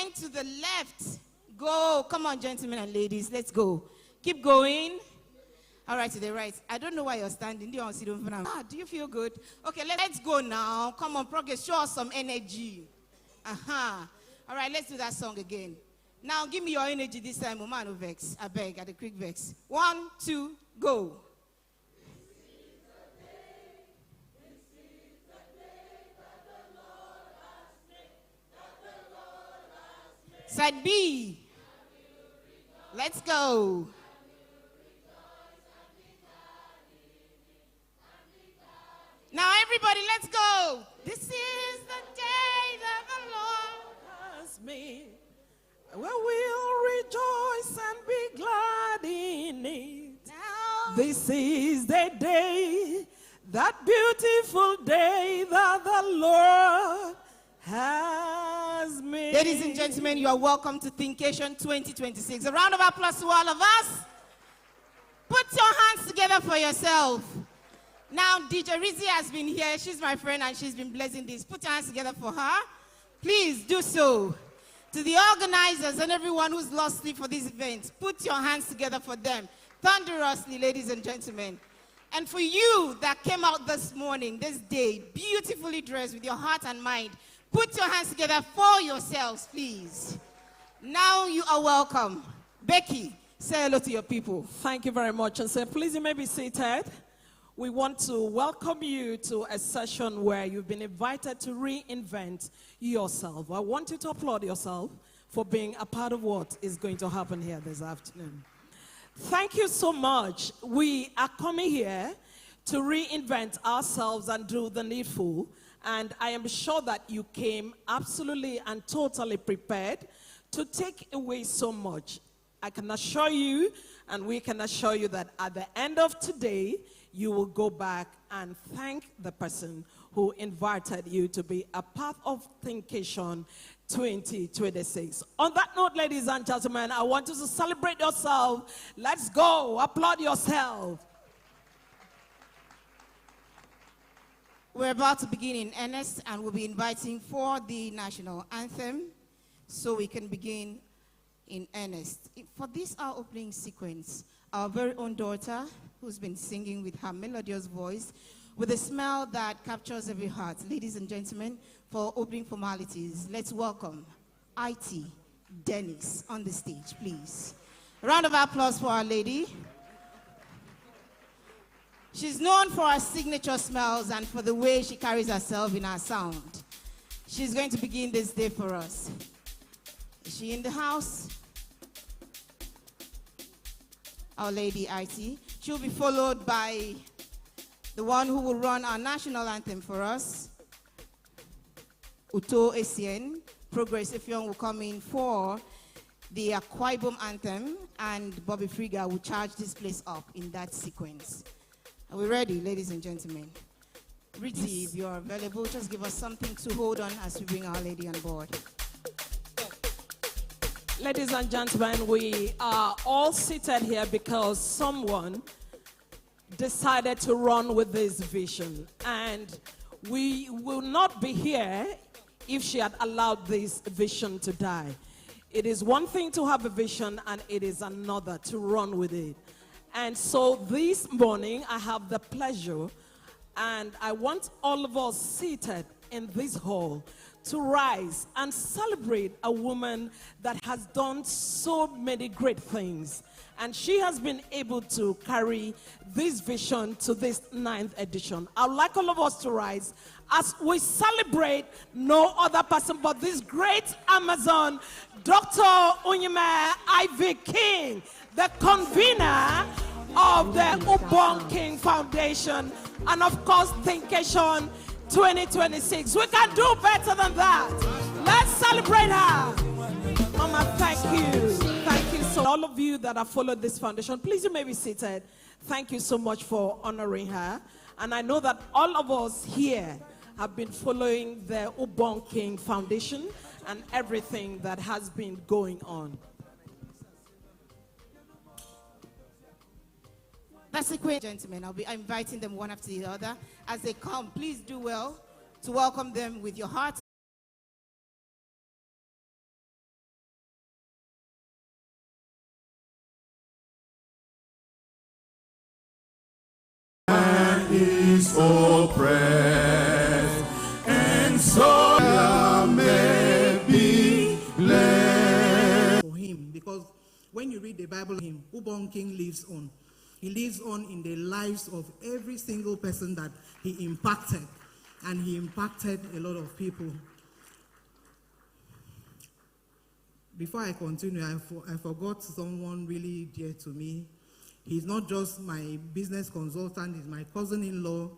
Then to the left. Go. Come on, gentlemen and ladies. Let's go. Keep going. All right, to the right. I don't know why you're standing. Do you feel good? Okay, let's go now. Come on, Progress. Show us some energy. All right, let's do that song again. Now, give me your energy this time. Woman of vex. I beg, at the quick vex. 1, 2, go. Side B. Let's go. Now, everybody, let's go. This is the day that the Lord has made. Well, we'll rejoice and be glad in it. Now, this is the day, that beautiful day that the Lord has made. Ladies and gentlemen, you are welcome to Thinkation 2026. A round of applause to all of us. Put your hands together for yourself. Now, DJ Rizzi has been here. She's my friend and she's been blessing this. Put your hands together for her. Please do so. To the organizers and everyone who's lost sleep for this event, put your hands together for them. Thunderously, ladies and gentlemen. And for you that came out this morning, this day, beautifully dressed with your heart and mind, put your hands together for yourselves, please. Now you are welcome. Becky, say hello to your people. Thank you very much. And sir, please, you may be seated. We want to welcome you to a session where you've been invited to reinvent yourself. I want you to applaud yourself for being a part of what is going to happen here this afternoon. Thank you so much. We are coming here to reinvent ourselves and do the needful. And I am sure that you came absolutely and totally prepared to take away so much. I can assure you, and we can assure you that at the end of today, you will go back and thank the person who invited you to be a part of Thinkation 2026. On that note, ladies and gentlemen, I want you to celebrate yourself. Let's go. Applaud yourself. We're about to begin in earnest, and we'll be inviting for the national anthem so we can begin in earnest. For this, our opening sequence, our very own daughter, who's been singing with her melodious voice, with a smile that captures every heart. Ladies and gentlemen, for opening formalities, let's welcome IT Dennis on the stage, please. A round of applause for our lady. She's known for her signature smells and for the way she carries herself in her sound. She's going to begin this day for us. Is she in the house? Our lady IT. She'll be followed by the one who will run our national anthem for us, Uto Essien. Progress Effiong will come in for the Akwa Ibom anthem, and Bobby Friga will charge this place up in that sequence. Are we ready, ladies and gentlemen? Ritzy, yes. If you're available, just give us something to hold on as we bring our lady on board. Ladies and gentlemen, we are all seated here because someone decided to run with this vision. And we will not be here if she had allowed this vision to die. It is one thing to have a vision, and it is another to run with it. And so this morning, I have the pleasure, and I want all of us seated in this hall to rise and celebrate a woman that has done so many great things. And she has been able to carry this vision to this 9th edition. I'd like all of us to rise as we celebrate no other person but this great Amazon, Dr. Unyime Ivy King, the convener of the Ubong King Foundation, and of course, Thinkation 2026. We can do better than that. Let's celebrate her. Mama, thank you. Thank you so much. All of you that have followed this foundation, please, you may be seated. Thank you so much for honoring her. And I know that all of us here have been following the Ubong King Foundation and everything that has been going on. That's a great gentlemen. I'll be inviting them one after the other. As they come, please do well to welcome them with your heart. is oppressed, and so may be blessed. For him, because when you read the Bible, him, Ubong King lives on. He lives on in the lives of every single person that he impacted, and he impacted a lot of people. Before I continue, I forgot someone really dear to me. He's not just my business consultant, he's my cousin-in-law.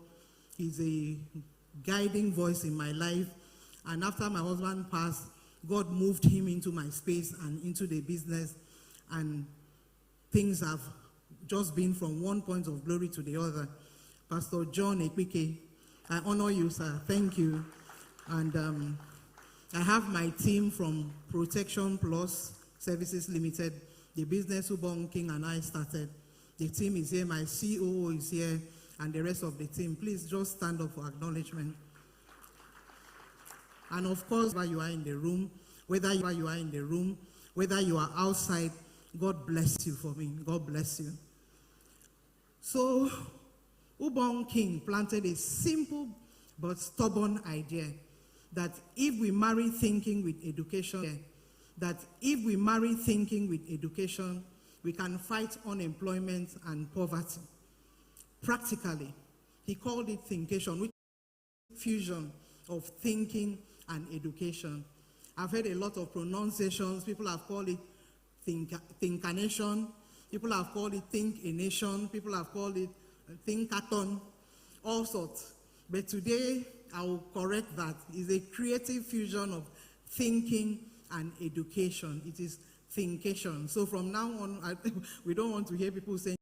He's a guiding voice in my life. And after my husband passed, God moved him into my space and into the business. And things have just been from one point of glory to the other. Pastor John Ekwike, I honor you, sir. Thank you. And I have my team from Protection Plus Services Limited, the business Ubong King and I started. The team is here, my COO is here, and the rest of the team. Please just stand up for acknowledgement. And of course, whether you are in the room, whether you are outside, God bless you for me. God bless you. So, Ubong King planted a simple but stubborn idea that if we marry thinking with education, we can fight unemployment and poverty. Practically, he called it Thinkation, which is a fusion of thinking and education. I've heard a lot of pronunciations. People have called it Thinkanation. People have called it Think a Nation. People have called it Thinkathon, all sorts. But today, I will correct that. It's a creative fusion of thinking and education. It is Thinkation. So from now on, we don't want to hear people saying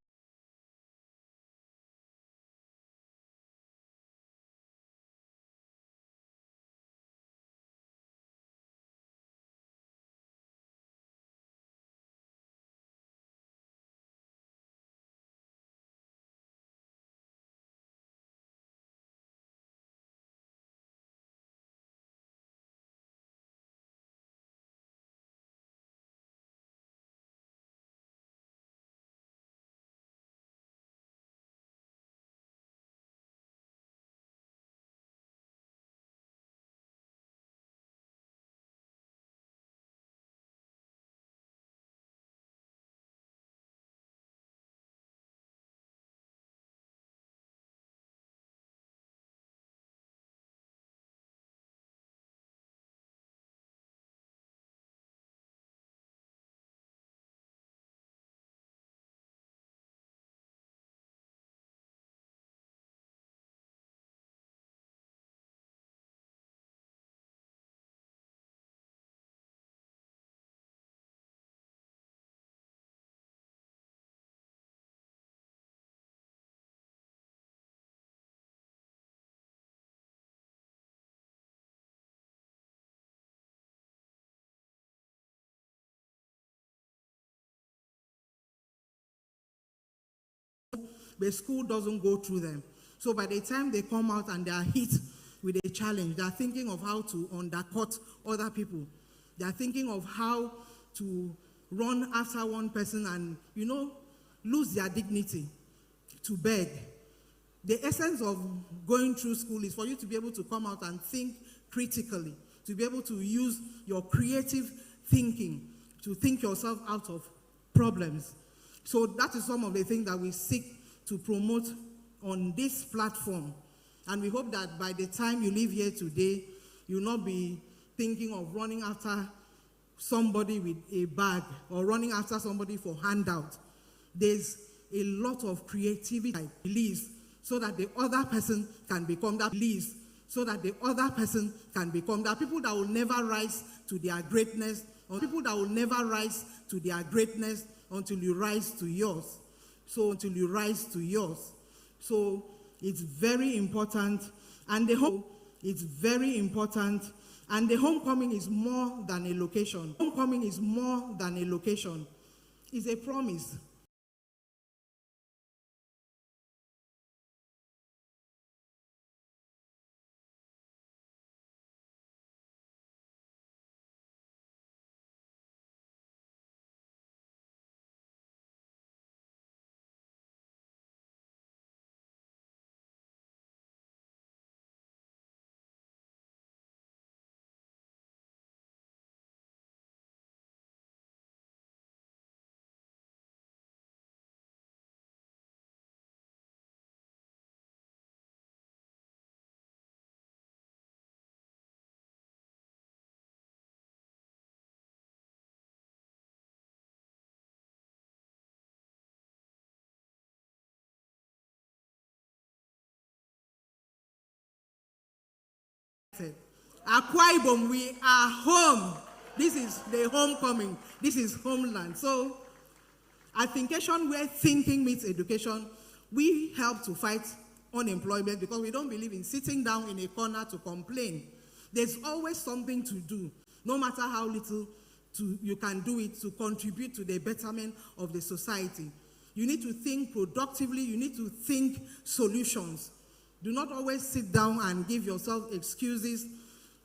the school doesn't go through them. So by the time they come out and they are hit with a challenge, they are thinking of how to undercut other people. They are thinking of how to run after one person and, lose their dignity to beg. The essence of going through school is for you to be able to come out and think critically, to be able to use your creative thinking to think yourself out of problems. So that is some of the things that we seek to promote on this platform. And we hope that by the time you leave here today, you'll not be thinking of running after somebody with a bag or running after somebody for handout. There's a lot of creativity released so that the other person can become that release, so that the other person can become that. People that will never rise to their greatness, or people that will never rise to their greatness until you rise to yours. So until you rise to yours. So it's very important, and the homecoming is more than a location. Homecoming is more than a location. It's a promise. Akwa Ibom, we are home. This is the homecoming. This is homeland. So, at Thinkation, where thinking meets education, we help to fight unemployment because we don't believe in sitting down in a corner to complain. There's always something to do, no matter how little you can do it to contribute to the betterment of the society. You need to think productively. You need to think solutions. Do not always sit down and give yourself excuses.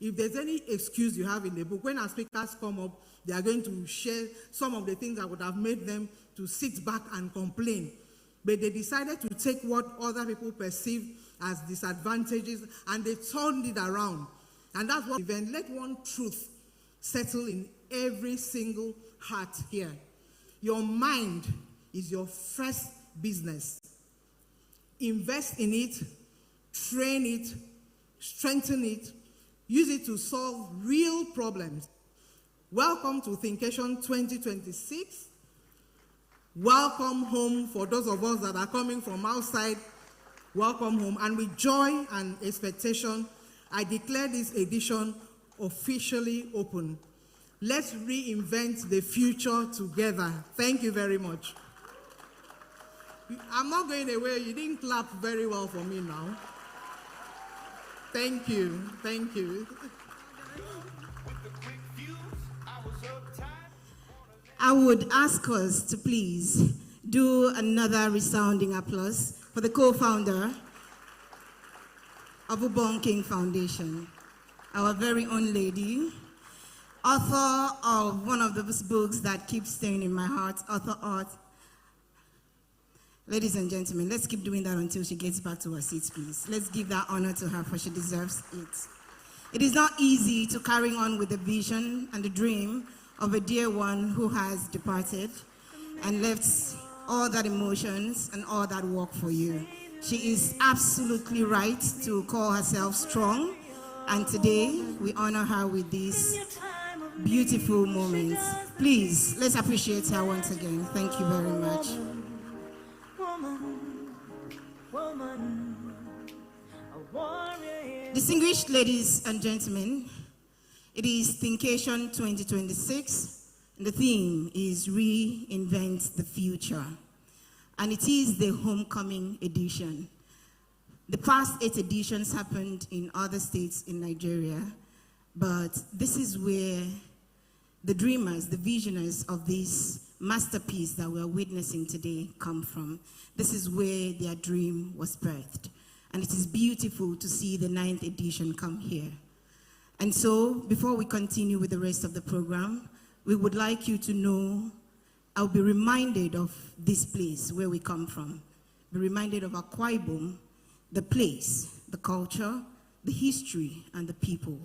If there's any excuse you have in the book, when our speakers come up, they are going to share some of the things that would have made them to sit back and complain. But they decided to take what other people perceive as disadvantages and they turned it around. And that's what event. Let one truth settle in every single heart here. Your mind is your first business. Invest in it, train it, strengthen it, use it to solve real problems. Welcome to Thinkation 2026. Welcome home for those of us that are coming from outside. Welcome home. And with joy and expectation, I declare this edition officially open. Let's reinvent the future together. Thank you very much. I'm not going away. You didn't clap very well for me now. Thank you. Thank you. I would ask us to please do another resounding applause for the co-founder of Ubong King Foundation, our very own lady, author of one of those books that keeps staying in my heart, author art. Ladies and gentlemen, let's keep doing that until she gets back to her seats, please. Let's give that honor to her, for she deserves it. It is not easy to carry on with the vision and the dream of a dear one who has departed and left all that emotions and all that work for you. She is absolutely right to call herself strong, and today we honor her with these beautiful moments. Please, let's appreciate her once again. Thank you very much. Distinguished ladies and gentlemen, it is Thinkation 2026, and the theme is Reinvent the Future, and it is the homecoming edition. The past 8 editions happened in other states in Nigeria, but this is where the dreamers, the visionaries of this masterpiece that we're witnessing today come from. This is where their dream was birthed. And it is beautiful to see the 9th edition come here. And so, before we continue with the rest of the program, we would like you to know, I'll be reminded of this place where we come from. Be reminded of Akwa Ibom, the place, the culture, the history, and the people.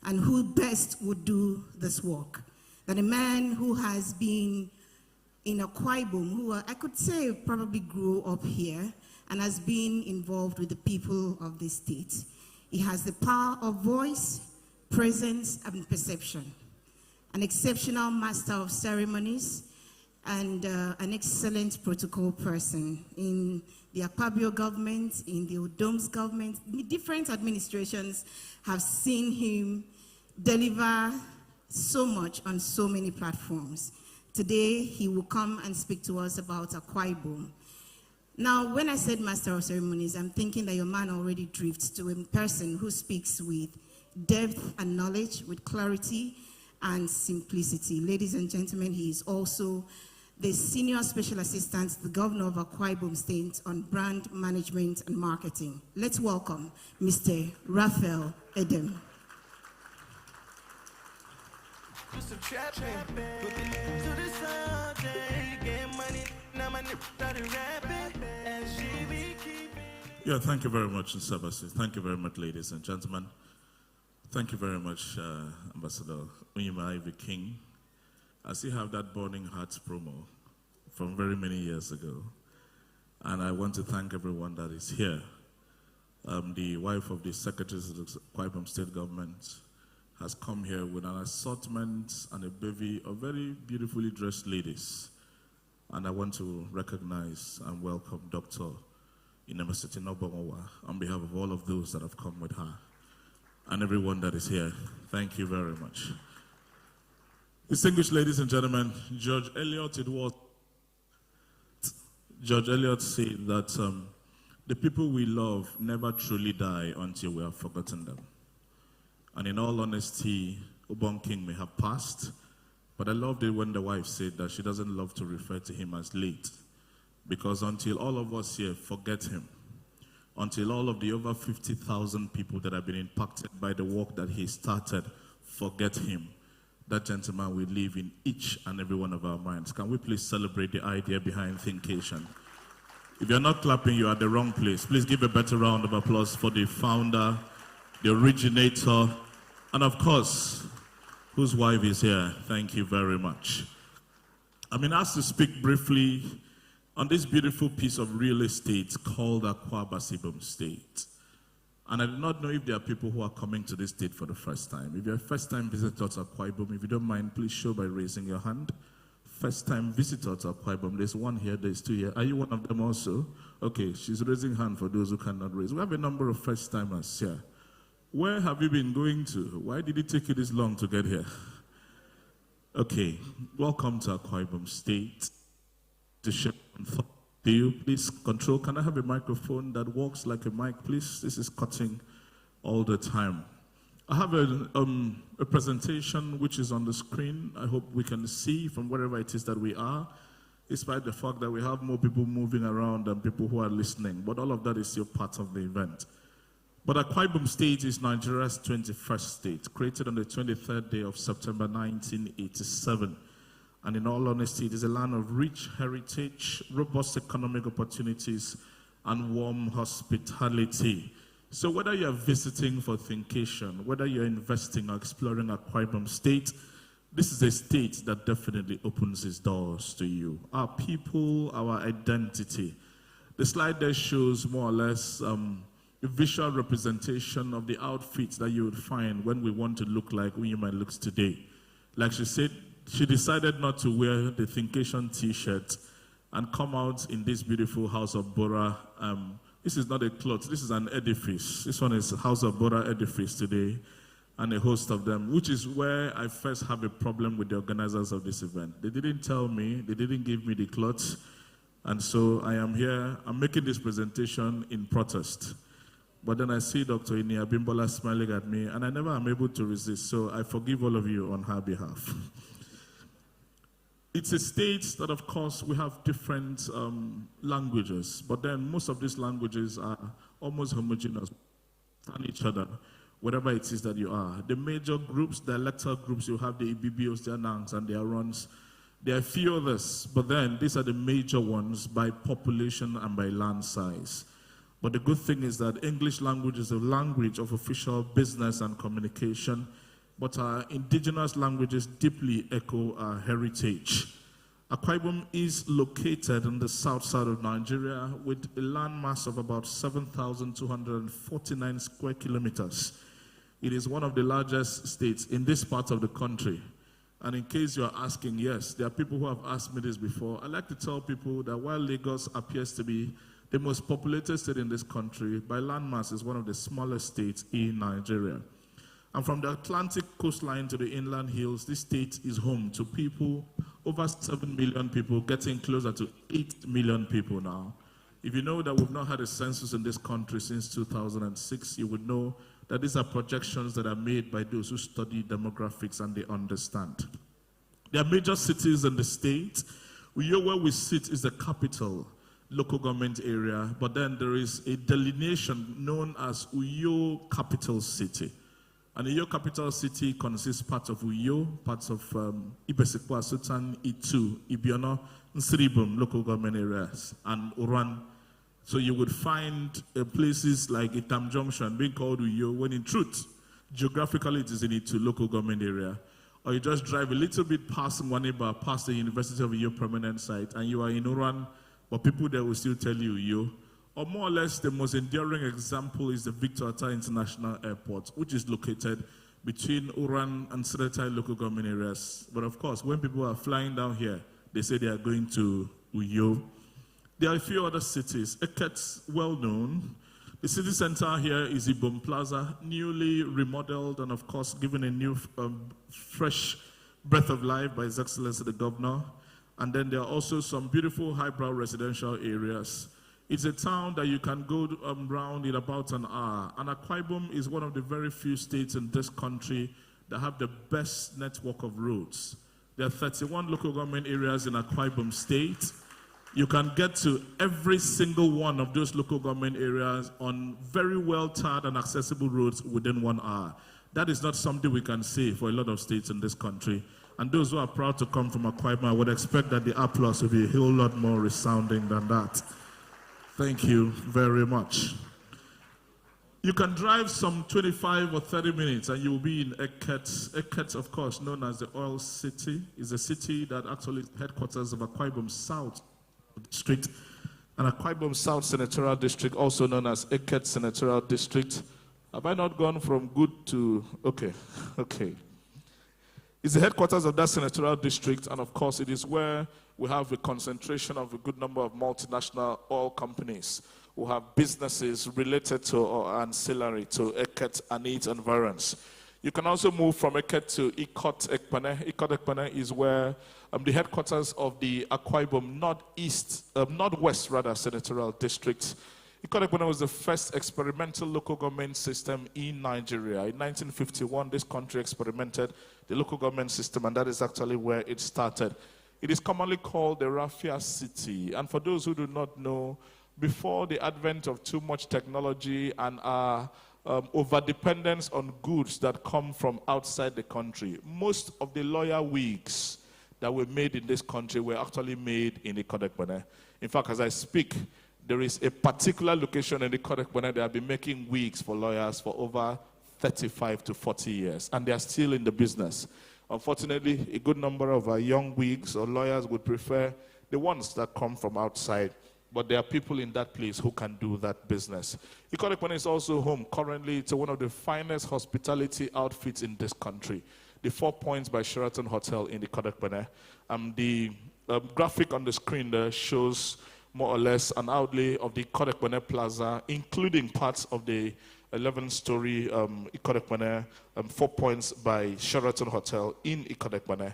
And who best would do this work than a man who has been in Akwa Ibom, who I could say probably grew up here, and has been involved with the people of this state. He has the power of voice, presence, and perception. An exceptional master of ceremonies and an excellent protocol person in the Akwa Ibom government, in the Udom's government. Different administrations have seen him deliver so much on so many platforms. Today, he will come and speak to us about Akwa Ibom. Now, when I said master of ceremonies, I'm thinking that your man already drifts to a person who speaks with depth and knowledge, with clarity and simplicity. Ladies and gentlemen, he is also the Senior Special Assistant to the Governor of Akwa Ibom State on Brand Management and Marketing. Let's welcome Mr. Raphael Edem. Yeah, thank you very much, Sabasi. Thank you very much, ladies and gentlemen. Thank you very much, Ambassador Ini King. I still have that Burning Hearts promo from very many years ago. And I want to thank everyone that is here. The wife of the Secretary of the Akwa Ibom State Government has come here with an assortment and a bevy of very beautifully dressed ladies. And I want to recognize and welcome Dr. Ini Abin on behalf of all of those that have come with her. and everyone that is here. Thank you very much. Distinguished ladies and gentlemen, George Eliot said that the people we love never truly die until we have forgotten them. And in all honesty, Ubong King may have passed, but I loved it when the wife said that she doesn't love to refer to him as late, because until all of us here forget him, until all of the over 50,000 people that have been impacted by the work that he started forget him, that gentleman will live in each and every one of our minds. Can we please celebrate the idea behind Thinkation? If you're not clapping, you're at the wrong place. Please give a better round of applause for the founder, the originator, and of course, whose wife is here. Thank you very much. I've been asked to speak briefly on this beautiful piece of real estate called Akwa Ibom State. And I do not know if there are people who are coming to this state for the first time. If you're a first-time visitor to Akwa Ibom, if you don't mind, please show by raising your hand. First-time visitor to Akwa Ibom. There's one here, there's two here. Are you one of them also? Okay, she's raising hand for those who cannot raise. We have a number of first-timers here. Where have you been going to? Why did it take you this long to get here? Okay, welcome to Akwa Ibom State. To share thought to you, please control. Can I have a microphone that works like a mic, please? This is cutting all the time. I have a presentation which is on the screen. I hope we can see from wherever it is that we are, despite the fact that we have more people moving around than people who are listening. But all of that is still part of the event. But Akwa Ibom State is Nigeria's 21st state, created on the 23rd day of September 1987. And in all honesty, it is a land of rich heritage, robust economic opportunities, and warm hospitality. So whether you're visiting for Thinkation, whether you're investing or exploring Akwa Ibom State, this is a state that definitely opens its doors to you. Our people, our identity. The slide there shows more or less a visual representation of the outfits that you would find when we want to look like Uyuma looks today. Like she said, she decided not to wear the Thinkation t-shirt and come out in this beautiful House of Bora. This is not a cloth, this is an edifice. This one is House of Bora edifice today, and a host of them, which is where I first have a problem with the organizers of this event. They didn't tell me, they didn't give me the cloth, and so I am here, I'm making this presentation in protest. But then I see Dr. Ini Abin smiling at me, and I never am able to resist, so I forgive all of you on her behalf. It's a state that, of course, we have different languages, but then most of these languages are almost homogeneous and each other, wherever it is that you are. The major groups, the electoral groups, you have the Ibibios, the Anangs, and the Arons. There are a few others, but then these are the major ones by population and by land size. But the good thing is that English language is a language of official business and communication, but our indigenous languages deeply echo our heritage. Akwa Ibom is located in the south side of Nigeria with a landmass of about 7,249 square kilometers. It is one of the largest states in this part of the country. And in case you're asking, yes, there are people who have asked me this before. I like to tell people that while Lagos appears to be the most populated state in this country, by landmass is one of the smallest states in Nigeria. And from the Atlantic coastline to the inland hills, this state is home to people, over 7 million people, getting closer to 8 million people now. If you know that we've not had a census in this country since 2006, you would know that these are projections that are made by those who study demographics and they understand. There are major cities in the state. Uyo, where we sit, is the capital local government area, but then there is a delineation known as Uyo Capital City. And the Uyo Capital City consists parts of Uyo, parts of Ibesikwa, Sultan, Itu, Ibiono, Nsribum local government areas, and Uran. So you would find places like Itam Junction being called Uyo, when in truth, geographically it is in Itu local government area. Or you just drive a little bit past Mwaniba, past the University of Uyo permanent site, and you are in Uran, but people there will still tell you Uyo. Or more or less, the most enduring example is the Victor Atta International Airport, which is located between Uran and Seretai local government areas. But of course, when people are flying down here, they say they are going to Uyo. There are a few other cities. Eket's well known. The city center here is Ubong Plaza, newly remodeled and, of course, given a new, fresh breath of life by His Excellency the Governor. And then there are also some beautiful highbrow residential areas. It's a town that you can go around in about an hour. And Akwa Ibom is one of the very few states in this country that have the best network of roads. There are 31 local government areas in Akwa Ibom State. You can get to every single one of those local government areas on very well-tarred and accessible roads within 1 hour. That is not something we can say for a lot of states in this country. And those who are proud to come from Akwa Ibom, I would expect that the applause will be a whole lot more resounding than that. Thank you very much. You can drive some 25 or 30 minutes and you will be in Eket. Eket, of course, known as the Oil City, is a city that actually is headquarters of Akwa Ibom South District. And Akwa Ibom South Senatorial District, also known as Eket Senatorial District. Have I not gone from good to, okay. It's the headquarters of that senatorial district, and of course it is where we have a concentration of a good number of multinational oil companies who have businesses related to or ancillary to Eket and its environs. You can also move from Eket to Ikot Ekpene. Ikot Ekpene is where the headquarters of the Akwa Ibom Northwest Senatorial District. Ikot Ekpene was the first experimental local government system in Nigeria. In 1951, this country experimented the local government system, and that is actually where it started. It is commonly called the Raffia City. And for those who do not know, before the advent of too much technology and our overdependence on goods that come from outside the country, most of the lawyer wigs that were made in this country were actually made in Ikot Ekpene. In fact, as I speak, there is a particular location in Ikot Ekpene that have been making wigs for lawyers for over 35 to 40 years, and they are still in the business. Unfortunately, a good number of our young wigs or lawyers would prefer the ones that come from outside, but there are people in that place who can do that business. Ikot Ekpene is also home currently to one of the finest hospitality outfits in this country, the 4 Points by Sheraton Hotel in Ikot Ekpene. The graphic on the screen there shows more or less an outlay of the Ikot Ekpene Plaza, including parts of the 11-story Ikot Ekpene 4 Points by Sheraton Hotel in Ikot Ekpene.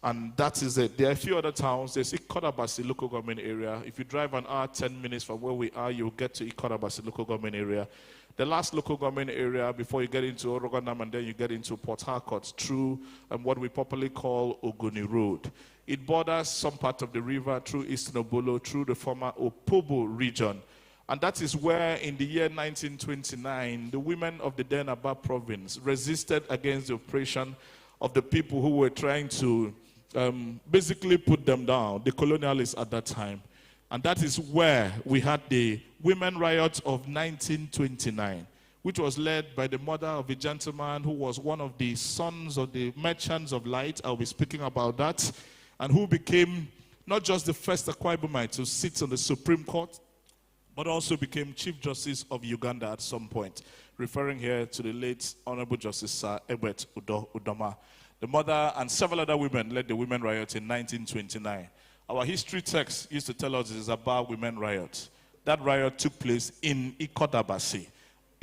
And that is it. There are a few other towns. There's Ikot Abasi local government area. If you drive an hour, 10 minutes from where we are, you'll get to Ikot Abasi local government area. The last local government area before you get into Oroganam and then you get into Port Harcourt through what we popularly call Ogoni Road. It borders some part of the river through Eastern Obolo, through the former Opobo region. And that is where in the year 1929, the women of the then Aba province resisted against the oppression of the people who were trying to basically put them down, the colonialists at that time. And that is where we had the Women Riot of 1929, which was led by the mother of a gentleman who was one of the sons of the merchants of light. I'll be speaking about that. And who became not just the first Akwa Ibomite to sit on the Supreme Court, but also became Chief Justice of Uganda at some point, referring here to the late Honorable Justice Sir Ebert Udoma. The mother and several other women led the Women Riot in 1929. Our history text used to tell us it is about women riot. That riot took place in Ikot Abasi.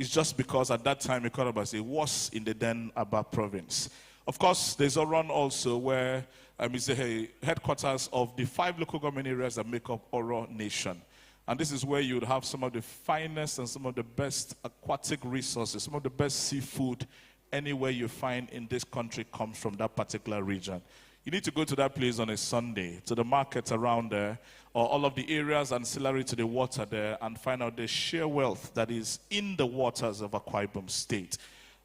It's just because at that time Ikot Abasi was in the then Aba province. Of course, there's a run also where it's the headquarters of the 5 local government areas that make up Oro Nation. And this is where you would have some of the finest and some of the best aquatic resources, some of the best seafood anywhere you find in this country comes from that particular region. You need to go to that place on a Sunday, to the markets around there, or all of the areas ancillary to the water there, and find out the sheer wealth that is in the waters of Akwa Ibom State.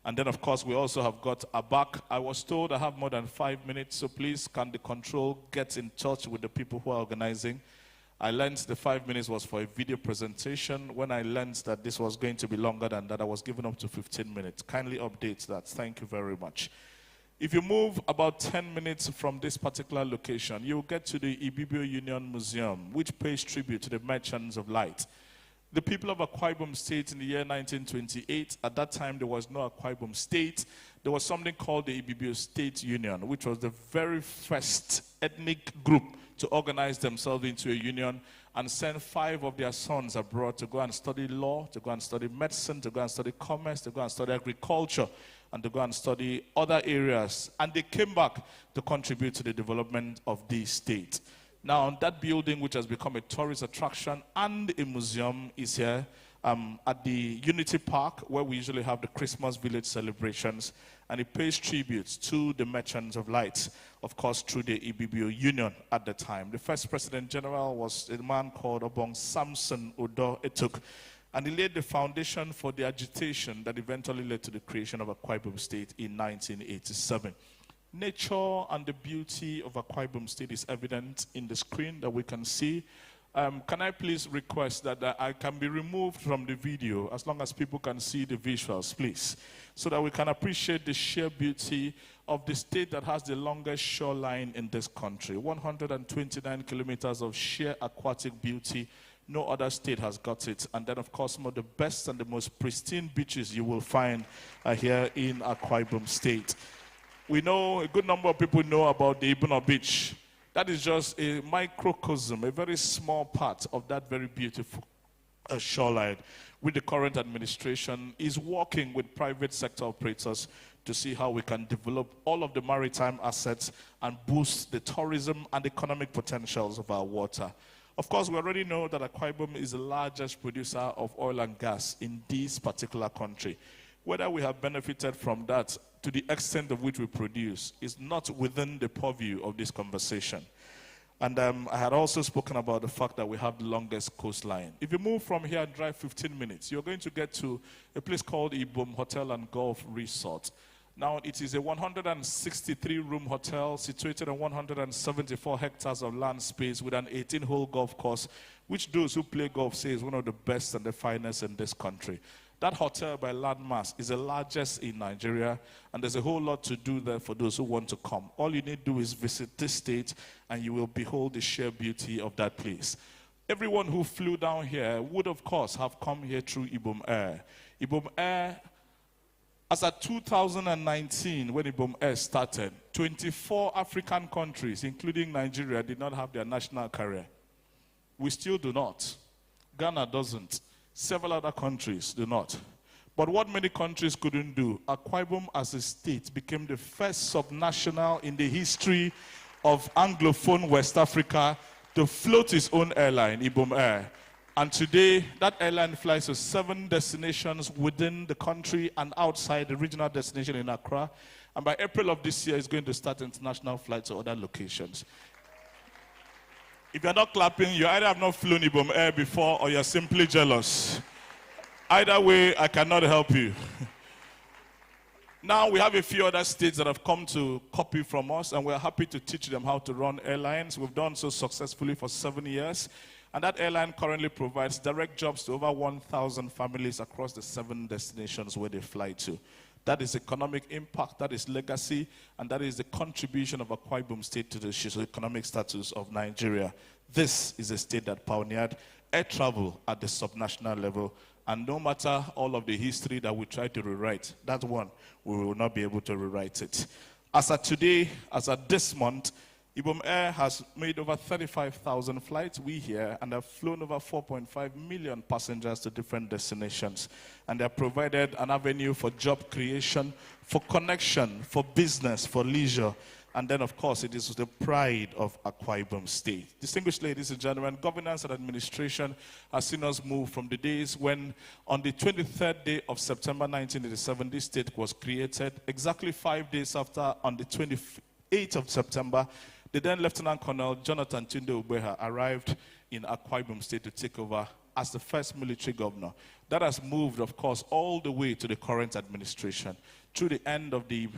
And then, of course, we also have got Abak. I was told I have more than 5 minutes, so please, can the control get in touch with the people who are organizing? I learned the 5 minutes was for a video presentation. When I learned that this was going to be longer than that, I was given up to 15 minutes. Kindly update that. Thank you very much. If you move about 10 minutes from this particular location, you'll get to the Ibibio Union Museum, which pays tribute to the merchants of light. The people of Akwa Ibom State in the year 1928, at that time there was no Akwa Ibom State. There was something called the Ibibio State Union, which was the very first ethnic group to organize themselves into a union and send 5 of their sons abroad to go and study law, to go and study medicine, to go and study commerce, to go and study agriculture, and to go and study other areas. And they came back to contribute to the development of the state. Now, that building, which has become a tourist attraction and a museum, is here at the Unity Park, where we usually have the Christmas village celebrations, and it pays tribute to the Merchants of Light, of course, through the Ibibio Union at the time. The first President General was a man called Ubong Samson Odo Etuk, and he laid the foundation for the agitation that eventually led to the creation of Akwa Ibom State in 1987. Nature and the beauty of Akwa Ibom State is evident in the screen that we can see. Can I please request that I can be removed from the video as long as people can see the visuals, please, so that we can appreciate the sheer beauty of the state that has the longest shoreline in this country. 129 kilometers of sheer aquatic beauty. No other state has got it. And then, of course, some of the best and the most pristine beaches you will find are here in Akwa Ibom State. We know, a good number of people know about the Ibon Beach. That is just a microcosm, a very small part of that very beautiful shoreline, with the current administration is working with private sector operators to see how we can develop all of the maritime assets and boost the tourism and economic potentials of our water. Of course, we already know that Akwa Ibom is the largest producer of oil and gas in this particular country. Whether we have benefited from that to the extent of which we produce is not within the purview of this conversation. And I had also spoken about the fact that we have the longest coastline. If you move from here and drive 15 minutes, you're going to get to a place called Ibom Hotel and Golf Resort. Now, it is a 163-room hotel situated on 174 hectares of land space with an 18-hole golf course, which those who play golf say is one of the best and the finest in this country. That hotel by landmass is the largest in Nigeria, and there's a whole lot to do there for those who want to come. All you need to do is visit this state, and you will behold the sheer beauty of that place. Everyone who flew down here would, of course, have come here through Ibom Air. Ibom Air, as at 2019, when Ibom Air started, 24 African countries, including Nigeria, did not have their national carrier. We still do not. Ghana doesn't. Several other countries do not. But what many countries couldn't do, Akwa Ibom as a state became the first subnational in the history of Anglophone West Africa to float its own airline, Ibom Air. And today, that airline flies to 7 destinations within the country and outside the regional destination in Accra. And by April of this year, it's going to start international flights to other locations. If you're not clapping, you either have not flown Ibom Air before or you're simply jealous. Either way, I cannot help you. Now, we have a few other states that have come to copy from us, and we're happy to teach them how to run airlines. We've done so successfully for 7 years. And that airline currently provides direct jobs to over 1,000 families across the 7 destinations where they fly to. That is economic impact, that is legacy, and that is the contribution of Akwa Ibom State to the socio-economic status of Nigeria. This is a state that pioneered air travel at the subnational level, and no matter all of the history that we try to rewrite, that one, we will not be able to rewrite it. As of today, as of this month, Ibom Air has made over 35,000 flights, we here, and have flown over 4.5 million passengers to different destinations. And they have provided an avenue for job creation, for connection, for business, for leisure. And then, of course, it is the pride of Akwa Ibom State. Distinguished ladies and gentlemen, governance and administration has seen us move from the days when, on the 23rd day of September 1987, this state was created. Exactly 5 days after, on the 28th of September, the then Lieutenant Colonel Jonathan Tunde Ubeha arrived in Akwa Ibom State to take over as the first military governor. That has moved, of course, all the way to the current administration. Through the end of the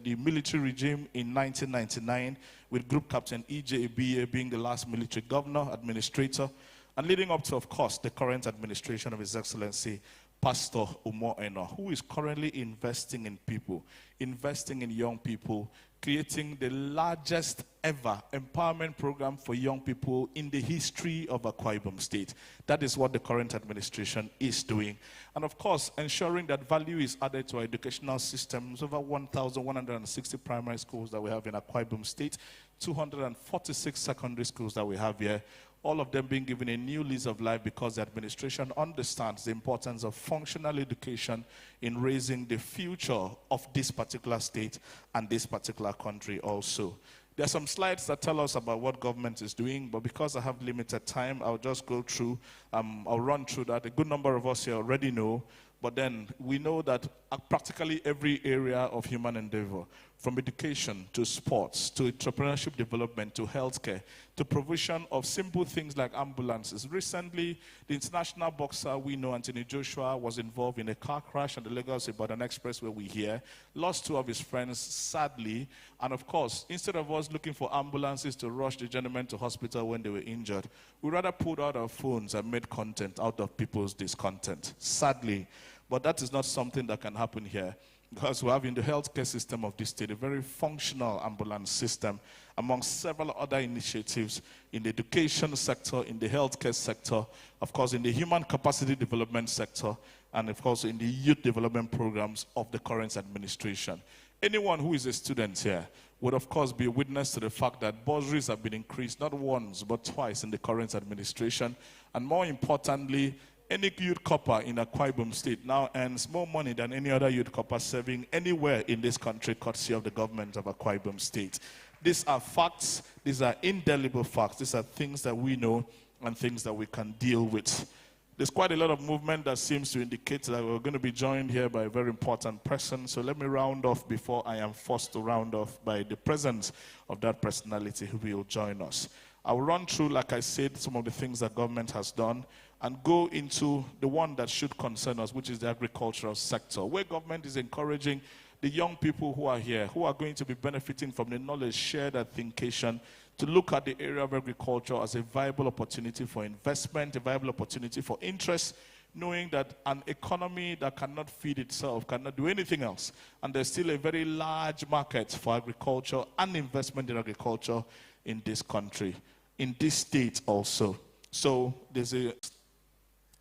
military regime in 1999, with Group Captain E.J. Ibiye being the last military governor, administrator, and leading up to, of course, the current administration of His Excellency, Pastor Umo Eno, who is currently investing in people, investing in young people, creating the largest ever empowerment program for young people in the history of Akwa Ibom State. That is what the current administration is doing. And of course, ensuring that value is added to our educational systems. Over 1,160 primary schools that we have in Akwa Ibom State, 246 secondary schools that we have here, all of them being given a new lease of life because the administration understands the importance of functional education in raising the future of this particular state and this particular country also. There are some slides that tell us about what government is doing, but because I have limited time, I'll just go through, I'll run through that. A good number of us here already know, but then we know that practically every area of human endeavor, from education to sports, to entrepreneurship development, to healthcare, to provision of simple things like ambulances. Recently, the international boxer we know, Anthony Joshua, was involved in a car crash on the Lagos-Ibadan Expressway we hear, lost 2 of his friends, sadly, and of course, instead of us looking for ambulances to rush the gentlemen to hospital when they were injured, we rather pulled out our phones and made content out of people's discontent, sadly. But that is not something that can happen here, because we have in the healthcare system of this state a very functional ambulance system, among several other initiatives in the education sector, in the healthcare sector, of course in the human capacity development sector, and of course in the youth development programs of the current administration. Anyone who is a student here would of course be a witness to the fact that bursaries have been increased not once but twice in the current administration, and more importantly, any youth corper in Akwa Ibom State now earns more money than any other youth corper serving anywhere in this country, courtesy of the government of Akwa Ibom State. These are facts, these are indelible facts, these are things that we know and things that we can deal with. There's quite a lot of movement that seems to indicate that we're going to be joined here by a very important person. So let me round off before I am forced to round off by the presence of that personality who will join us. I'll run through, like I said, some of the things that government has done and go into the one that should concern us, which is the agricultural sector, where government is encouraging the young people who are here, who are going to be benefiting from the knowledge shared at Thinkation, to look at the area of agriculture as a viable opportunity for investment, a viable opportunity for interest, knowing that an economy that cannot feed itself cannot do anything else. And there's still a very large market for agriculture and investment in agriculture in this country, in this state also. So there's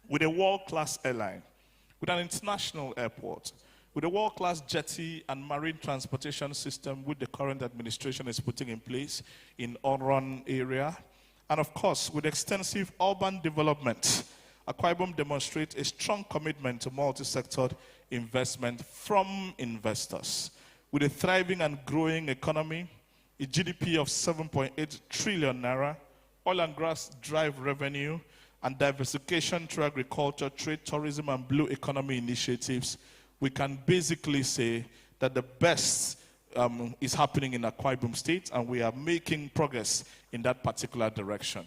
with a world-class airline, with an international airport, with a world-class jetty and marine transportation system which the current administration is putting in place in Onron area, and of course, with extensive urban development, Akwa Ibom demonstrates a strong commitment to multi-sector investment from investors. With a thriving and growing economy, a GDP of 7.8 trillion naira, oil and gas drive revenue, and diversification through agriculture, trade, tourism, and blue economy initiatives, we can basically say that the best is happening in Akwa Ibom State, and we are making progress in that particular direction.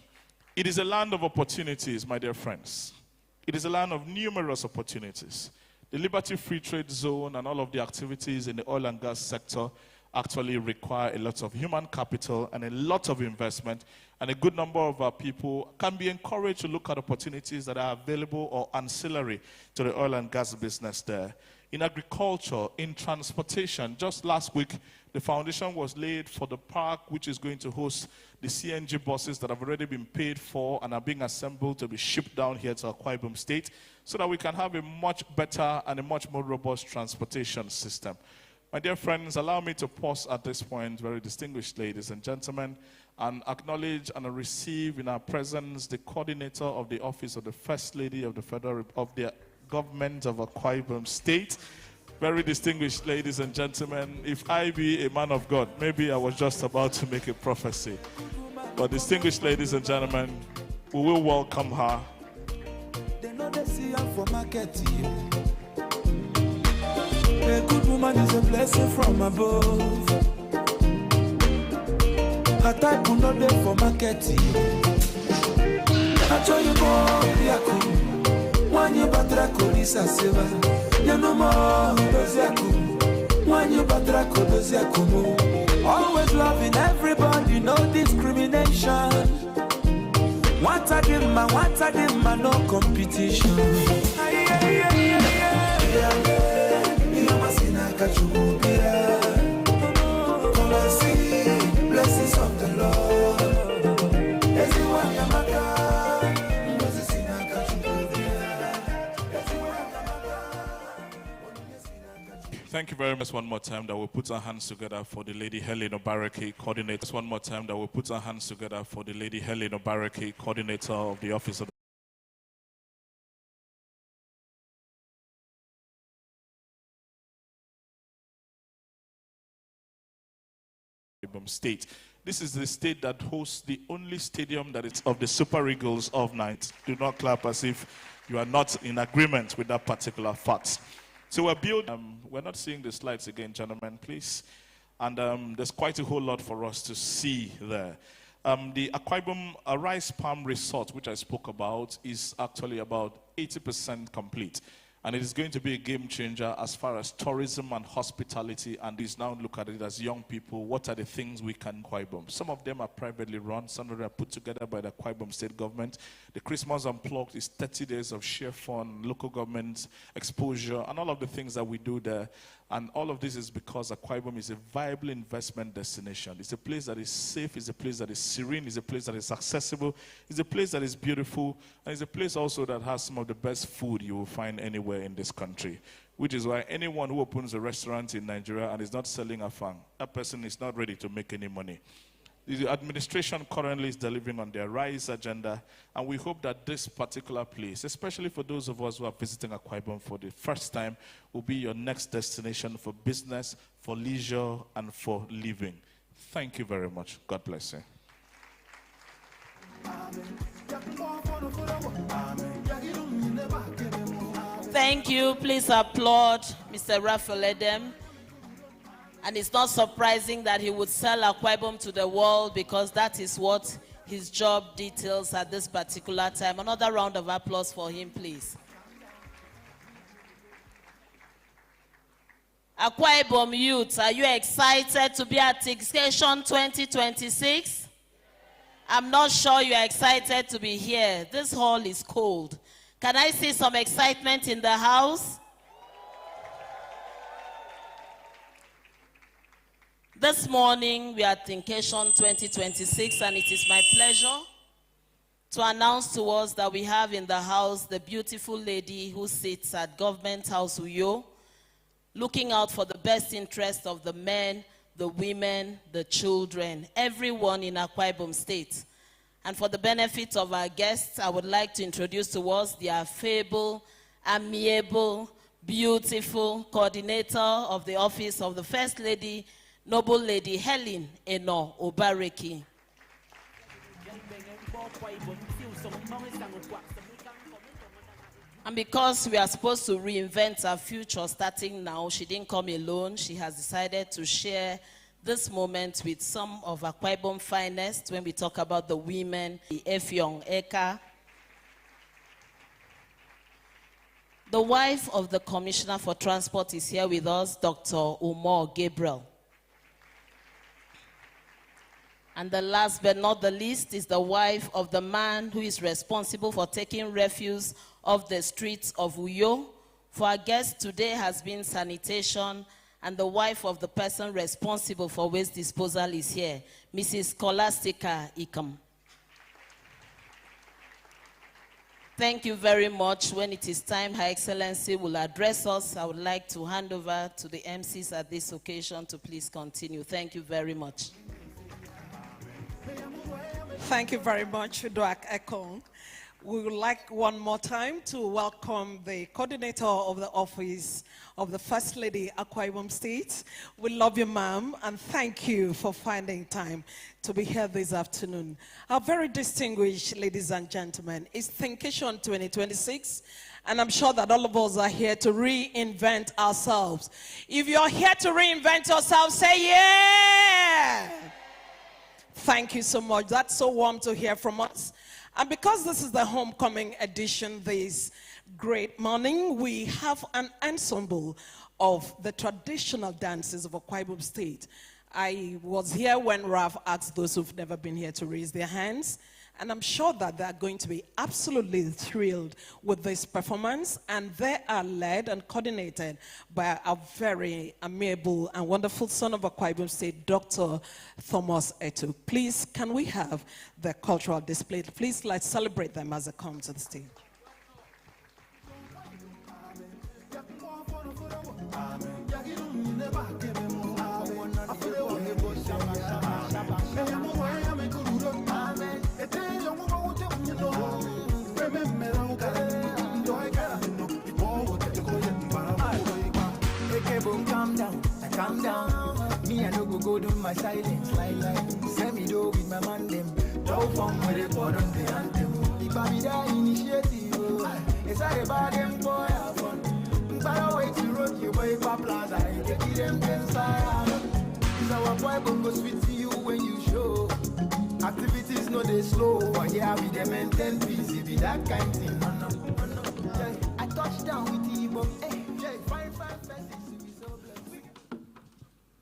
It is a land of opportunities, my dear friends. It is a land of numerous opportunities. The Liberty Free Trade Zone and all of the activities in the oil and gas sector actually require a lot of human capital and a lot of investment, and a good number of our people can be encouraged to look at opportunities that are available or ancillary to the oil and gas business there. In agriculture, in transportation, just last week, the foundation was laid for the park which is going to host the CNG buses that have already been paid for and are being assembled to be shipped down here to Akwa Ibom State so that we can have a much better and a much more robust transportation system. My dear friends, allow me to pause at this point, very distinguished ladies and gentlemen, and acknowledge and receive in our presence the coordinator of the Office of the First Lady of the Government of Akwa Ibom State. Very distinguished ladies and gentlemen, if I be a man of God, maybe I was just about to make a prophecy. But distinguished ladies and gentlemen, we will welcome her. They know they see her for market. A good woman is a blessing from above. Her type will not be for market. I tell you more, one you batra kolisa seva. You know more, doziaku. One you batra kodoziaku. Always loving everybody, no discrimination. What I did, man, no competition. very much one more time that we'll put our hands together for the Lady Helen Obareke, coordinator. One more time that we'll put our hands together for the Lady Helen Obareke, coordinator of the Office of Ibom State. This is the state that hosts the only stadium that is of the Super Eagles of night. Do not clap as if you are not in agreement with that particular fact. So we're not seeing the slides again, gentlemen, please. And there's quite a whole lot for us to see there. The Akwa Ibom Rice Palm Resort, which I spoke about, is actually about 80% complete. And it is going to be a game changer as far as tourism and hospitality, and is now look at it as young people. What are the things we can Akwa Ibom? Some of them are privately run, some of them are put together by the Akwa Ibom state government. The Christmas Unplugged is 30 days of sheer fun, local government exposure, and all of the things that we do there. And all of this is because Akwa Ibom is a viable investment destination. It's a place that is safe, it's a place that is serene, it's a place that is accessible, it's a place that is beautiful, and it's a place also that has some of the best food you will find anywhere in this country. Which is why anyone who opens a restaurant in Nigeria and is not selling afang, that person is not ready to make any money. The administration currently is delivering on their RISE agenda, and we hope that this particular place, especially for those of us who are visiting Akwa Ibom for the first time, will be your next destination for business, for leisure, and for living. Thank you very much. God bless you. Thank you. Please applaud Mr. Raphael Edem. And it's not surprising that he would sell Akwa Ibom to the world, because that is what his job details at this particular time. Another round of applause for him, please. Akwa Ibom youth, are you excited to be at Thinkation 2026? I'm not sure you're excited to be here. This hall is cold. Can I see some excitement in the house? This morning, we are at Thinkation 2026, and it is my pleasure to announce to us that we have in the house the beautiful lady who sits at Government House Uyo, looking out for the best interest of the men, the women, the children, everyone in Akwa Ibom State. And for the benefit of our guests, I would like to introduce to us the affable, amiable, beautiful coordinator of the Office of the First Lady, Noble Lady Helen Eno Obareke. And because we are supposed to reinvent our future starting now, she didn't come alone. She has decided to share this moment with some of Akwa Ibom finest when we talk about the women, the Efyong Eka. The wife of the Commissioner for Transport is here with us, Dr. Umar Gabriel. And the last but not the least is the wife of the man who is responsible for taking refuse off the streets of Uyo. For our guest today has been sanitation, and the wife of the person responsible for waste disposal is here, Mrs. Scholastica Ikam. Thank you very much. When it is time, Her Excellency will address us. I would like to hand over to the MCs at this occasion to please continue. Thank you very much. Thank you very much, Dr. Ekong. We would like one more time to welcome the coordinator of the Office of the First Lady, Akwa Ibom State. We love you, ma'am, and thank you for finding time to be here this afternoon. Our very distinguished ladies and gentlemen, it's Thinkation 2026, and I'm sure that all of us are here to reinvent ourselves. If you're here to reinvent yourself, say yeah! Thank you so much. That's so warm to hear from us. And because this is the homecoming edition this great morning, we have an ensemble of the traditional dances of Akwa Ibom State. I was here when Raf asked those who've never been here to raise their hands. And I'm sure that they're going to be absolutely thrilled with this performance. And they are led and coordinated by a very amiable and wonderful son of Akwa Ibom State, Dr. Thomas Etu. Please, can we have the cultural display? Please, let's celebrate them as they come to the stage. my silence, like send me do with my man them. Don't fun with it, but on the anthem. The baby that initiative, it's a bad them boy have fun. But wait to road you boy pa plaza, take them inside. It's our boy bongo sweet to you when you show. Activities no they slow, but yeah we them maintain peace, it be that kind thing. I touched down with the Ubong, fine faces to be so blessed.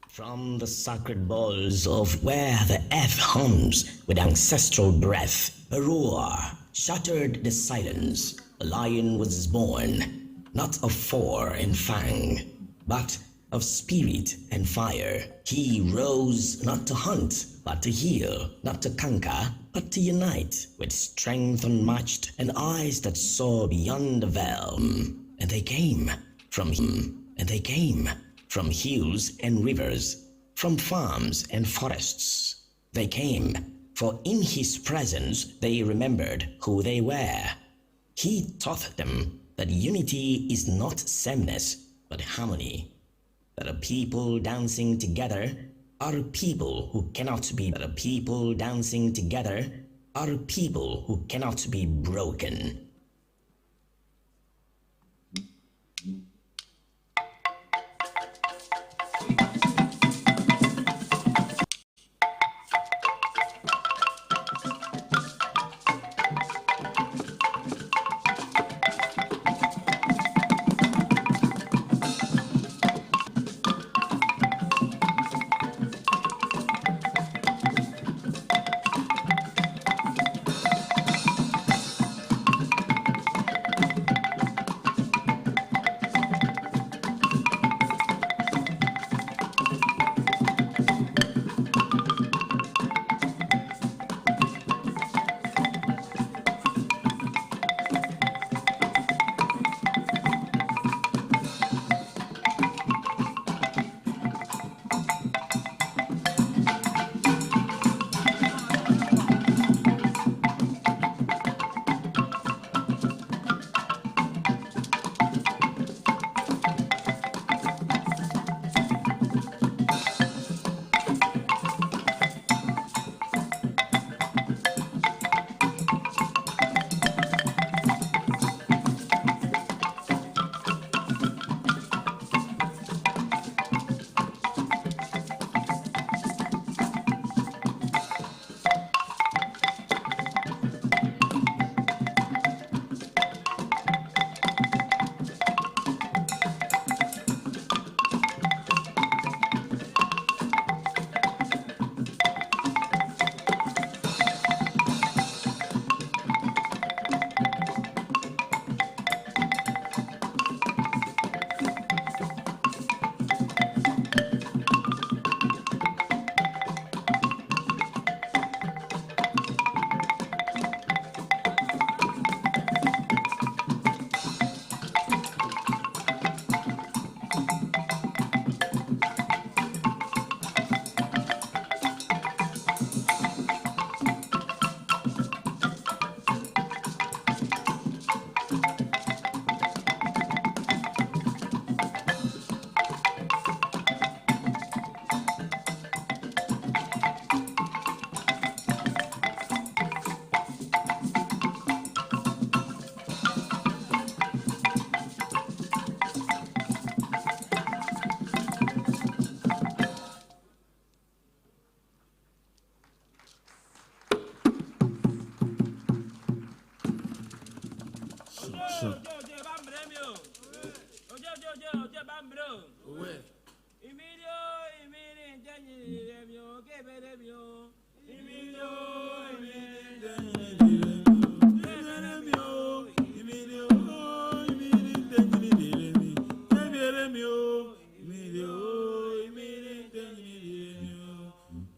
From the sacred balls of where the earth hums with ancestral breath, a roar shattered the silence. A lion was born, not of four and fang, but of spirit and fire. He rose not to hunt, but to heal, not to conquer, but to unite, with strength unmatched and eyes that saw beyond the veil. And they came from him, and they came from hills and rivers, from farms and forests. They came, for in his presence they remembered who they were. He taught them that unity is not sameness, but harmony. That a people dancing together are a people who cannot be. That a people dancing together are a people who cannot be broken.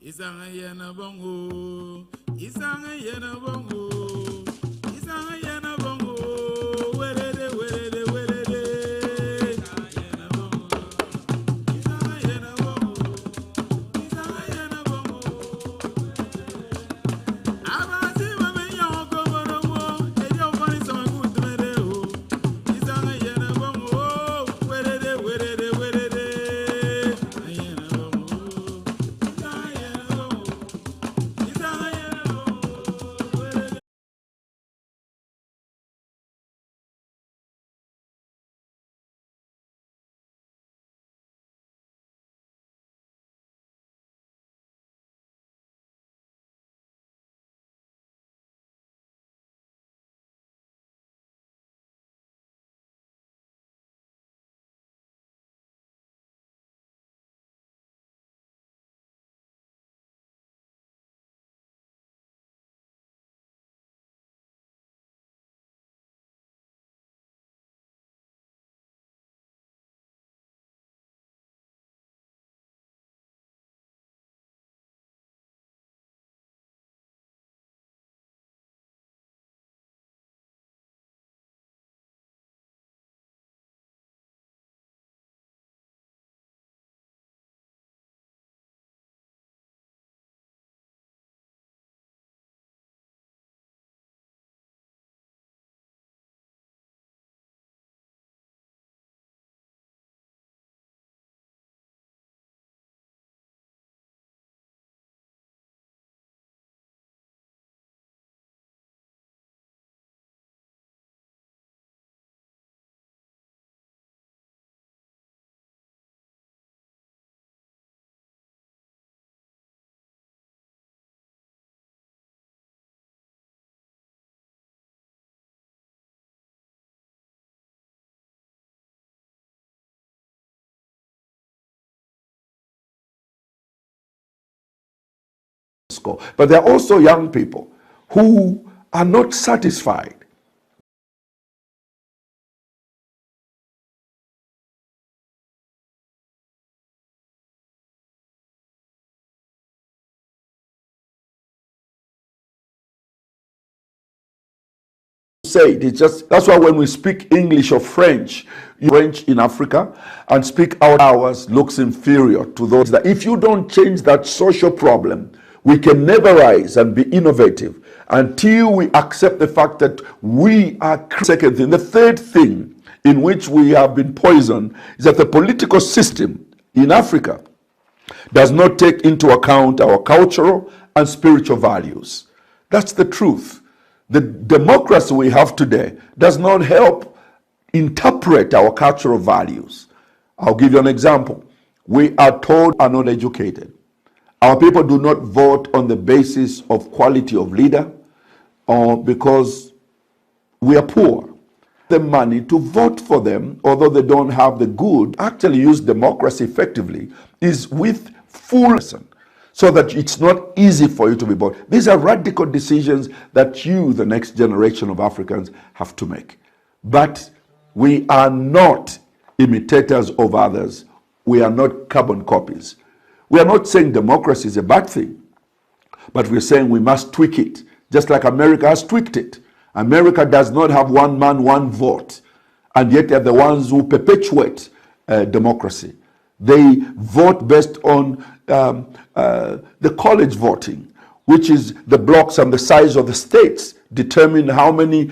Isanga yena bongo, isanga yena bongo, isanga yena bongo, werede werede werede. Isanga yena bongo, isanga yena bongo, isanga yena bongo. Abasi mame yonko bonomo, ejo fani sama kutumere o. Isanga yena bongo, werede werede werede. Isanga yena bongo. score. But there are also young people who are not satisfied. Say it. It's just that's why when we speak English or French in Africa and speak our hours looks inferior to those that if you don't change that social problem, we can never rise and be innovative until we accept the fact that we are second thing. The third thing in which we have been poisoned is that the political system in Africa does not take into account our cultural and spiritual values. That's the truth. The democracy we have today does not help interpret our cultural values. I'll give you an example. We are told are not educated. Our people do not vote on the basis of quality of leader or because we are poor. The money to vote for them, although they don't have the good, actually use democracy effectively, is with full so that it's not easy for you to be bought. These are radical decisions that you, the next generation of Africans, have to make. But we are not imitators of others. We are not carbon copies. We are not saying democracy is a bad thing, but we're saying we must tweak it, just like America has tweaked it. America does not have one man, one vote, and yet they're the ones who perpetuate democracy. They vote based on the college voting, which is the blocks and the size of the states determine how many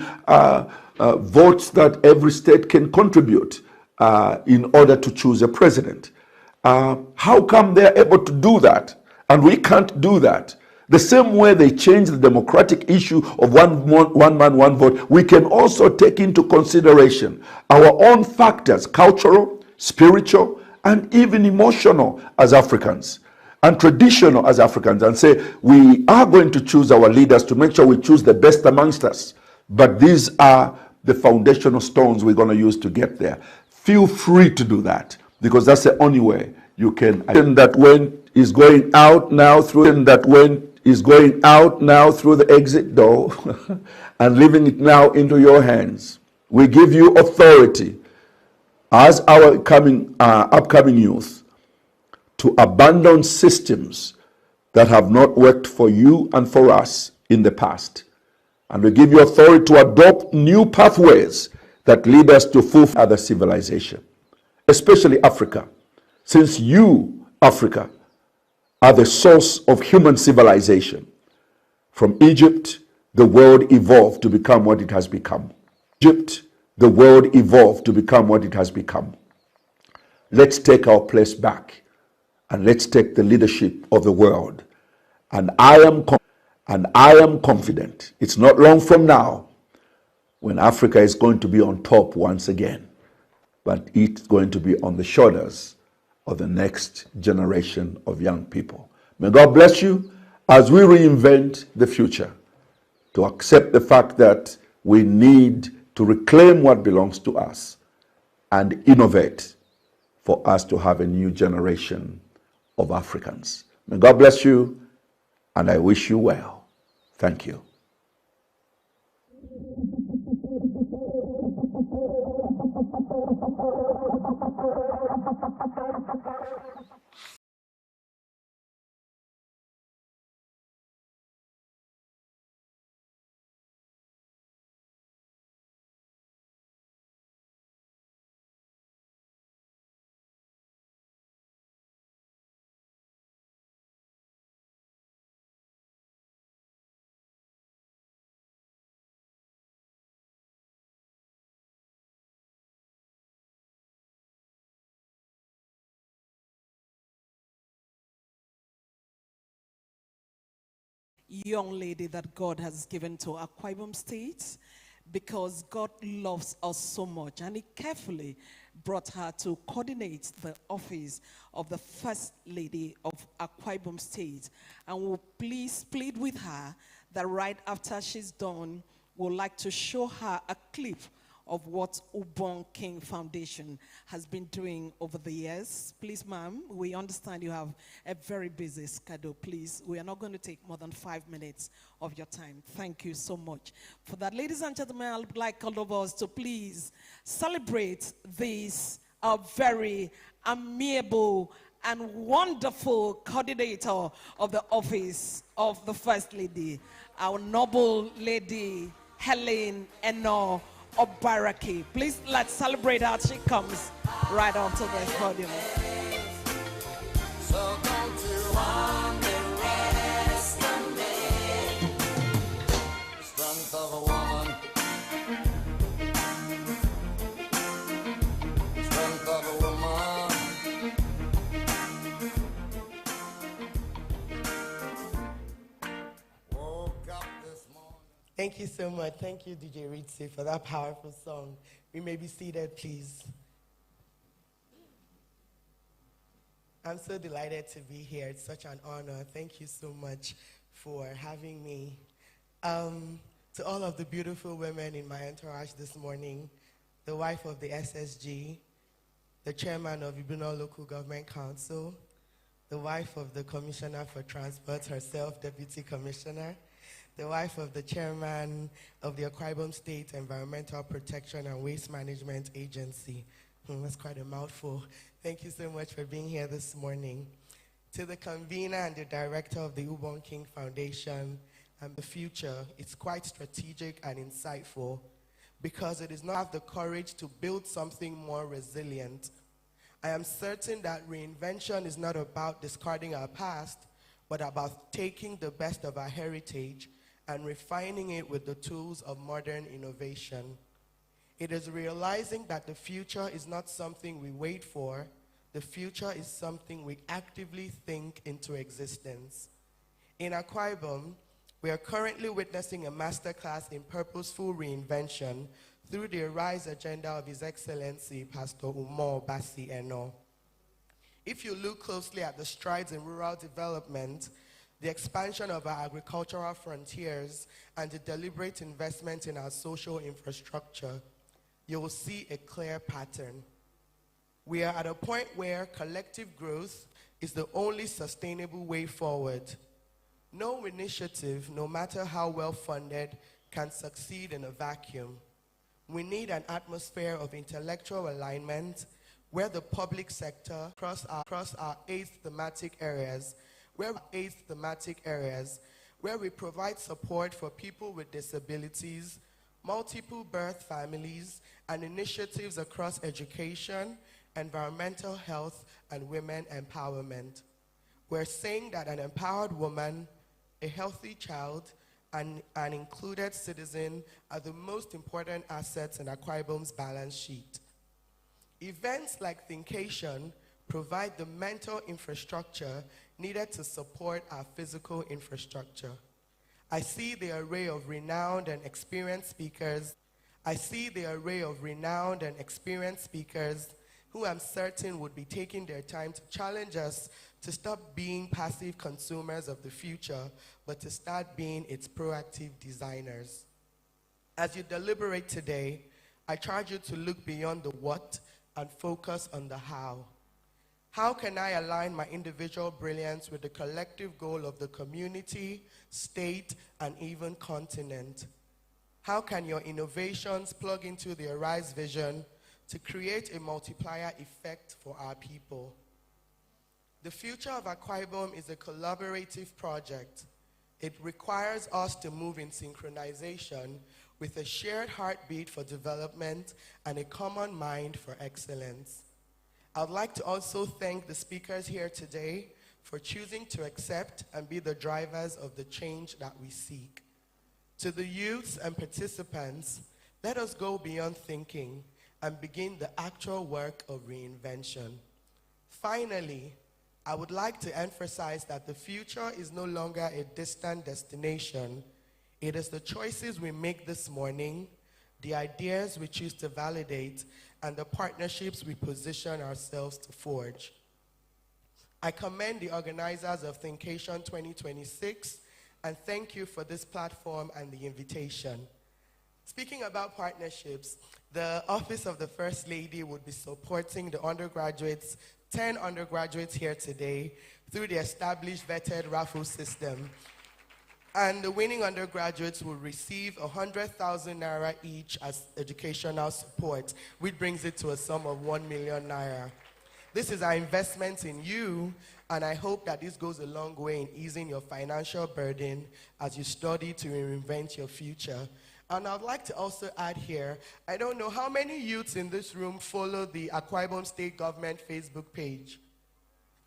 votes that every state can contribute in order to choose a president. How come they're able to do that and we can't do that? The same way they change the democratic issue of one man, one vote, we can also take into consideration our own factors, cultural, spiritual, and even emotional as Africans, and traditional as Africans, and say we are going to choose our leaders to make sure we choose the best amongst us. But these are the foundational stones we're going to use to get there. Feel free to do that, because that's the only way you can. That when is going out now through the exit door and leaving it now into your hands. We give you authority as our upcoming youth to abandon systems that have not worked for you and for us in the past. And we give you authority to adopt new pathways that lead us to fulfill other civilization, especially Africa, since you, Africa, are the source of human civilization. From Egypt, the world evolved to become what it has become. Egypt, the world evolved to become what it has become. Let's take our place back and let's take the leadership of the world. And I am confident it's not long from now when Africa is going to be on top once again, but it's going to be on the shoulders of the next generation of young people. May God bless you as we reinvent the future, to accept the fact that we need to reclaim what belongs to us and innovate for us to have a new generation of Africans. May God bless you, and I wish you well. Thank you. Young lady that God has given to Akwa Ibom State, because God loves us so much, and He carefully brought her to coordinate the office of the First Lady of Akwa Ibom State. And we'll please plead with her that right after she's done, we'd like to show her a clip of what Ubong King Foundation has been doing over the years. Please, ma'am, we understand you have a very busy schedule. Please, we are not going to take more than 5 minutes of your time. Thank you so much for that. Ladies and gentlemen, I would like all of us to please celebrate this very amiable and wonderful coordinator of the office of the First Lady, our noble lady, Helen Eno Obaraki. Please, let's celebrate her. She comes right onto this podium. So don't you underestimate the strength of a woman, the strength of a woman. Woke up this morning. Thank you so much. Thank you, DJ Ritzy, for that powerful song. We may be seated, please. I'm so delighted to be here. It's such an honor. Thank you so much for having me. To all of the beautiful women in my entourage this morning, the wife of the SSG, the chairman of Ibino Local Government Council, the wife of the Commissioner for Transport, herself Deputy Commissioner, the wife of the chairman of the Akwa Ibom State Environmental Protection and Waste Management Agency. That's quite a mouthful. Thank you so much for being here this morning. To the convener and the director of the Ubong King Foundation and the future, it's quite strategic and insightful because it is not the courage to build something more resilient. I am certain that reinvention is not about discarding our past, but about taking the best of our heritage and refining it with the tools of modern innovation. It is realizing that the future is not something we wait for. The future is something we actively think into existence. In Akwa Ibom, we are currently witnessing a masterclass in purposeful reinvention through the Arise agenda of His Excellency, Pastor Umo Basi Eno. If you look closely at the strides in rural development, the expansion of our agricultural frontiers, and the deliberate investment in our social infrastructure, you will see a clear pattern. We are at a point where collective growth is the only sustainable way forward. No initiative, no matter how well funded, can succeed in a vacuum. We need an atmosphere of intellectual alignment where the public sector across our eight thematic areas, where we provide support for people with disabilities, multiple birth families, and initiatives across education, environmental health, and women empowerment. We're saying that an empowered woman, a healthy child, and an included citizen are the most important assets in Akwa Ibom's balance sheet. Events like Thinkation provide the mental infrastructure needed to support our physical infrastructure. I see the array of renowned and experienced speakers. Who I'm certain would be taking their time to challenge us to stop being passive consumers of the future, but to start being its proactive designers. As you deliberate today, I charge you to look beyond the what and focus on the how. How can I align my individual brilliance with the collective goal of the community, state, and even continent? How can your innovations plug into the Arise vision to create a multiplier effect for our people? The future of Akwa Ibom is a collaborative project. It requires us to move in synchronization with a shared heartbeat for development and a common mind for excellence. I'd like to also thank the speakers here today for choosing to accept and be the drivers of the change that we seek. To the youths and participants, let us go beyond thinking and begin the actual work of reinvention. Finally, I would like to emphasize that the future is no longer a distant destination. It is the choices we make this morning, the ideas we choose to validate, and the partnerships we position ourselves to forge. I commend the organizers of Thinkation 2026 and thank you for this platform and the invitation. Speaking about partnerships, the Office of the First Lady would be supporting the undergraduates, 10 undergraduates here today, through the established vetted raffle system. And the winning undergraduates will receive 100,000 naira each as educational support, which brings it to a sum of 1 million naira. This is our investment in you, and I hope that this goes a long way in easing your financial burden as you study to reinvent your future. And I'd like to also add here, I don't know how many youths in this room follow the Akwa Ibom State Government Facebook page.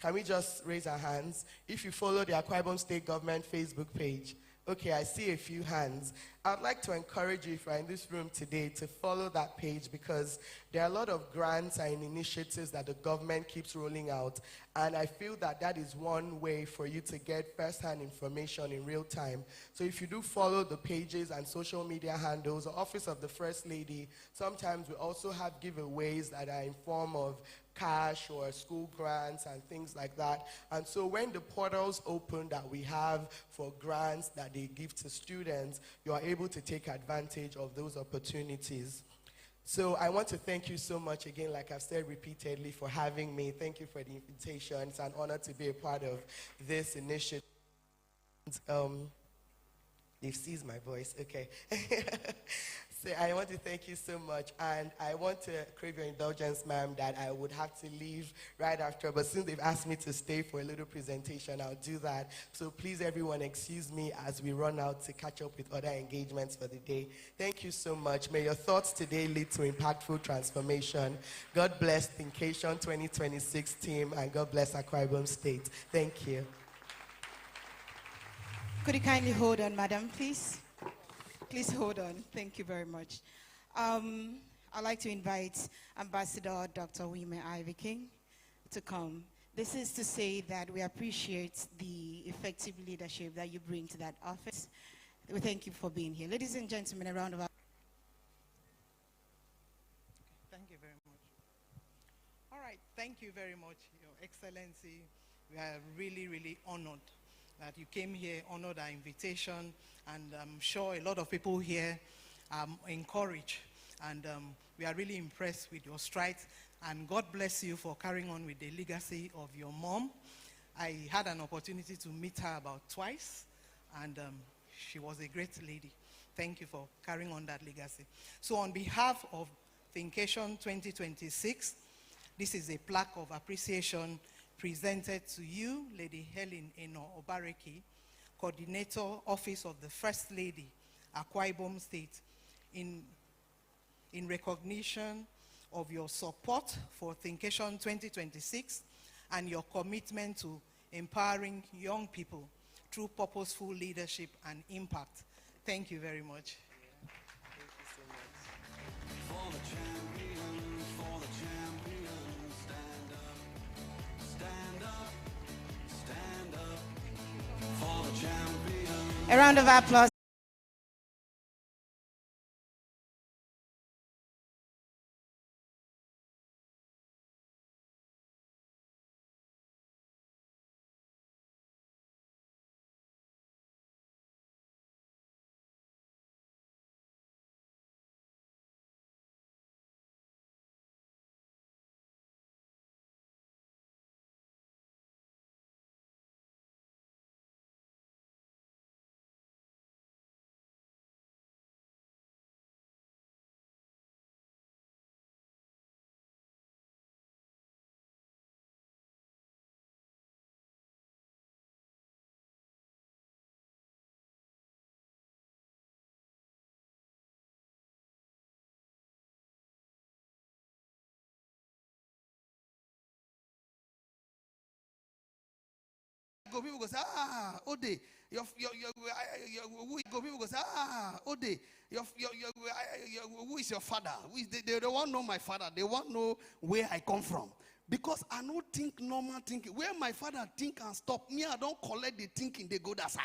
Can we just raise our hands? If you follow the Akwa Ibom State Government Facebook page. Okay, I see a few hands. I'd like to encourage you, if you're in this room today, to follow that page, because there are a lot of grants and initiatives that the government keeps rolling out. And I feel that that is one way for you to get first-hand information in real time. So if you do follow the pages and social media handles, the Office of the First Lady, sometimes we also have giveaways that are in form of cash or school grants and things like that. And so when the portals open that we have for grants that they give to students, you are able to take advantage of those opportunities. So I want to thank you so much again, like I've said repeatedly, for having me. Thank you for the invitation. It's an honor to be a part of this initiative. They've seized my voice, okay. So I want to thank you so much, and I want to crave your indulgence, ma'am, that I would have to leave right after, but since they've asked me to stay for a little presentation, I'll do that. So please, everyone, excuse me as we run out to catch up with other engagements for the day. Thank you so much. May your thoughts today lead to impactful transformation. God bless Thinkation 2026 team, and God bless Akwa Ibom State. Thank you. Could you kindly hold on, madam, please? Please hold on. Thank you very much. I'd like to invite Ambassador Dr. Ini Abin to come. This is to say that we appreciate the effective leadership that you bring to that office. We thank you for being here. Ladies and gentlemen, a round of applause. Thank you very much. All right, thank you very much, Your Excellency. We are really, really honored that you came here, honored our invitation, and I'm sure a lot of people here are encouraged, and we are really impressed with your strides, and God bless you for carrying on with the legacy of your mom. I had an opportunity to meet her about twice, and she was a great lady. Thank you for carrying on that legacy. So on behalf of Thinkation 2026, this is a plaque of appreciation presented to you, Lady Helen Eno Obareki, Coordinator, Office of the First Lady, Akwa Ibom State, in recognition of your support for Thinkation 2026 and your commitment to empowering young people through purposeful leadership and impact. Thank you very much. Thank you so much. For the champions, stand up, stand up, stand up. For the champions. A round of applause. People go say, ah, Ode, people go say, ah, Ode, who is your father? They don't want to know my father. They want to know where I come from. Because I don't think normal thinking. Where my father think and stop, me, I don't collect the thinking, they go that side.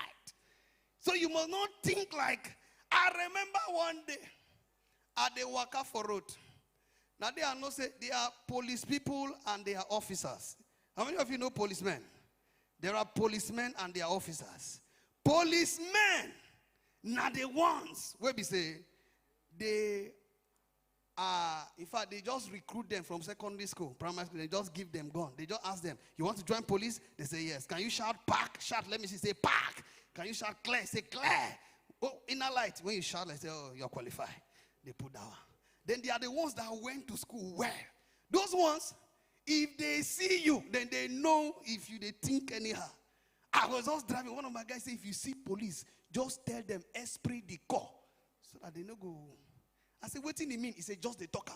So you must not think like, I remember one day, at the Waka for road. Now they are not say they are police people and they are officers. How many of you know policemen? There are policemen and their officers. Policemen, now the ones where we say they in fact, they just recruit them from secondary school, primary school. They just give them gun. They just ask them, you want to join police? They say yes. Can you shout park? Shout, let me see, say park. Can you shout clear? Say clear. Oh, inner light. When you shout, they say, oh, you're qualified. They put that one. Then they are the ones that went to school well. Those ones, if they see you, then they know if you they think anyhow. I was just driving. One of my guys said, if you see police, just tell them esprit de corps. So that they no go. I said, what do you mean? He said, just they talk.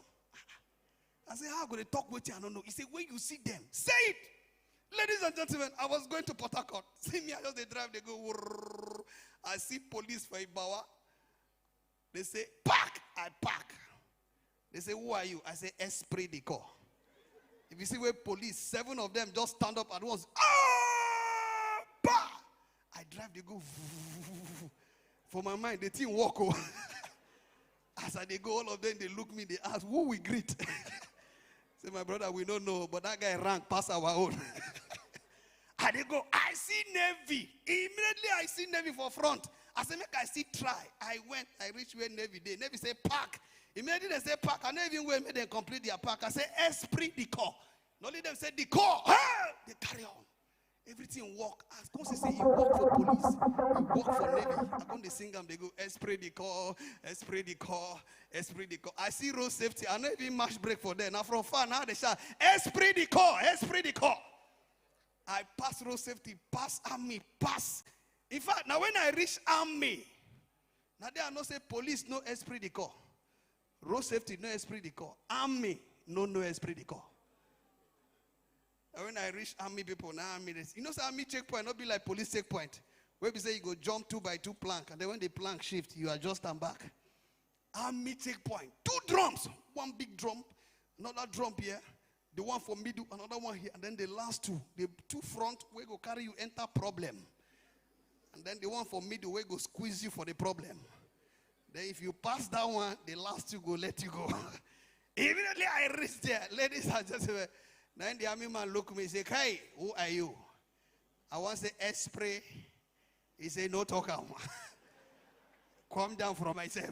I said, how go they talk with you? I don't know. He said, when you see them, say it. Ladies and gentlemen, I was going to Port Harcourt. See me, I just they drive, they go. Wrrr. I see police for Ibawa. They say, park. I park. They say, who are you? I say, esprit de corps. If you see where police, 7 of them just stand up at once. Ah! Bah! I drive, they go. For my mind, the thing walk over. As they go, all of them, they look me, they ask, who we greet? Say, my brother, we don't know, but that guy rank past our own. And they go, I see Navy. Immediately, I see Navy for front. I said, make I see try. I went, I reached where Navy did. Navy say, park. Immediately, they say, park. I never even went, made them complete their park. I say, esprit de corps. Not only them say, de corps. Hey! They carry on. Everything walk. As consistency, you walk for police, you walk for Navy. I come to sing them, they go, esprit de corps, esprit de corps, esprit de corps. I see road safety. I never even match break for them. Now from far, now they shout, esprit de corps, esprit de corps. I pass road safety, pass army, pass. In fact, now when I reach army, now they are not say police, no esprit de corps. Road safety, no esprit de corps. Army, no esprit de corps. And when I reach army people, now army, you know, army checkpoint, not be like police checkpoint. Where we say you go jump 2 by 2 plank, and then when the plank shift, you adjust and back. Army checkpoint, 2 drums, 1 big drum, another drum here, the one for middle, another one here, and then the last 2, the 2 front, where go carry you enter problem. And then the one for middle, where go squeeze you for the problem. Then if you pass that one, the last 2 go let you go. Immediately I reach there, ladies and gentlemen. Then the army man look at me and say, hey, who are you? I want to say, esprit. He said, no talker. Come down from myself.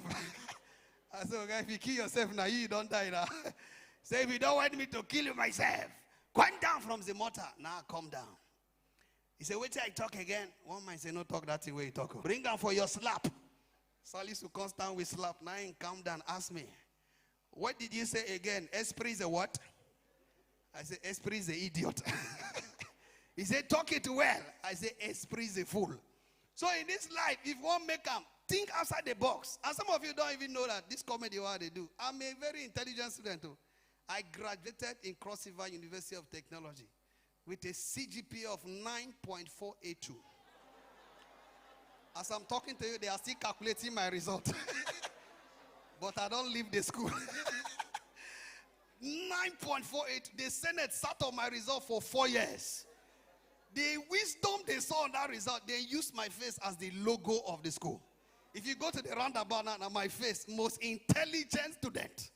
I said, okay, if you kill yourself now, you don't die now. Say, if you don't want me to kill you myself, come down from the motor. Now come down. He said, wait till I talk again. One man said, no talk that way you talk. Bring down for your slap. So I used to come down with slap. Now he come down, ask me, what did you say again? Esprit is a what? I said, esprit is an idiot. He said, talk it well. I said, esprit is a fool. So in this life, if you want to make them think outside the box, and some of you don't even know that this comedy, what they do. I'm a very intelligent student too. I graduated in Cross River University of Technology with a CGPA of 9.482. As I'm talking to you, they are still calculating my result. But I don't leave the school. 9.48. The Senate sat on my result for 4 years. The wisdom they saw on that result, they used my face as the logo of the school. If you go to the roundabout now, my face, most intelligent student.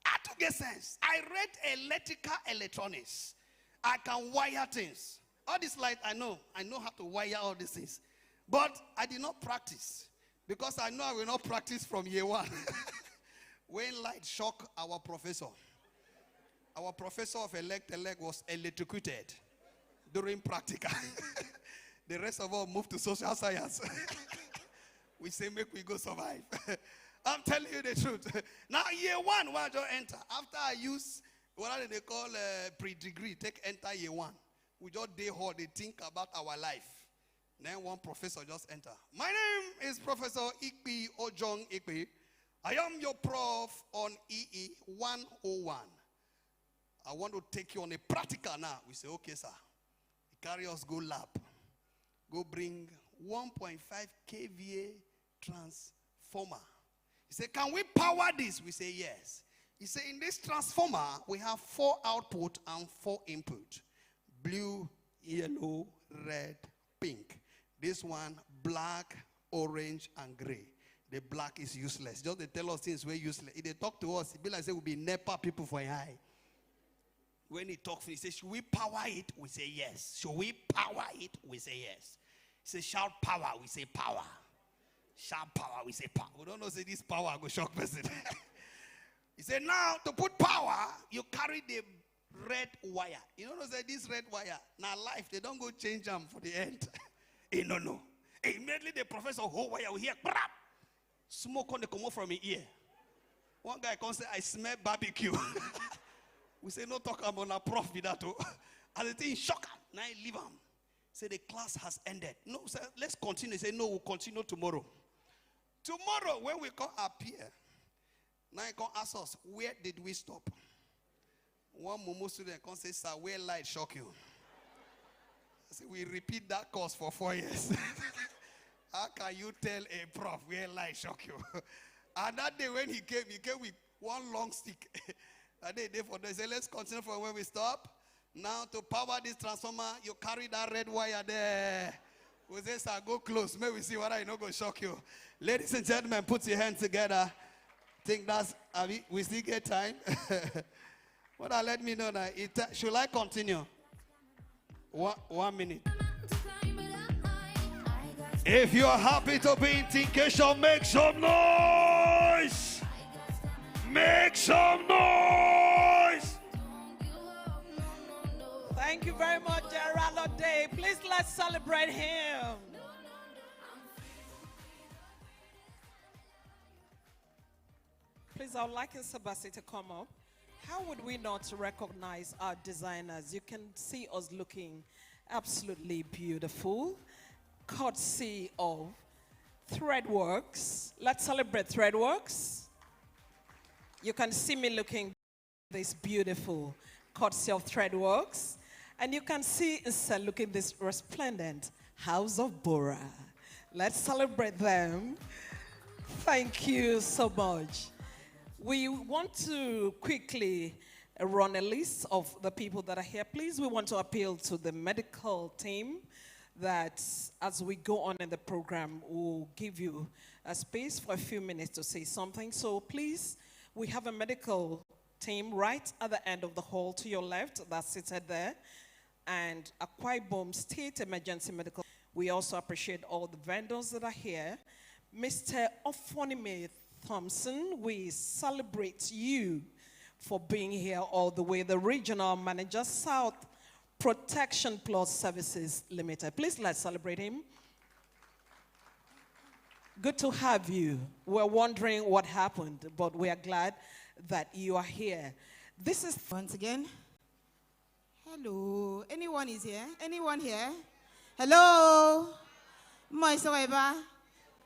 I had to get sense. I read electrical electronics. I can wire things. All this light, I know how to wire all these things. But I did not practice. Because I know I will not practice from year 1. When light shocked our professor. Our professor of elect was electrocuted during practical. The rest of us moved to social science. We say, make we go survive. I'm telling you the truth. Now, year 1, where I just enter. After I use what they call pre-degree, take enter year 1. We just day hard, they think about our life. Then one professor just enter. My name is Professor Ikpi Ojong Ikpi. I am your prof on EE 101. I want to take you on a practical now. We say, okay, sir. He carry us, go lab. Go bring 1.5 kVA transformer. He said, can we power this? We say, yes. He said, in this transformer, we have 4 output and 4 input. Blue, yellow, red, pink. This one, black, orange, and gray. The black is useless. Just they tell us things we're useless. If they talk to us, it be like say we'll be NEPA people for a high. When he talks, he says, should we power it? We say yes. Should we power it? We say yes. He says, shout power. We say power. Sharp power. We say power. We don't know say this power go shock person. He said, now to put power, you carry the red wire. You know say this red wire. Now life, they don't go change them for the end. No. Immediately the professor whole wire will hear crap. Smoke on the come out from his ear. One guy can say, I smell barbecue. We say, no talk about a prof with that. And the thing shock him. Now he leave him. Say the class has ended. No, sir, let's continue. Say, no, we'll continue tomorrow. Tomorrow, when we come appear, now he can ask us, where did we stop? One Momo student can say, sir, where light shock you? I say, we repeat that course for 4 years. How can you tell a prof where light shock you? And that day when he came with one long stick. That day for they say, let's continue from where we stop. Now to power this transformer, you carry that red wire there. We say, sir, go close. Maybe we see what I know go shock you. Ladies and gentlemen, put your hands together. Think that's, we still get time. Well, let me know that. Should I continue? 1 minute. If you are happy to be in Thinkation, make some noise! Make some noise! Thank you very much, Geraldo Day. Please let's celebrate him. Please, I would like Sabasi to come up. How would we not recognize our designers? You can see us looking absolutely beautiful. Courtesy of Threadworks. Let's celebrate Threadworks. You can see me looking this beautiful, courtesy of Threadworks. And you can see instead looking this resplendent House of Bora. Let's celebrate them. Thank you so much. We want to quickly run a list of the people that are here. Please, we want to appeal to the medical team that as we go on in the program, we'll give you a space for a few minutes to say something. So please, we have a medical team right at the end of the hall to your left that's seated there. And Akwa Ibom State Emergency Medical. We also appreciate all the vendors that are here. Mr. Ofonime Thompson, we celebrate you for being here all the way. The Regional Manager, South Protection Plus Services Limited. Please let's celebrate him. Good to have you. We're wondering what happened, but we are glad that you are here. This is once again. Hello. Anyone is here? Anyone here? Hello? Moisaweba?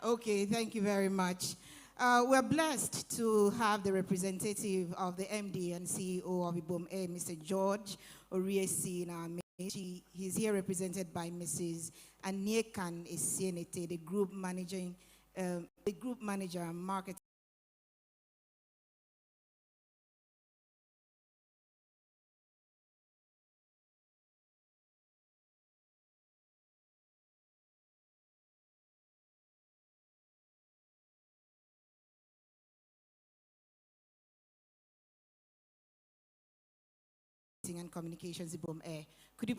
Okay, thank you very much. We're blessed to have the representative of the MD and CEO of Ibom Air, Mr. George Oriesi in our midst. He's here represented by Mrs. Aniekan Esienete, the group manager and marketing. And Communications Ibom Air. Could you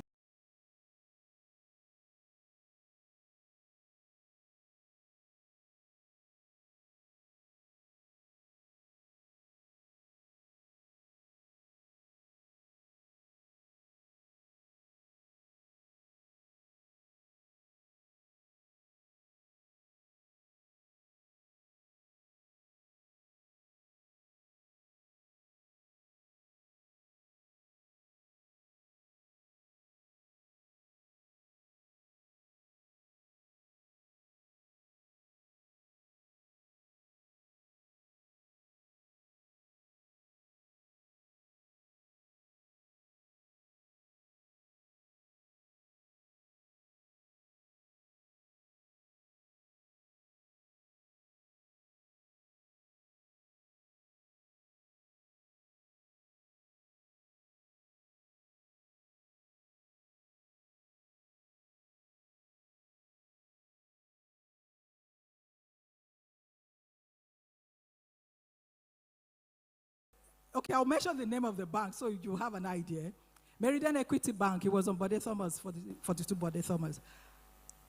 Okay, I'll mention the name of the bank so you have an idea. Meridian Equity Bank, it was on Bode Thomas, 42 Bode Thomas.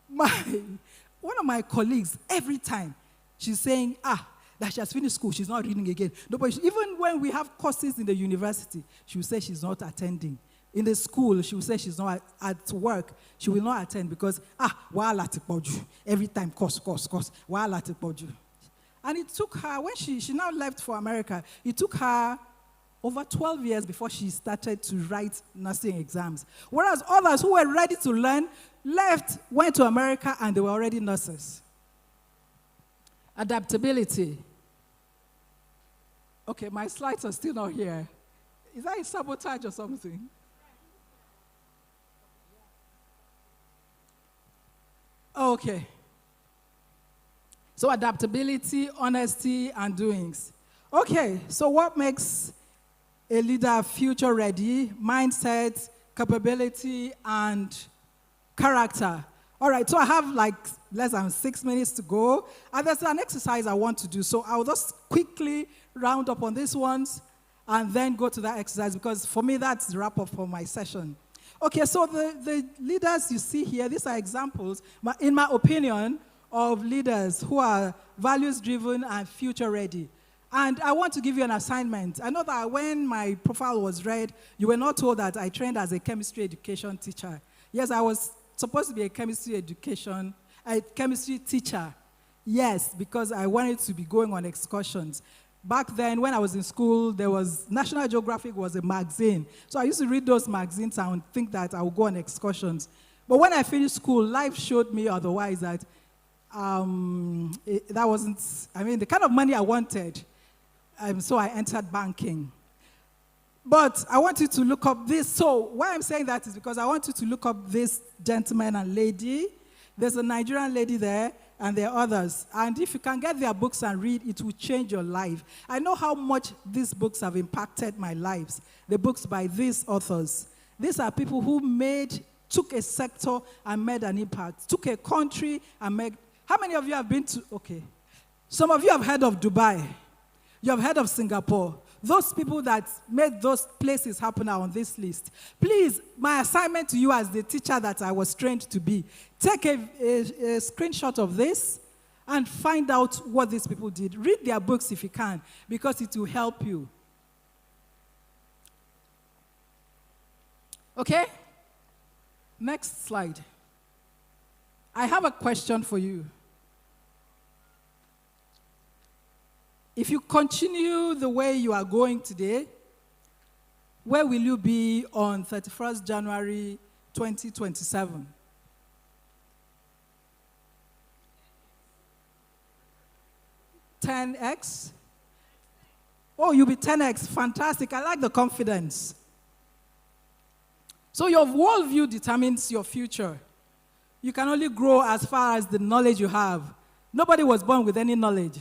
One of my colleagues, every time, She's saying, that she has finished school, she's not reading again. No, but even when we have courses in the university, she will say she's not attending. In the school, she will say she's not at work. She will not attend because, every time, course. And it took her, when she now left for America, it took her over 12 years before she started to write nursing exams. Whereas others who were ready to learn left, went to America, and they were already nurses. Adaptability. Okay, my slides are still not here. Is that a sabotage or something? Okay. So adaptability, honesty, and doings. Okay, so what makes a leader future ready? Mindset, capability, and character. All right, so I have like less than 6 minutes to go. And there's an exercise I want to do. So I'll just quickly round up on these ones and then go to that exercise because for me, that's the wrap up for my session. Okay, so the leaders you see here, these are examples, in my opinion, of leaders who are values-driven and future-ready. And I want to give you an assignment. I know that when my profile was read, you were not told that I trained as a chemistry education teacher. Yes, I was supposed to be a chemistry teacher. Yes, because I wanted to be going on excursions. Back then, when I was in school, National Geographic was a magazine. So I used to read those magazines and think that I would go on excursions. But when I finished school, life showed me otherwise that that wasn't, the kind of money I wanted. So I entered banking. But I want you to look up this. So why I'm saying that is because I want you to look up this gentleman and lady. There's a Nigerian lady there, and there are others. And if you can get their books and read, it will change your life. I know how much these books have impacted my lives, the books by these authors. These are people who took a sector and made an impact, took a country and made. How many of you have been to, okay. Some of you have heard of Dubai. You have heard of Singapore. Those people that made those places happen are on this list. Please, my assignment to you as the teacher that I was trained to be, take a screenshot of this and find out what these people did. Read their books if you can, because it will help you. Okay? Next slide. I have a question for you. If you continue the way you are going today, where will you be on 31st January 2027? $10x? Oh, you'll be 10x. Fantastic. I like the confidence. So your worldview determines your future. You can only grow as far as the knowledge you have. Nobody was born with any knowledge.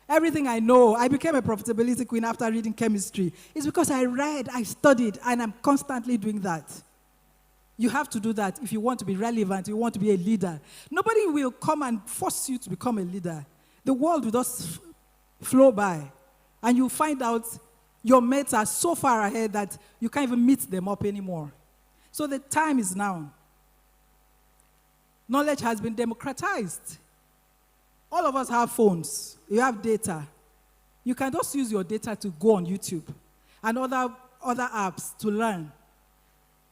Everything I know, I became a profitability queen after reading chemistry. It's because I read, I studied, and I'm constantly doing that. You have to do that if you want to be relevant, you want to be a leader. Nobody will come and force you to become a leader. The world will just flow by, and you'll find out your mates are so far ahead that you can't even meet them up anymore. So the time is now. Knowledge has been democratized. All of us have phones. You have data. You can just use your data to go on YouTube and other apps to learn.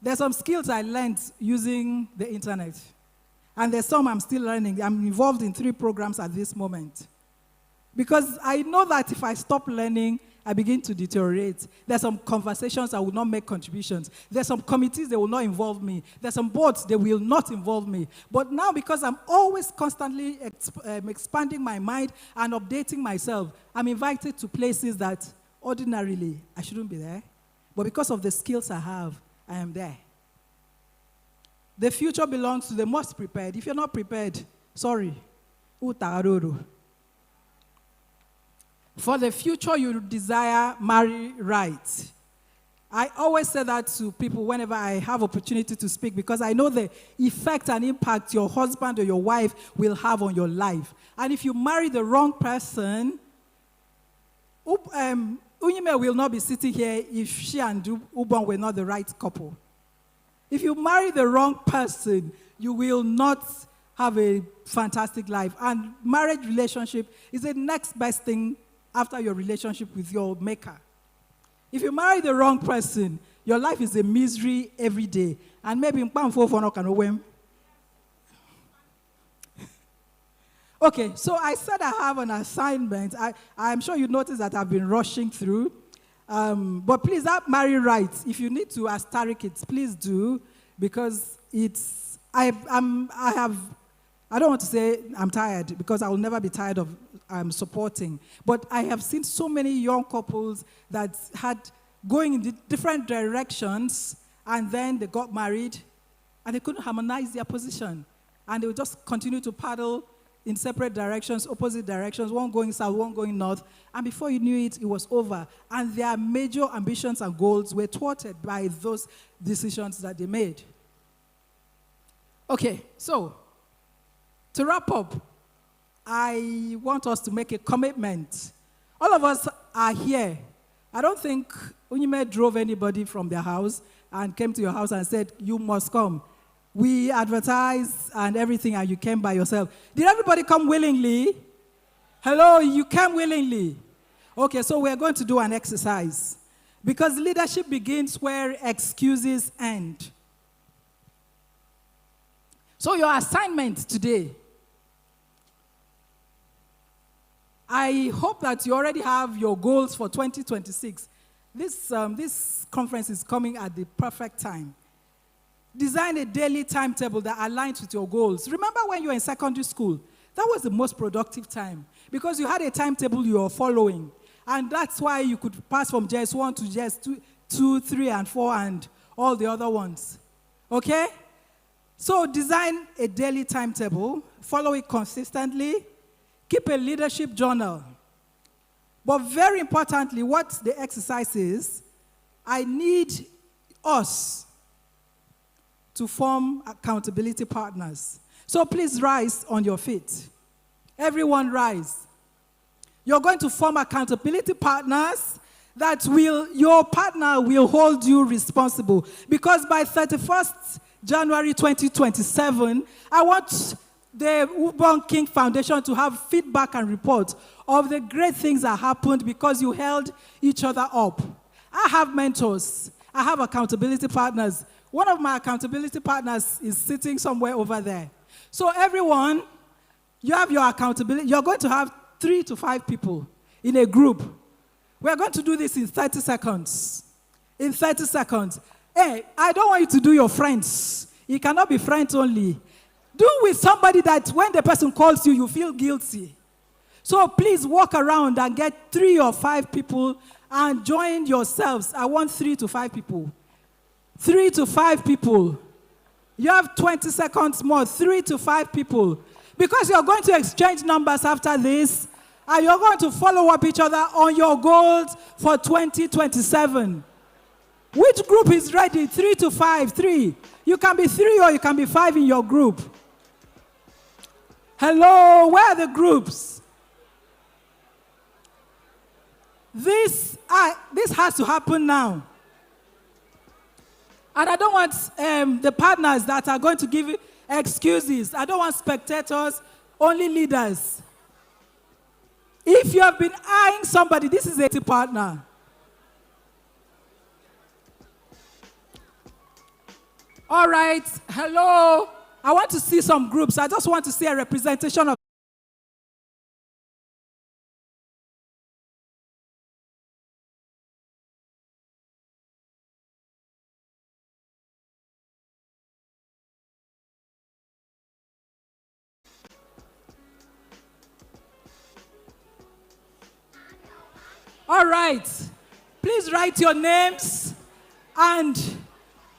There's some skills I learned using the internet. And there's some I'm still learning. I'm involved in 3 programs at this moment. Because I know that if I stop learning, I begin to deteriorate. There's some conversations I will not make contributions. There's some committees that will not involve me. There's some boards that will not involve me. But now, because I'm always constantly expanding my mind and updating myself, I'm invited to places that ordinarily I shouldn't be there. But because of the skills I have, I am there. The future belongs to the most prepared. If you're not prepared, sorry. For the future you desire, marry right. I always say that to people whenever I have opportunity to speak because I know the effect and impact your husband or your wife will have on your life. And if you marry the wrong person, Unyime will not be sitting here if she and Ubong were not the right couple. If you marry the wrong person, you will not have a fantastic life. And marriage relationship is the next best thing after your relationship with your maker. If you marry the wrong person, your life is a misery every day. And maybe okay, so I said I have an assignment. I'm sure you noticed that I've been rushing through. But please, that marry right. If you need to asterisk it, please do, because I don't want to say I'm tired, because I will never be tired of supporting. But I have seen so many young couples that had going in different directions, and then they got married, and they couldn't harmonize their position. And they would just continue to paddle in separate directions, opposite directions, one going south, one going north, and before you knew it, it was over. And their major ambitions and goals were thwarted by those decisions that they made. Okay, so to wrap up, I want us to make a commitment. All of us are here. I don't think Unyime drove anybody from their house and came to your house and said, you must come. We advertised and everything, and you came by yourself. Did everybody come willingly? Hello, you came willingly. Okay, so we're going to do an exercise, because leadership begins where excuses end. So your assignment today, I hope that you already have your goals for 2026. This conference is coming at the perfect time. Design a daily timetable that aligns with your goals. Remember when you were in secondary school? That was the most productive time, because you had a timetable you were following. And that's why you could pass from JS1 to JS2, 3, and 4, and all the other ones. Okay? So design a daily timetable, follow it consistently, keep a leadership journal. But very importantly, what the exercise is, I need us to form accountability partners. So please rise on your feet. Everyone rise. You're going to form accountability partners that your partner will hold you responsible. Because by 31st January 2027, I want the Ubong King Foundation to have feedback and report of the great things that happened because you held each other up. I have mentors. I have accountability partners. One of my accountability partners is sitting somewhere over there. So everyone, you have your accountability. You're going to have 3 to 5 people in a group. We're going to do this in 30 seconds. In 30 seconds. Hey, I don't want you to do your friends. It cannot be friends only. Do with somebody that when the person calls you, you feel guilty. So please walk around and get 3 or 5 people and join yourselves. I want 3 to 5 people. 3 to 5 people. You have 20 seconds more. 3 to 5 people. Because you're going to exchange numbers after this, and you're going to follow up each other on your goals for 2027. Which group is ready? 3 to 5. 3. You can be 3 or you can be 5 in your group. Hello, where are the groups? This has to happen now. And I don't want the partners that are going to give excuses. I don't want spectators, only leaders. If you have been eyeing somebody, this is a partner. All right, hello. I want to see some groups. I just want to see a representation of. All right, please write your names, and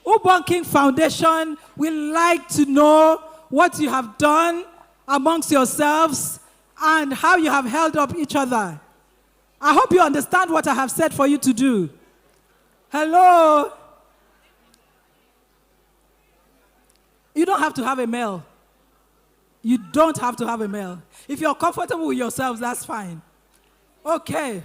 Ubong King Foundation will like to know what you have done amongst yourselves and how you have held up each other. I hope you understand what I have said for you to do. Hello? You don't have to have a male. You don't have to have a male. If you're comfortable with yourselves, that's fine. Okay.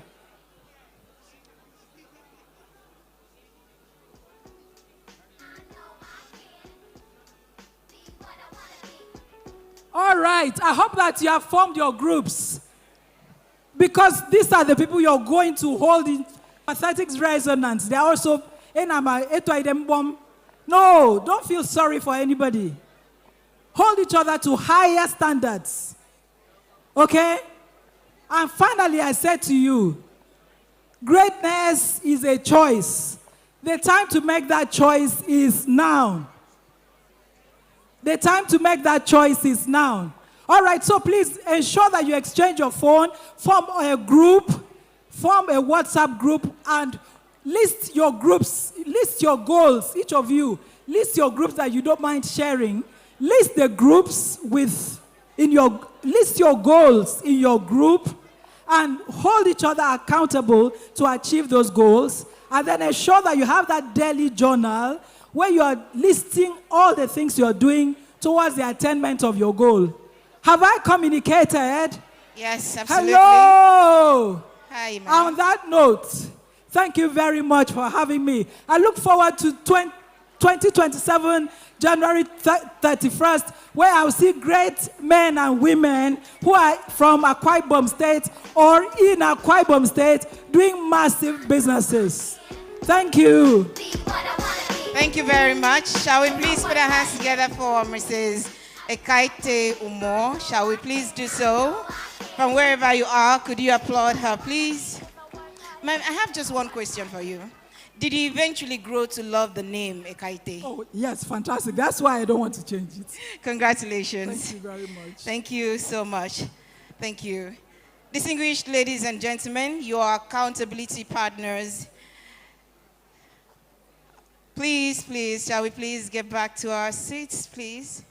All right. I hope that you have formed your groups. Because these are the people you're going to hold in pathetic resonance. They are also, no, don't feel sorry for anybody. Hold each other to higher standards. Okay? And finally, I said to you, greatness is a choice. The time to make that choice is now. The time to make that choice is now. All right, so please ensure that you exchange your phone, form a group, form a WhatsApp group, and list your groups, list your goals, each of you. List your groups that you don't mind sharing. List the groups list your goals in your group, and hold each other accountable to achieve those goals. And then ensure that you have that daily journal where you are listing all the things you are doing towards the attainment of your goal. Have I communicated? Yes, absolutely. Hello. Hi, ma'am. On that note, thank you very much for having me. I look forward to 2027, January 31st, where I'll see great men and women who are from Akwa Ibom State or in Akwa Ibom State doing massive businesses. Thank you. Thank you very much. Shall we please put our hands together for Mrs. Ekaite Umo? Shall we please do so? From wherever you are, could you applaud her, please? Ma'am, I have just one question for you. Did you eventually grow to love the name Ekaite? Oh, yes, fantastic. That's why I don't want to change it. Congratulations. Thank you very much. Thank you so much. Thank you. Distinguished ladies and gentlemen, your accountability partners, please, shall we please get back to our seats, please?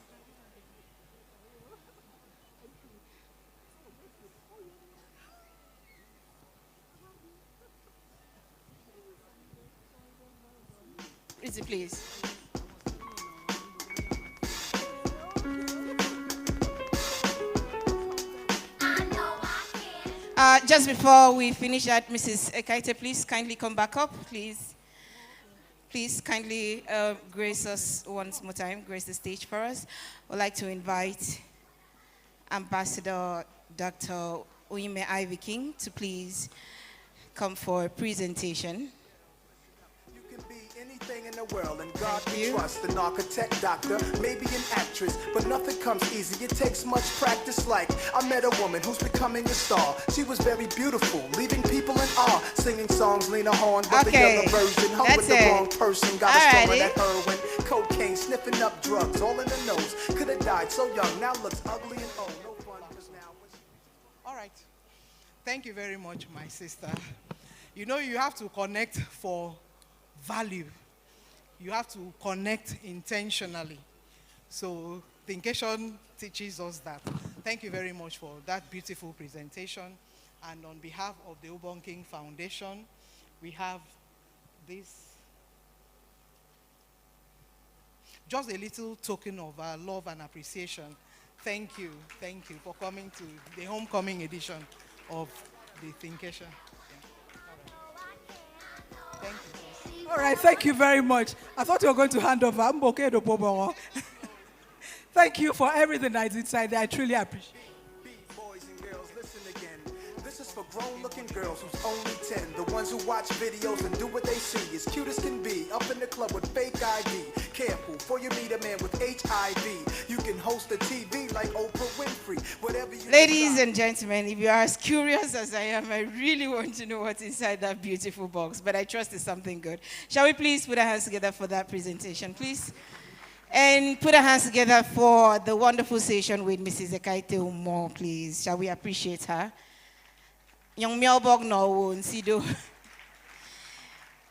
Please. Just before we finish that, Mrs. Ekaite, please kindly come back up, please. Please kindly grace us once more time, grace the stage for us. I'd like to invite Ambassador Dr. Ini Abin to please come for a presentation. Anything in the world, and God can trust an architect, doctor, maybe an actress, but nothing comes easy. It takes much practice. Like I met a woman who's becoming a star. She was very beautiful, leaving people in awe, singing songs Lena Horne, but the other version. Hung with the wrong person, got a stomach that heroin, cocaine, sniffing up drugs, all in the nose. Could have died so young, now looks ugly and old. No fun just now. All right. Thank you very much, my sister. You know, you have to connect for value. You have to connect intentionally. So Thinkation teaches us that. Thank you very much for that beautiful presentation. And on behalf of the Ubong King Foundation, we have this, just a little token of our love and appreciation. Thank you for coming to the homecoming edition of the Thinkation. Thank you. All right, thank you very much. I thought you were going to hand over. I'm okay to Bobo. Thank you for everything that's inside there. I truly appreciate it. Boys and girls, listen again. This is for grown-looking girls who's only 10. The ones who watch videos and do what they see. As cute as can be, up in the club with fake ID. Careful, before you meet a man with HIV. You can host a TV like Oprah Winfrey. Whatever you Ladies and gentlemen, if you are as curious as I am, I really want to know what's inside that beautiful box. But I trust it's something good. Shall we please put our hands together for that presentation, please? And put our hands together for the wonderful session with Mrs. Ekaite Umo, please. Shall we appreciate her? Young Mielbog no Nsido.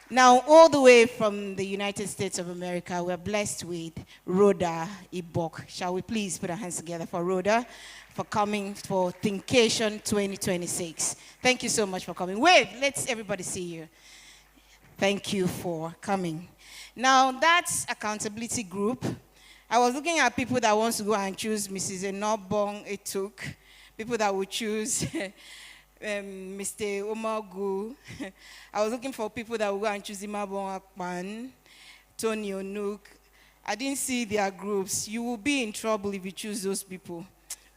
Now, all the way from the United States of America, we're blessed with Rhoda Ibok. Shall we please put our hands together for Rhoda for coming for Thinkation 2026. Thank you so much for coming. Wave, let's everybody see you. Thank you for coming. Now, that's accountability group. I was looking at people that wants to go and choose Mrs. Enobong Etuk, people that would choose Mr. Omagu. I was looking for people that would go and choose Imabong Akpan, Tony Onuk. I didn't see their groups. You will be in trouble if you choose those people.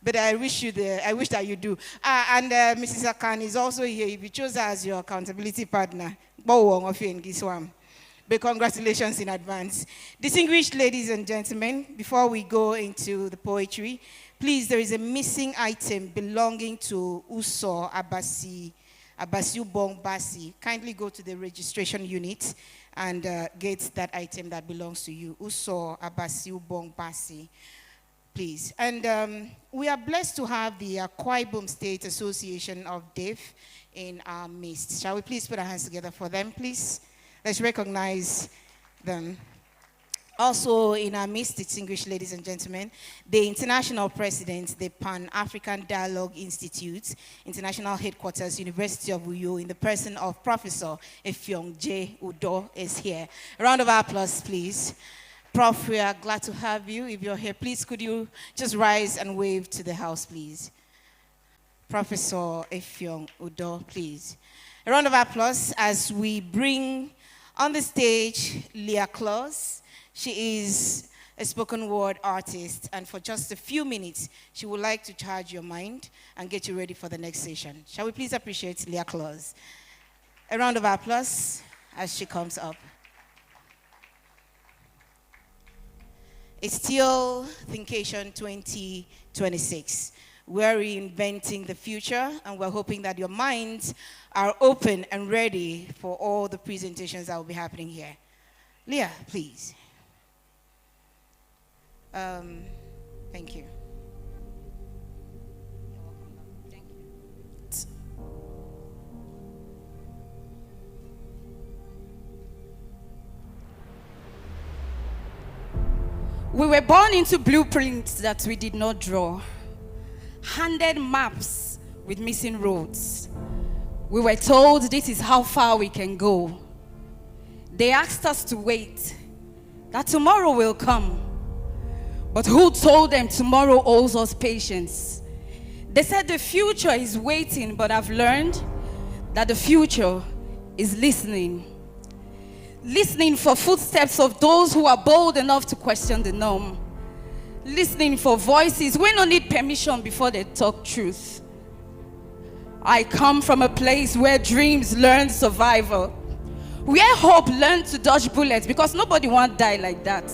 But I wish that you do. And Mrs. Akin is also here. If you chose her as your accountability partner, but congratulations in advance. Distinguished ladies and gentlemen, before we go into the poetry, please, there is a missing item belonging to Uso Ubong Basi. Kindly go to the registration unit and get that item that belongs to you. Uso Ubong Basi, please. And we are blessed to have the Akwa Ibom State Association of Deaf in our midst. Shall we please put our hands together for them, please? Let's recognize them. Also in our midst, distinguished ladies and gentlemen, the international president, the Pan-African Dialogue Institute, International Headquarters, University of Uyo, in the person of Professor Effiong J. Udo, is here. A round of applause, please. Prof, we are glad to have you. If you're here, please could you just rise and wave to the house, please. Professor Effiong Udo, please. A round of applause as we bring on the stage Leah Claus. She is a spoken word artist, and for just a few minutes, she would like to charge your mind and get you ready for the next session. Shall we please appreciate Leah Claus? A round of applause as she comes up. It's still Thinkation 2026. We're reinventing the future, and we're hoping that your minds are open and ready for all the presentations that will be happening here. Leah, please. Thank you. We were born into blueprints that we did not draw, handed maps with missing roads. We were told this is how far we can go. They asked us to wait, that tomorrow will come. But who told them tomorrow owes us patience? They said the future is waiting, but I've learned that the future is listening. Listening for footsteps of those who are bold enough to question the norm. Listening for voices we don't need permission before they talk truth. I come from a place where dreams learn survival, where hope learned to dodge bullets, because nobody wants to die like that.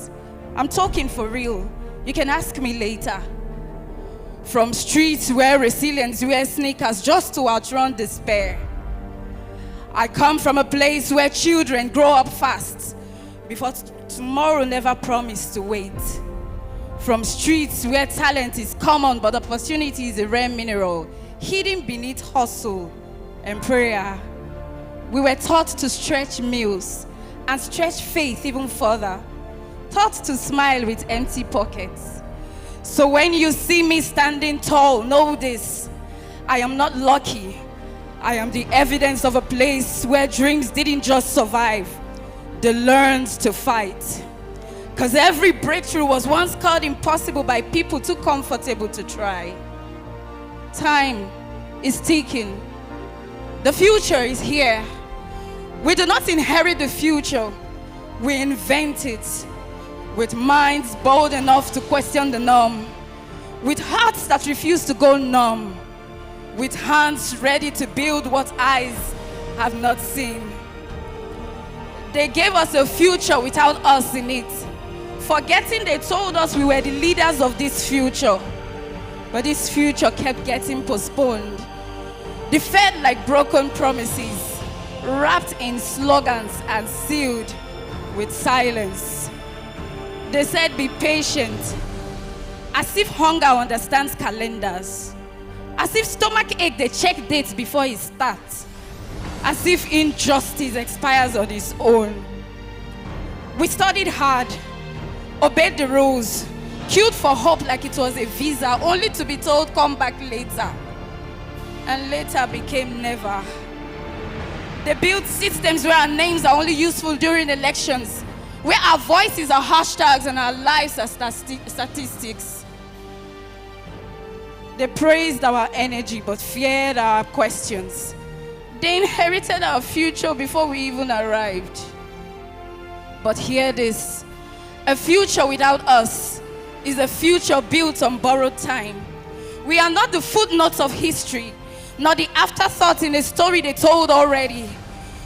I'm talking for real. You can ask me later. From streets where resilience wear sneakers just to outrun despair. I come from a place where children grow up fast before tomorrow never promised to wait. From streets where talent is common but opportunity is a rare mineral, hidden beneath hustle and prayer. We were taught to stretch meals and stretch faith even further. Taught to smile with empty pockets. So when you see me standing tall, know this: I am not lucky. I am the evidence of a place where dreams didn't just survive, they learned to fight. Because every breakthrough was once called impossible by people too comfortable to try. Time is ticking. The future is here. We do not inherit the future, we invent it. With minds bold enough to question the norm, with hearts that refuse to go numb, with hands ready to build what eyes have not seen. They gave us a future without us in it, forgetting they told us we were the leaders of this future. But this future kept getting postponed, deferred like broken promises, wrapped in slogans and sealed with silence. They said be patient, as if hunger understands calendars, as if stomach ache they check dates before it starts, as if injustice expires on its own. We studied hard, obeyed the rules, queued for hope like it was a visa, only to be told come back later, and later became never. They built systems where our names are only useful during elections, where our voices are hashtags and our lives are statistics. They praised our energy but feared our questions. They inherited our future before we even arrived. But hear this: a future without us is a future built on borrowed time. We are not the footnotes of history, not the afterthought in a story they told already.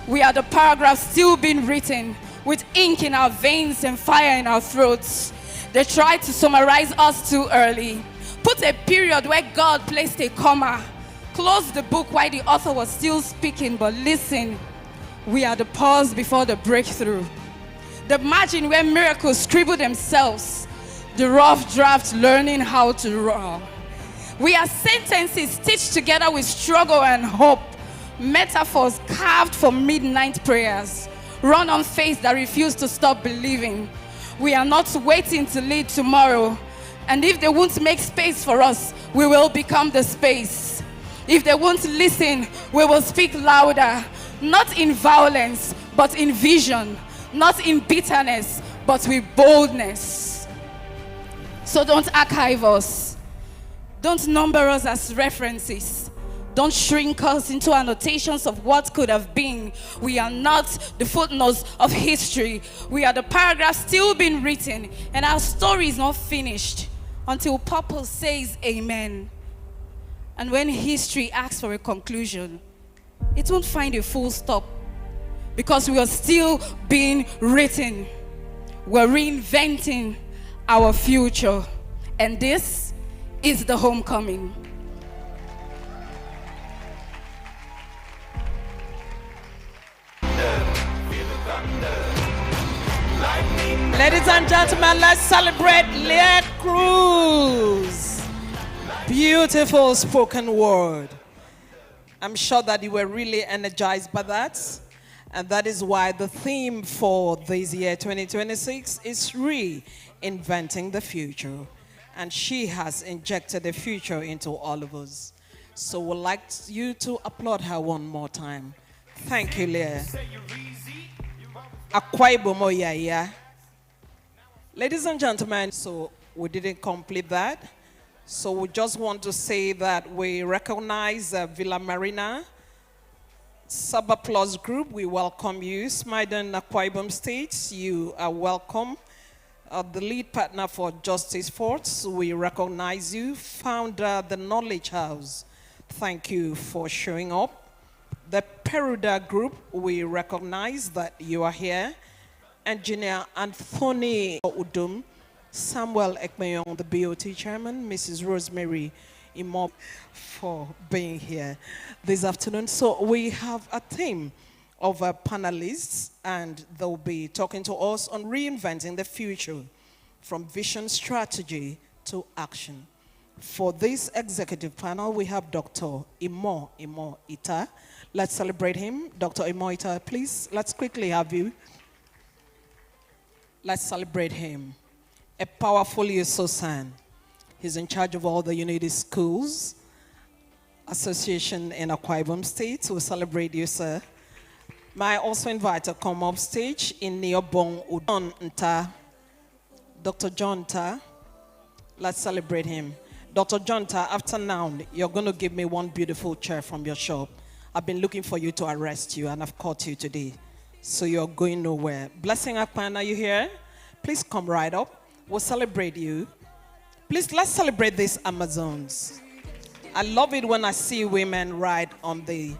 We are the paragraphs still being written with ink in our veins and fire in our throats. They tried to summarize us too early. Put a period where God placed a comma. Close the book while the author was still speaking, but listen, we are the pause before the breakthrough. The margin where miracles scribble themselves. The rough draft learning how to draw. We are sentences stitched together with struggle and hope. Metaphors carved for midnight prayers. Run on faith that refuse to stop believing. We are not waiting to lead tomorrow. And if they won't make space for us, we will become the space. If they won't listen, we will speak louder. Not in violence, but in vision. Not in bitterness, but with boldness. So don't archive us. Don't number us as references. Don't shrink us into annotations of what could have been. We are not the footnotes of history. We are the paragraphs still being written, and our story is not finished until purpose says amen. And when history asks for a conclusion, it won't find a full stop, because we are still being written. We're reinventing our future, and this is the homecoming. Ladies and gentlemen, let's celebrate Leah Cruz. Beautiful spoken word. I'm sure that you were really energized by that. And that is why the theme for this year, 2026, is reinventing the future. And she has injected the future into all of us. So we'd like you to applaud her one more time. Thank you, Leah. Akwa Ibom, yeah. Ladies and gentlemen, so we didn't complete that. So we just want to say that we recognize Villa Marina, Saba Plus Group. We welcome you. Smiden Akwa Ibom State, you are welcome. The lead partner for Justice Forts, we recognize you. Founder, the Knowledge House, thank you for showing up. The Peruda Group, we recognize that you are here. Engineer Anthony Udum, Samuel Ekmeyong, the BOT chairman, Mrs. Rosemary Imo, for being here this afternoon. So we have a team of panelists, and they'll be talking to us on reinventing the future from vision, strategy to action. For this executive panel, we have Dr. Imo Ita. Let's celebrate him. Dr. Imo Ita, please, let's quickly have you. Let's celebrate him. A powerful Yusosan. He's in charge of all the Unity Schools Association in Akwa Ibom State. We'll celebrate you, sir. May I also invite to come up stage in Ubong Udon Nta, Dr. John Ta. Let's celebrate him. Dr. John Ta, after now, you're going to give me one beautiful chair from your shop. I've been looking for you to arrest you, and I've caught you today. So you're going nowhere. Blessing Akpan, are you here? Please come right up. We'll celebrate you. Please, let's celebrate these Amazons. I love it when I see women ride on the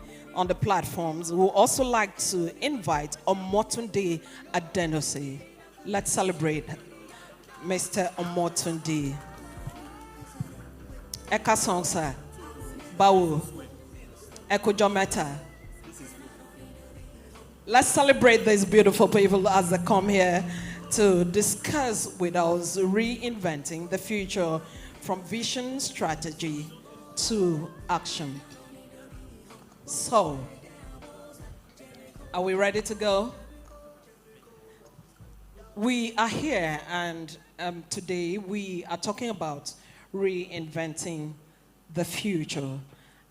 platforms. We also like to invite Omotunde Adenose. Let's celebrate Mr. Omotunde. Eka song, sir. Bawu. Eko Jometa. Let's celebrate these beautiful people as they come here to discuss with us reinventing the future from vision, strategy to action. So, are we ready to go? We are here, and today we are talking about reinventing the future.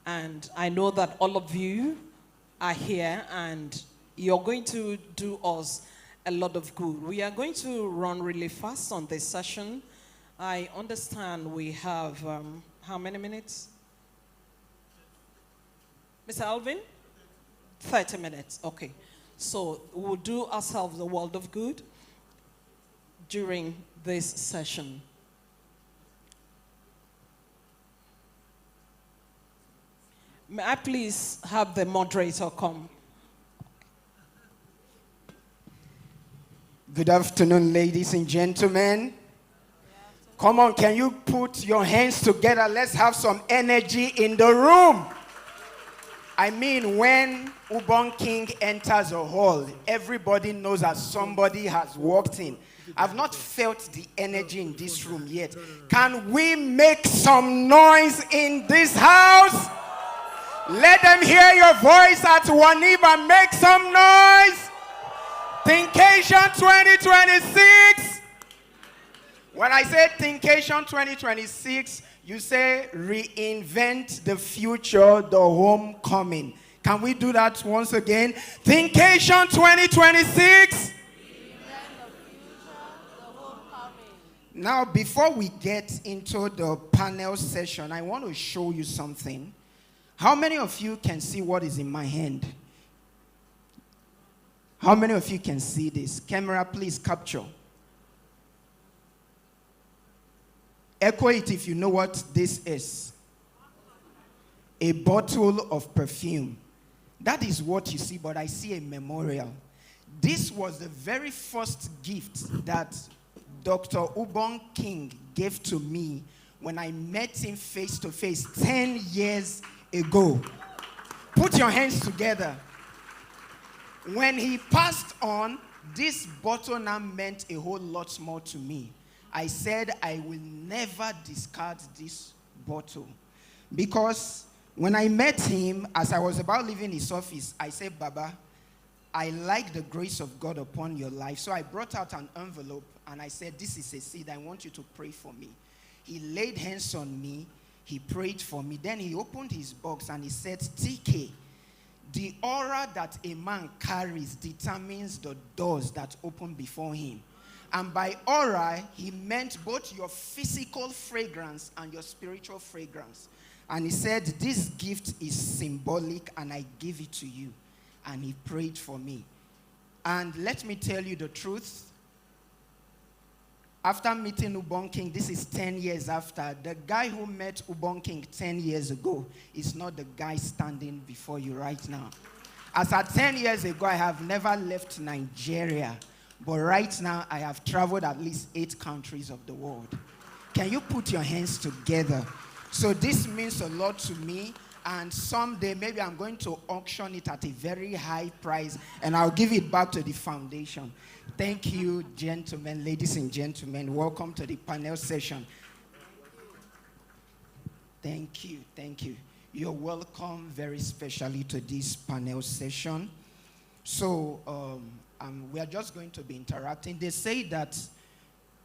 And I know that all of you are here, and you're going to do us a lot of good. We are going to run really fast on this session. I understand we have, how many minutes? Mr. Alvin? 30 minutes, okay. So we'll do ourselves a world of good during this session. May I please have the moderator come? Good afternoon, ladies and gentlemen. Come on, can you put your hands together? Let's have some energy in the room. I mean, when Ubong King enters a hall, everybody knows that somebody has walked in. I've not felt the energy in this room yet. Can we make some noise in this house? Let them hear your voice at Waniba. Make some noise. Thinkation 2026. When I say Thinkation 2026, you say reinvent the future, the homecoming. Can we do that once again? Thinkation 2026. Now, before we get into the panel session, I want to show you something. How many of you can see what is in my hand? How many of you can see this? Camera, please capture. Echo it if you know what this is. A bottle of perfume. That is what you see, but I see a memorial. This was the very first gift that Dr. Ubong King gave to me when I met him face to face 10 years ago. Put your hands together. When he passed on, this bottle now meant a whole lot more to me. I said I will never discard this bottle. Because when I met him, as I was about leaving his office, I said, Baba, I like the grace of God upon your life. So I brought out an envelope and I said, this is a seed. I want you to pray for me. He laid hands on me. He prayed for me. Then he opened his box and he said, TK, the aura that a man carries determines the doors that open before him. And by aura, he meant both your physical fragrance and your spiritual fragrance. And he said, this gift is symbolic and I give it to you. And he prayed for me. And let me tell you the truth. After meeting Ubong King, this is 10 years after, the guy who met Ubong King 10 years ago is not the guy standing before you right now. As at 10 years ago, I have never left Nigeria. But right now, I have traveled at least 8 countries of the world. Can you put your hands together? So this means a lot to me. And someday, maybe I'm going to auction it at a very high price. And I'll give it back to the foundation. Thank you, gentlemen, ladies and gentlemen. Welcome to the panel session. Thank you, thank you. You're welcome very specially to this panel session. So we are just going to be interacting. They say that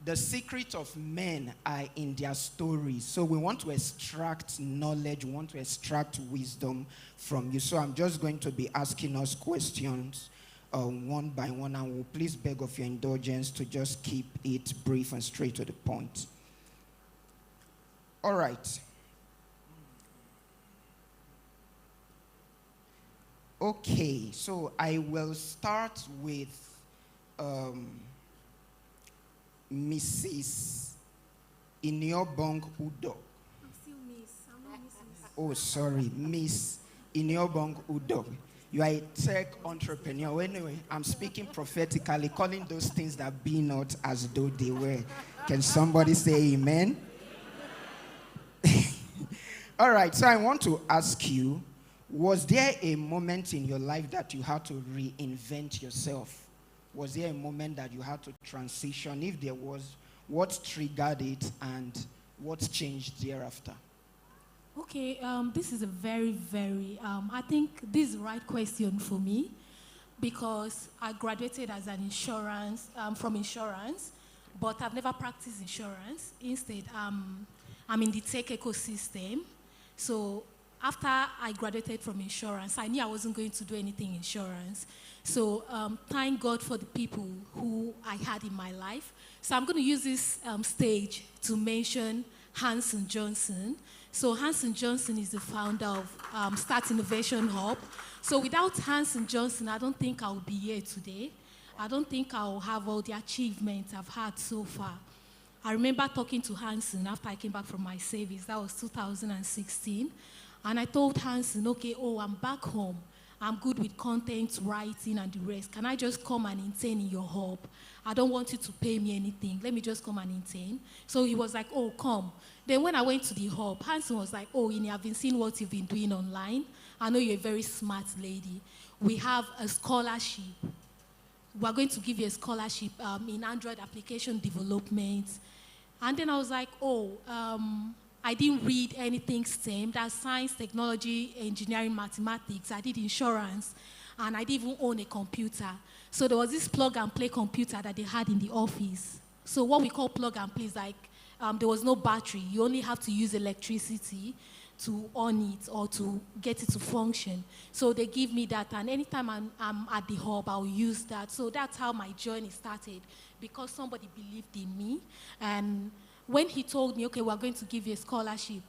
the secret of men are in their stories. So we want to extract knowledge, we want to extract wisdom from you. So I'm just going to be asking us questions one by one, and we'll please beg of your indulgence to just keep it brief and straight to the point. All right. Okay, so I will start with Mrs. Ini Abin Udo. Oh, sorry, Miss Ini Abin Udo. You are a tech entrepreneur. Anyway, I'm speaking prophetically, calling those things that be not as though they were. Can somebody say amen? All right, so I want to ask you, was there a moment in your life that you had to reinvent yourself? Was there a moment that you had to transition? If there was, what triggered it and what changed thereafter? Okay, this is a very, I think this is the right question for me because I graduated as an from insurance, but I've never practiced insurance. Instead, I'm in the tech ecosystem. So after I graduated from insurance, I knew I wasn't going to do anything insurance. So thank God for the people who I had in my life. So I'm going to use this stage to mention Hanson Johnson. So Hanson Johnson is the founder of Start Innovation Hub. So without Hanson Johnson, I don't think I'll be here today. I don't think I'll have all the achievements I've had so far. I remember talking to Hanson after I came back from my service. That was 2016. And I told Hanson, okay, I'm back home. I'm good with content writing and the rest. Can I just come and intern in your hub? I don't want you to pay me anything. Let me just come and intern. So he was like, come. Then when I went to the hub, Hanson was like, Ini, I've been seeing what you've been doing online. I know you're a very smart lady. We have a scholarship. We're going to give you a scholarship in Android application development. And then I was like, I didn't read anything STEM. That's science, technology, engineering, mathematics. I did insurance, and I didn't even own a computer. So there was this plug-and-play computer that they had in the office. So what we call plug-and-play is like there was no battery. You only have to use electricity to on it or to get it to function. So they give me that, and anytime I'm at the hub, I'll use that. So that's how my journey started, because somebody believed in me. And when he told me, okay, we're going to give you a scholarship,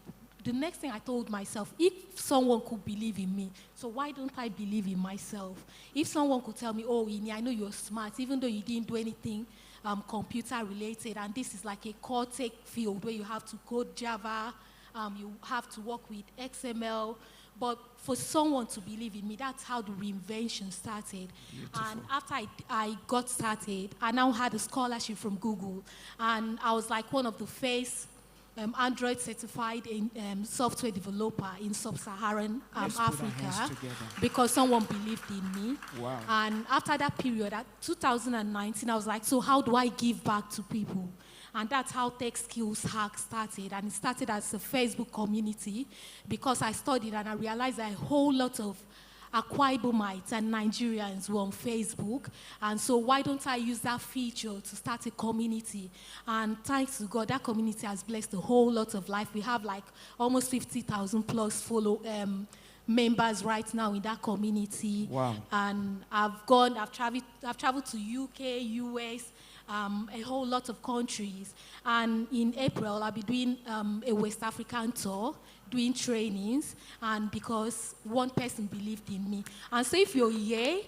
the next thing I told myself, if someone could believe in me, so why don't I believe in myself? If someone could tell me, Ini, I know you're smart, even though you didn't do anything computer related, and this is like a core tech field where you have to code Java, you have to work with XML, but for someone to believe in me, that's how the reinvention started. Beautiful. And after I got started, I now had a scholarship from Google, and I was like one of the first Android certified software developer in sub-Saharan Africa, because someone believed in me. Wow. And after that period, at 2019, I was like, so how do I give back to people? And that's how Tech Skills Hack started. And it started as a Facebook community, because I studied and I realized that a whole lot of Akwa Ibomites and Nigerians were on Facebook. And so why don't I use that feature to start a community? And thanks to God, that community has blessed a whole lot of life. We have like almost 50,000 plus members right now in that community. Wow. And I've traveled to UK, US, a whole lot of countries. And in April, I'll be doing a West African tour, doing trainings, and because one person believed in me. And so if you're here,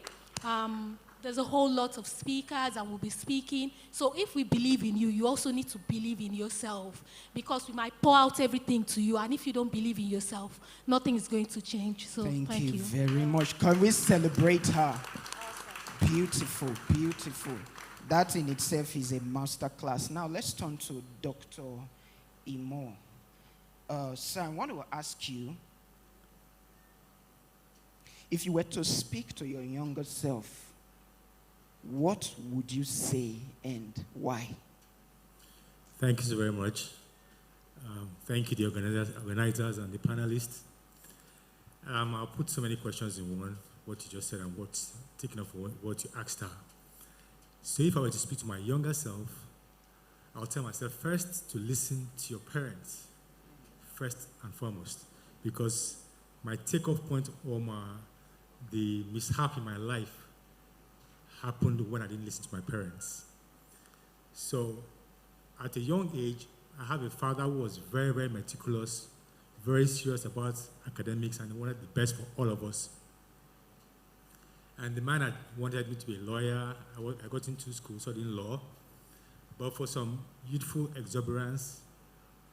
there's a whole lot of speakers and we'll be speaking. So if we believe in you, you also need to believe in yourself, because we might pour out everything to you, and if you don't believe in yourself, nothing is going to change. So thank you very much. Can we celebrate her? Beautiful, beautiful. That in itself is a master class. Now let's turn to Dr. Imo. Sir, I want to ask you, if you were to speak to your younger self, what would you say and why? Thank you so very much. Thank you, the organizers and the panelists. I'll put so many questions in one, what you just said and what's taken off what you asked her. So if I were to speak to my younger self, I'll tell myself first to listen to your parents, first and foremost, because my takeoff point or the mishap in my life happened when I didn't listen to my parents. So at a young age, I have a father who was very, very meticulous, very serious about academics, and he wanted the best for all of us. And the man had wanted me to be a lawyer. I got into school studying law, but for some youthful exuberance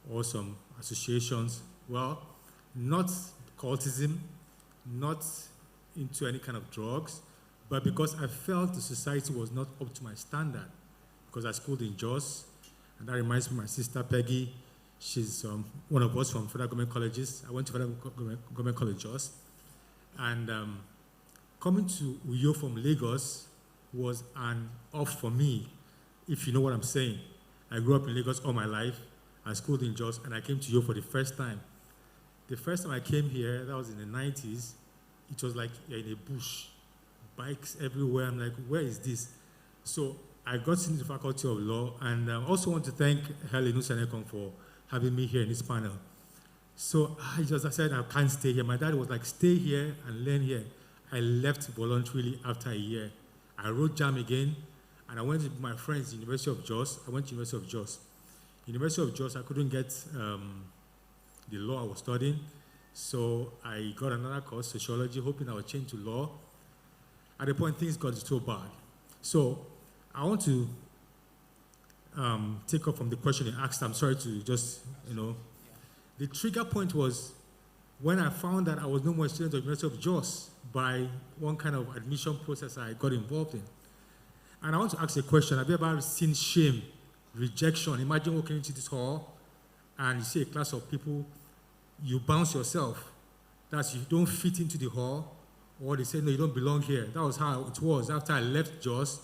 or some associations, well, not cultism, not into any kind of drugs, but because I felt the society was not up to my standard, because I schooled in Jos, and that reminds me of my sister Peggy. She's one of us from federal government colleges. I went to federal government college Jos, and coming to Uyo from Lagos was an off for me, if you know what I'm saying. I grew up in Lagos all my life. I schooled in Jos, and I came to Uyo for the first time. The first time I came here, that was in the 90s, it was like you're in a bush, bikes everywhere. I'm like, where is this? So I got into the Faculty of Law, and I also want to thank Helen Nusanekon for having me here in this panel. So I said, I can't stay here. My dad was like, stay here and learn here. I left voluntarily after a year. I wrote JAM again, and I went with my friends, University of Jos. I went to University of Jos. University of Jos, I couldn't get the law I was studying, so I got another course, sociology, hoping I would change to law. At the point, things got so bad. So I want to take off from the question you asked. I'm sorry to just, The trigger point was When I found that I was no more a student of University of Jos by one kind of admission process I got involved in. And I want to ask a question. Have you ever seen shame, rejection? Imagine walking into this hall and you see a class of people, you bounce yourself. That's you don't fit into the hall, or they say, no, you don't belong here. That was how it was after I left Jos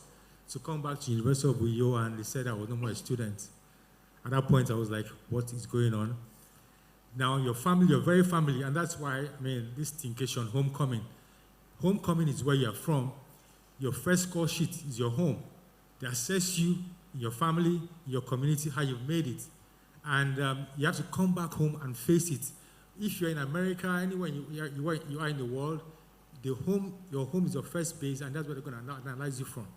to come back to University of Uyo, and they said I was no more a student. At that point, I was like, what is going on? Now, your family, your very family, and that's why, I mean, this Thinkation, homecoming. Homecoming is where you're from. Your first call sheet is your home. They assess you, your family, your community, how you've made it. And you have to come back home and face it. If you're in America, anywhere you are in the world, your home is your first base, and that's where they're going to analyze you from.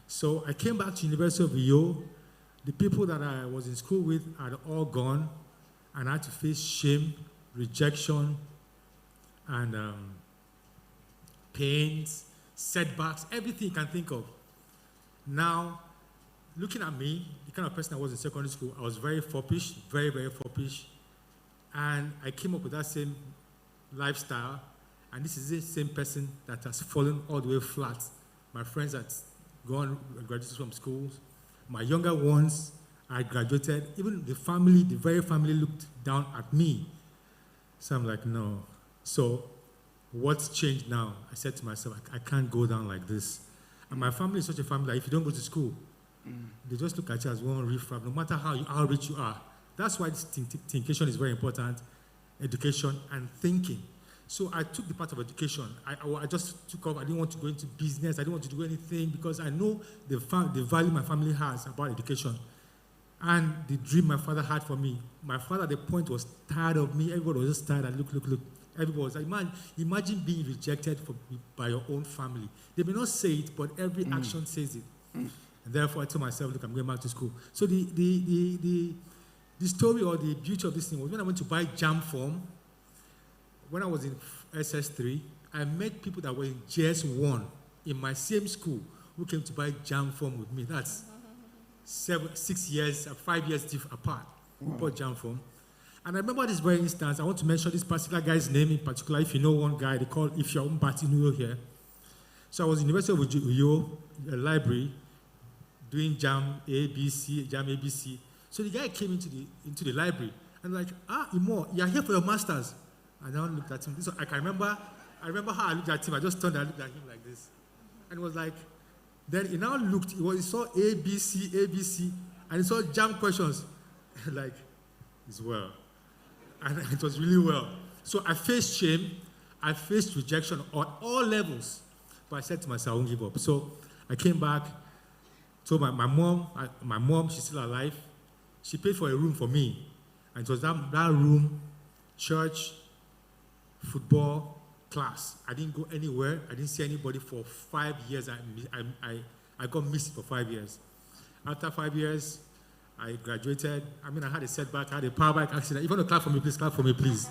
So I came back to University of Uyo. The people that I was in school with are all gone, and I had to face shame, rejection, and pains, setbacks, everything you can think of. Now, looking at me, the kind of person I was in secondary school, I was very foppish, very, very foppish. And I came up with that same lifestyle, and this is the same person that has fallen all the way flat. My friends had gone and graduated from schools. My younger ones, I graduated. Even the family, the very family looked down at me. So I'm like, no. So what's changed now? I said to myself, I can't go down like this. And my family is such a family that if you don't go to school, they just look at you as one riffraff, no matter how rich you are. That's why this Thinkation is very important, education and thinking. So I took the part of education. I just took off. I didn't want to go into business. I didn't want to do anything because I know the value my family has about education and the dream my father had for me. My father at the point was tired of me. Everybody was just tired. Look. Everybody was like, imagine being rejected by your own family. They may not say it, but every action says it. And therefore, I told myself, look, I'm going back to school. So the story or the beauty of this thing was when I went to buy jam form, when I was in SS3, I met people that were in JS1 in my same school who came to buy jam form with me. That's 6 years, 5 years apart. We bought jam form. And I remember this very instance. I want to mention this particular guy's name in particular. If you know one guy, they call Ifeoma Batinuyo here. So I was in University of Uyo, a library, doing jam ABC. So the guy came into the library and like, Imo, you're here for your masters. And I looked at him. So I remember how I looked at him. I just turned and looked at him like this. And it was like, then he now looked, he saw ABC, and he saw jam questions. Like, it's well. And it was really well. So I faced shame, I faced rejection on all levels. But I said to myself, I won't give up. So I came back, told my mom, she's still alive. She paid for a room for me. And it was that room, church, football, class. I didn't go anywhere. I didn't see anybody for 5 years. I got missed for 5 years. After 5 years, I graduated. I mean, I had a setback. I had a power bike accident. If you want to clap for me, please clap for me, please.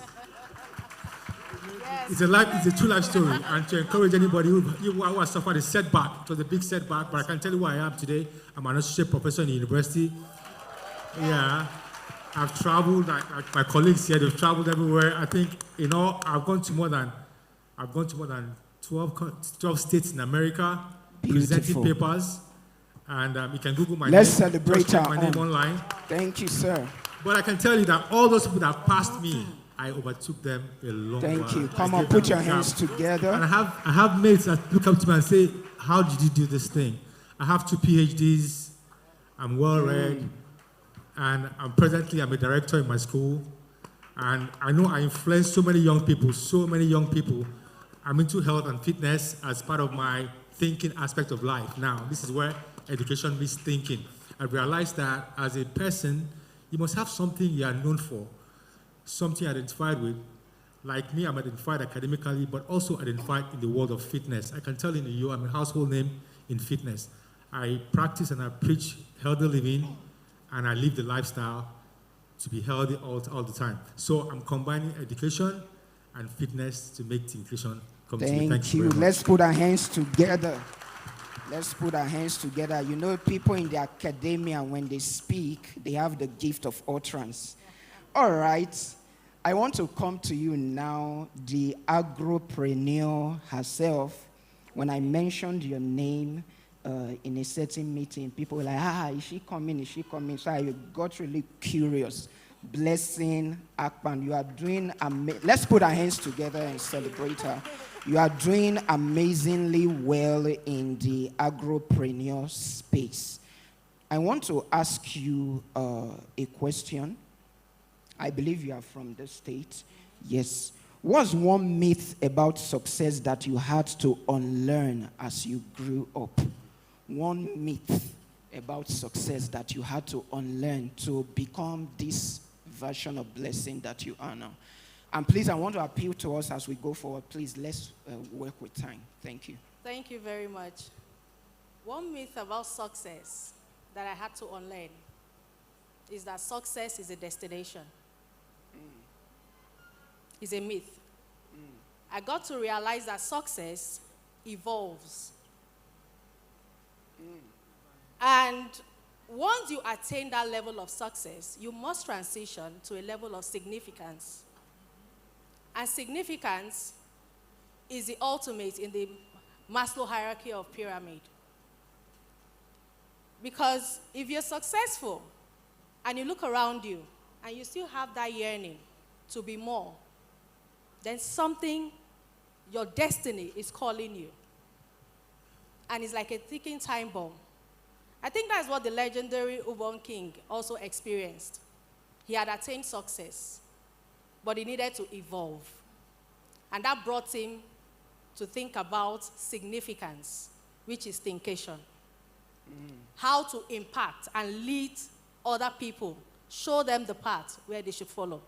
Yes. It's a true life story. And to encourage anybody who has suffered a setback, it was a big setback, but I can tell you who I am today. I'm an associate professor in the university. Yeah. I've traveled, like my colleagues here, they've traveled everywhere. I think, I've gone to more than 12 states in America, presenting papers. And you can Google my name. Let's celebrate my name online. Thank you, sir. But I can tell you that all those people that passed me, I overtook them a long while. Thank you. Come on, put your hands together. And I have mates that look up to me and say, how did you do this thing? I have 2 PhDs. I'm well-read. And I'm a director in my school. And I know I influence so many young people. I'm into health and fitness as part of my thinking aspect of life. Now, this is where education means thinking. I realized that as a person, you must have something you are known for, something identified with. Like me, I'm identified academically, but also identified in the world of fitness. I can tell you, I'm a household name in fitness. I practice and I preach healthy living, and I live the lifestyle to be healthy all the time. So I'm combining education and fitness to make Thinkation come to you. Thank you. Let's put our hands together. Let's put our hands together. You know, people in the academia, when they speak, they have the gift of utterance. All right. I want to come to you now, the agropreneur herself. When I mentioned your name in a certain meeting, people were like, is she coming? Is she coming? So I got really curious. Blessing Akpan, you are doing let's put our hands together and celebrate her. You are doing amazingly well in the agropreneur space. I want to ask you a question. I believe you are from the state. Yes. What's one myth about success that you had to unlearn as you grew up? One myth about success that you had to unlearn to become this version of blessing that you are now. And please, I want to appeal to us as we go forward. Please, let's work with time. Thank you. Thank you very much. One myth about success that I had to unlearn is that success is a destination. It's a myth. I got to realize that success evolves. And once you attain that level of success, you must transition to a level of significance. And significance is the ultimate in the Maslow hierarchy of pyramid. Because if you're successful and you look around you and you still have that yearning to be more, then something, your destiny is calling you. And it's like a ticking time bomb. I think that's what the legendary Ubong king also experienced. He had attained success, but he needed to evolve. And that brought him to think about significance, which is thinkation. How to impact and lead other people, show them the path where they should follow.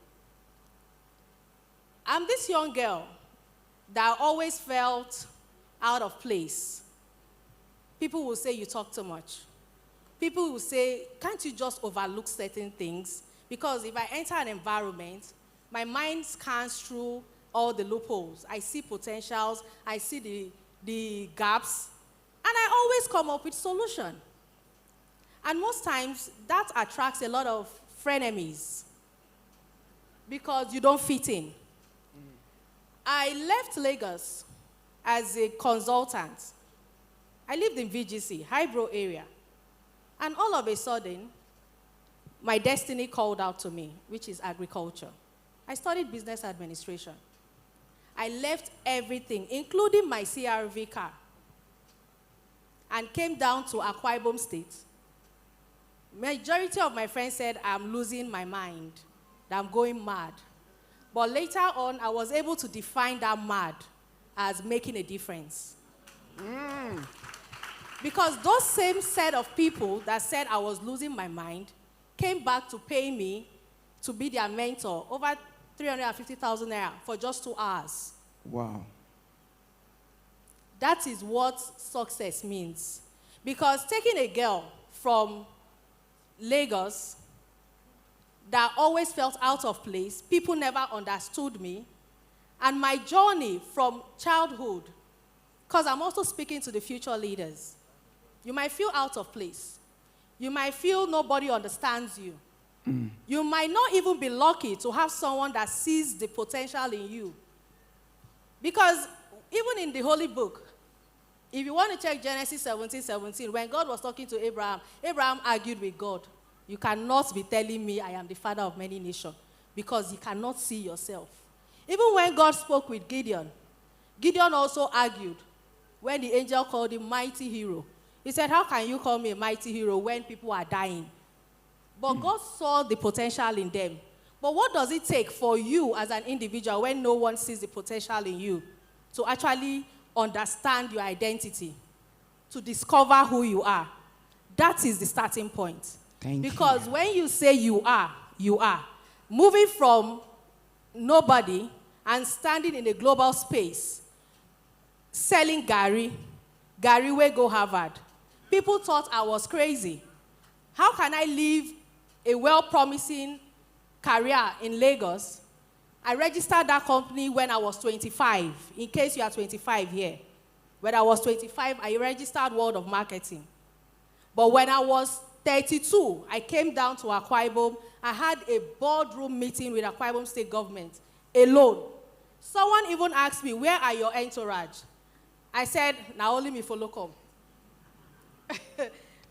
I'm this young girl that always felt out of place. People will say you talk too much. People will say, can't you just overlook certain things? Because if I enter an environment, my mind scans through all the loopholes. I see potentials, I see the gaps, and I always come up with solution. And most times, that attracts a lot of frenemies because you don't fit in. I left Lagos as a consultant. I lived in VGC, Highbrow area. And all of a sudden, my destiny called out to me, which is agriculture. I studied business administration. I left everything, including my CRV car, and came down to Akwa Ibom State. Majority of my friends said I'm losing my mind, that I'm going mad. But later on, I was able to define that mad as making a difference. Because those same set of people that said I was losing my mind came back to pay me to be their mentor, over 350,000 naira for just 2 hours. Wow. That is what success means. Because taking a girl from Lagos that always felt out of place, people never understood me, and my journey from childhood, because I'm also speaking to the future leaders. You might feel out of place. You might feel nobody understands you. You might not even be lucky to have someone that sees the potential in you. Because even in the Holy Book, if you want to check Genesis 17:17, when God was talking to Abraham, Abraham argued with God. You cannot be telling me I am the father of many nations, because you cannot see yourself. Even when God spoke with Gideon, Gideon also argued when the angel called him mighty hero. He said, how can you call me a mighty hero when people are dying? But God saw the potential in them. But what does it take for you as an individual when no one sees the potential in you to actually understand your identity, to discover who you are? That is the starting point. Because when you say you are, you are. Moving from nobody and standing in a global space, selling Gary wey go Harvard. People thought I was crazy. How can I live a well-promising career in Lagos? I registered that company when I was 25, in case you are 25 here. When I was 25, I registered World of Marketing. But when I was 32, I came down to Akwa Ibom. I had a boardroom meeting with Akwa Ibom State Government alone. Someone even asked me, where are your entourage? I said, now only me follow come.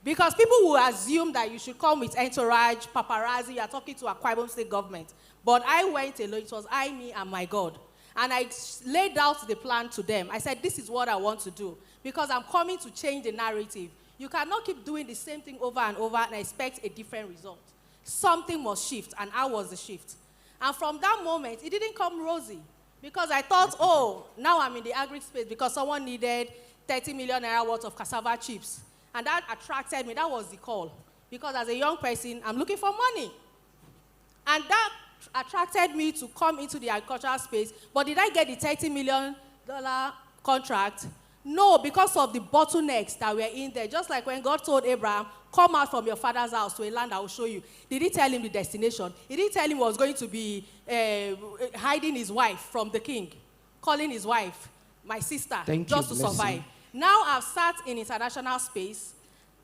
Because people will assume that you should come with entourage, paparazzi, you are talking to Akwa Ibom State Government. But I went alone. It was I, me, and my God. And I laid out the plan to them. I said, this is what I want to do. Because I'm coming to change the narrative. You cannot keep doing the same thing over and over and expect a different result. Something must shift, and I was the shift. And from that moment, it didn't come rosy. Because I thought, oh, now I'm in the agri space because someone needed 30 million naira worth of cassava chips. And that attracted me. That was the call. Because as a young person, I'm looking for money. And that attracted me to come into the agricultural space. But did I get the $30 million contract? No, because of the bottlenecks that were in there. Just like when God told Abraham, come out from your father's house to a land I will show you. Did he tell him the destination? He didn't tell him he was going to be hiding his wife from the king, calling his wife my sister, just to survive. Now I've sat in international space.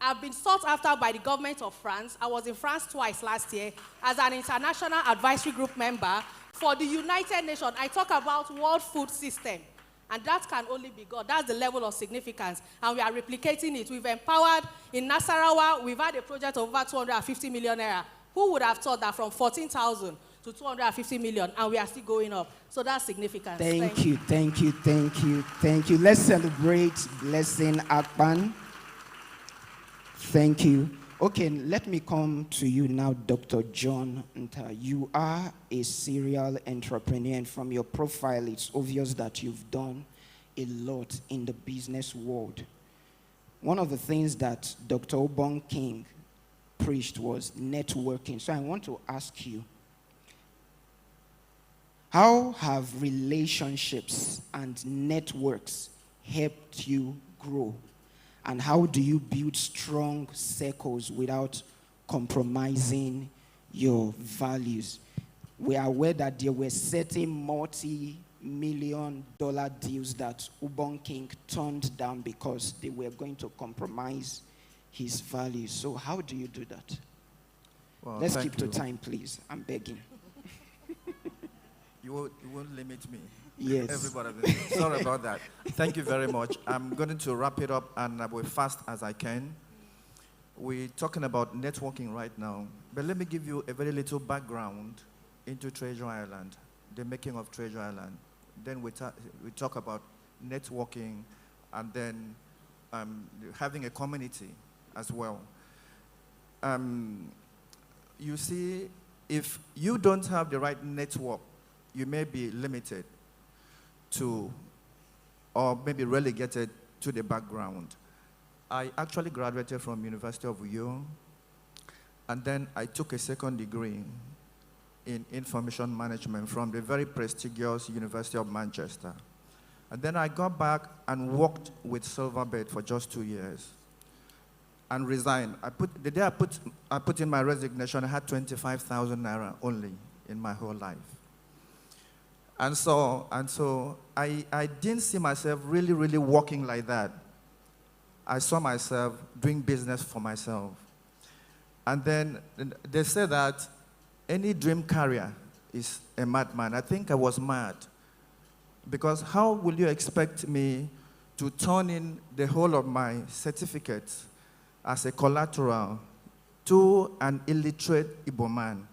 I've been sought after by the government of France. I was in France twice last year as an international advisory group member for the United Nations. I talk about World Food System. And that can only be God. That's the level of significance. And we are replicating it. We've empowered in Nasarawa. We've had a project of over 250 million naira. Who would have thought that from 14,000 to 250 million, and we are still going up? So that's significant. Thank you, thank you, thank you, thank you. Let's celebrate Blessing Akpan. Thank you. Okay, let me come to you now, Dr. John Nta. You are a serial entrepreneur, and from your profile, it's obvious that you've done a lot in the business world. One of the things that Dr. Ubong King preached was networking. So I want to ask you, how have relationships and networks helped you grow? And how do you build strong circles without compromising your values? We are aware that there were certain multi-million-dollar deals that Ubong King turned down because they were going to compromise his values. So how do you do that? Well, let's keep to time, please. I'm begging. You won't limit me. Yes. Everybody, sorry about that. Thank you very much. I'm going to wrap it up, and I will fast as I can. We're talking about networking right now, but let me give you a very little background into Treasure Island, the making of Treasure Island. Then we talk about networking, and then having a community as well. You see, if you don't have the right network, you may be limited to, or maybe relegated to the background. I actually graduated from University of Uyo, and then I took a second degree in information management from the very prestigious University of Manchester. And then I got back and worked with Silverbird for just 2 years and resigned. The day I put in my resignation, I had 25,000 naira only in my whole life. And so I didn't see myself really working like that. I saw myself doing business for myself. And then they said that any dream career is a madman. I think I was mad. Because how will you expect me to turn in the whole of my certificates as a collateral to an illiterate Igbo man?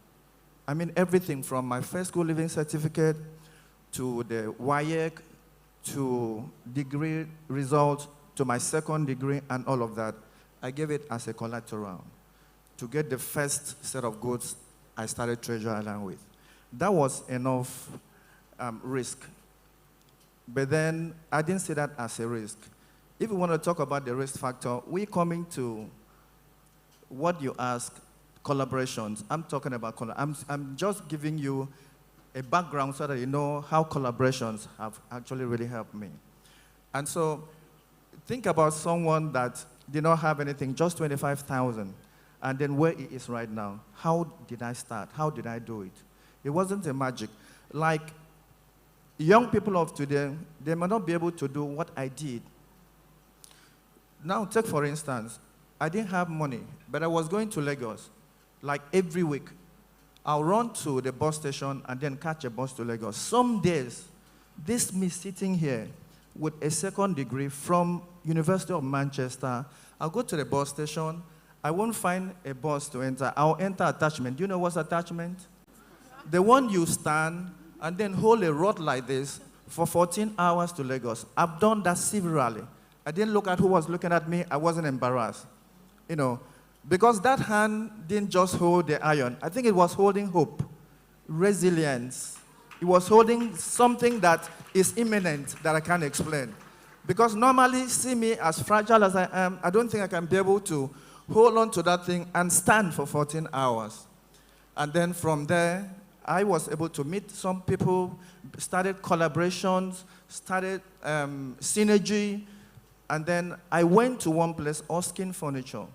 I mean, everything from my first school living certificate to the WAEC, to degree results, to my second degree, and all of that. I gave it as a collateral to get the first set of goods I started Treasure Island with. That was enough risk. But then I didn't see that as a risk. If we want to talk about the risk factor, we're coming to what you ask, collaborations. I'm talking about I'm just giving you a background so that you know how collaborations have actually really helped me. And so think about someone that did not have anything, just 25,000, and then where he is right now. How did I start? How did I do it? It wasn't a magic. Like young people of today, they may not be able to do what I did. Now take for instance, I didn't have money, but I was going to Lagos, like every week. I'll run to the bus station and then catch a bus to Lagos. Some days, this me sitting here with a second degree from University of Manchester, I'll go to the bus station, I won't find a bus to enter. I'll enter attachment. Do you know what's attachment? The one you stand and then hold a rod like this for 14 hours to Lagos. I've done that severally. I didn't look at who was looking at me. I wasn't embarrassed. You know, because that hand didn't just hold the iron. I think it was holding hope, resilience. It was holding something that is imminent that I can't explain. Because normally, see me as fragile as I am, I don't think I can be able to hold on to that thing and stand for 14 hours. And then from there, I was able to meet some people, started collaborations, started synergy, and then I went to one place, Oskin Furniture.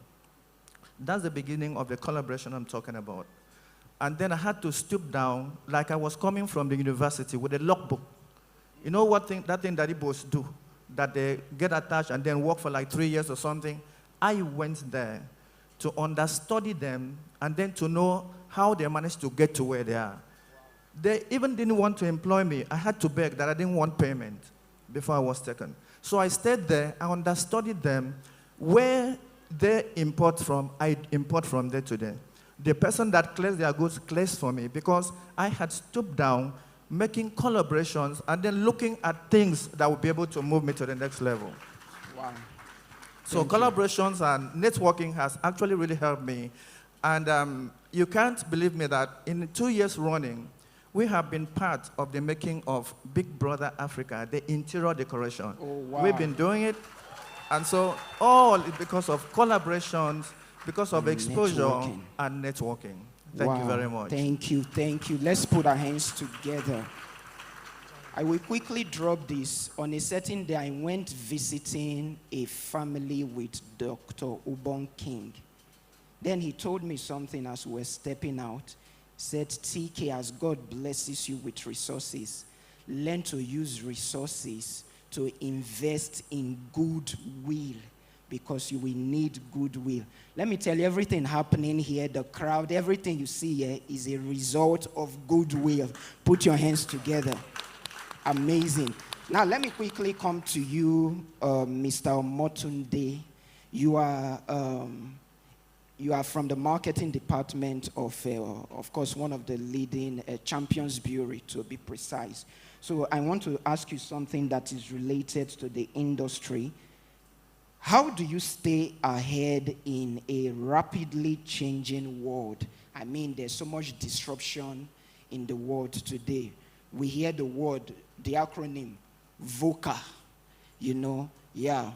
That's the beginning of the collaboration I'm talking about. And then I had to stoop down like I was coming from the university with a logbook. You know what that thing that Igbos do? That they get attached and then work for like 3 years or something? I went there to understudy them and then to know how they managed to get to where they are. They even didn't want to employ me. I had to beg that I didn't want payment before I was taken. So I stayed there, I understudied them. Where they import from, I import from day to day. The person that clears their goods clears for me because I had stooped down, making collaborations, and then looking at things that would be able to move me to the next level. Wow. So collaborations and networking has actually really helped me. And you can't believe me that in 2 years running, we have been part of the making of Big Brother Africa, the interior decoration. Oh, wow. We've been doing it. And so all is because of collaborations, because of exposure Networking. and networking. Thank you very much. Thank you, thank you. Let's put our hands together. I will quickly drop this. On a certain day, I went visiting a family with Dr. Ubong King. Then he told me something as we were stepping out. Said, TK, as God blesses you with resources, learn to use resources to invest in goodwill, because you will need goodwill. Let me tell you, everything happening here, the crowd, everything you see here is a result of goodwill. Put your hands together. Amazing. Now, let me quickly come to you, Mr. Motunde. You are from the marketing department of course, one of the leading Champions Bureau, to be precise. So I want to ask you something that is related to the industry. How do you stay ahead in a rapidly changing world? I mean, there's so much disruption in the world today. We hear the word, the acronym, VOCA, you know, yeah.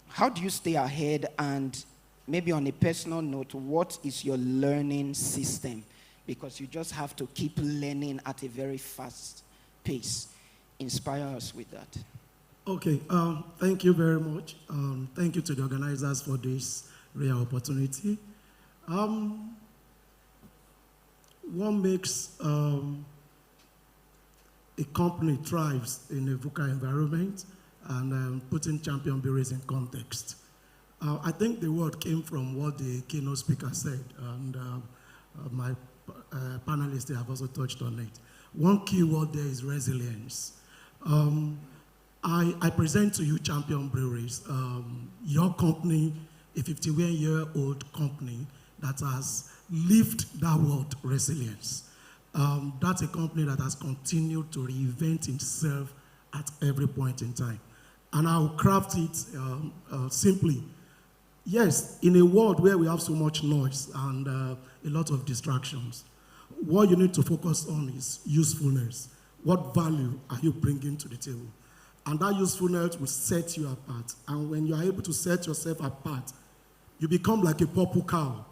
How do you stay ahead? And maybe on a personal note, what is your learning system? Because you just have to keep learning at a very fast pace. Inspire us with that. Okay, thank you very much. Thank you to the organizers for this rare opportunity. What makes a company thrives in a VUCA environment, and putting champion bureaus in context. I think the word came from what the keynote speaker said, and my panelists have also touched on it. One key word there is resilience. I present to you champion breweries. Your company, a 51-year-old company that has lived that word, resilience. That's a company that has continued to reinvent itself at every point in time. And I'll craft it simply. Yes, in a world where we have so much noise and a lot of distractions, what you need to focus on is usefulness. What value are you bringing to the table? And that usefulness will set you apart. And when you are able to set yourself apart, you become like a purple cow.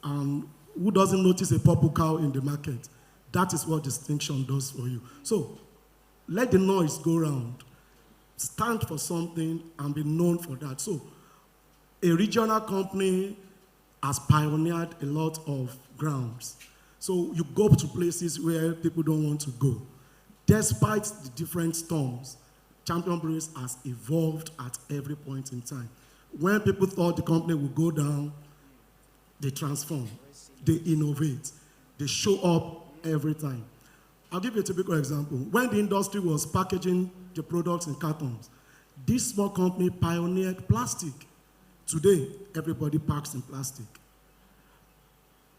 And who doesn't notice a purple cow in the market? That is what distinction does for you. So let the noise go around. Stand for something and be known for that. So a regional company has pioneered a lot of grounds. So you go to places where people don't want to go. Despite the different storms, Champion Breweries has evolved at every point in time. When people thought the company would go down, they transform, they innovate, they show up every time. I'll give you a typical example. When the industry was packaging the products in cartons, this small company pioneered plastic. Today, everybody packs in plastic.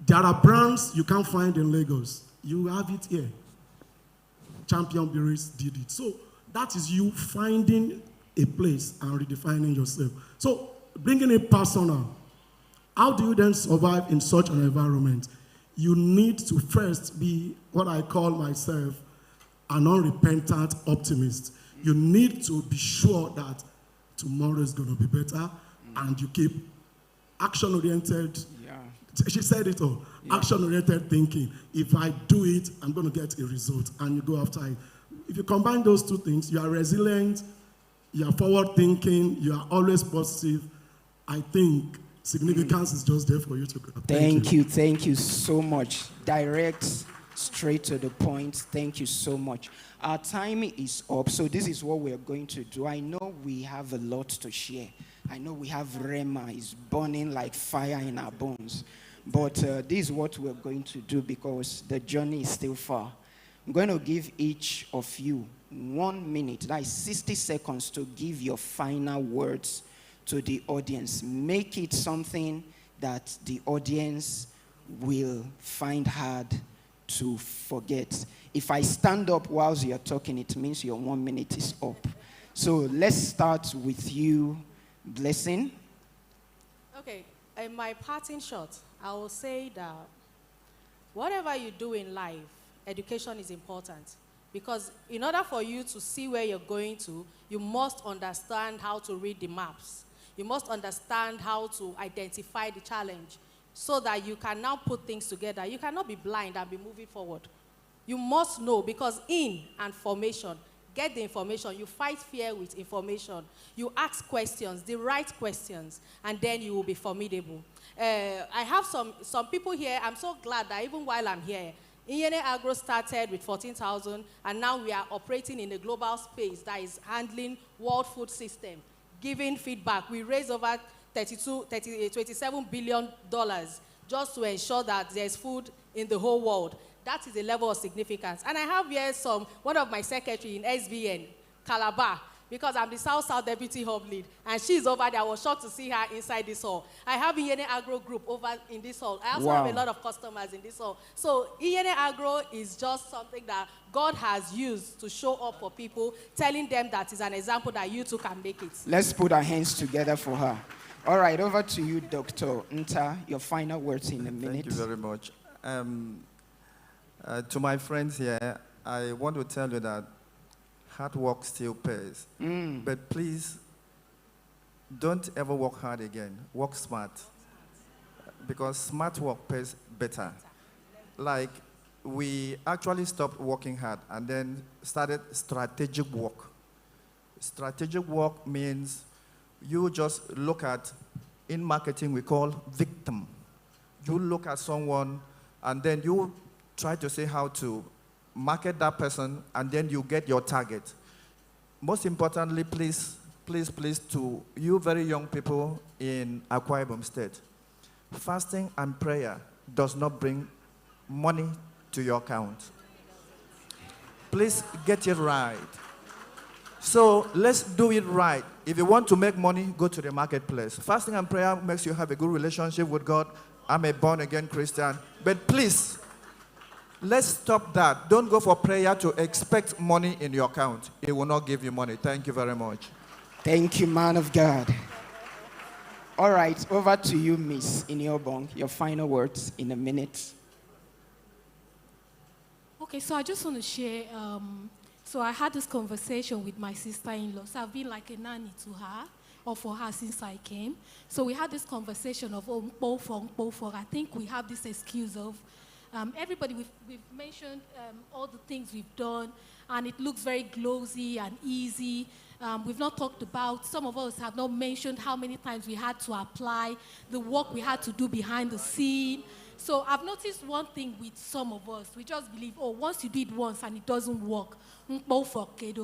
There are brands you can't find in Lagos. You have it here. Champion Breweries did it. So that is you finding a place and redefining yourself. So bringing it personal, how do you then survive in such an environment? You need to first be what I call myself an unrepentant optimist. You need to be sure that tomorrow is going to be better, and you keep action-oriented. Yeah. She said it all. Yeah. Action-oriented thinking. If I do it, I'm going to get a result, and you go after it. If you combine those two things, you are resilient, you are forward-thinking, you are always positive. I think significance is just there for you to grab. Thank you so much. Direct, straight to the point. Thank you so much. Our time is up, so this is what we're going to do. I know we have a lot to share. I know we have Rema is burning like fire in our bones. But this is what we're going to do because the journey is still far. I'm going to give each of you 1 minute, that is 60 seconds, to give your final words to the audience. Make it something that the audience will find hard to forget. If I stand up whilst you're talking, it means your 1 minute is up. So let's start with you, Blessing. Okay, in my parting shot, I will say that whatever you do in life, education is important. Because in order for you to see where you're going to, you must understand how to read the maps. You must understand how to identify the challenge so that you can now put things together. You cannot be blind and be moving forward. You must know, because in and formation, get the information. You fight fear with information. You ask questions, the right questions, and then you will be formidable. I have some people here. I'm so glad that even while I'm here, Ini Agro started with 14,000, and now we are operating in a global space that is handling World Food System, giving feedback. We raised over $27 billion just to ensure that there's food in the whole world. That is a level of significance. And I have here one of my secretary in SVN, Calabar, because I'm the South-South Deputy Hub Lead, and she's over there. I was shocked to see her inside this hall. I have Ini Agro Group over in this hall. I also have a lot of customers in this hall. So Ini Agro is just something that God has used to show up for people, telling them that is an example that you too can make it. Let's put our hands together for her. All right, over to you, Dr. Nta. Your final words in a minute. Thank you very much. To my friends here, I want to tell you that hard work still pays. But please, don't ever work hard again. Work smart. Because smart work pays better. Like, we actually stopped working hard and then started strategic work. Strategic work means you just look at, in marketing we call victim. You look at someone and then you try to say how to market that person, and then you get your target. Most importantly, please, to you very young people in Akwa Ibom State, fasting and prayer does not bring money to your account. Please get it right. So let's do it right. If you want to make money, go to the marketplace. Fasting and prayer makes you have a good relationship with God. I'm a born-again Christian. But please, let's stop that. Don't go for prayer to expect money in your account. It will not give you money. Thank you very much. Thank you, man of God. All right, over to you, Miss Ini Ubong. Your final words in a minute. Okay, so I just want to share. So I had this conversation with my sister-in-law. So I've been like a nanny to her, or for her since I came. So we had this conversation of I think we have this excuse of everybody, we've mentioned all the things we've done, and it looks very glossy and easy. We've not talked about, some of us have not mentioned how many times we had to apply, the work we had to do behind the scene, So I've noticed one thing with some of us. We just believe, oh, once you do it once and it doesn't work, okay,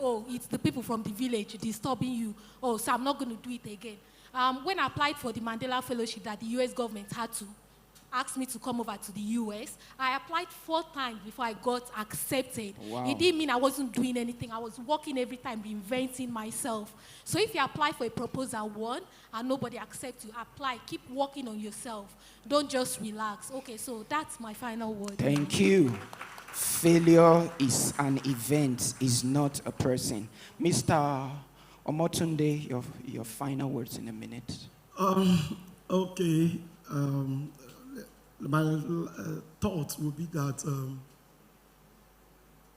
oh, it's the people from the village disturbing you. Oh, so I'm not going to do it again. When I applied for the Mandela Fellowship that the US government had to ask me to come over to the US, I applied 4 times before I got accepted. Wow. It didn't mean I wasn't doing anything. I was working every time, reinventing myself. So if you apply for a proposal 1 and nobody accepts you, apply. Keep working on yourself. Don't just relax. Okay, so that's my final word. Thank you. Failure is an event, is not a person. Mr. Omotunde, your final words in a minute. Okay. My thought would be that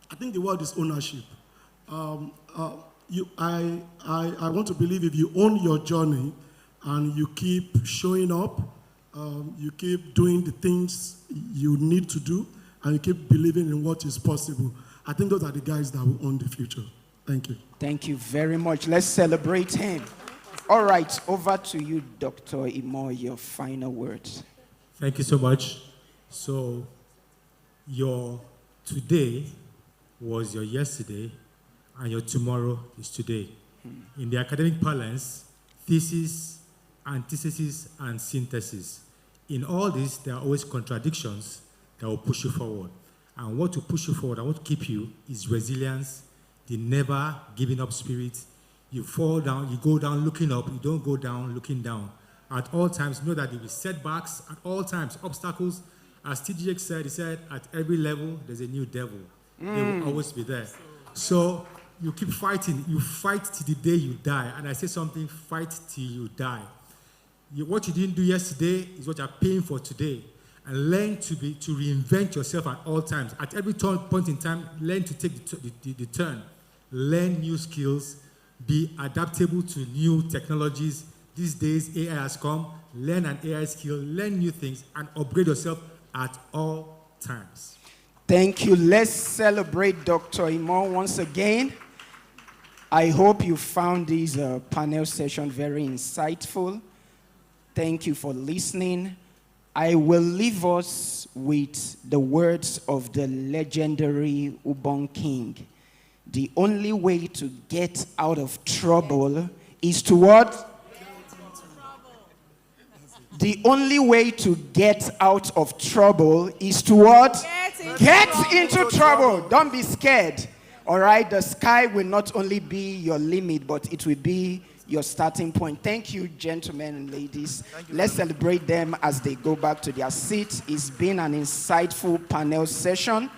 I think the word is ownership. I want to believe if you own your journey and you keep showing up, you keep doing the things you need to do, and you keep believing in what is possible, I think those are the guys that will own the future. Thank you. Thank you very much. Let's celebrate him. All right, over to you, Dr. Imo, your final words. Thank you so much. So, your today was your yesterday, and your tomorrow is today. In the academic parlance, thesis, antithesis, and synthesis. In all this, there are always contradictions that will push you forward. And what will push you forward and what will keep you is resilience, the never giving up spirit. You fall down, you go down looking up, you don't go down looking down. At all times, know that there will be setbacks, at all times, obstacles. As TJ said, he said, at every level, there's a new devil. They will always be there. So you keep fighting. You fight till the day you die. And I say something, fight till you die. What you didn't do yesterday is what you're paying for today. And learn to reinvent yourself at all times. At every point in time, learn to take the turn. Learn new skills. Be adaptable to new technologies. These days, AI has come. Learn an AI skill. Learn new things. And upgrade yourself at all times. Thank you. Let's celebrate Dr. Imo once again. I hope you found this panel session very insightful. Thank you for listening. I will leave us with the words of the legendary Ubong King. The only way to get out of trouble is to what? The only way to get out of trouble is to what? Get into trouble. Don't be scared. All right? The sky will not only be your limit, but it will be your starting point. Thank you, gentlemen and ladies. Let's celebrate them as they go back to their seats. It's been an insightful panel session.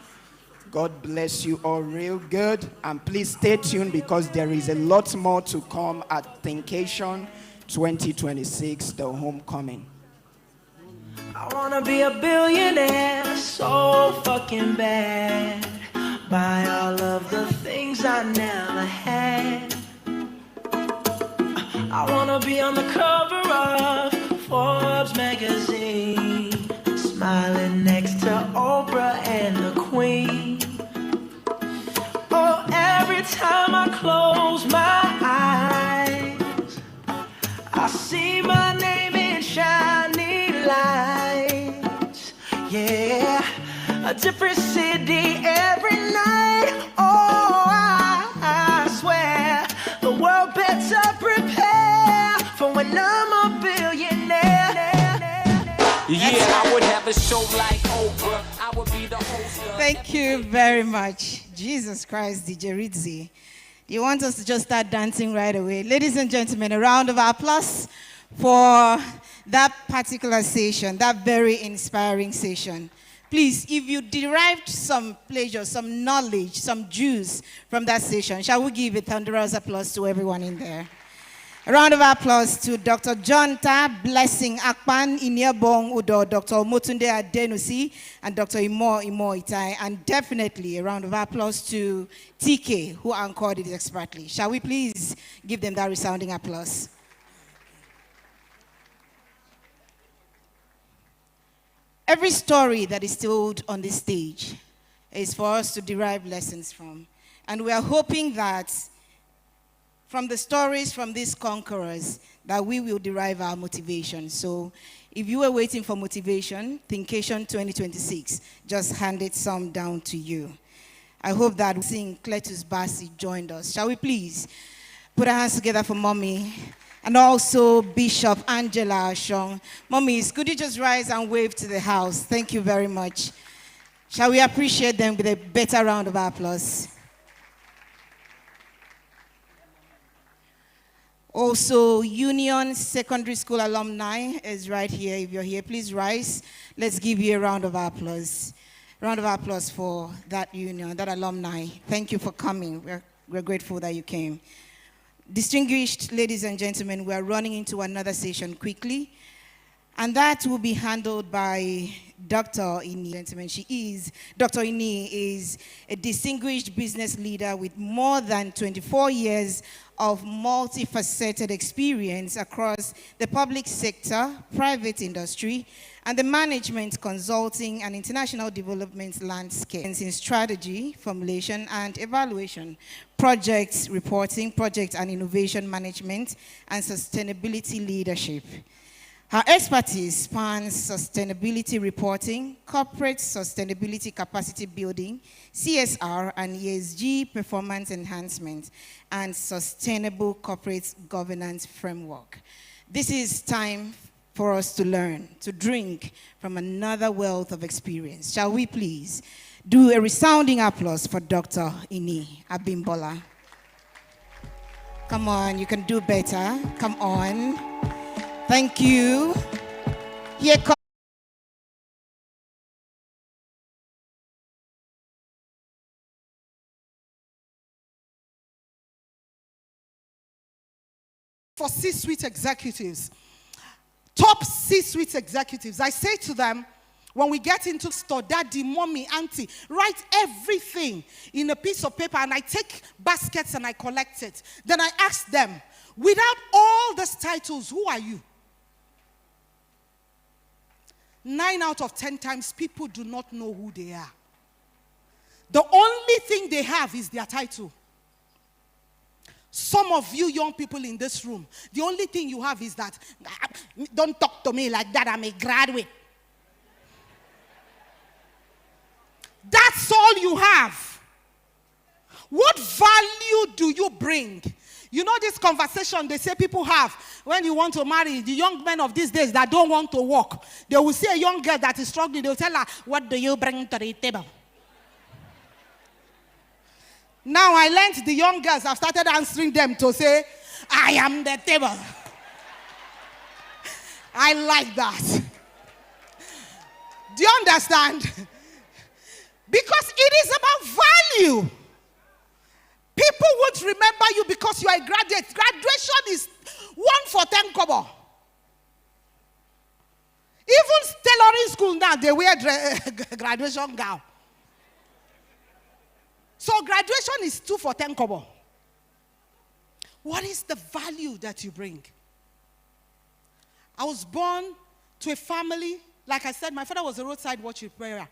God bless you all real good. And please stay tuned because there is a lot more to come at Thinkation 2026, the homecoming. I wanna be a billionaire so fucking bad. Buy all of the things I never had. I wanna be on the cover of Forbes magazine, smiling next to Oprah and the Queen. Oh, every time I close my eyes, I see my name in shiny lights. Yeah, a different city every night. Oh, I swear the world better prepare for when I'm a billionaire. Yeah, I would have a show like Oprah. I would be the host of... Thank you very much. Jesus Christ, DJ Rizzi. You want us to just start dancing right away. Ladies and gentlemen, a round of applause for that particular session, that very inspiring session. Please, if you derived some pleasure, some knowledge, some juice from that session, shall we give a thunderous applause to everyone in there? A round of applause to Dr. Jonta Blessing Akpan, Ini Abin Udo, Dr. Motunde Adenusi, and Dr. Imo Itai. And definitely a round of applause to TK, who anchored it expertly. Shall we please give them that resounding applause? Every story that is told on this stage is for us to derive lessons from. And we are hoping that from the stories from these conquerors that we will derive our motivation. So if you were waiting for motivation, Thinkation 2026 just handed some down to you. I hope that seeing Cletus Bassi joined us. Shall we please put our hands together for Mommy and also Bishop Angela Ashong. Mommies, could you just rise and wave to the house? Thank you very much. Shall we appreciate them with a better round of applause? Also, Union Secondary School alumni is right here. If you're here, please rise. Let's give you a round of applause. Round of applause for that union, that alumni. Thank you for coming. We're grateful that you came. Distinguished ladies and gentlemen, we're running into another session quickly, and that will be handled by Dr. Ini. Gentlemen, Dr. Ini is a distinguished business leader with more than 24 years of multifaceted experience across the public sector, private industry, and the management, consulting, and international development landscape in strategy, formulation, and evaluation, projects reporting, project and innovation management, and sustainability leadership. Her expertise spans sustainability reporting, corporate sustainability capacity building, CSR and ESG performance enhancement, and sustainable corporate governance framework. This is time for us to learn, to drink from another wealth of experience. Shall we please do a resounding applause for Dr. Ini Abin. Come on, you can do better. Come on. Thank you. Here comes for C-suite executives, top C-suite executives. I say to them, when we get into store, daddy, mommy, auntie, write everything in a piece of paper, and I take baskets and I collect it. Then I ask them, without all these titles, who are you? 9 out of 10 times, people do not know who they are. The only thing they have is their title. Some of you young people in this room, the only thing you have is that, don't talk to me like that, I'm a graduate. That's all you have. What value do you bring? You know this conversation they say people have when you want to marry, the young men of these days that don't want to work. They will see a young girl that is struggling, they will tell her, what do you bring to the table? Now I learned the young girls, I've started answering them to say, I am the table. I like that. Do you understand? Because it is about value. People won't remember you because you are a graduate. Graduation is 1 for 10 kobo. Even tailoring school now, they wear graduation gown. So graduation is 2 for 10 kobo. What is the value that you bring? I was born to a family, like I said, my father was a roadside watch repairer.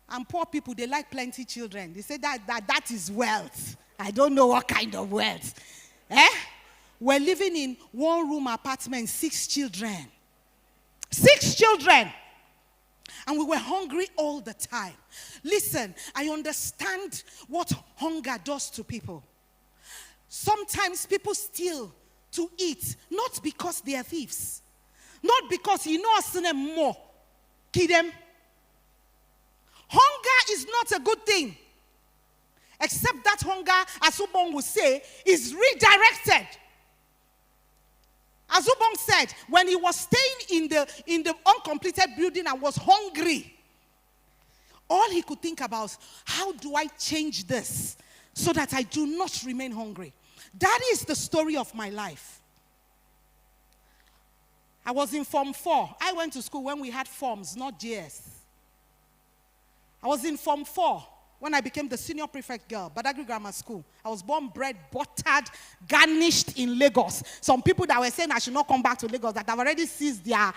And poor people, they like plenty children. They say that is wealth. I don't know what kind of wealth. We're living in 1-room apartment, 6 children. 6 children. And we were hungry all the time. Listen, I understand what hunger does to people. Sometimes people steal to eat, not because they are thieves. Not because you know more. Kill them. Hunger is not a good thing. Except that hunger, as Ubong would say, is redirected. As Ubong said, when he was staying in the uncompleted building and was hungry, all he could think about, how do I change this so that I do not remain hungry? That is the story of my life. I was in Form 4. I went to school when we had forms, not JS. I was in Form 4 when I became the senior prefect girl, Badagry Grammar School. I was born, bred, buttered, garnished in Lagos. Some people that were saying I should not come back to Lagos, that have already seized their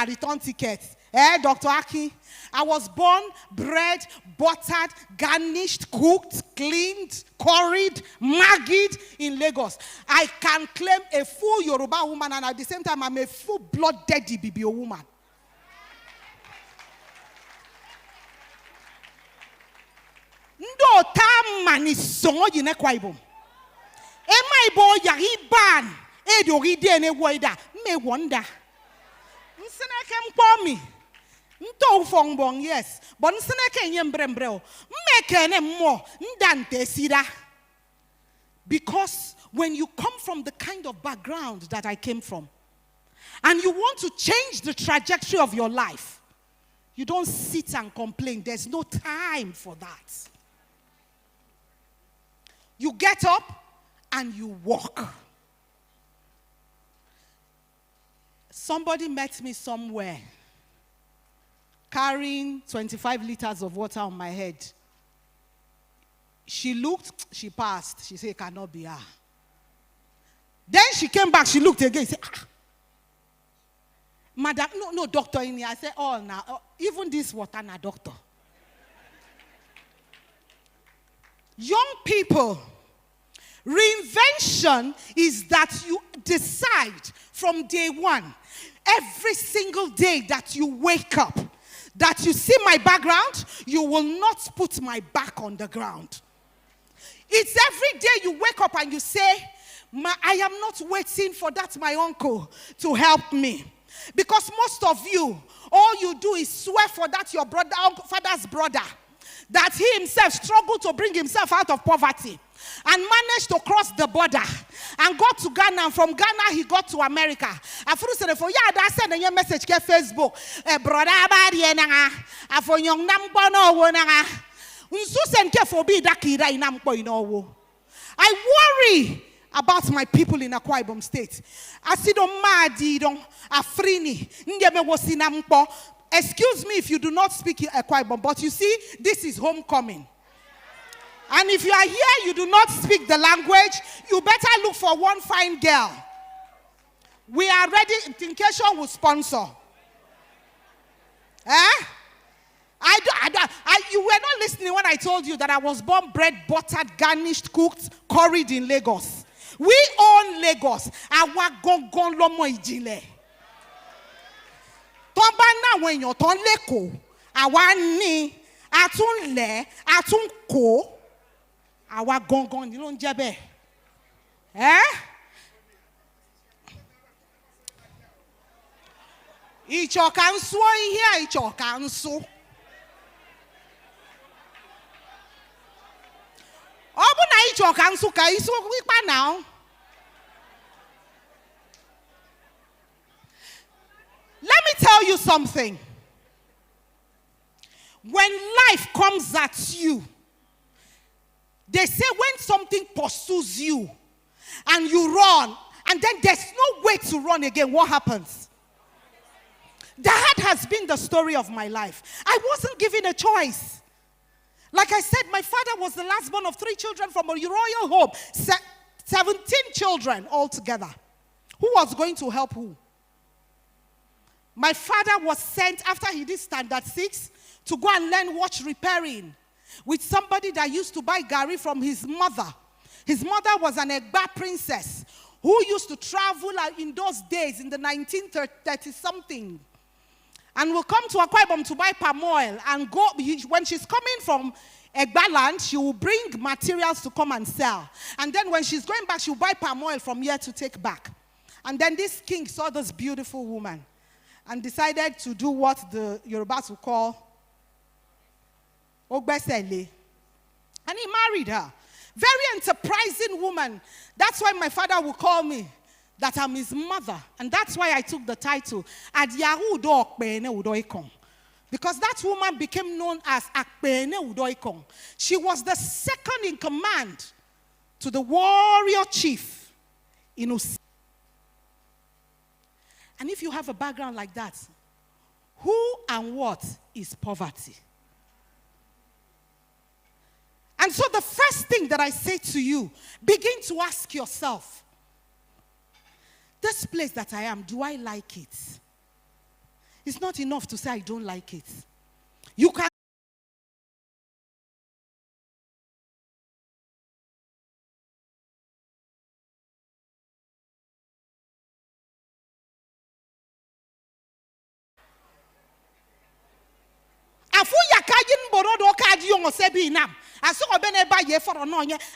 return tickets. Dr. Akin, I was born, bred, buttered, garnished, cooked, cleaned, curried, maggied in Lagos. I can claim a full Yoruba woman, and at the same time, I'm a full-blooded Ibibio woman. Ndo ta mani songo yine Akwa Ibom. Ema ibo yari ban e do ri de ne woida me wonder. Nseneke mpo mi. Nto fongbong yes, but nseneke nyembrembre o. Mmeke ne mo ndante sida. Because when you come from the kind of background that I came from, and you want to change the trajectory of your life, you don't sit and complain. There's no time for that. You get up and you walk. Somebody met me somewhere carrying 25 liters of water on my head. She looked, she passed. She said, it cannot be her. Then she came back, she looked again, said, Madam, no, doctor in here. I said, oh, now, even this water, now, doctor. Young people, reinvention is that you decide from day one, every single day that you wake up, that you see my background, you will not put my back on the ground. It's every day you wake up and you say, I am not waiting for that my uncle to help me. Because most of you, all you do is swear for that your brother, father's brother, that he himself struggled to bring himself out of poverty and managed to cross the border and got to Ghana. And from Ghana, he got to America. After said, for yeah, that's sending a message to Facebook. Brother, for young number I worry about my people in Akwa Ibom State. Excuse me if you do not speak Akwa Ibom, but you see, this is homecoming. And if you are here, you do not speak the language, you better look for one fine girl. We are ready. Thinkation will sponsor. You were not listening when I told you that I was born, bred, buttered, garnished, cooked, curried in Lagos. We own Lagos. Awa gongon lomo ijile. Tomba na when you ton leko. Awa ni atun le atun ko. Awa gongon you don't jebe. Icho kansu here icho kansu. Now. Let me tell you something. When life comes at you, they say when something pursues you and you run, and then there's no way to run again, what happens? That has been the story of my life. I wasn't given a choice. Like I said, my father was the last born of 3 children from a royal home. 17 children altogether. Who was going to help who? My father was sent after he did standard 6 to go and learn watch repairing with somebody that used to buy gari from his mother. His mother was an Egba princess who used to travel in those days in the 1930-something. And will come to Akwa Ibom to buy palm oil and go. When she's coming from Egba land, she will bring materials to come and sell. And then when she's going back, she'll buy palm oil from here to take back. And then this king saw this beautiful woman and decided to do what the Yorubas will call Ogbesele. And he married her. Very enterprising woman. That's why my father will call me that I'm his mother. And that's why I took the title, Adiahu Udo Akpene Udoikong. Because that woman became known as Akpene Udoikong. She was the second in command to the warrior chief in Usi. And if you have a background like that, who and what is poverty? And so the first thing that I say to you, begin to ask yourself, this place that I am, do I like it? It's not enough to say I don't like it. You can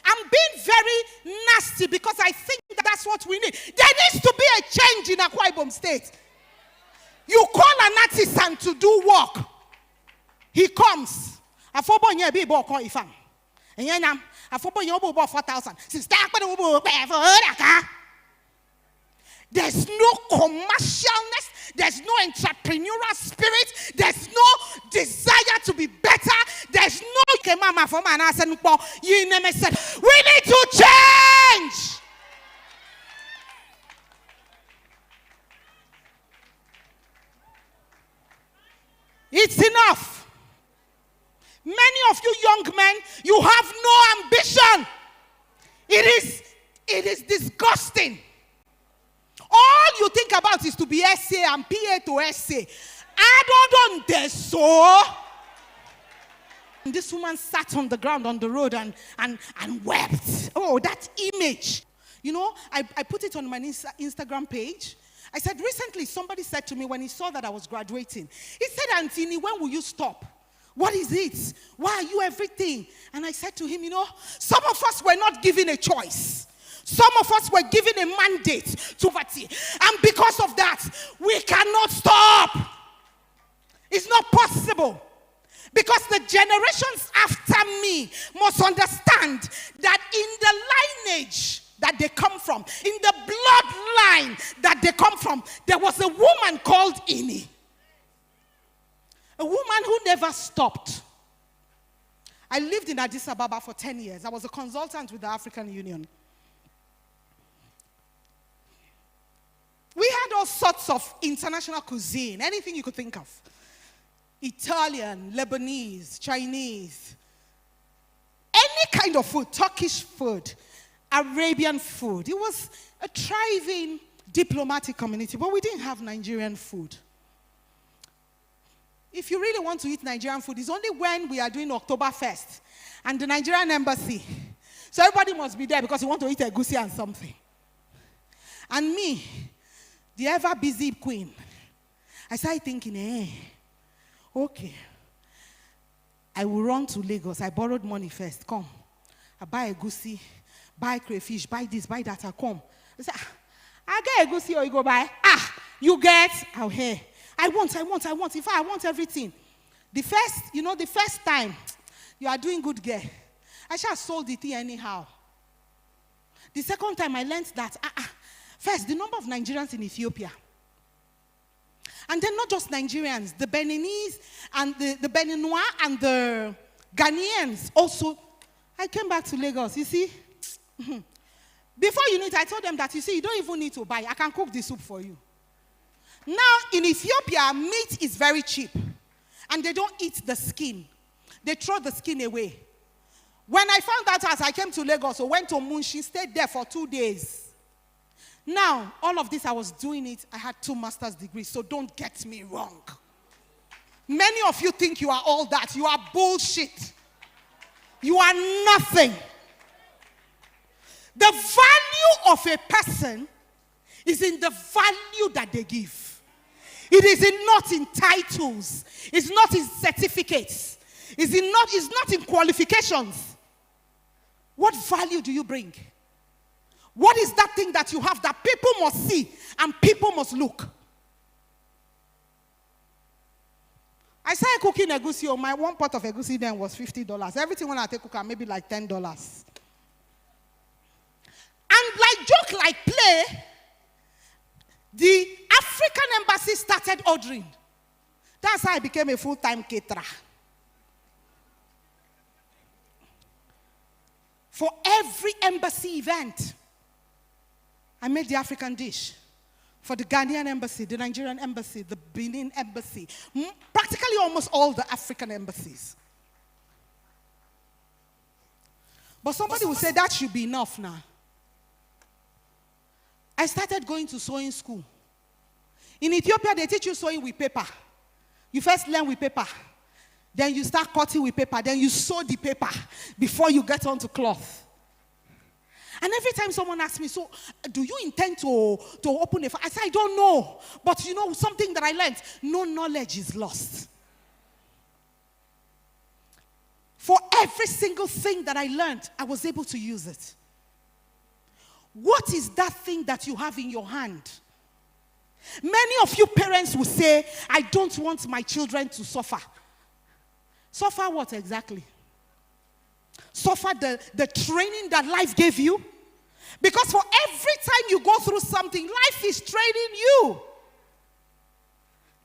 I'm being very nasty because I think that's what we need. There needs to be a change in Akwa Ibom State. You call an artisan to do work. He comes. Afobo nye bi bo ko ifam. Enyenam. Afobo nye obo 4,000. There's no commercialness. There's no entrepreneurial spirit. There's no desire to be better. There's no we need to change. It's enough. Many of you young men, you have no ambition. It is disgusting. All you think about is to be SA and PA to SA. I don't want so. This woman sat on the ground on the road and wept. Oh, that image. You know, I put it on my Instagram page. I said, recently somebody said to me when he saw that I was graduating, he said, Auntie, when will you stop? What is it? Why are you everything? And I said to him, you know, some of us were not given a choice. Some of us were given a mandate to party. And because of that, we cannot stop. It's not possible. Because the generations after me must understand that in the lineage that they come from, in the bloodline that they come from, there was a woman called Ini. A woman who never stopped. I lived in Addis Ababa for 10 years. I was a consultant with the African Union. We had all sorts of international cuisine, anything you could think of. Italian, Lebanese, Chinese, any kind of food, Turkish food, Arabian food. It was a thriving diplomatic community, but we didn't have Nigerian food. If you really want to eat Nigerian food, it's only when we are doing Oktoberfest and the Nigerian embassy. So everybody must be there because you want to eat egusi and something. And me, the ever busy queen, I started thinking, okay, I will run to Lagos. I borrowed money first. Come. I buy egusi, buy crayfish, buy this, buy that. I come. I say, I get egusi or you go buy. You get? I'll hear. I want. If I want everything. The first time, you are doing good, girl. I shall sold the thing anyhow. The second time I learned that, first, the number of Nigerians in Ethiopia. And then not just Nigerians, the Beninese and the Beninois and the Ghanaians also. I came back to Lagos, you see. Before you know it, I told them that, you see, you don't even need to buy. I can cook the soup for you. Now, in Ethiopia, meat is very cheap. And they don't eat the skin. They throw the skin away. When I found that out, I came to Lagos, so went to Munshi, stayed there for 2 days. Now, all of this, I was doing it. I had 2 master's degrees, so don't get me wrong. Many of you think you are all that. You are bullshit. You are nothing. The value of a person is in the value that they give. It is not in titles. It's not in certificates. It's not in qualifications. What value do you bring? What is that thing that you have that people must see and people must look? I started cooking egusi. My 1 pot of egusi then was $50. Everything when I take cook, maybe like $10. And like joke, like play, the African embassy started ordering. That's how I became a full-time caterer. For every embassy event, I made the African dish. For the Ghanaian embassy, the Nigerian embassy, the Benin embassy, practically almost all the African embassies. But somebody will say that should be enough now. I started going to sewing school. In Ethiopia, they teach you sewing with paper. You first learn with paper. Then you start cutting with paper. Then you sew the paper before you get onto cloth. And every time someone asks me, so do you intend to open a farm? I say, I don't know. But you know something that I learned? No knowledge is lost. For every single thing that I learned, I was able to use it. What is that thing that you have in your hand? Many of you parents will say, I don't want my children to suffer. Suffer what exactly? Suffer the training that life gave you? Because for every time you go through something, life is training you.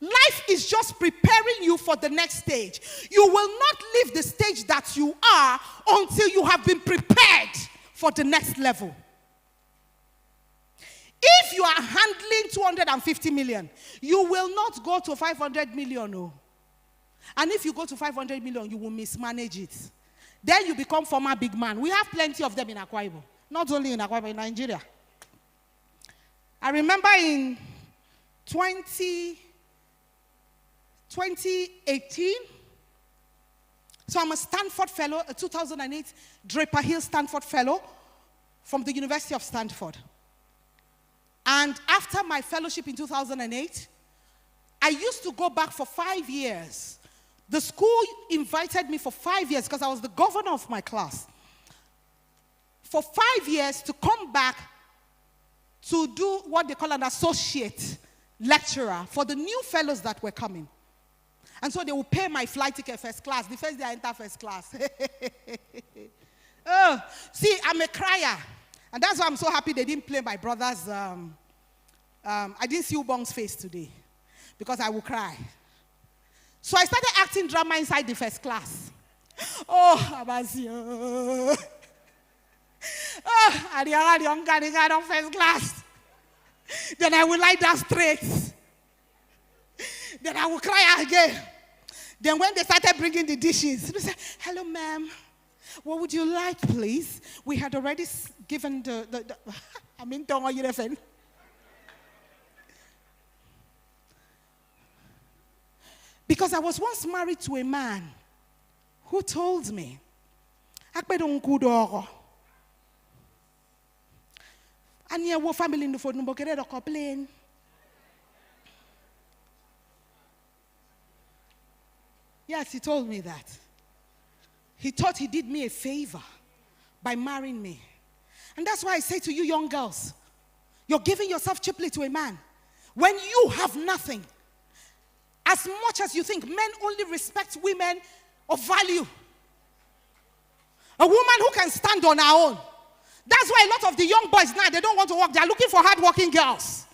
Life is just preparing you for the next stage. You will not leave the stage that you are until you have been prepared for the next level. If you are handling 250 million, you will not go to 500 million. No. And if you go to 500 million, you will mismanage it. Then you become former big man. We have plenty of them in Akwa Ibom. Not only in Akwa Ibom, in Nigeria. I remember in 2018, so I'm a Stanford fellow, a 2008 Draper Hill Stanford fellow from the University of Stanford. And after my fellowship in 2008, I used to go back for 5 years. The school invited me for 5 years because I was the governor of my class. For 5 years to come back to do what they call an associate lecturer for the new fellows that were coming. And so they will pay my flight ticket first class. The first day I enter first class. Oh, see, I'm a crier. And that's why I'm so happy they didn't play my brother's. I didn't see Ubong's face today because I will cry. So I started acting drama inside the first class. Oh, Abazio. Oh, I first class. Then I will lie down straight. Then I will cry again. Then when they started bringing the dishes, they said, hello, ma'am. What would you like, please? We had already given don't want you to offend. Because I was once married to a man who told me, and your family in the phone number complain. Yes, he told me that. He thought he did me a favor by marrying me. And that's why I say to you young girls, you're giving yourself cheaply to a man when you have nothing. As much as you think men only respect women of value. A woman who can stand on her own. That's why a lot of the young boys now, they don't want to work. They're looking for hard-working girls.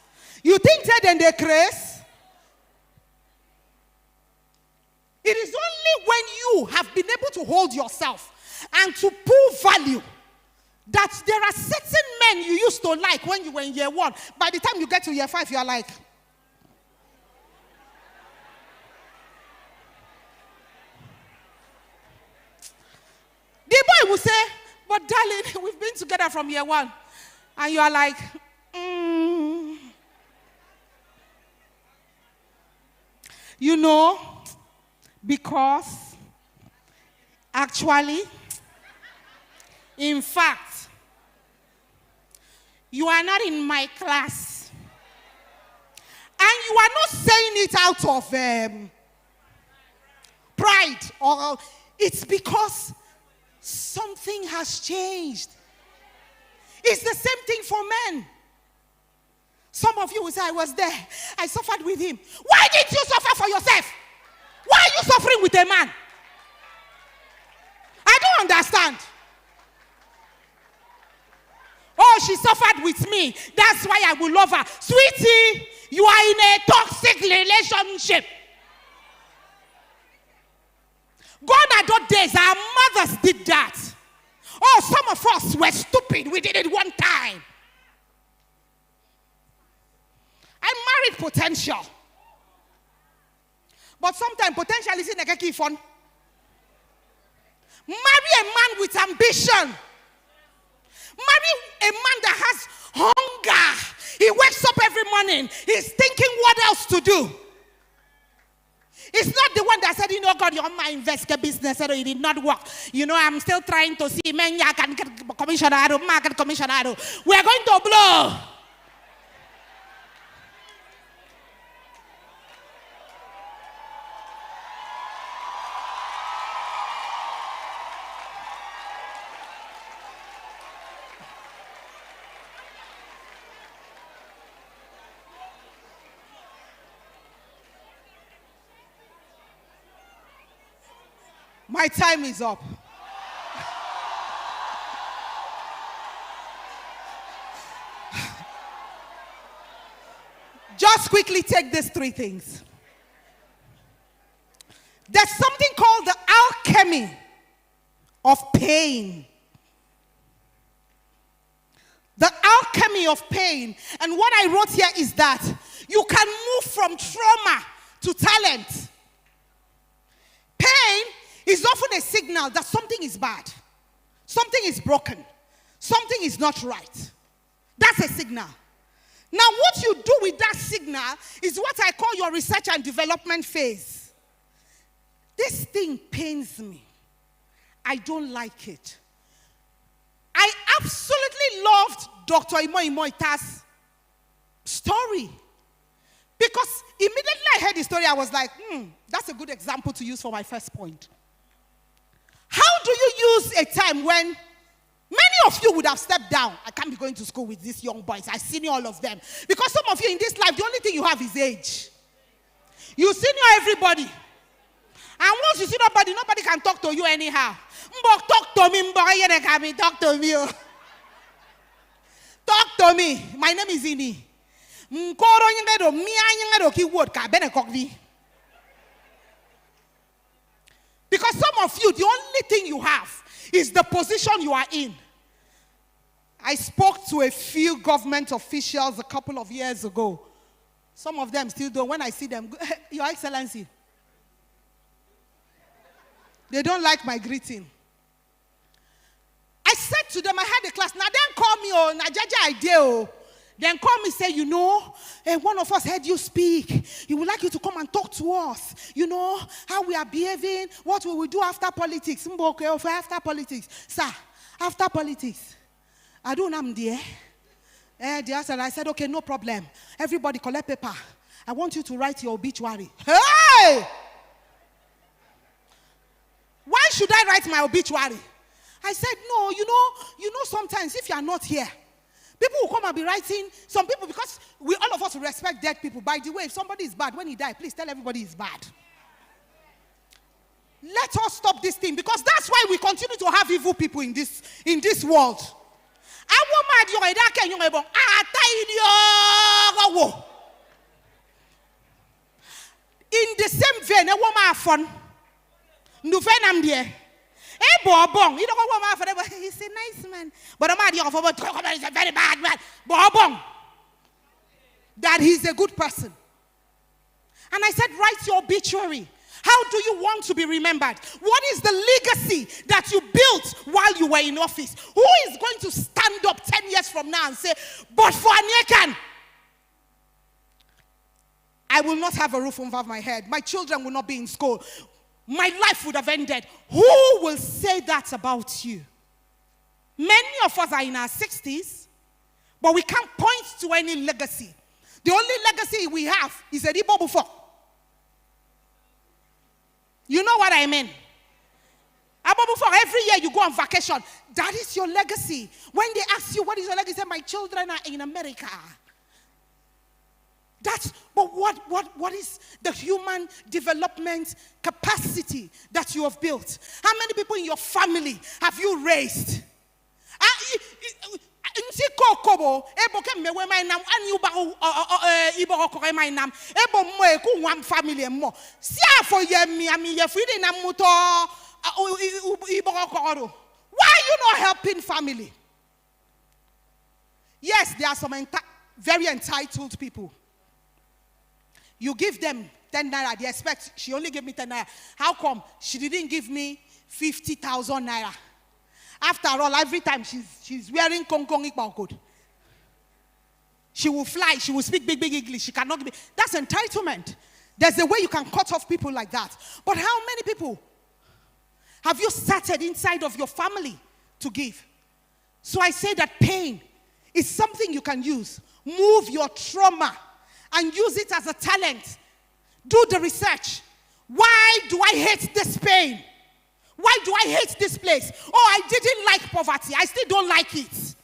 You think then they craze? It is only when you have been able to hold yourself and to pull value that there are certain men you used to like when you were in year 1. By the time you get to year 5, you are like, the boy will say, but darling, we've been together from year 1. And you are like, You know, because actually, in fact, you are not in my class. And you are not saying it out of pride, or it's because something has changed. It's the same thing for men. Some of you will say, I was there. I suffered with him. Why didn't you suffer for yourself? Why are you suffering with a man? I don't understand. Oh, she suffered with me. That's why I will love her. Sweetie, you are in a toxic relationship. God had those days, our mothers did that. Oh, some of us were stupid. We did it one time. I married potential. But sometimes potential is in a key fun. Marry a man with ambition. Marry a man that has hunger. He wakes up every morning is thinking what else to do. It's not the one that said, you know, God, you're my investor business, so it did not work. You know, I'm still trying to see, man, I can get commissioner, market commissioner. We're going to blow. My time is up. Just quickly take these three things. There's something called the alchemy of pain. The alchemy of pain. And what I wrote here is that you can move from trauma to talent. Pain is often a signal that something is bad, something is broken, something is not right. That's a signal. Now, what you do with that signal is what I call your research and development phase. This thing pains me. I don't like it. I absolutely loved Dr. Imo Ita's story. Because immediately I heard the story, I was like, that's a good example to use for my first point. How do you use a time when many of you would have stepped down? I can't be going to school with these young boys. I've seen all of them. Because some of you in this life, the only thing you have is age. You senior everybody. And once you see nobody can talk to you anyhow. Talk to me. Talk to me. Talk to me. My name is Ini. Because some of you, the only thing you have is the position you are in. I spoke to a few government officials a couple of years ago. Some of them still don't. When I see them, Your Excellency, they don't like my greeting. I said to them, I had a class. Now, then call me, Najaja idea. Then call me, say, you know, one of us heard you speak. He would like you to come and talk to us. You know, how we are behaving, what we will do after politics. After politics. Sir, after politics. I don't know, dear. I said, okay, no problem. Everybody collect paper. I want you to write your obituary. Hey! Why should I write my obituary? I said, no, you know, sometimes if you are not here, people will come and be writing, some people, because all of us respect dead people. By the way, if somebody is bad, when he dies, please tell everybody he's bad. Let us stop this thing, because that's why we continue to have evil people in this world. In the same vein, a woman fun. Ubong, you don't go for him. He's a nice man. But he's a very bad man. Ubong, that he's a good person. And I said, write your obituary. How do you want to be remembered? What is the legacy that you built while you were in office? Who is going to stand up 10 years from now and say, but for Akin, I will not have a roof over my head. My children will not be in school. My life would have ended. Who will say that about you? Many of us are in our 60s, but we can't point to any legacy. The only legacy we have is a Igbo before. You know what I mean? Before every year you go on vacation. That is your legacy. When they ask you, what is your legacy? Say, my children are in America. But what is the human development capacity that you have built? How many people in your family have you raised? Why are you not helping family? Yes, there are some very entitled people. You give them 10 naira, they expect she only gave me 10 naira. How come she didn't give me 50,000 naira? After all, every time she's wearing Kong Kong Ikbao code. She will fly. She will speak big English. She cannot give me. That's entitlement. There's a way you can cut off people like that. But how many people have you started inside of your family to give? So I say that pain is something you can use. Move your trauma and use it as a talent. Do the research. Why do I hate this pain? Why do I hate this place? Oh, I didn't like poverty. I still don't like it.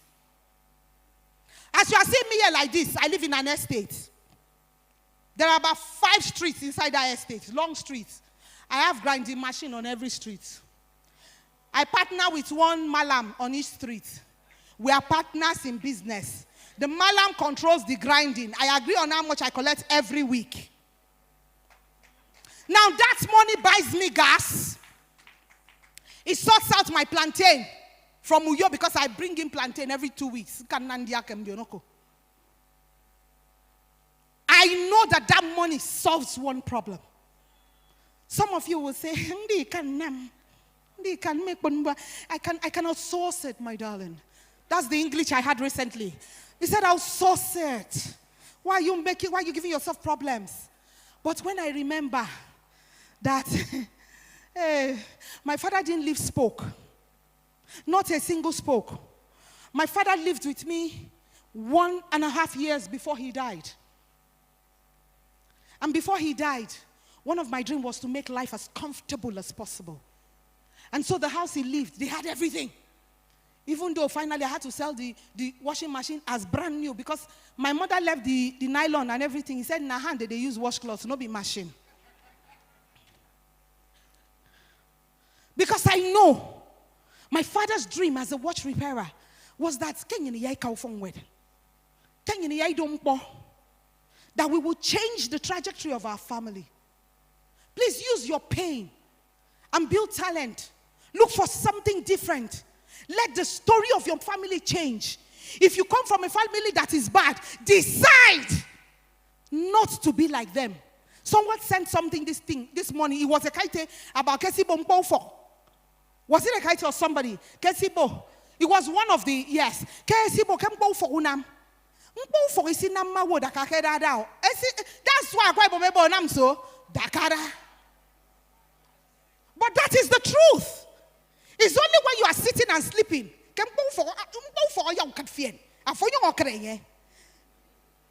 As you are seeing me here like this, I live in an estate. There are about 5 streets inside that estate, long streets. I have grinding machine on every street. I partner with one malam on each street. We are partners in business. The malam controls the grinding. I agree on how much I collect every week. Now that money buys me gas. It sorts out my plantain from Uyo because I bring in plantain every 2 weeks. I know that that money solves one problem. Some of you will say, I cannot source it, my darling. That's the English I had recently. He said, I'll source it. Why are you giving yourself problems? But when I remember that my father didn't leave spoke. Not a single spoke. My father lived with me 1.5 years before he died. And before he died, one of my dreams was to make life as comfortable as possible. And so the house he lived, they had everything. Even though finally I had to sell the washing machine as brand new because my mother left the nylon and everything. He said in her hand that they use washcloths, not be machine. Because I know my father's dream as a watch repairer was that that we will change the trajectory of our family. Please use your pain and build talent. Look for something different. Let the story of your family change. If you come from a family that is bad, decide not to be like them. Someone sent something this morning. It was a kite about Kesibo Mpofo. Was it a kite or somebody? Kesibo. It was one of the, yes. Kesibo Mpofo Unam. Mpofo is in Namawo Dakakeda Dao. That's why Akwa Ibom Nam so Dakara. But that is the truth. It's only when you are sitting and sleeping.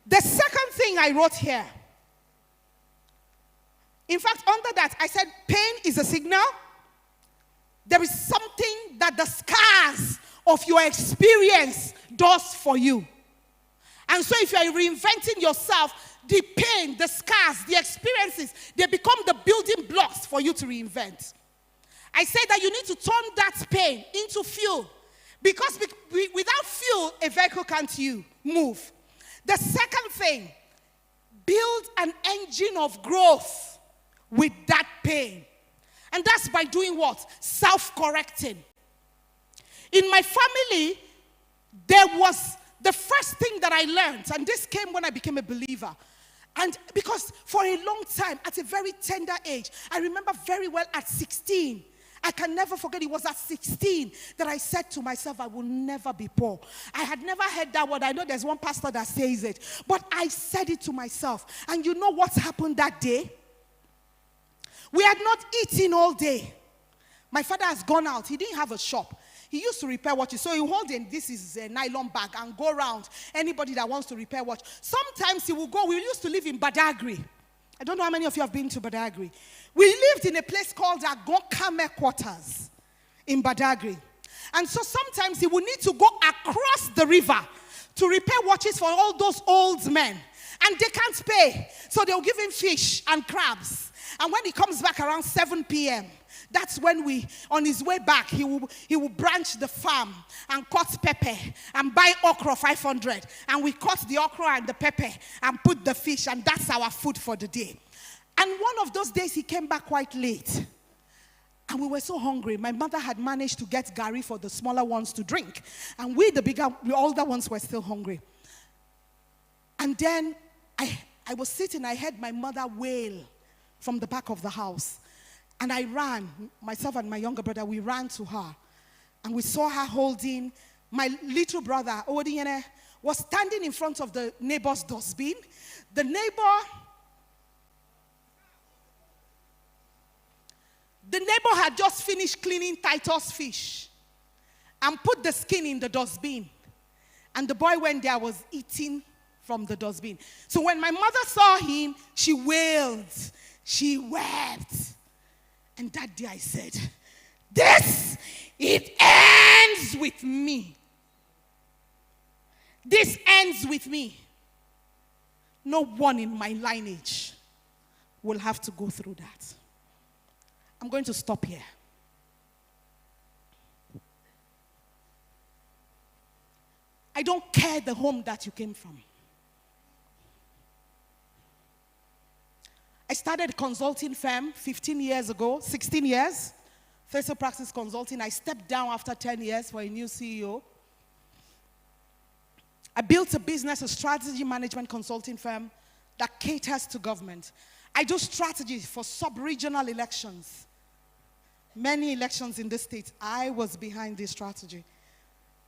The second thing I wrote here. In fact, under that, I said pain is a signal. There is something that the scars of your experience does for you. And so if you are reinventing yourself, the pain, the scars, the experiences, they become the building blocks for you to reinvent. I say that you need to turn that pain into fuel. Because without fuel, a vehicle can't move. The second thing, build an engine of growth with that pain. And that's by doing what? Self-correcting. In my family, there was the first thing that I learned, and this came when I became a believer. And because for a long time, at a very tender age, I remember very well at 16, I can never forget, it was at 16 that I said to myself, I will never be poor. I had never heard that word. I know there's one pastor that says it. But I said it to myself. And you know what happened that day? We had not eaten all day. My father has gone out. He didn't have a shop. He used to repair watches. So he hold in, this is a nylon bag, and go around anybody that wants to repair watch. Sometimes he will go. We used to live in Badagry. I don't know how many of you have been to Badagry. We lived in a place called Agokame Quarters in Badagry. And so sometimes he would need to go across the river to repair watches for all those old men. And they can't pay. So they'll give him fish and crabs. And when he comes back around 7 p.m., that's when on his way back, he will branch the farm and cut pepper and buy okra 500. And we cut the okra and the pepper and put the fish, and that's our food for the day. And one of those days, he came back quite late. And we were so hungry. My mother had managed to get gari for the smaller ones to drink. And the older ones were still hungry. And then I was sitting, I heard my mother wail from the back of the house. And I ran, myself and my younger brother, we ran to her. And we saw her holding my little brother, was standing in front of the neighbor's dustbin. The neighbor had just finished cleaning Titus fish and put the skin in the dustbin. And the boy went there, was eating from the dustbin. So when my mother saw him, she wailed. She wept. And that day I said, it ends with me. This ends with me. No one in my lineage will have to go through that. I'm going to stop here. I don't care the home that you came from. I started a consulting firm 15 years ago, 16 years. First practice consulting. I stepped down after 10 years for a new CEO. I built a business, a strategy management consulting firm that caters to government. I do strategy for sub-regional elections. Many elections in this state, I was behind this strategy.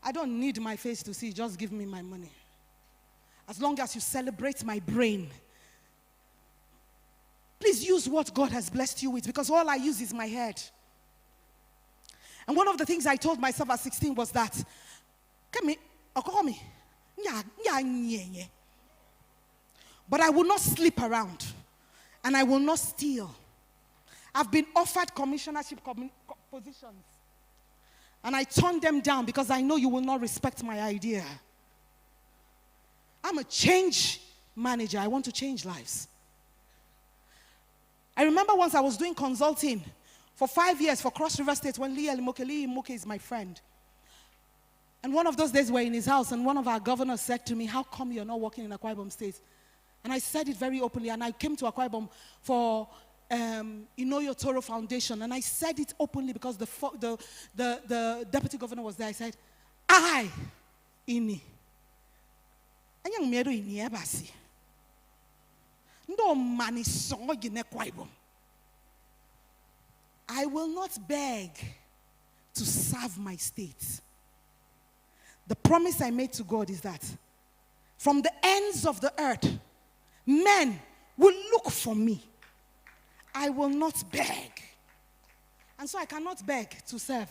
I don't need my face to see, just give me my money. As long as you celebrate my brain. Please use what God has blessed you with, because all I use is my head. And one of the things I told myself at 16 was that, but I will not sleep around, and I will not steal. I've been offered commissionership positions, and I turned them down because I know you will not respect my idea. I'm a change manager. I want to change lives. I remember once I was doing consulting for 5 years for Cross River State when Lee Imoke is my friend. And one of those days we're in his house, and one of our governors said to me, how come you're not working in Akwa Ibom State? And I said it very openly, and I came to Akwa Ibom for Inoyo Toro Foundation, and I said it openly because the deputy governor was there. I said, I, Ini. Anyang miedo Ini Abasi. No money song in Akwa Ibom. I will not beg to serve my state. The promise I made to God is that from the ends of the earth, men will look for me. I will not beg. And so I cannot beg to serve.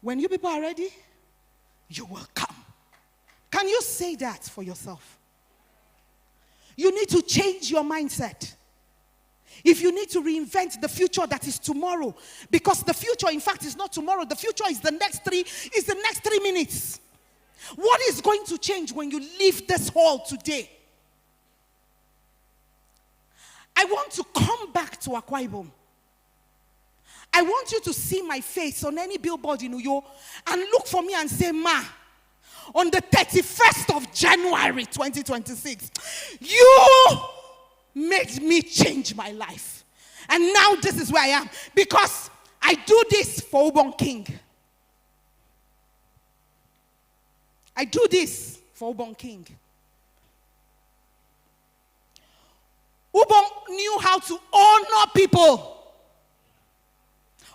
When you people are ready, you will come. Can you say that for yourself? You need to change your mindset. If you need to reinvent the future that is tomorrow, because the future, in fact, is not tomorrow. The future is the next 3 minutes. What is going to change when you leave this hall today? I want to come back to Akwa Ibom. I want you to see my face on any billboard in Uyo and look for me and say, Ma, on the 31st of January 2026, you made me change my life. And now this is where I am. Because I do this for Ubong King. I do this for Ubong King. Ubong knew how to honor people.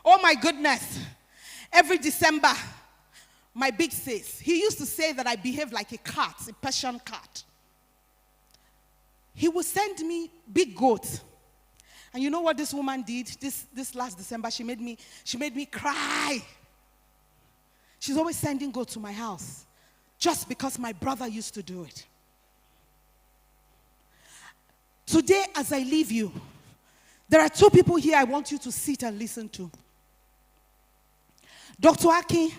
Oh my goodness. Every December, my big sis, he used to say that I behave like a cat, a Persian cat. He would send me big goats. And you know what this woman did this last December? She made me cry. She's always sending goats to my house just because my brother used to do it. Today, as I leave you, there are 2 people here I want you to sit and listen to. Dr. Akin,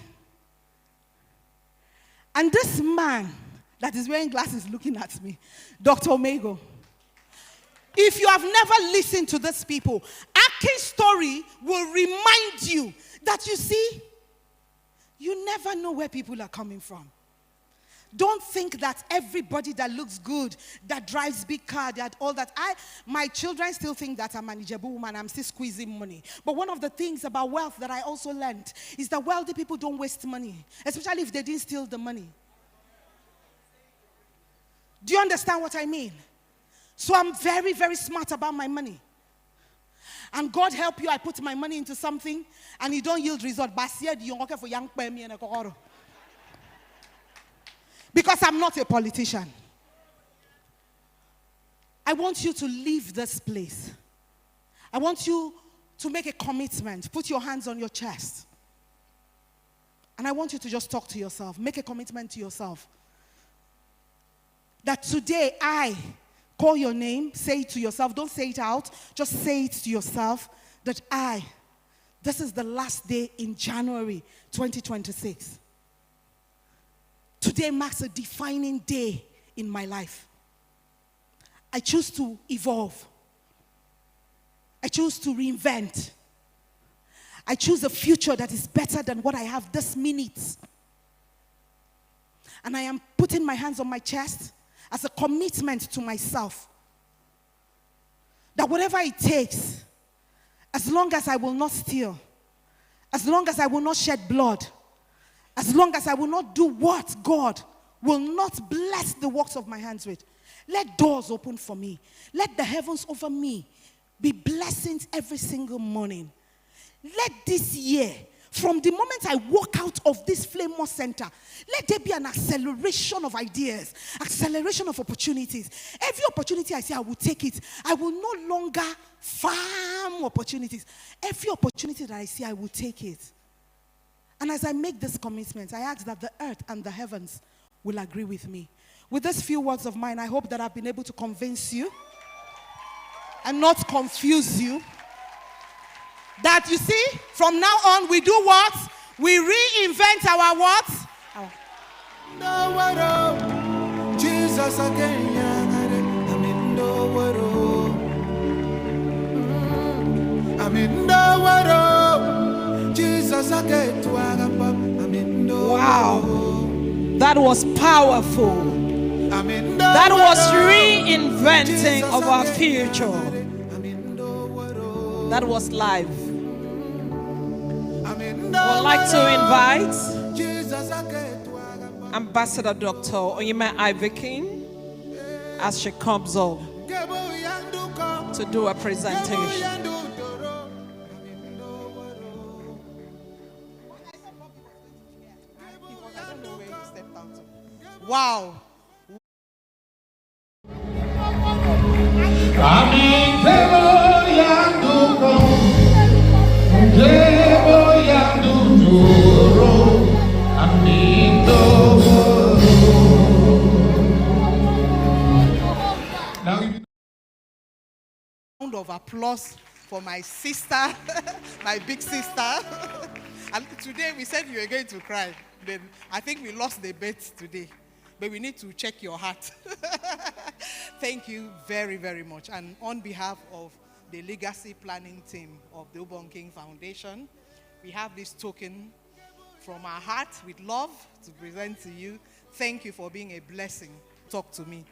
and this man that is wearing glasses looking at me, Dr. Omego. If you have never listened to these people, Akin's story will remind you that, you see, you never know where people are coming from. Don't think that everybody that looks good, that drives big car, that all that. My children still think that I'm an Ijebu woman. I'm still squeezing money. But one of the things about wealth that I also learned is that wealthy people don't waste money, especially if they didn't steal the money. Do you understand what I mean? So I'm very, very smart about my money. And God help you, I put my money into something and it don't yield result. because I'm not a politician. I want you to leave this place. I want you to make a commitment. Put your hands on your chest. And I want you to just talk to yourself. Make a commitment to yourself. That today I call your name. Say it to yourself. Don't say it out. Just say it to yourself. That this is the last day in January 2026. Today marks a defining day in my life. I choose to evolve. I choose to reinvent. I choose a future that is better than what I have this minute. And I am putting my hands on my chest as a commitment to myself. That whatever it takes, as long as I will not steal, as long as I will not shed blood, as long as I will not do what God will not bless the works of my hands with, let doors open for me. Let the heavens over me be blessings every single morning. Let this year, from the moment I walk out of this Flame Center, let there be an acceleration of ideas, acceleration of opportunities. Every opportunity I see, I will take it. I will no longer farm opportunities. Every opportunity that I see, I will take it. And as I make this commitment, I ask that the earth and the heavens will agree with me. With these few words of mine, I hope that I've been able to convince you and not confuse you. That you see, from now on, we do what? We reinvent our what? Jesus again, I'm in the world. I'm in the world. Jesus again, I'm in the world. Wow, that was powerful. That was reinventing of our future. That was live. I would like to invite Ambassador Dr. Oyime Akin as she comes up to do a presentation. Wow. Round of applause for my sister, my big sister. And today we said you were going to cry. Then I think we lost the bet today. But we need to check your heart. Thank you very, very much. And on behalf of the legacy planning team of the Ubong King Foundation, we have this token from our heart with love to present to you. Thank you for being a blessing. Talk to me.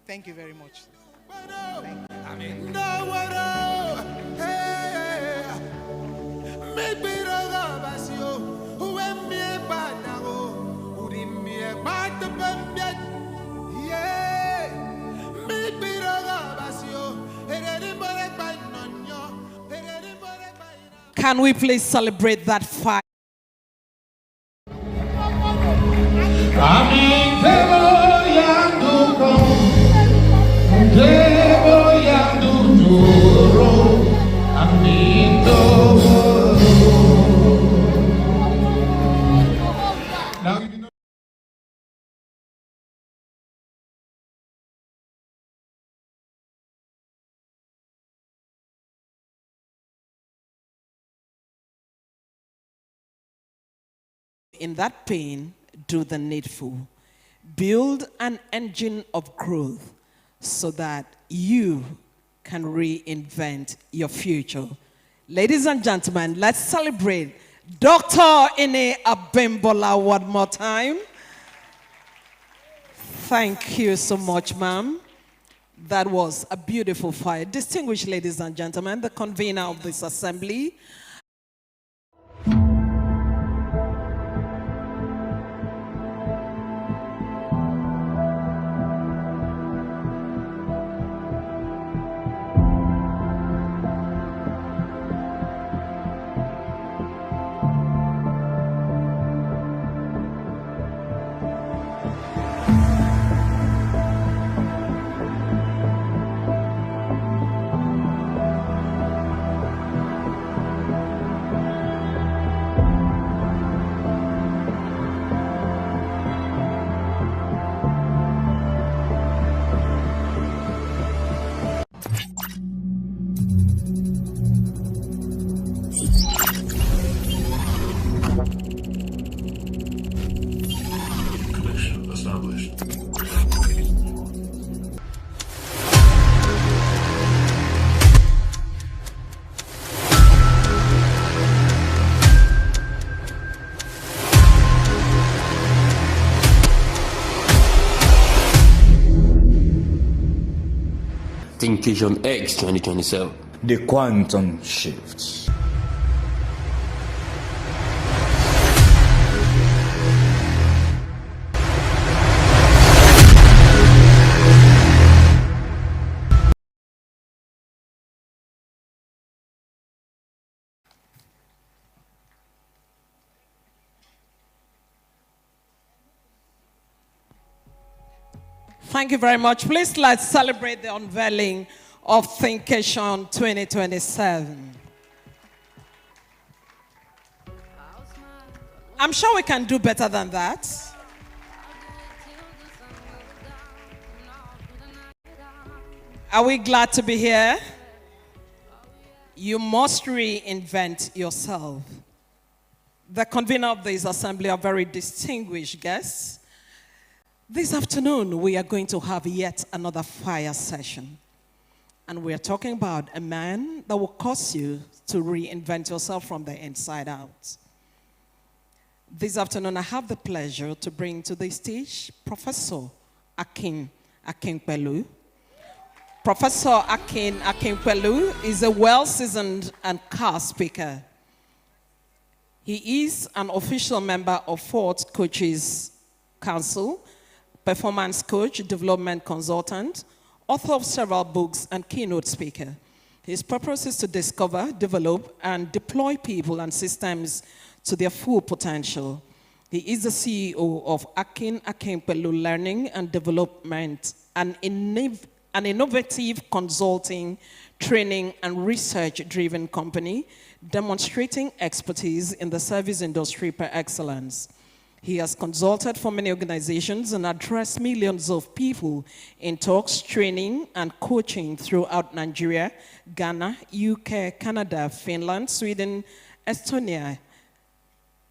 Thank you very much. Thank Can we please celebrate that fire? In that pain, do the needful. Build an engine of growth so that you can reinvent your future. Ladies and gentlemen, let's celebrate Dr. Ini Abin one more time. Thank you so much, ma'am. That was a beautiful fire. Distinguished ladies and gentlemen, the convener of this assembly, Thinkation X 2027. The quantum shifts. Thank you very much. Please let's celebrate the unveiling of Thinkation 2027. I'm sure we can do better than that. Are we glad to be here? You must reinvent yourself. The convener of this assembly are very distinguished guests. This afternoon, we are going to have yet another fire session. And we are talking about a man that will cause you to reinvent yourself from the inside out. This afternoon, I have the pleasure to bring to the stage Professor Akin Pelu. Professor Akin Pelu is a well-seasoned and car speaker. He is an official member of Ford Coaches Council, performance coach, development consultant, author of several books, and keynote speaker. His purpose is to discover, develop, and deploy people and systems to their full potential. He is the CEO of Akin Pelu Learning and Development, an innovative consulting, training, and research-driven company demonstrating expertise in the service industry per excellence. He has consulted for many organizations and addressed millions of people in talks, training, and coaching throughout Nigeria, Ghana, UK, Canada, Finland, Sweden, Estonia,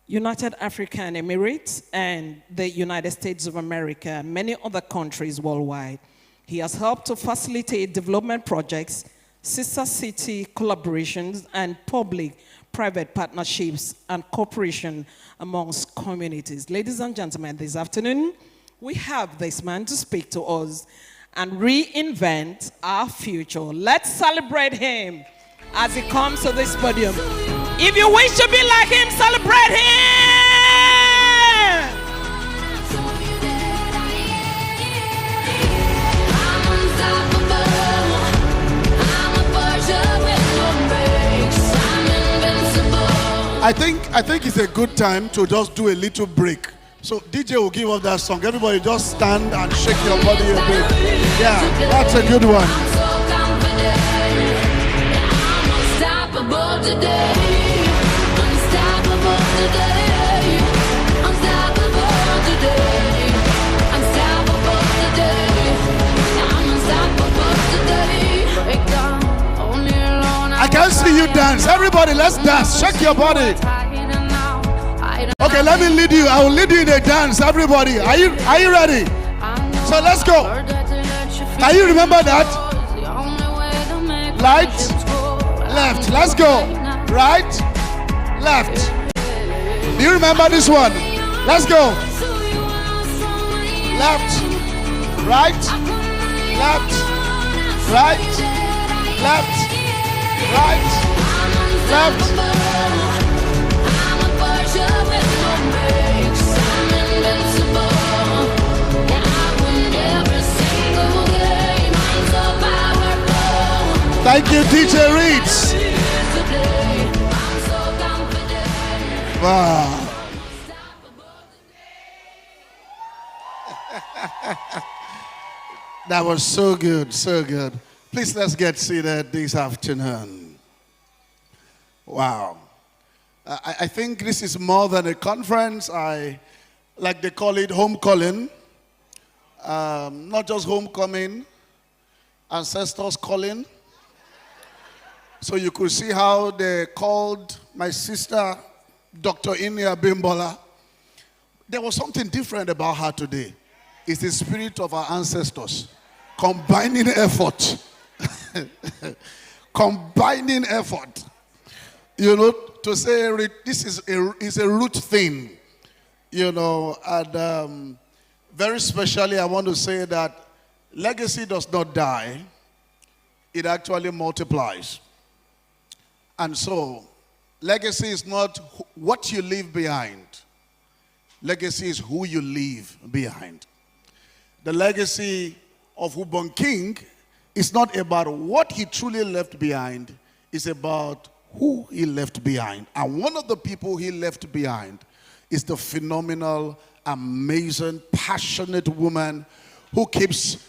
United African Emirates, and the United States of America, and many other countries worldwide. He has helped to facilitate development projects, sister city collaborations, and public-private partnerships and cooperation amongst communities. Ladies and gentlemen, this afternoon, we have this man to speak to us and reinvent our future. Let's celebrate him as he comes to this podium. If you wish to be like him, celebrate him! I think it's a good time to just do a little break. So DJ will give us that song. Everybody just stand and shake your body a bit. Yeah, that's a good one. Unstoppable today. Unstoppable today. Unstoppable today. Unstoppable today. I'm unstoppable today. Break down. Only alone. I can see you dance. Everybody, let's dance. Shake your body. Okay, let me lead you. I will lead you in a dance. Everybody, are you ready? So let's go. Can you remember that? Right, left. Let's go. Right, left. Do you remember this one? Let's go. Left, right, left, right, left, right, left. Thank you, DJ Reeds. Wow. That was so good, so good. Please let's get seated this afternoon. Wow. I think this is more than a conference. Like they call it, homecalling. Not just homecoming, ancestors calling. So you could see how they called my sister, Dr. Ini Abin. There was something different about her today. It's the spirit of our ancestors. Combining effort. Combining effort. You know, to say this is a root thing. You know, and very specially I want to say that legacy does not die. it actually multiplies. And so, legacy is not what you leave behind. Legacy is who you leave behind. The legacy of Ubong King is not about what he truly left behind. It's about who he left behind. And one of the people he left behind is the phenomenal, amazing, passionate woman who keeps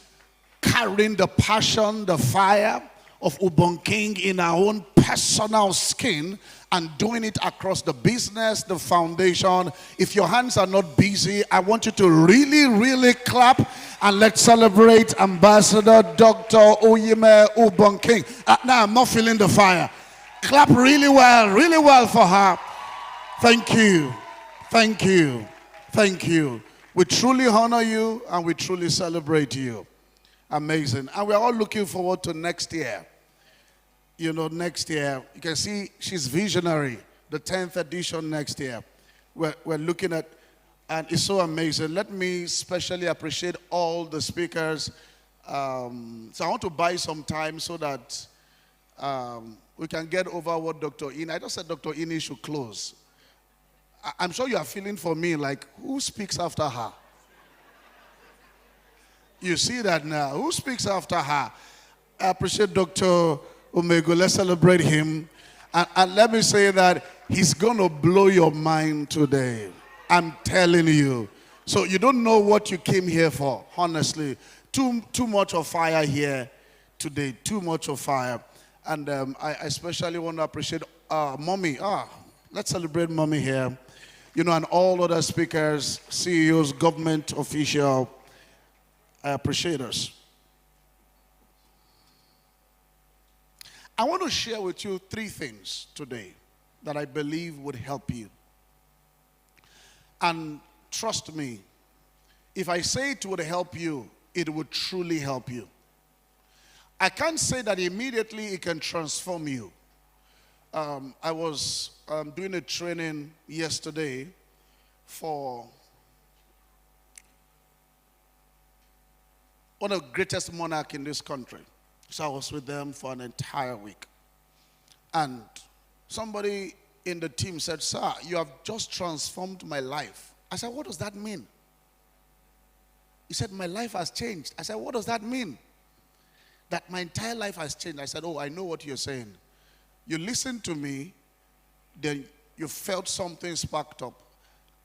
carrying the passion, the fire of Ubong King in her own personal skin and doing it across the business, the foundation. If your hands are not busy, I want you to really, really clap and let's celebrate Ambassador Dr. Oyime Ubong King. Now I'm not feeling the fire. Clap really well for her. Thank you. Thank you. Thank you. We truly honor you and we truly celebrate you. Amazing. And we're all looking forward to next year. You know, next year, you can see she's visionary. The 10th edition next year. We're looking at, and it's so amazing. Let me especially appreciate all the speakers. So I want to buy some time so that we can get over what Dr. Ini, I just said Dr. Ini should close. I'm sure you are feeling for me like, who speaks after her? You see that now. Who speaks after her? I appreciate Dr. Omego. Let's celebrate him. And let me say that he's going to blow your mind today. I'm telling you. So you don't know what you came here for, honestly. Too much of fire here today. Too much of fire. And I especially want to appreciate Mommy. Let's celebrate Mommy here. You know, and all other speakers, CEOs, government officials. I appreciate us. I want to share with you 3 things today that I believe would help you. And trust me, if I say it would help you, it would truly help you. I can't say that immediately it can transform you. I was doing a training yesterday for one of the greatest monarchs in this country. So I was with them for an entire week. And somebody in the team said, "Sir, you have just transformed my life." I said, "What does that mean?" He said, "My life has changed." I said, "What does that mean?" "That my entire life has changed." I said, "Oh, I know what you're saying. You listened to me, then you felt something sparked up."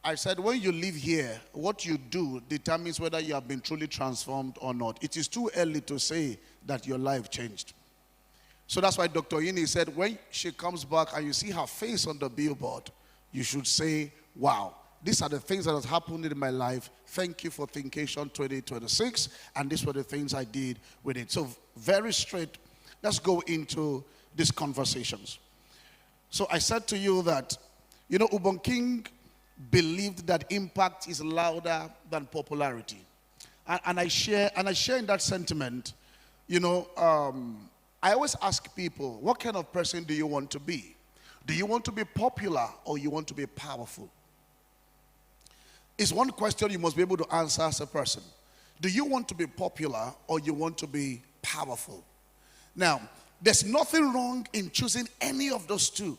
I said, "When you live here, what you do determines whether you have been truly transformed or not. It is too early to say that your life changed." So that's why Dr. Ini said, when she comes back and you see her face on the billboard, you should say, "Wow, these are the things that have happened in my life. Thank you for Thinkation 2026. And these were the things I did with it." So very straight, let's go into these conversations. So I said to you that, you know, Ubong King believed that impact is louder than popularity. And I share in that sentiment. You know, I always ask people, what kind of person do you want to be? Do you want to be popular or you want to be powerful? It's one question you must be able to answer as a person. Do you want to be popular or you want to be powerful? Now, there's nothing wrong in choosing any of those two.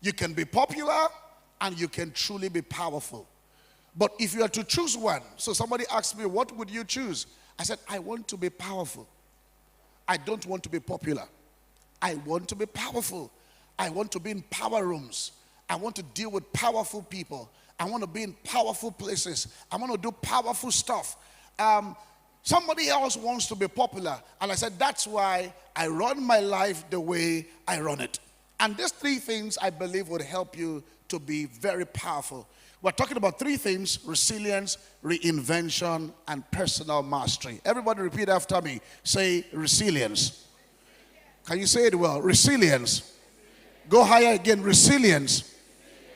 You can be popular and you can truly be powerful. But if you are to choose one, so somebody asked me, what would you choose? I said, I want to be powerful. I don't want to be popular. I want to be powerful. I want to be in power rooms. I want to deal with powerful people. I want to be in powerful places. I want to do powerful stuff. Somebody else wants to be popular. And I said, that's why I run my life the way I run it. And these 3 things I believe would help you to be very powerful. We're talking about 3 things: resilience, reinvention, and personal mastery. Everybody repeat after me. Say resilience. Can you say it well? Resilience. Go higher again. Resilience,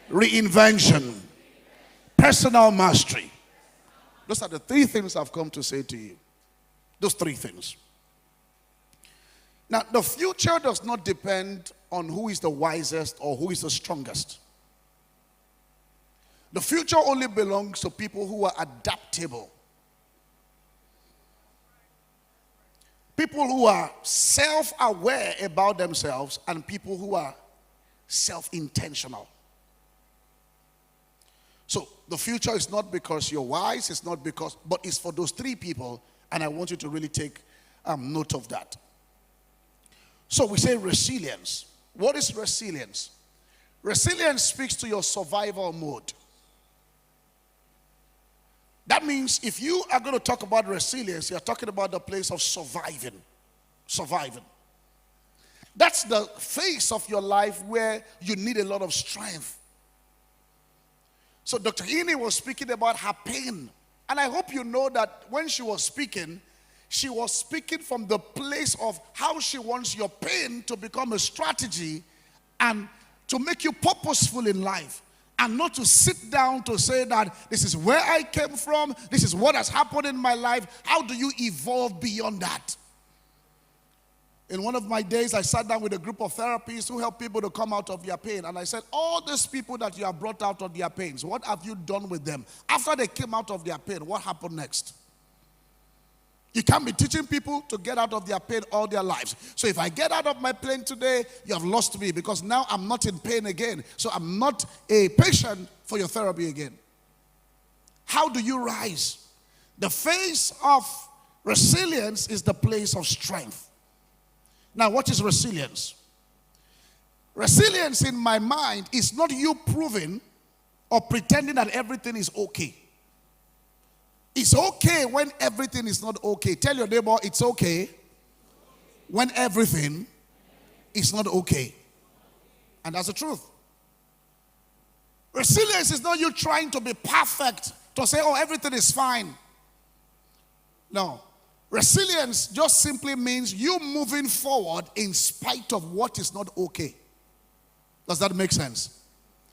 reinvention, personal mastery. Those are the 3 things I've come to say to you. Those 3 things. Now, the future does not depend on who is the wisest or who is the strongest. The future only belongs to people who are adaptable. people who are self-aware about themselves, and people who are self-intentional. So the future is not because you're wise, it's not because, but it's for those three people, and I want you to really take note of that. So we say resilience. What is resilience? Resilience speaks to your survival mode. That means if you are going to talk about resilience, you're talking about the place of surviving. Surviving. That's the phase of your life where you need a lot of strength. So Dr. Ini was speaking about her pain. And I hope you know that when she was speaking from the place of how she wants your pain to become a strategy and to make you purposeful in life. And not to sit down to say that this is where I came from, this is what has happened in my life. How do you evolve beyond that? In one of my days, I sat down with a group of therapists who help people to come out of their pain. And I said, all these people that you have brought out of their pains, what have you done with them? After they came out of their pain, what happened next? You can't be teaching people to get out of their pain all their lives. So if I get out of my pain today, you have lost me because now I'm not in pain again. So I'm not a patient for your therapy again. How do you rise? The phase of resilience is the place of strength. Now, what is resilience? Resilience in my mind is not you proving or pretending that everything is okay. It's okay when everything is not okay. Tell your neighbor it's okay when everything is not okay. And that's the truth. Resilience is not you trying to be perfect, to say, oh, everything is fine. No. Resilience just simply means you moving forward in spite of what is not okay. Does that make sense?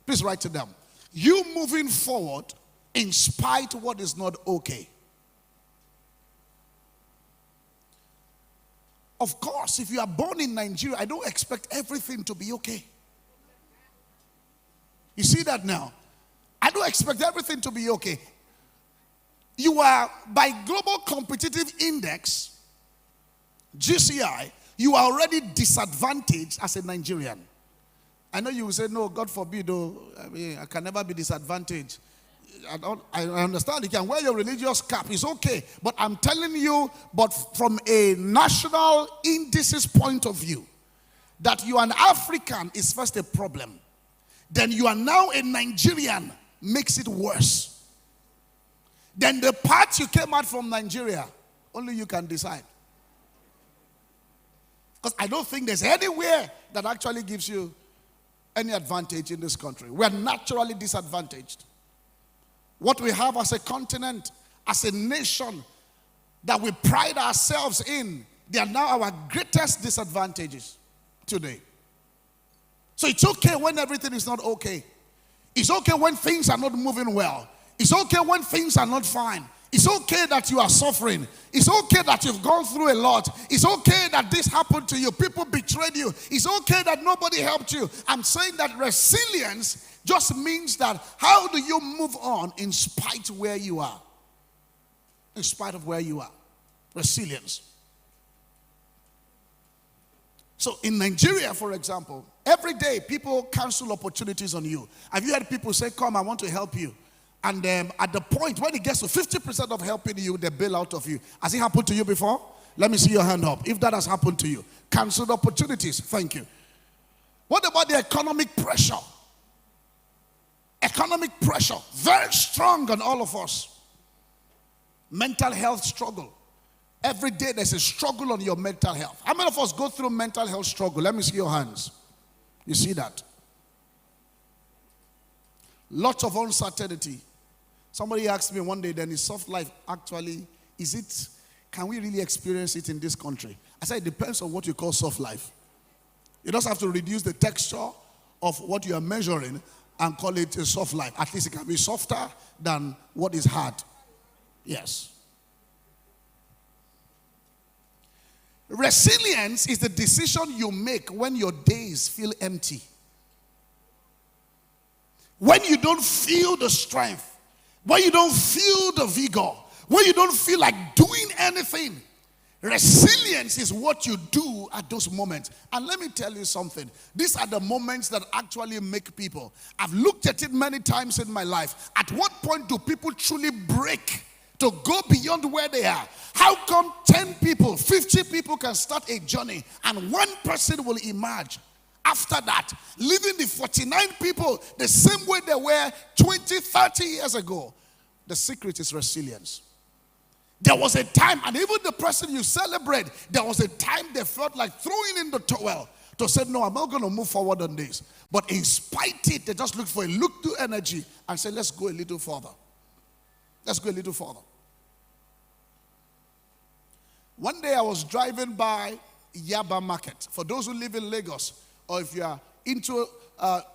Please write it down. You moving forward in spite of what is not okay. Of course, if you are born in Nigeria, I don't expect everything to be okay. You see that now? I don't expect everything to be okay. You are, by Global Competitive Index, GCI, you are already disadvantaged as a Nigerian. I know you will say, no, God forbid, though, I can never be disadvantaged. I understand you can wear your religious cap, it's okay. But I'm telling you, but from a national indices point of view, that you are an African is first a problem. Then you are now a Nigerian makes it worse. Then the part you came out from Nigeria, only you can decide. Because I don't think there's anywhere that actually gives you any advantage in this country. We are naturally disadvantaged. What we have as a continent, as a nation, that we pride ourselves in, they are now our greatest disadvantages today. So it's okay when everything is not okay. It's okay when things are not moving well. It's okay when things are not fine. It's okay that you are suffering. It's okay that you've gone through a lot. It's okay that this happened to you. People betrayed you. It's okay that nobody helped you. I'm saying that resilience just means that how do you move on in spite of where you are? In spite of where you are. Resilience. So in Nigeria, for example, every day people cancel opportunities on you. Have you heard people say, come, I want to help you? And at the point when it gets to 50% of helping you, they bail out of you. Has it happened to you before? Let me see your hand up. If that has happened to you. Cancelled opportunities. Thank you. What about the economic pressure? Economic pressure. Very strong on all of us. Mental health struggle. Every day there's a struggle on your mental health. How many of us go through mental health struggle? Let me see your hands. You see that? Lots of uncertainty. Somebody asked me one day, then is soft life actually, can we really experience it in this country? I said, it depends on what you call soft life. You just have to reduce the texture of what you are measuring and call it a soft life. At least it can be softer than what is hard. Yes. Resilience is the decision you make when your days feel empty. When you don't feel the strength, when you don't feel the vigor, when you don't feel like doing anything, Resilience is what you do at those moments. And let me tell you something. These are the moments that actually make people. I've looked at it many times in my life. At what point do people truly break to go beyond where they are? How come 10 people, 50 people can start a journey and one person will emerge after that, leaving the 49 people the same way they were 20, 30 years ago? The secret is resilience. There was a time, and even the person you celebrate, there was a time they felt like throwing in the towel to say, no, I'm not going to move forward on this. But in spite of it, they just looked for a look to energy and said, let's go a little further. Let's go a little further. One day I was driving by Yaba Market. For those who live in Lagos, or if you are into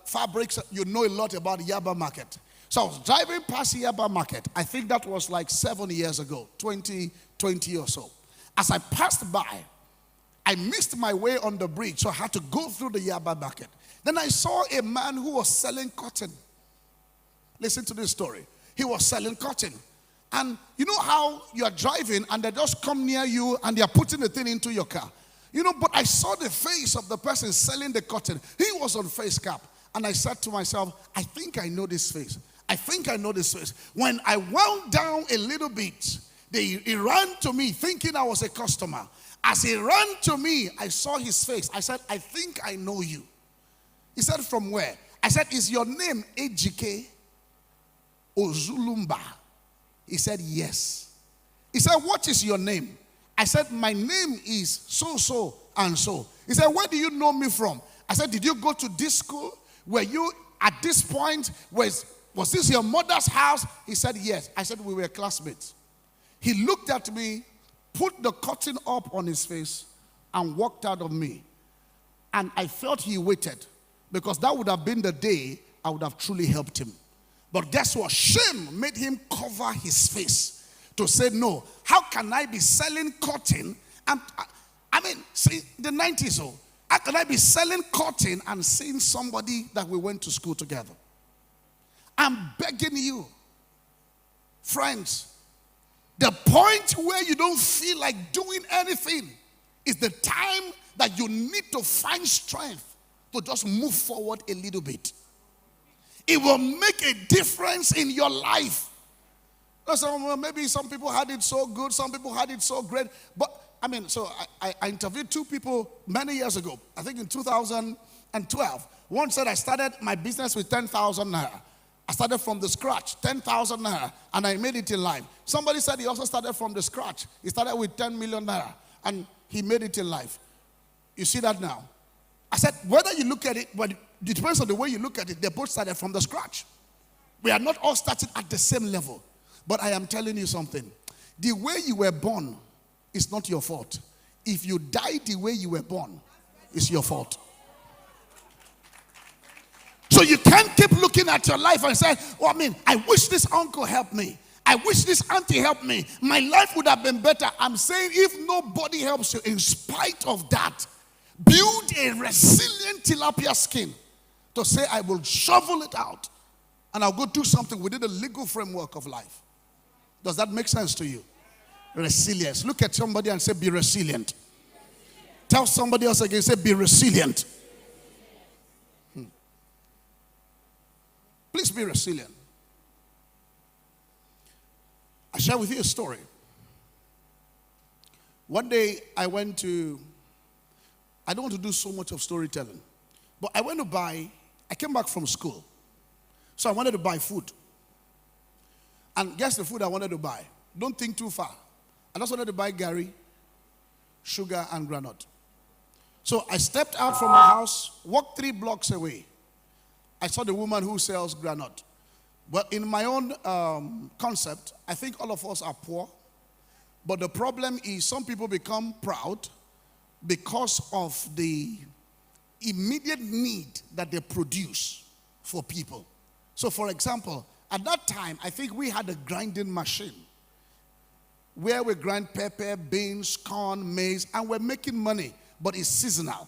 fabrics, you know a lot about Yaba Market. So I was driving past Yaba Market. I think that was like 7 years ago, 2020 or so. As I passed by, I missed my way on the bridge, so I had to go through the Yaba Market. Then I saw a man who was selling cotton. Listen to this story. He was selling cotton. And you know how you are driving and they just come near you and they are putting the thing into your car. You know, but I saw the face of the person selling the cotton. He was on face cap. And I said to myself, I think I know this face. I think I know this face. When I wound down a little bit, he ran to me thinking I was a customer. As he ran to me, I saw his face. I said, I think I know you. He said, from where? I said, is your name Ejike Ozulumba? He said, yes. He said, what is your name? I said, my name is so and so. He said, where do you know me from? I said, did you go to this school? Were you at this point? Was this your mother's house? He said, yes. I said, we were classmates. He looked at me, put the cotton up on his face, and walked out of me. And I felt he waited, because that would have been the day I would have truly helped him. But guess what? Shame made him cover his face to say, no, how can I be selling cotton? And I mean, see, the 90s, oh, how can I be selling cotton and seeing somebody that we went to school together? I'm begging you, friends, the point where you don't feel like doing anything is the time that you need to find strength to just move forward a little bit. It will make a difference in your life. So maybe some people had it so good, some people had it so great. But I mean, so I interviewed two people many years ago, I think in 2012. One said, I started my business with 10,000 naira. I started from the scratch, 10,000 naira, and I made it in life. Somebody said he also started from the scratch. He started with 10 million naira, and he made it in life. You see that now? I said, whether you look at it, but it depends on the way you look at it, they both started from the scratch. We are not all started at the same level. But I am telling you something. The way you were born is not your fault. If you die the way you were born, it's your fault. So you can't keep looking at your life and say, oh, I mean, I wish this uncle helped me. I wish this auntie helped me. My life would have been better. I'm saying if nobody helps you, in spite of that, build a resilient tilapia skin to say, I will shovel it out and I'll go do something within the legal framework of life. Does that make sense to you? Resilience. Look at somebody and say, be resilient. Tell somebody else again, say, be resilient. Please be resilient. I'll share with you a story. One day I went to, I don't want to do so much of storytelling, but I went to buy, I came back from school. So I wanted to buy food. And guess the food I wanted to buy? Don't think too far. I just wanted to buy gari, sugar, and granite. So I stepped out from my house, walked 3 blocks away. I saw the woman who sells granite. But in my own concept, I think all of us are poor. But the problem is some people become proud because of the immediate need that they produce for people. So for example, at that time, I think we had a grinding machine where we grind pepper, beans, corn, maize, and we're making money, but it's seasonal.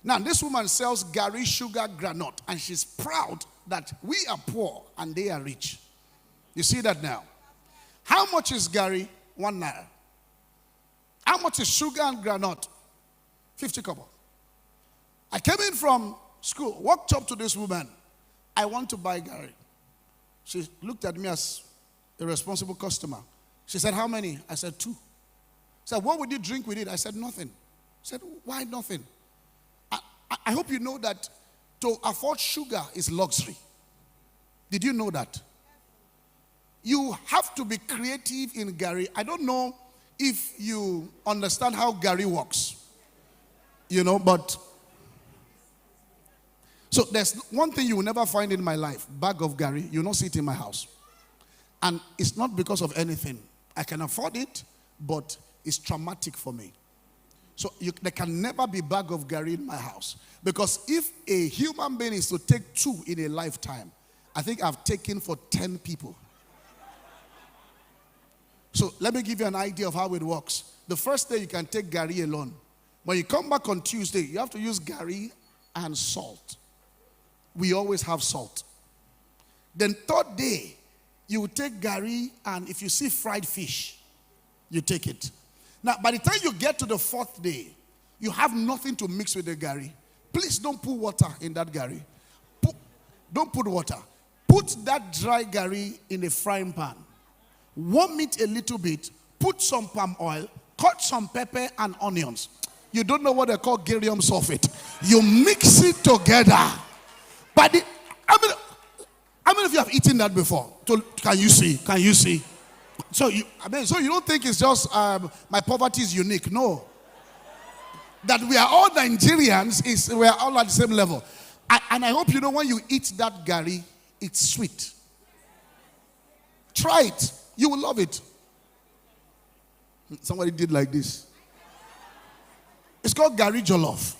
Now, this woman sells gari, sugar, granite, and she's proud that we are poor and they are rich. You see that now? How much is gari? 1 naira. How much is sugar and granite? 50 kobo. I came in from school, walked up to this woman. I want to buy Gary. She looked at me as a responsible customer. She said, how many? I said, 2. She said, what would you drink with it? I said, nothing. She said, why nothing? I hope you know that to afford sugar is luxury. Did you know that? You have to be creative in Gary. I don't know if you understand how Gary works. But so there's one thing you will never find in my life, bag of Gary. You will not see it in my house. And it's not because of anything. I can afford it, but it's traumatic for me. So there can never be bag of Gary in my house. Because if a human being is to take 2 in a lifetime, I think I've taken for 10 people. So let me give you an idea of how it works. The first day you can take Gary alone. When you come back on Tuesday, you have to use Gary and salt. We always have salt. Then third day, you will take Gary, and if you see fried fish, you take it. Now, by the time you get to the 4th day, you have nothing to mix with the Gary. Please don't put water in that Gary. Don't put water. Put that dry Gary in a frying pan. Warm it a little bit. Put some palm oil. Cut some pepper and onions. You don't know what they call barium sulfate. You mix it together. But how many of you have eaten that before? Can you see? Can you see? So you don't think it's just my poverty is unique? No. That we are all Nigerians, we are all at the same level. And I hope you know when you eat that Gary, it's sweet. Try it. You will love it. Somebody did like this. It's called Gary Jollof.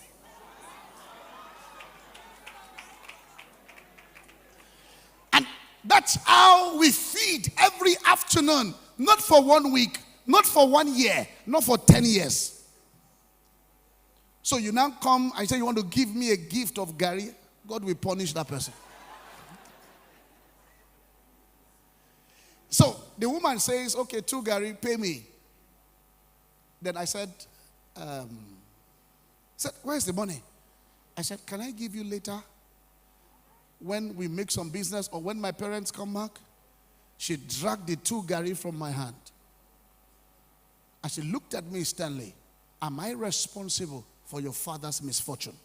And that's how we feed every afternoon. Not for 1 week, not for 1 year, not for 10 years. So you now come and say you want to give me a gift of Gary. God will punish that person. So the woman says, okay, 2 Gary, pay me. Then I said, where's the money? I said, can I give you later when we make some business or when my parents come back? She dragged the 2 Gary from my hand. And she looked at me sternly. Am I responsible for your father's misfortune?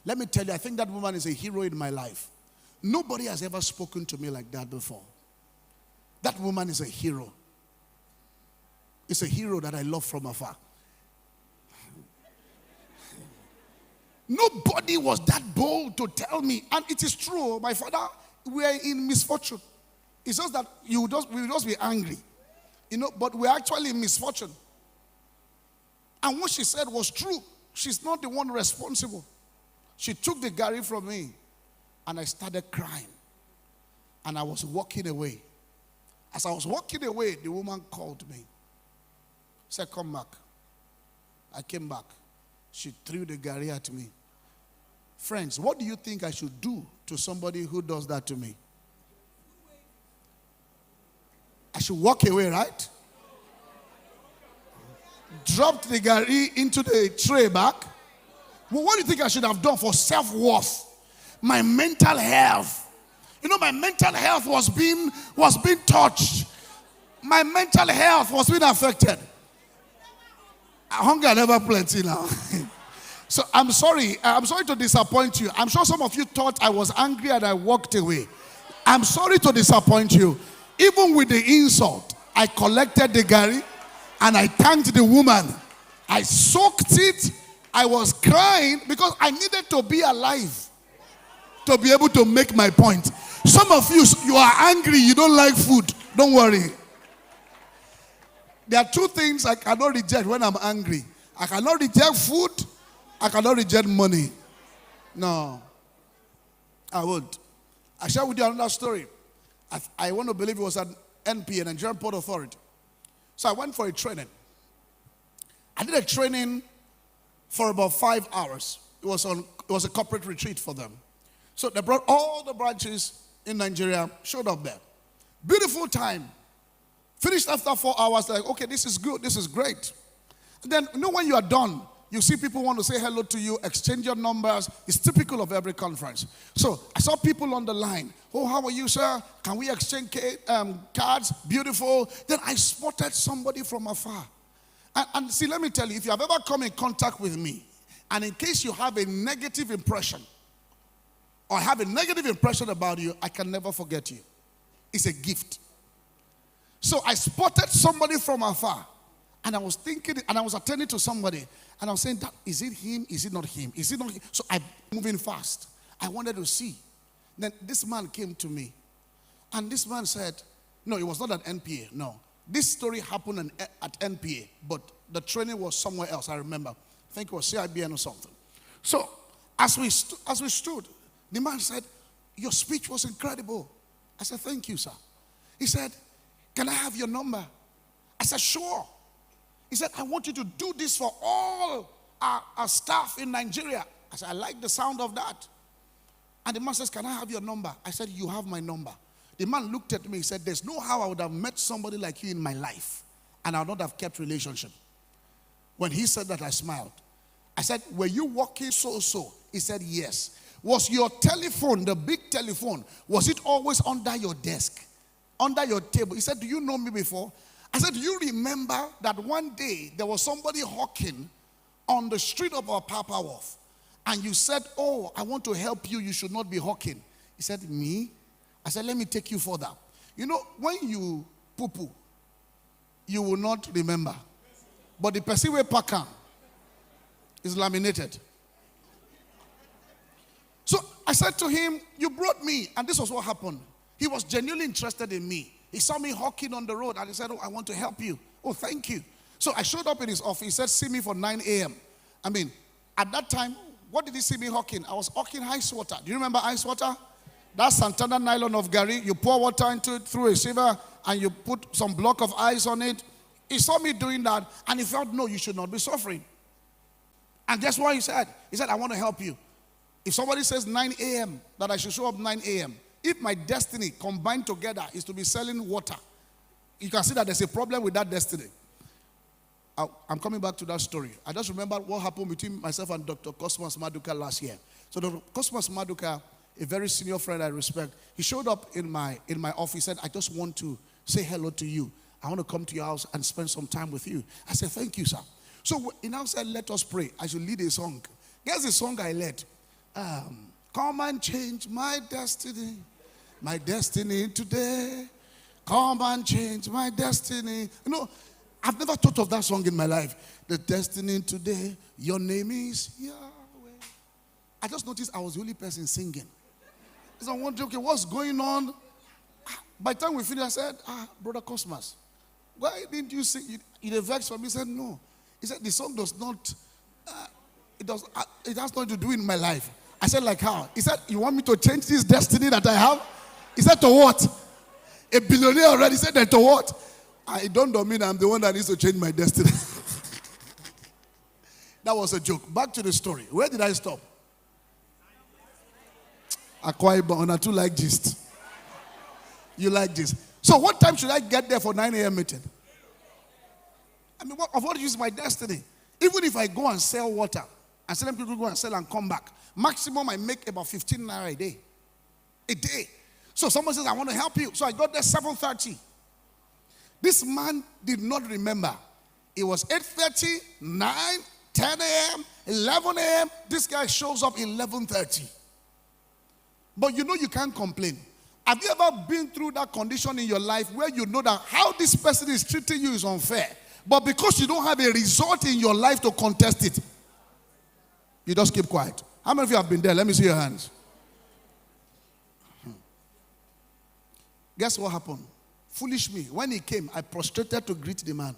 Let me tell you, I think that woman is a hero in my life. Nobody has ever spoken to me like that before. That woman is a hero. It's a hero that I love from afar. Nobody was that bold to tell me. And it is true, my father, we are in misfortune. It's just that we will just be angry. But we're actually in misfortune. And what she said was true. She's not the one responsible. She took the Gary from me. And I started crying. And I was walking away. As I was walking away, the woman called me. Said, come back. I came back. She threw the Gary at me. Friends, what do you think I should do to somebody who does that to me? I should walk away, right? Dropped the Gary into the tray back. Well, what do you think I should have done for self-worth? My mental health. My mental health was being touched. My mental health was being affected. Hunger never plenty now. So I'm sorry to disappoint you. I'm sure some of you thought I was angry and I walked away. I'm sorry to disappoint you. Even with the insult, I collected the Gary and I thanked the woman. I soaked it. I was crying because I needed to be alive to be able to make my point. Some of you are angry, you don't like food. Don't worry. There are 2 things I cannot reject when I'm angry. I cannot reject food. I cannot reject money. No. I won't. I share with you another story. I want to believe it was at NPA, Nigerian Port Authority. So I went for a training. I did a training for about 5 hours. It was a corporate retreat for them. So they brought all the branches in Nigeria, showed up there. Beautiful time. Finished after 4 hours, like, okay, this is good, this is great. And then, when you are done, you see people want to say hello to you, exchange your numbers. It's typical of every conference. So I saw people on the line. Oh, how are you, sir? Can we exchange cards? Beautiful. Then I spotted somebody from afar. And see, let me tell you, if you have ever come in contact with me, and in case you have a negative impression, or I have a negative impression about you, I can never forget you. It's a gift. So I spotted somebody from afar, and I was thinking, and I was attending to somebody, and I was saying, is it him? Is it not him? Is it not him? So I'm moving fast. I wanted to see. Then this man came to me, and this man said, no, it was not at NPA, no. This story happened at NPA, but the training was somewhere else, I remember. I think it was CIBN or something. So as we stood, the man said, your speech was incredible. I said, thank you, sir. He said, can I have your number? I said, sure. He said, I want you to do this for all our staff in Nigeria. I said, I like the sound of that. And the man says, can I have your number? I said, you have my number. The man looked at me, he said, there's no how I would have met somebody like you in my life, and I would not have kept relationship. When he said that, I smiled. I said, were you working so? He said, yes. Was your telephone, the big telephone, was it always under your desk, under your table? He said, do you know me before? I said, do you remember that one day there was somebody hawking on the street of our Papa Wharf, and you said, oh, I want to help you, you should not be hawking. He said, me? I said, let me take you further. You know, when you poo-poo, you will not remember. But the person will pack is laminated. So I said to him, you brought me, and this was what happened. He was genuinely interested in me. He saw me hawking on the road, and he said, oh, I want to help you. Oh, thank you. So I showed up in his office. He said, see me for 9 a.m. I mean, at that time, what did he see me hawking? I was hawking ice water. Do you remember ice water? That Santana nylon of Gary, you pour water into it through a sieve, and you put some block of ice on it. He saw me doing that, and he felt, no, you should not be suffering. And guess what he said? He said, I want to help you. If somebody says 9 a.m., that I should show up 9 a.m., if my destiny combined together is to be selling water, you can see that there's a problem with that destiny. I'm coming back to that story. I just remember what happened between myself and Dr. Cosmas Maduka last year. So Dr. Cosmas Maduka, a very senior friend I respect, he showed up in my office. He said, I just want to say hello to you. I want to come to your house and spend some time with you. I said, thank you, sir. So he now said, let us pray. I should lead a song. Guess the song I led? Come and change my destiny today. Come and change my destiny. You know, I've never thought of that song in my life. The destiny today, your name is Yahweh. I just noticed I was the only person singing. So I'm wondering, okay, what's going on? By the time we finished, I said, Brother Cosmas, why didn't you sing? You vexed for me? He said, no. He said, the song does not, it has nothing to do in my life. I said, like how? He said, you want me to change this destiny that I have? He said, to what? A billionaire already. He said, that to what? I don't mean I'm the one that needs to change my destiny. That was a joke. Back to the story. Where did I stop? Akwa Ibom. I too like gist. You like gist. So what time should I get there for 9 a.m. meeting? I mean, what is my destiny? Even if I go and sell water, and sell them people go and sell and come back, maximum I make about 15 naira a day. A day. So someone says, I want to help you. So I got there 7:30. This man did not remember. It was 8:30, 9, 10 a.m., 11 a.m. This guy shows up 11:30. But you know you can't complain. Have you ever been through that condition in your life where you know that how this person is treating you is unfair, but because you don't have a result in your life to contest it, you just keep quiet? How many of you have been there? Let me see your hands. Guess what happened? Foolish me. When he came, I prostrated to greet the man.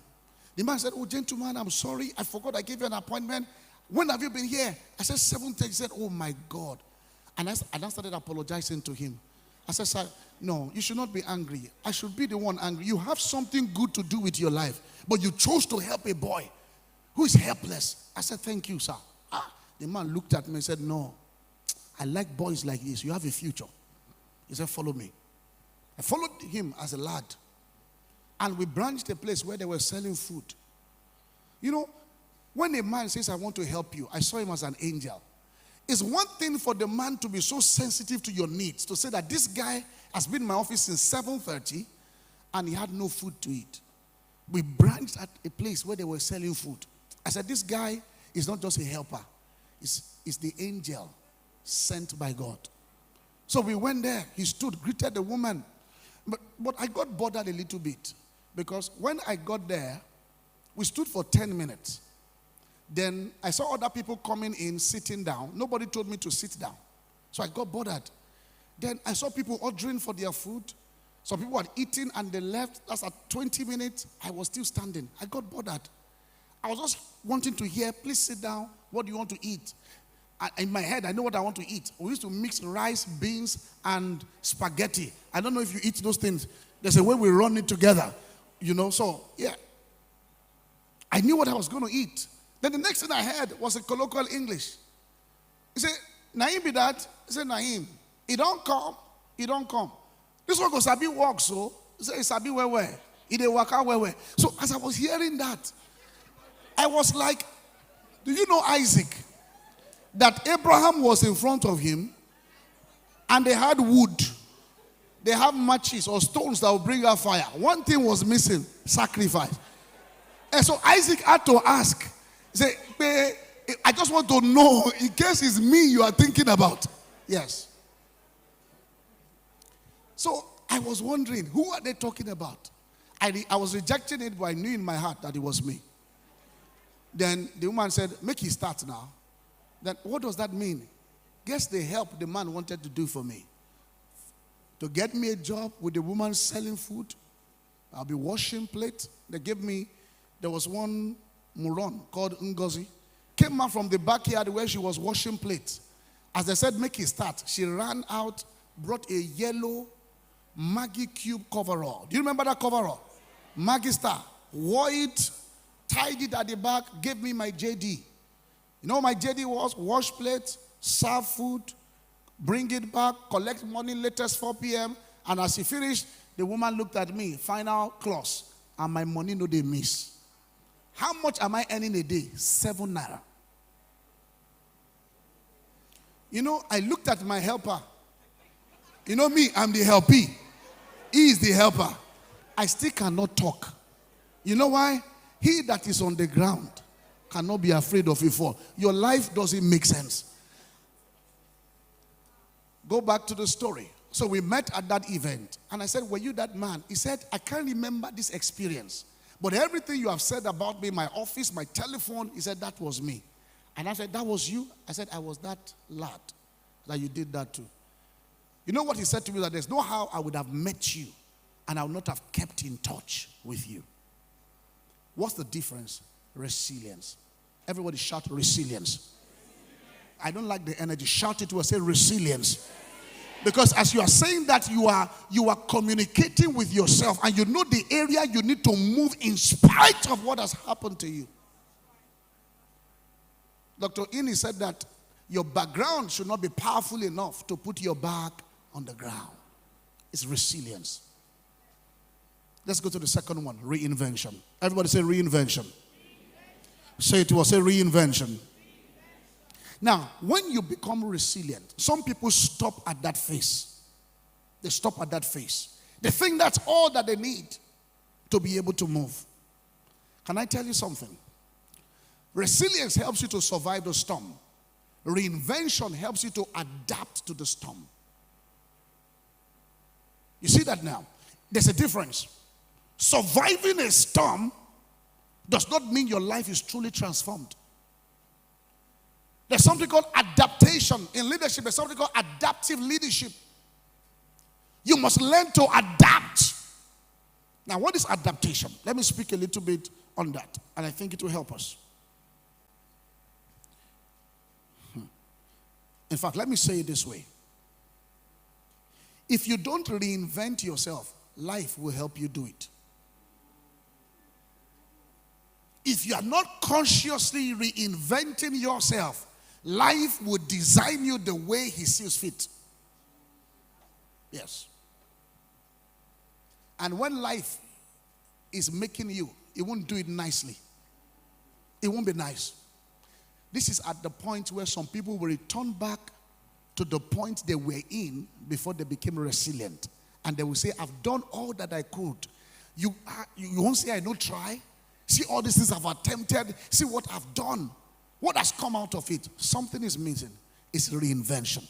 The man said, oh, gentleman, I'm sorry. I forgot I gave you an appointment. When have you been here? I said, 7:30. He said, oh, my God. And I started apologizing to him. I said, sir, no, you should not be angry. I should be the one angry. You have something good to do with your life, but you chose to help a boy who is helpless. I said, thank you, sir. The man looked at me and said, no, I like boys like this. You have a future. He said, follow me. I followed him as a lad. And we branched a place where they were selling food. You know, when a man says, I want to help you, I saw him as an angel. It's one thing for the man to be so sensitive to your needs, to say that this guy has been in my office since 7:30 and he had no food to eat. We branched at a place where they were selling food. I said, this guy is not just a helper. He's the angel sent by God. So we went there. He stood, greeted the woman. But I got bothered a little bit because when I got there, we stood for 10 minutes. Then I saw other people coming in, sitting down. Nobody told me to sit down. So I got bothered. Then I saw people ordering for their food. Some people had eaten and they left. That's at 20 minutes. I was still standing. I got bothered. I was just wanting to hear, please sit down. What do you want to eat? In my head, I know what I want to eat. We used to mix rice, beans, and spaghetti. I don't know if you eat those things. There's a way we run it together. You know, so, yeah. I knew what I was going to eat. Then the next thing I heard was a colloquial English. He said, Naim be that? He said, Naim. He don't come. He don't come. This one goes, Sabi walk, so. He said, Sabi where? He dey walk out where? So as I was hearing that, I was like, do you know Isaac? That Abraham was in front of him and they had wood. They have matches or stones that will bring out fire. One thing was missing, sacrifice. And so Isaac had to ask, he said, I just want to know, in case it's me you are thinking about. Yes. So I was wondering, who are they talking about? I was rejecting it, but I knew in my heart that it was me. Then the woman said, make it start now. Then what does that mean? Guess the help the man wanted to do for me. To get me a job with the woman selling food. I'll be washing plate. There was one Muron called Ngozi. Came out from the backyard where she was washing plates. As they said, make it start, she ran out, brought a yellow Maggie Cube coverall. Do you remember that coverall? Maggie Star. Wore it, tied it at the back, gave me my JD. You know what my JD was? Wash plates, serve food, bring it back, collect money latest 4 p.m. And as she finished, the woman looked at me, final clause, and my money no they miss. How much am I earning a day? 7 naira. You know, I looked at my helper. You know me, I'm the helpee. He is the helper. I still cannot talk. You know why? He that is on the ground cannot be afraid of a fall. Your life doesn't make sense. Go back to the story. So we met at that event. And I said, were you that man? He said, I can't remember this experience. But everything you have said about me, my office, my telephone, he said, that was me. And I said, that was you? I said, I was that lad that you did that to. You know what he said to me? That there's no how I would have met you and I would not have kept in touch with you. What's the difference? Resilience. Everybody shout resilience. I don't like the energy. Shout it to us, say resilience. Because as you are saying that, you are communicating with yourself and you know the area you need to move in spite of what has happened to you. Dr. Ini said that your background should not be powerful enough to put your back on the ground. It's resilience. Let's go to the second one, reinvention. Everybody say reinvention. Say it to us, say reinvention. Now, when you become resilient, some people stop at that phase. They stop at that phase. They think that's all that they need to be able to move. Can I tell you something? Resilience helps you to survive the storm. Reinvention helps you to adapt to the storm. You see that now? There's a difference. Surviving a storm does not mean your life is truly transformed. There's something called adaptation. In leadership, there's something called adaptive leadership. You must learn to adapt. Now, what is adaptation? Let me speak a little bit on that, and I think it will help us. In fact, let me say it this way. If you don't reinvent yourself, life will help you do it. If you are not consciously reinventing yourself, life will design you the way he sees fit. Yes. And when life is making you, it won't do it nicely. It won't be nice. This is at the point where some people will return back to the point they were in before they became resilient. And they will say, I've done all that I could. You won't say, I don't try. See all these things I've attempted. See what I've done. What has come out of it? Something is missing. It's reinvention.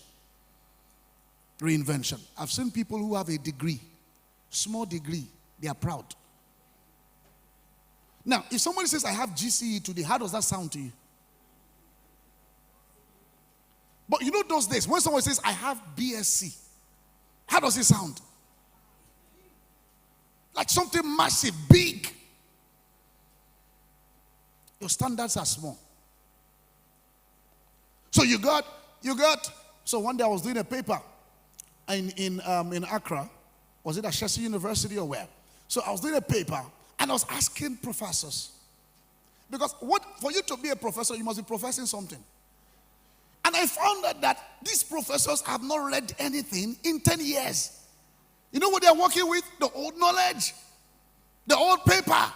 Reinvention. I've seen people who have a degree, small degree, they are proud. Now, if somebody says, I have GCE today, how does that sound to you? But you know those days, when someone says, I have BSc, how does it sound? Like something massive, big. Your standards are small. So so one day I was doing a paper in Accra. Was it at Chelsea University or where? So I was doing a paper and I was asking professors. Because for you to be a professor, you must be professing something. And I found out that these professors have not read anything in 10 years. You know what they're working with? The old knowledge. The old paper.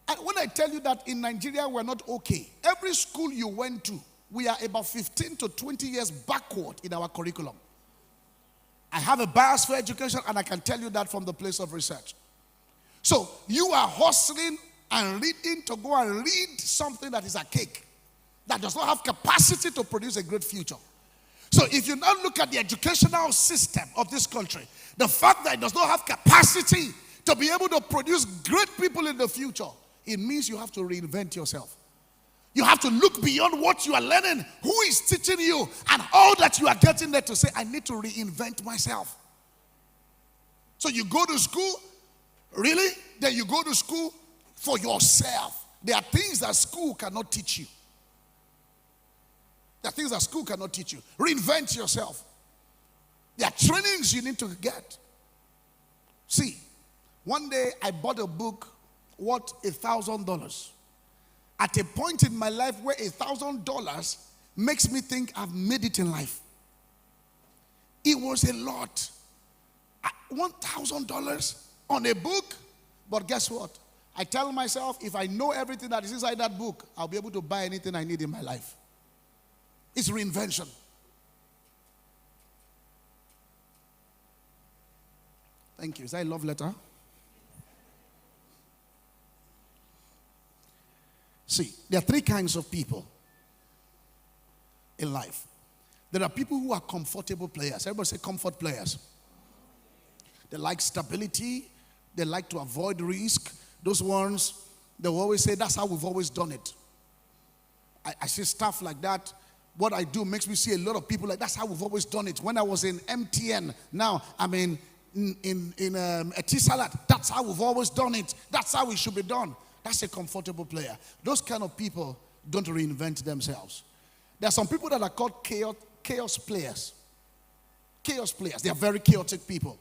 And when I tell you that in Nigeria we're not okay, every school you went to, we are about 15 to 20 years backward in our curriculum. I have a bias for education and I can tell you that from the place of research. So you are hustling and reading to go and read something that is a cake, that does not have capacity to produce a great future. So if you now look at the educational system of this country, the fact that it does not have capacity to be able to produce great people in the future, it means you have to reinvent yourself. You have to look beyond what you are learning, who is teaching you, and all that you are getting there to say, I need to reinvent myself. So you go to school, really? Then you go to school for yourself. There are things that school cannot teach you. There are things that school cannot teach you. Reinvent yourself. There are trainings you need to get. See, one day I bought a book worth $1,000. At a point in my life where $1,000 makes me think I've made it in life. It was a lot. $1,000 on a book. But guess what? I tell myself, if I know everything that is inside that book, I'll be able to buy anything I need in my life. It's reinvention. Thank you. Is that a love letter? See, there are three kinds of people in life. There are people who are comfortable players. Everybody say comfort players. They like stability. They like to avoid risk. Those ones, they will always say, that's how we've always done it. I see stuff like that. What I do makes me see a lot of people like, that's how we've always done it. When I was in MTN, now I'm in Etisalat. That's how we've always done it. That's how it should be done. That's a comfortable player. Those kind of people don't reinvent themselves. There are some people that are called chaos players. Chaos players. They are very chaotic people.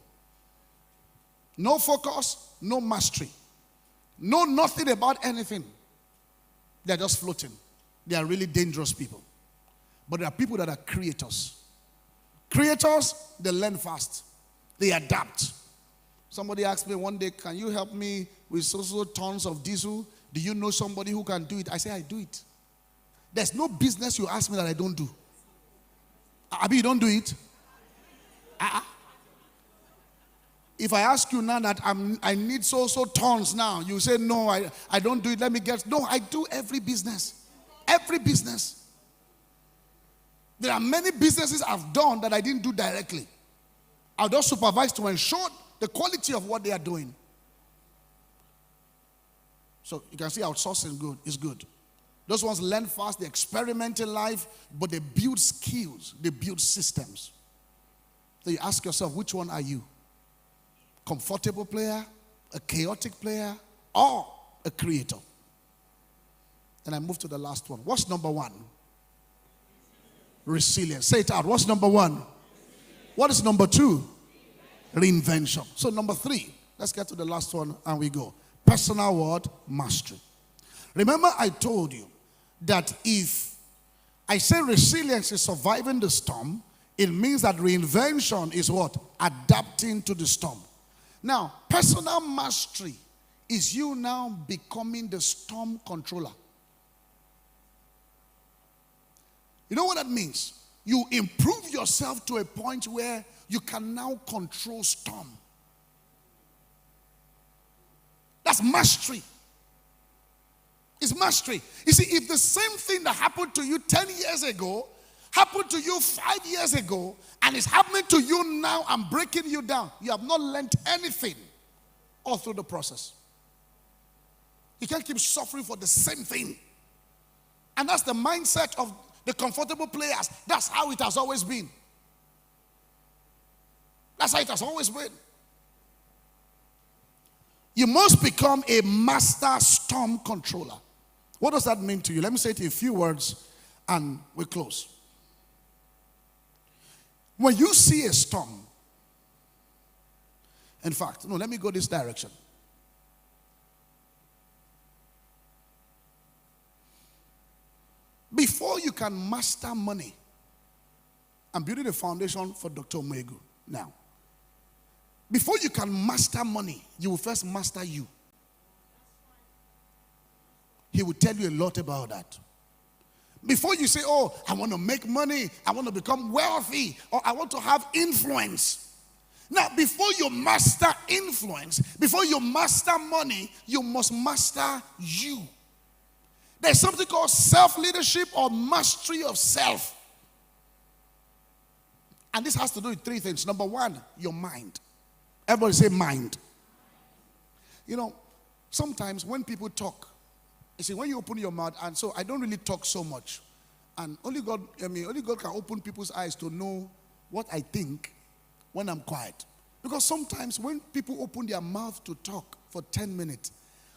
No focus, no mastery. Know nothing about anything. They're just floating. They are really dangerous people. But there are people that are creators. Creators, they learn fast. They adapt. Somebody asked me one day, can you help me with so tons of diesel? Do you know somebody who can do it? I say, I do it. There's no business you ask me that I don't do. Abi, you don't do it? If I ask you now that I need so tons now, you say, no, I don't do it. Let me guess. No, I do every business. Every business. There are many businesses I've done that I didn't do directly. I'll just supervise to ensure the quality of what they are doing. So you can see outsourcing is good. Those ones learn fast, they experiment in life, but they build skills, they build systems. So you ask yourself, which one are you? Comfortable player, a chaotic player, or a creator? And I move to the last one. What's number one? Resilience. Say it out. What's number one? What is number two? Reinvention. So number three, let's get to the last one and we go. Personal word, mastery. Remember I told you that if I say resilience is surviving the storm, it means that reinvention is what? Adapting to the storm. Now, personal mastery is you now becoming the storm controller. You know what that means? You improve yourself to a point where you can now control storm. That's mastery. It's mastery. You see, if the same thing that happened to you 10 years ago happened to you 5 years ago and it's happening to you now and breaking you down, you have not learned anything all through the process. You can't keep suffering for the same thing. And that's the mindset of the comfortable players. That's how it has always been. That's how it has always been. You must become a master storm controller. What does that mean to you? Let me say it in a few words and we close. When you see a storm, in fact, no, let me go this direction. Before you can master money, I'm building a foundation for Dr. Omegu now. Before you can master money, you will first master you. He will tell you a lot about that. Before you say, oh, I want to make money, I want to become wealthy, or I want to have influence. Now, before you master influence, before you master money, you must master you. There's something called self-leadership or mastery of self. And this has to do with three things. Number one, your mind. Everybody say mind. You know, sometimes when people talk, you see, when you open your mouth, and so I don't really talk so much. And only God can open people's eyes to know what I think when I'm quiet. Because sometimes when people open their mouth to talk for 10 minutes,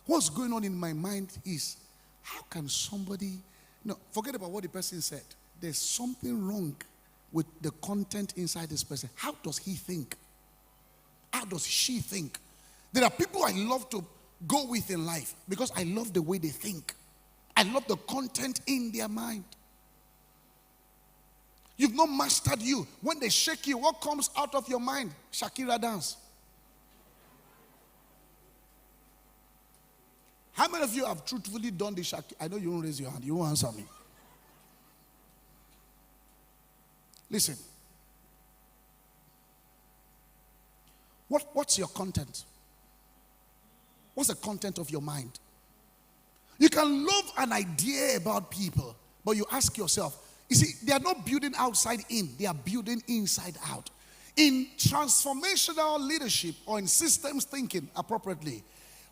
what's going on in my mind is, how can somebody, no, forget about what the person said. There's something wrong with the content inside this person. How does he think? How does she think? There are people I love to go with in life because I love the way they think. I love the content in their mind. You've not mastered you. When they shake you, what comes out of your mind? Shakira dance. How many of you have truthfully done the Shakira? I know you won't raise your hand. You won't answer me. Listen. What's your content? What's the content of your mind? You can love an idea about people, but you ask yourself, you see, they are not building outside in, they are building inside out. In transformational leadership or in systems thinking appropriately,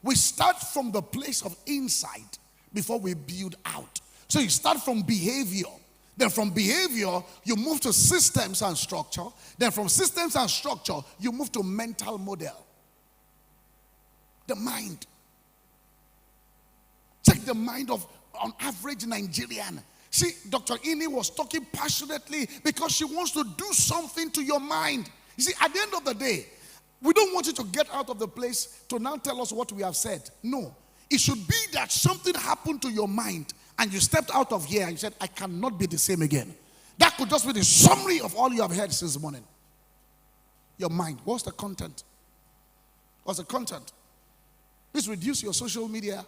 we start from the place of inside before we build out. So you start from behavior. Then from behavior, you move to systems and structure. Then from systems and structure, you move to mental model. The mind. Check the mind of an average Nigerian. See, Dr. Ini was talking passionately because she wants to do something to your mind. You see, at the end of the day, we don't want you to get out of the place to now tell us what we have said. No. It should be that something happened to your mind and you stepped out of here and you said, I cannot be the same again. That could just be the summary of all you have heard since morning. Your mind. What's the content? What's the content? Please reduce your social media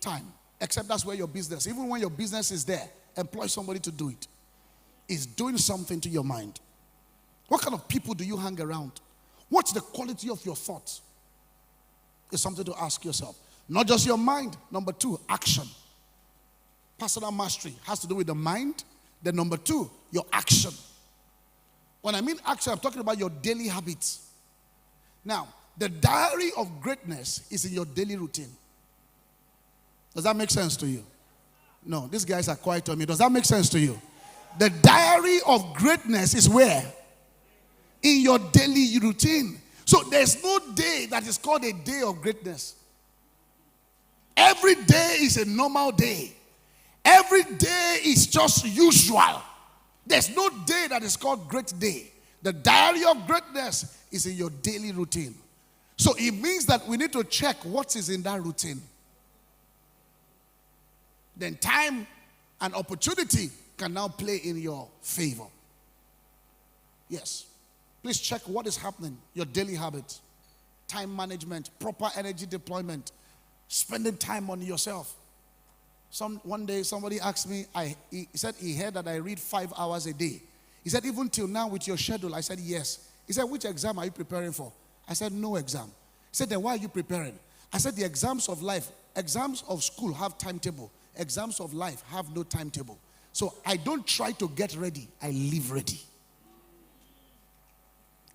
time. Except that's where your business, even when your business is there, employ somebody to do it. It's doing something to your mind. What kind of people do you hang around? What's the quality of your thoughts? It's something to ask yourself. Not just your mind. Number two, action. Personal mastery has to do with the mind. Then number two, your action. When I mean action, I'm talking about your daily habits. Now, the diary of greatness is in your daily routine. Does that make sense to you? No, these guys are quiet on me. Does that make sense to you? The diary of greatness is where? In your daily routine. So there's no day that is called a day of greatness. Every day is a normal day. Every day is just usual. There's no day that is called great day. The diary of greatness is in your daily routine. So it means that we need to check what is in that routine. Then time and opportunity can now play in your favor. Yes. Please check what is happening, your daily habits. time management, proper energy deployment, spending time on yourself. One day somebody asked me, he said he heard that I read 5 hours a day. He said, even till now with your schedule? I said, yes. He said, which exam are you preparing for? I said, no exam. He said, then why are you preparing? I said, the exams of life, exams of school have timetable. Exams of life have no timetable. So I don't try to get ready. I live ready.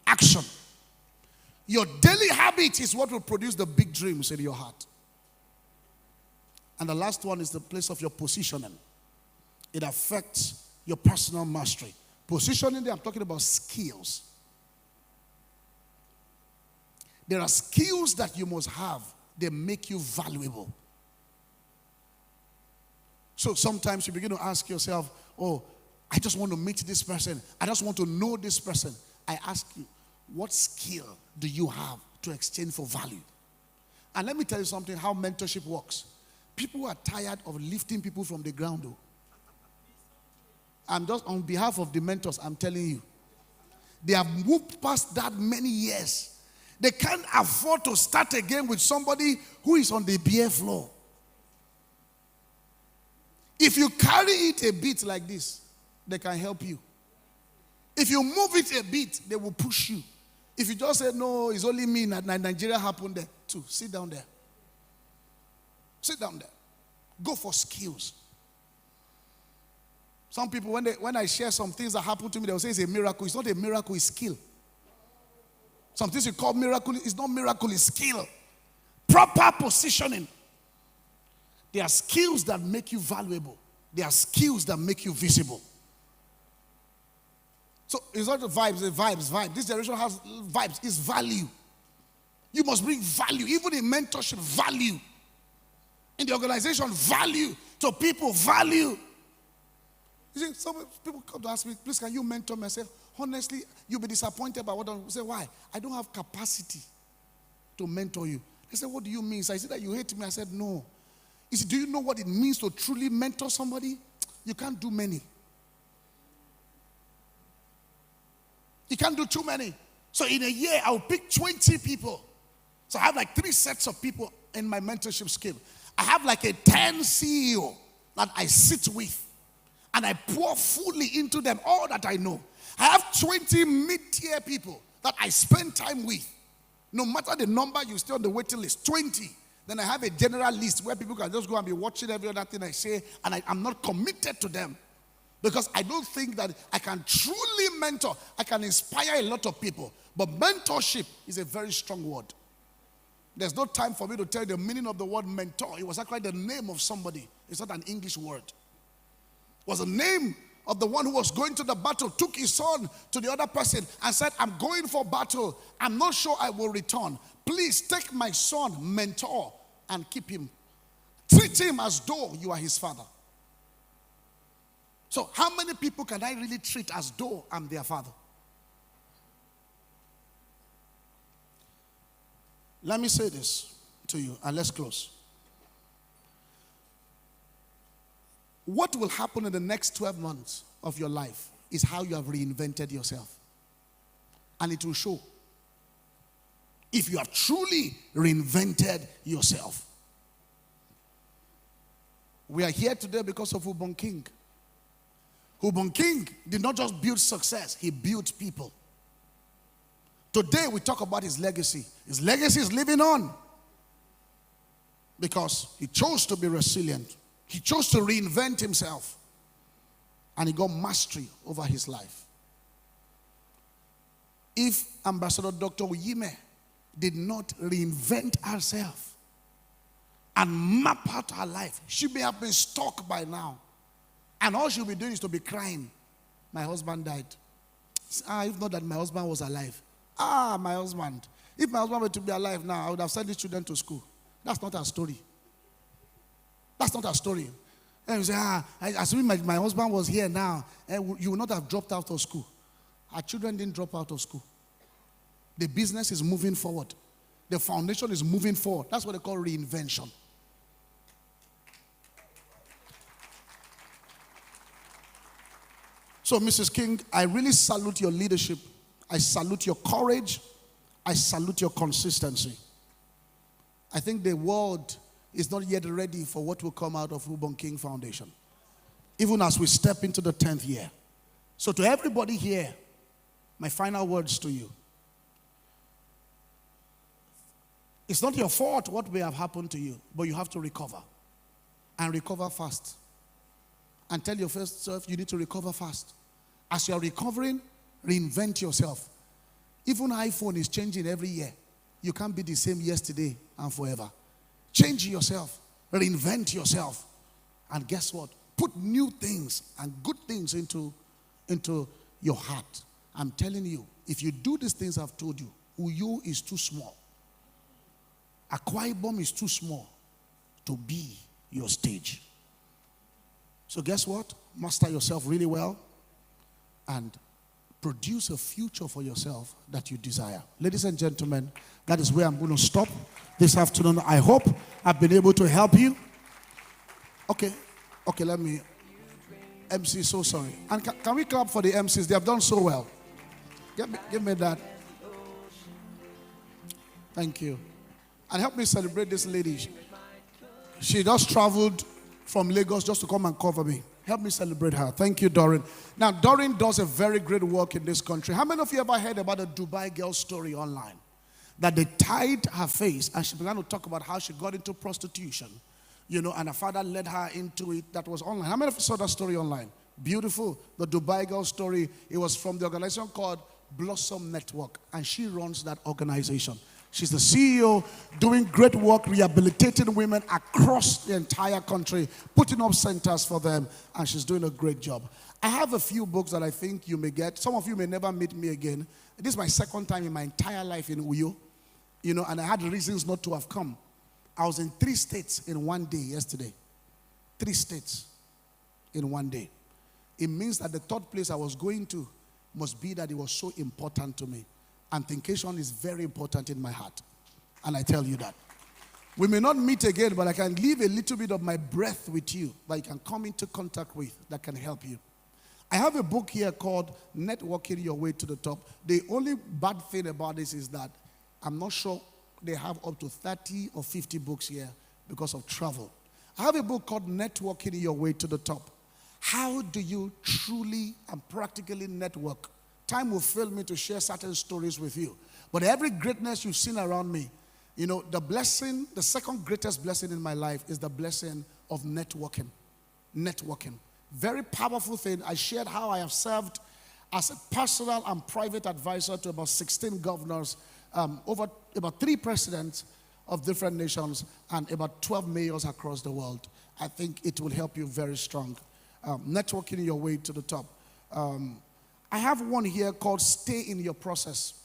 Action. Your daily habit is what will produce the big dreams in your heart. And the last one is the place of your positioning. It affects your personal mastery. Positioning there, I'm talking about skills. There are skills that you must have. They make you valuable. So sometimes you begin to ask yourself, oh, I just want to meet this person. I just want to know this person. I ask you, what skill do you have to exchange for value? And let me tell you something, how mentorship works. People are tired of lifting people from the ground, though. I'm just on behalf of the mentors, I'm telling you. They have moved past that many years. They can't afford to start again with somebody who is on the bare floor. If you carry it a bit like this, they can help you. If you move it a bit, they will push you. If you just say, no, it's only me, Nigeria happened there too. Sit down there. Sit down there. Go for skills. Some people, when I share some things that happen to me, they will say it's a miracle. It's not a miracle, it's skill. Some things you call miracle, it's not miracle, it's skill. Proper positioning. There are skills that make you valuable. There are skills that make you visible. So it's not the vibes, vibes. This generation has vibes, it's value. You must bring value, even in mentorship, value. In the organization, value. To people, value. You see, some people come to ask me, please, can you mentor me? I say, honestly, you'll be disappointed by what I'm saying. Why? I don't have capacity to mentor you. They said, what do you mean? So I said that you hate me. I said, no. You see, do you know what it means to truly mentor somebody? You can't do many. You can't do too many. So in a year, I'll pick 20 people. So I have like 3 sets of people in my mentorship scheme. I have like a 10 CEO that I sit with. And I pour fully into them all that I know. I have 20 mid-tier people that I spend time with. No matter the number, you stay on the waiting list. 20. Then I have a general list where people can just go and be watching every other thing I say. And I'm not committed to them. Because I don't think that I can truly mentor. I can inspire a lot of people. But mentorship is a very strong word. There's no time for me to tell you the meaning of the word mentor. It was actually the name of somebody. It's not an English word. It was the name of the one who was going to the battle, took his son to the other person and said, I'm going for battle. I'm not sure I will return. Please take my son, mentor, and keep him. Treat him as though you are his father. So how many people can I really treat as though I'm their father? Let me say this to you, and let's close. What will happen in the next 12 months of your life is how you have reinvented yourself. And it will show if you have truly reinvented yourself. We are here today because of Ubong King. Ubong King did not just build success, he built people. Today we talk about his legacy. His legacy is living on because he chose to be resilient. He chose to reinvent himself. And he got mastery over his life. If Ambassador Dr. Uyime did not reinvent herself and map out her life, she may have been stuck by now. And all she'll be doing is to be crying. My husband died. If not that my husband was alive. My husband. If my husband were to be alive now, I would have sent these children to school. That's not her story. That's not her story. And you say, assuming my husband was here now, you would not have dropped out of school. Our children didn't drop out of school. The business is moving forward. The foundation is moving forward. That's what they call reinvention. So, Mrs. King, I really salute your leadership. I salute your courage. I salute your consistency. I think the world is not yet ready for what will come out of Ubong King Foundation, even as we step into the 10th year. So to everybody here, my final words to you. It's not your fault what may have happened to you, but you have to recover. And recover fast. And tell your first self you need to recover fast. As you are recovering, reinvent yourself. Even iPhone is changing every year. You can't be the same yesterday and forever. Change yourself. Reinvent yourself. And guess what? Put new things and good things into your heart. I'm telling you, if you do these things I've told you, Uyo is too small. Akwa Ibom is too small to be your stage. So guess what? Master yourself really well and produce a future for yourself that you desire. Ladies and gentlemen, that is where I'm going to stop this afternoon. I hope I've been able to help you. Okay, let me. MC, so sorry. And can we clap for the MCs? They have done so well. Give me that. Thank you. And help me celebrate this lady. She just traveled from Lagos just to come and cover me. Help me celebrate her. Thank you, Doreen. Now, Doreen does a very great work in this country. How many of you ever heard about a Dubai girl story online? That they tied her face and she began to talk about how she got into prostitution. You know, and her father led her into it. That was online. How many of you saw that story online? Beautiful. The Dubai girl story. It was from the organization called Blossom Network. And she runs that organization. She's the CEO, doing great work, rehabilitating women across the entire country, putting up centers for them, and she's doing a great job. I have a few books that I think you may get. Some of you may never meet me again. This is my second time in my entire life in Uyo, you know, and I had reasons not to have come. I was in 3 states in one day yesterday. 3 states in one day. It means that the third place I was going to must be that it was so important to me. And Thinkation is very important in my heart. And I tell you that. We may not meet again, but I can leave a little bit of my breath with you that you can come into contact with that can help you. I have a book here called Networking Your Way to the Top. The only bad thing about this is that I'm not sure they have up to 30 or 50 books here because of travel. I have a book called Networking Your Way to the Top. How do you truly and practically network? Time will fail me to share certain stories with you. But every greatness you've seen around me, you know, the blessing, the second greatest blessing in my life is the blessing of networking. Networking. Very powerful thing. I shared how I have served as a personal and private advisor to about 16 governors, over about 3 presidents of different nations, and about 12 mayors across the world. I think it will help you very strong. Networking your way to the top. I have one here called Stay in Your Process.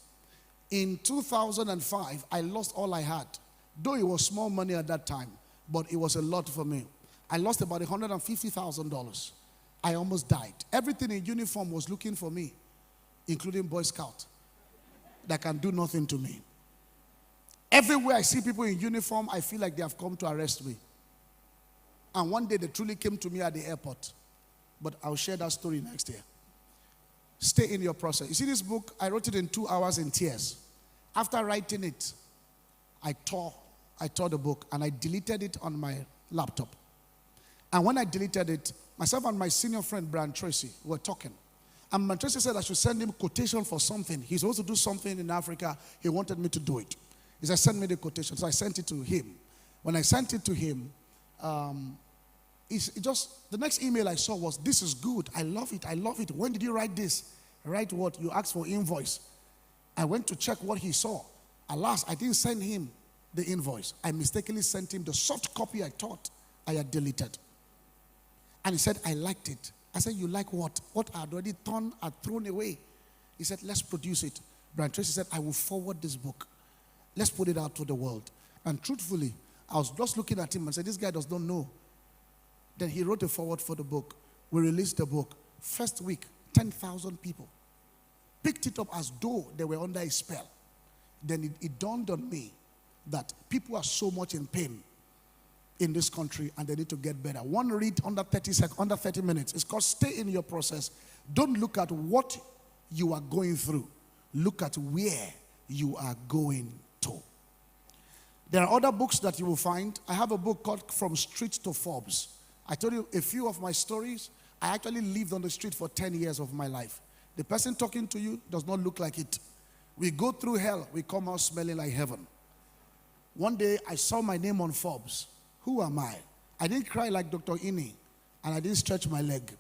In 2005, I lost all I had. Though it was small money at that time, but it was a lot for me. I lost about $150,000. I almost died. Everything in uniform was looking for me, including Boy Scout, that can do nothing to me. Everywhere I see people in uniform, I feel like they have come to arrest me. And one day they truly came to me at the airport. But I'll share that story next year. Stay in your process. You see this book, I wrote it in 2 hours in tears. After writing it, I tore the book and I deleted it on my laptop. And when I deleted it, myself and my senior friend, Brian Tracy, were talking. And Brian Tracy said I should send him quotation for something. He's supposed to do something in Africa. He wanted me to do it. He said, send me the quotation. So I sent it to him. When I sent it to him, the next email I saw was, this is good. I love it. I love it. When did you write this? Write what? You asked for invoice. I went to check what he saw. Alas, I didn't send him the invoice. I mistakenly sent him the soft copy I thought I had deleted. And he said, I liked it. I said, you like what? What I had already thrown away. He said, let's produce it. Brian Tracy said, I will forward this book. Let's put it out to the world. And truthfully, I was just looking at him and said, this guy does not know. Then he wrote a forward for the book. We released the book. First week, 10,000 people picked it up as though they were under a spell. Then it dawned on me that people are so much in pain in this country and they need to get better. One read under 30 minutes. It's called Stay in Your Process. Don't look at what you are going through. Look at where you are going to. There are other books that you will find. I have a book called From Street to Forbes. I told you a few of my stories. I actually lived on the street for 10 years of my life. The person talking to you does not look like it. We go through hell, we come out smelling like heaven. One day, I saw my name on Forbes. Who am I? I didn't cry like Dr. Ini, and I didn't stretch my leg.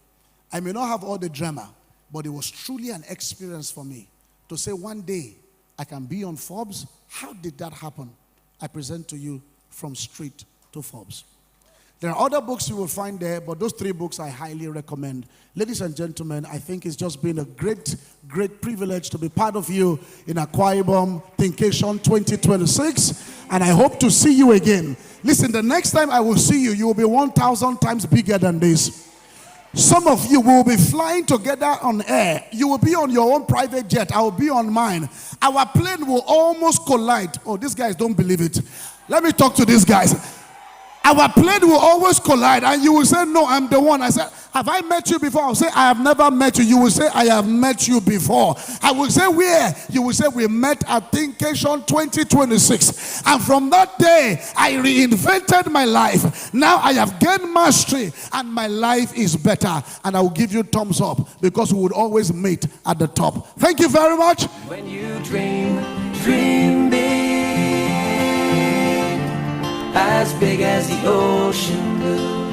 I may not have all the drama, but it was truly an experience for me to say one day I can be on Forbes. How did that happen? I present to you From Street to Forbes. There are other books you will find there, but those 3 books I highly recommend. Ladies and gentlemen, I think it's just been a great, great privilege to be part of you in Akwa Ibom Thinkation 2026, and I hope to see you again. Listen, the next time I will see you, you will be 1,000 times bigger than this. Some of you will be flying together on air. You will be on your own private jet. I will be on mine. Our plane will almost collide. Oh, these guys don't believe it. Let me talk to these guys. Our plane will always collide, and you will say, no, I'm the one. I said, have I met you before? I'll say, I have never met you. You will say, I have met you before. I will say, where? You will say, we met at Thinkation 2026. And from that day, I reinvented my life. Now I have gained mastery, and my life is better. And I will give you thumbs up, because we would always meet at the top. Thank you very much. When you dream, dream big. As big as the ocean blue.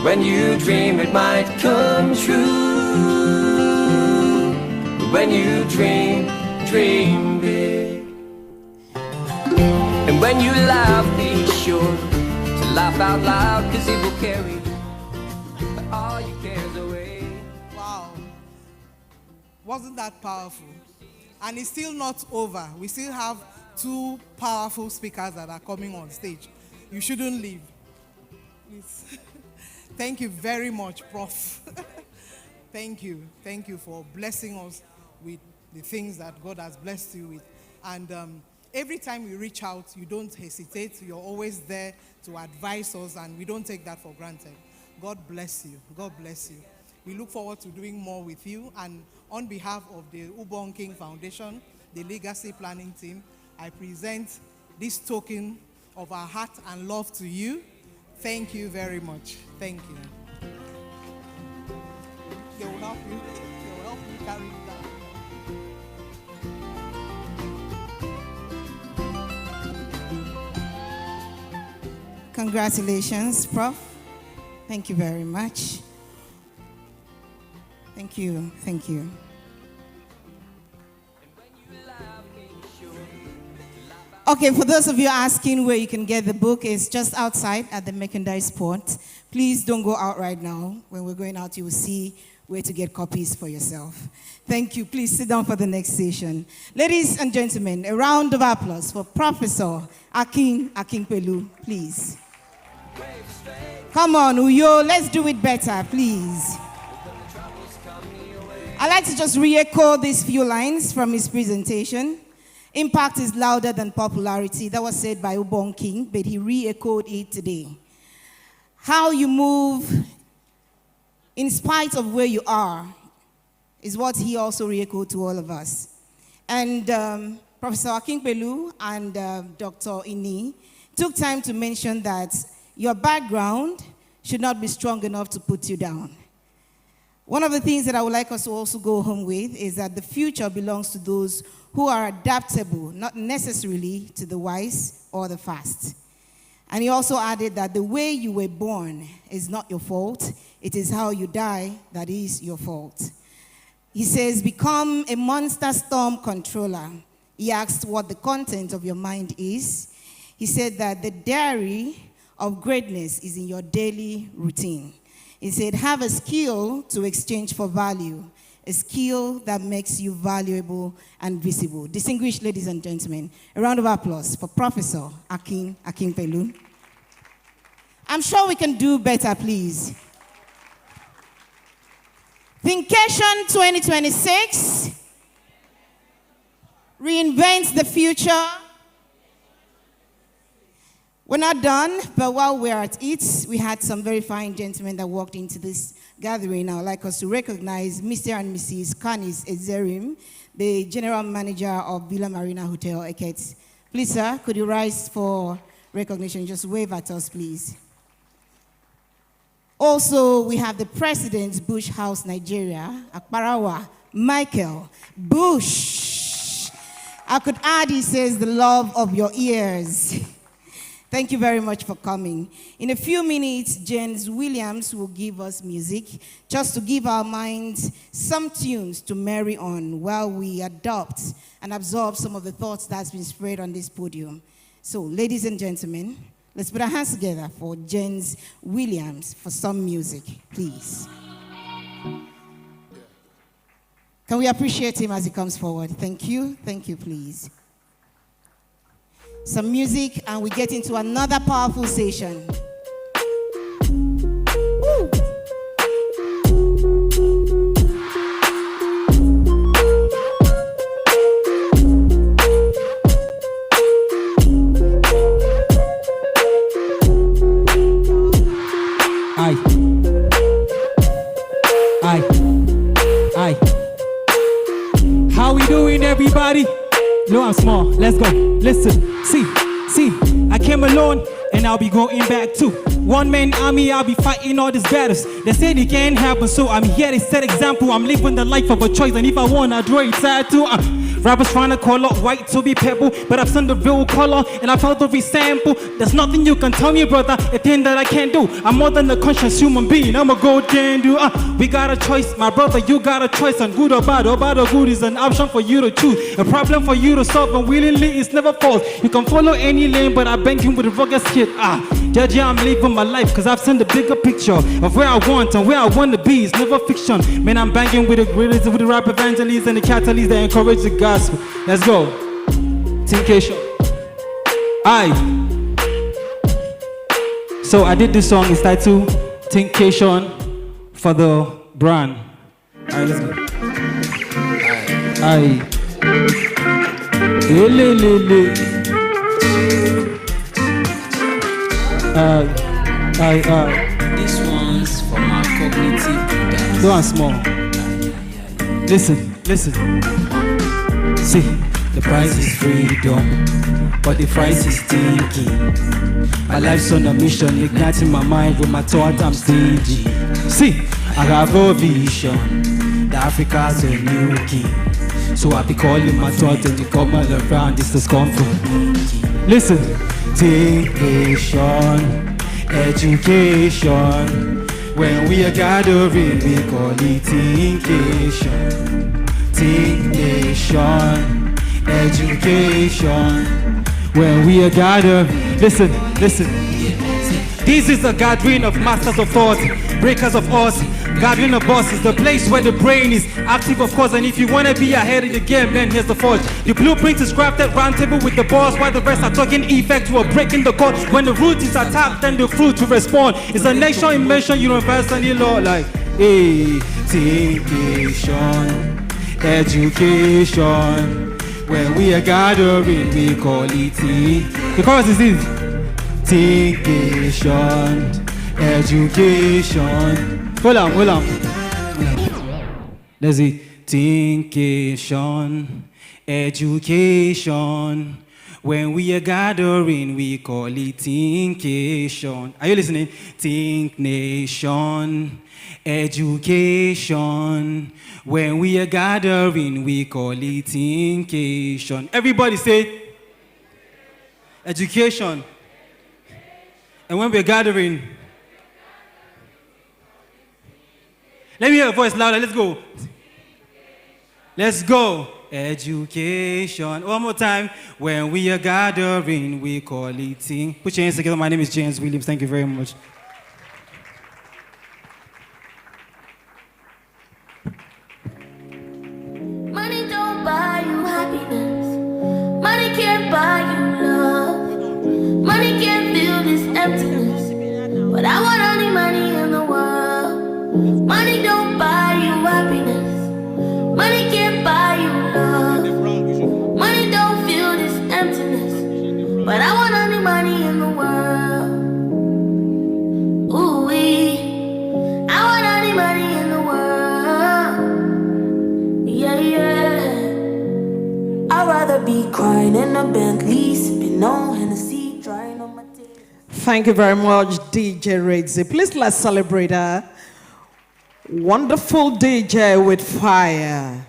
When you dream it might come true. When you dream, dream big. And when you laugh, be sure to laugh out loud, 'cause it will carry all your cares away. Wow. Wasn't that powerful? And it's still not over. We still have 2 powerful speakers that are coming on stage. You shouldn't leave. Please. Thank you very much, Prof. Thank you. Thank you for blessing us with the things that God has blessed you with. And every time we reach out, you don't hesitate. You're always there to advise us, and we don't take that for granted. God bless you. God bless you. We look forward to doing more with you. And on behalf of the Ubong King Foundation, the Legacy Planning Team, I present this token of our heart and love to you. Thank you very much. Thank you. They will help you. They will help you carry it down. Congratulations, Prof. Thank you very much. Thank you. Thank you. Okay, for those of you asking where you can get the book, it's just outside at the merchandise port. Please don't go out right now. When we're going out, you will see where to get copies for yourself. Thank you. Please sit down for the next session. Ladies and gentlemen, a round of applause for Professor Akin Pelu, please. Come on, Uyo, let's do it better, please. I'd like to just re-echo these few lines from his presentation. Impact is louder than popularity. That was said by Ubong King, but he re-echoed it today. How you move in spite of where you are is what he also re-echoed to all of us. And Professor Akin Pelu and Dr. Ini took time to mention that your background should not be strong enough to put you down. One of the things that I would like us to also go home with is that the future belongs to those who are adaptable, not necessarily to the wise or the fast. And he also added that the way you were born is not your fault. It is how you die that is your fault. He says, become a monster storm controller. He asked what the content of your mind is. He said that the diary of greatness is in your daily routine. He said, have a skill to exchange for value, a skill that makes you valuable and visible. Distinguished ladies and gentlemen, a round of applause for Professor Akin Pelu. I'm sure we can do better, please. Thinkation 2026 reinvents the future. We're not done, but while we're at it, we had some very fine gentlemen that walked into this gathering. I would like us to recognize Mr. and Mrs. Kanis Ezerim, the General Manager of Villa Marina Hotel, Eket. Please, sir, could you rise for recognition? Just wave at us, please. Also, we have the President, Bush House, Nigeria, Akbarawa, Michael Bush. I could add, he says, the love of your ears. Thank you very much for coming. In a few minutes, James Williams will give us music, just to give our minds some tunes to marry on while we adopt and absorb some of the thoughts that's been spread on this podium. So, ladies and gentlemen, let's put our hands together for James Williams for some music, please. Can we appreciate him as he comes forward? Thank you, please. Some music, and we get into another powerful session. Woo. Aye. How we doing, everybody? No, I'm small. Let's go. Listen. See, I came alone and I'll be going back too. One-man army, I'll be fighting all these battles. They said it can't happen, so I'm here to set example. I'm living the life of a choice, and if I want, I draw it tattoo. Rappers trying to call up white to be pebble, but I've seen the real color and I felt the resample. There's nothing you can tell me, brother, a thing that I can't do. I'm more than a conscious human being, I'm a gold can do. We got a choice, my brother, you got a choice. And good or bad or good is an option for you to choose. A problem for you to solve, and willingly it's never false. You can follow any lane, but I bang him with a rugged skid. Judge, I'm living my life, cause I've seen the bigger picture of where I want and where I want to be. It's never fiction. Man, I'm banging with the rap evangelists and the catalysts that encourage the gospel. Let's go. Thinkation. Aye. So I did this song, it's titled Thinkation for the brand. Alright, let's go. Aye. This one's for my cognitive products. Go on small. Listen. See, the price is freedom, but the price is thinking. My life's on a mission, igniting my mind with my thought I'm stingy. See, I have a vision, that Africa's a new king. So I be calling my thought and you come all around, this is comfort. Listen. Thinkation, education. When we are gathering, we call it thinkation. Think nation, education. When we are gathered, listen. This is a gathering of masters of thought, breakers of odds. Gathering of bosses, the place where the brain is active, of course. And if you want to be ahead of the game, then here's the forge. The blueprint is crafted round table with the boss, while the rest are talking effect to a breaking the code. When the root is attacked, then the fruit will respond. It's a nation in motion, universally law. Like, hey, thinkation, education. When we are gathering, we call it think. Because it's this. Thinkation, education. Hold on. Let's see. Thinkation, education. When we are gathering, we call it thinkation. Are you listening? Think nation, education. When we are gathering, we call it thinkation. Everybody say education. And when we're gathering, let me hear a voice louder. Let's go. Education. One more time. When we are gathering, we call it think. Put your hands together. My name is James Williams. Thank you very much. Money don't buy you happiness. Money can't buy you love. Money can't fill this emptiness. But I want all the money in the world. Money don't buy you happiness. Money can't buy you love. Money don't fill this emptiness. But I want all the money in the world. crying in a Bentley, sipping on Hennessy, drying on my tears. Thank you very much, DJ Redzi. Please let's celebrate her. Wonderful DJ with fire.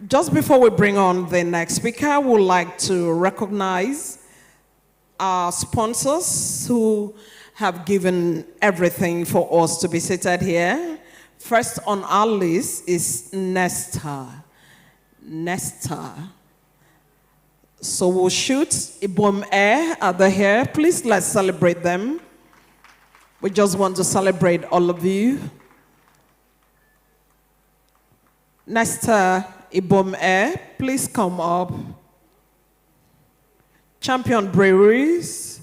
Just before we bring on the next speaker, I would like to recognize our sponsors who have given everything for us to be seated here. First on our list is Nesta. So we'll shoot Ibom Air at the hair. Please let's celebrate them. We just want to celebrate all of you. Nesta Ibom Air, please come up. Champion Breweries.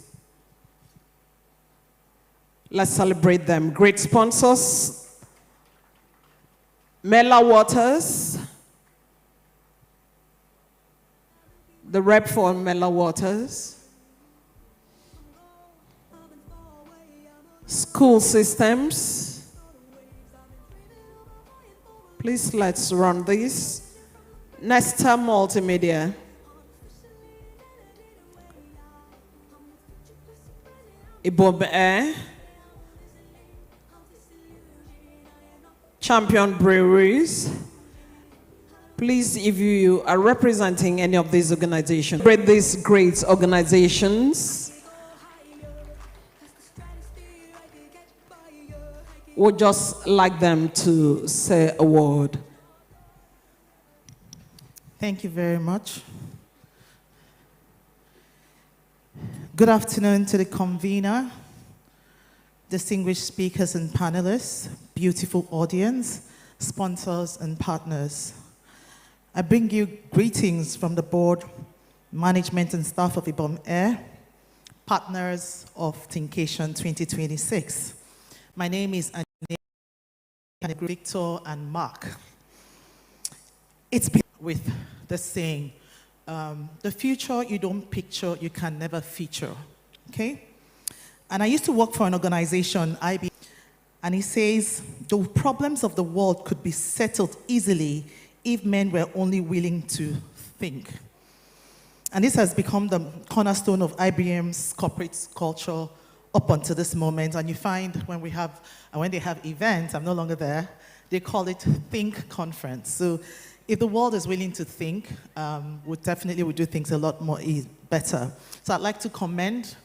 Let's celebrate them. Great sponsors. Mela Waters. The rep for Mela Waters. School Systems. Please let's run this. Nesta Multimedia. Ibom Air. Champion Breweries. Please, if you are representing any of these organizations, celebrate these great organizations. Would just like them to say a word. Thank you very much. Good afternoon to the convener, distinguished speakers and panelists, beautiful audience, sponsors and partners. I bring you greetings from the board, management and staff of Ibom Air, partners of Thinkation 2026. My name is Victor and Mark. It's been with the saying, the future you don't picture, you can never feature, okay? And I used to work for an organization, IBM, and he says, the problems of the world could be settled easily if men were only willing to think. And this has become the cornerstone of IBM's corporate culture up until this moment. And you find when they have events, I'm no longer there, they call it Think Conference. So if the world is willing to think, we definitely would do things a lot more better. So I'd like to commend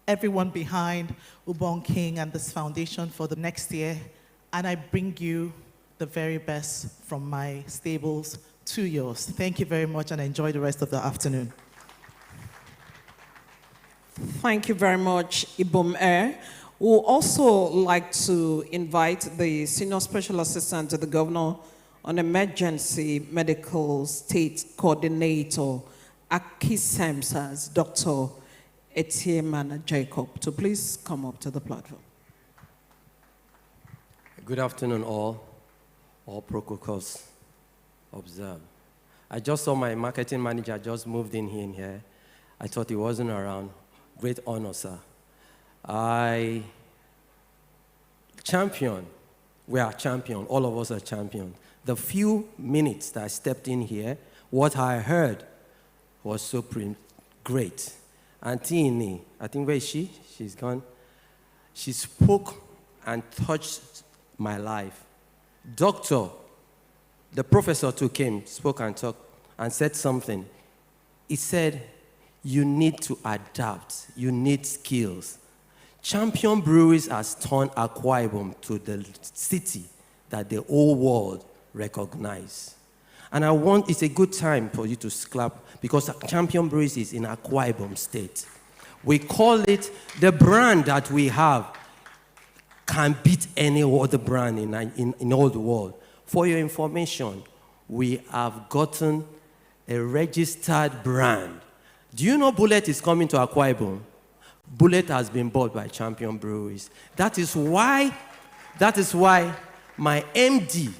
everyone behind Ubong King and this foundation for the next year. And I bring you the very best from my stables to yours. Thank you very much and enjoy the rest of the afternoon. Thank you very much, Ibom Air. We'll also like to invite the Senior Special Assistant to the Governor on Emergency Medical State Coordinator, Akisemsa's Dr. Etienne Jacob, to please come up to the platform. Good afternoon, all protocols observed. I just saw my marketing manager just moved in here. I thought he wasn't around. Great honor, sir. We are champion, all of us are champions. The few minutes that I stepped in here, what I heard was so great. Auntie Ini, I think where is she? She's gone. She spoke and touched my life. Doctor, the professor too came, spoke and talked, and said something. He said, you need to adapt, you need skills. Champion Breweries has turned Akwa Ibom to the city that the whole world recognize. And it's a good time for you to clap because Champion Breweries is in Akwa Ibom State. We call it the brand that we have can beat any other brand in all the world. For your information, we have gotten a registered brand. Do you know Bullet is coming to Akwa Ibom? Bullet has been bought by Champion Breweries. That is why my MD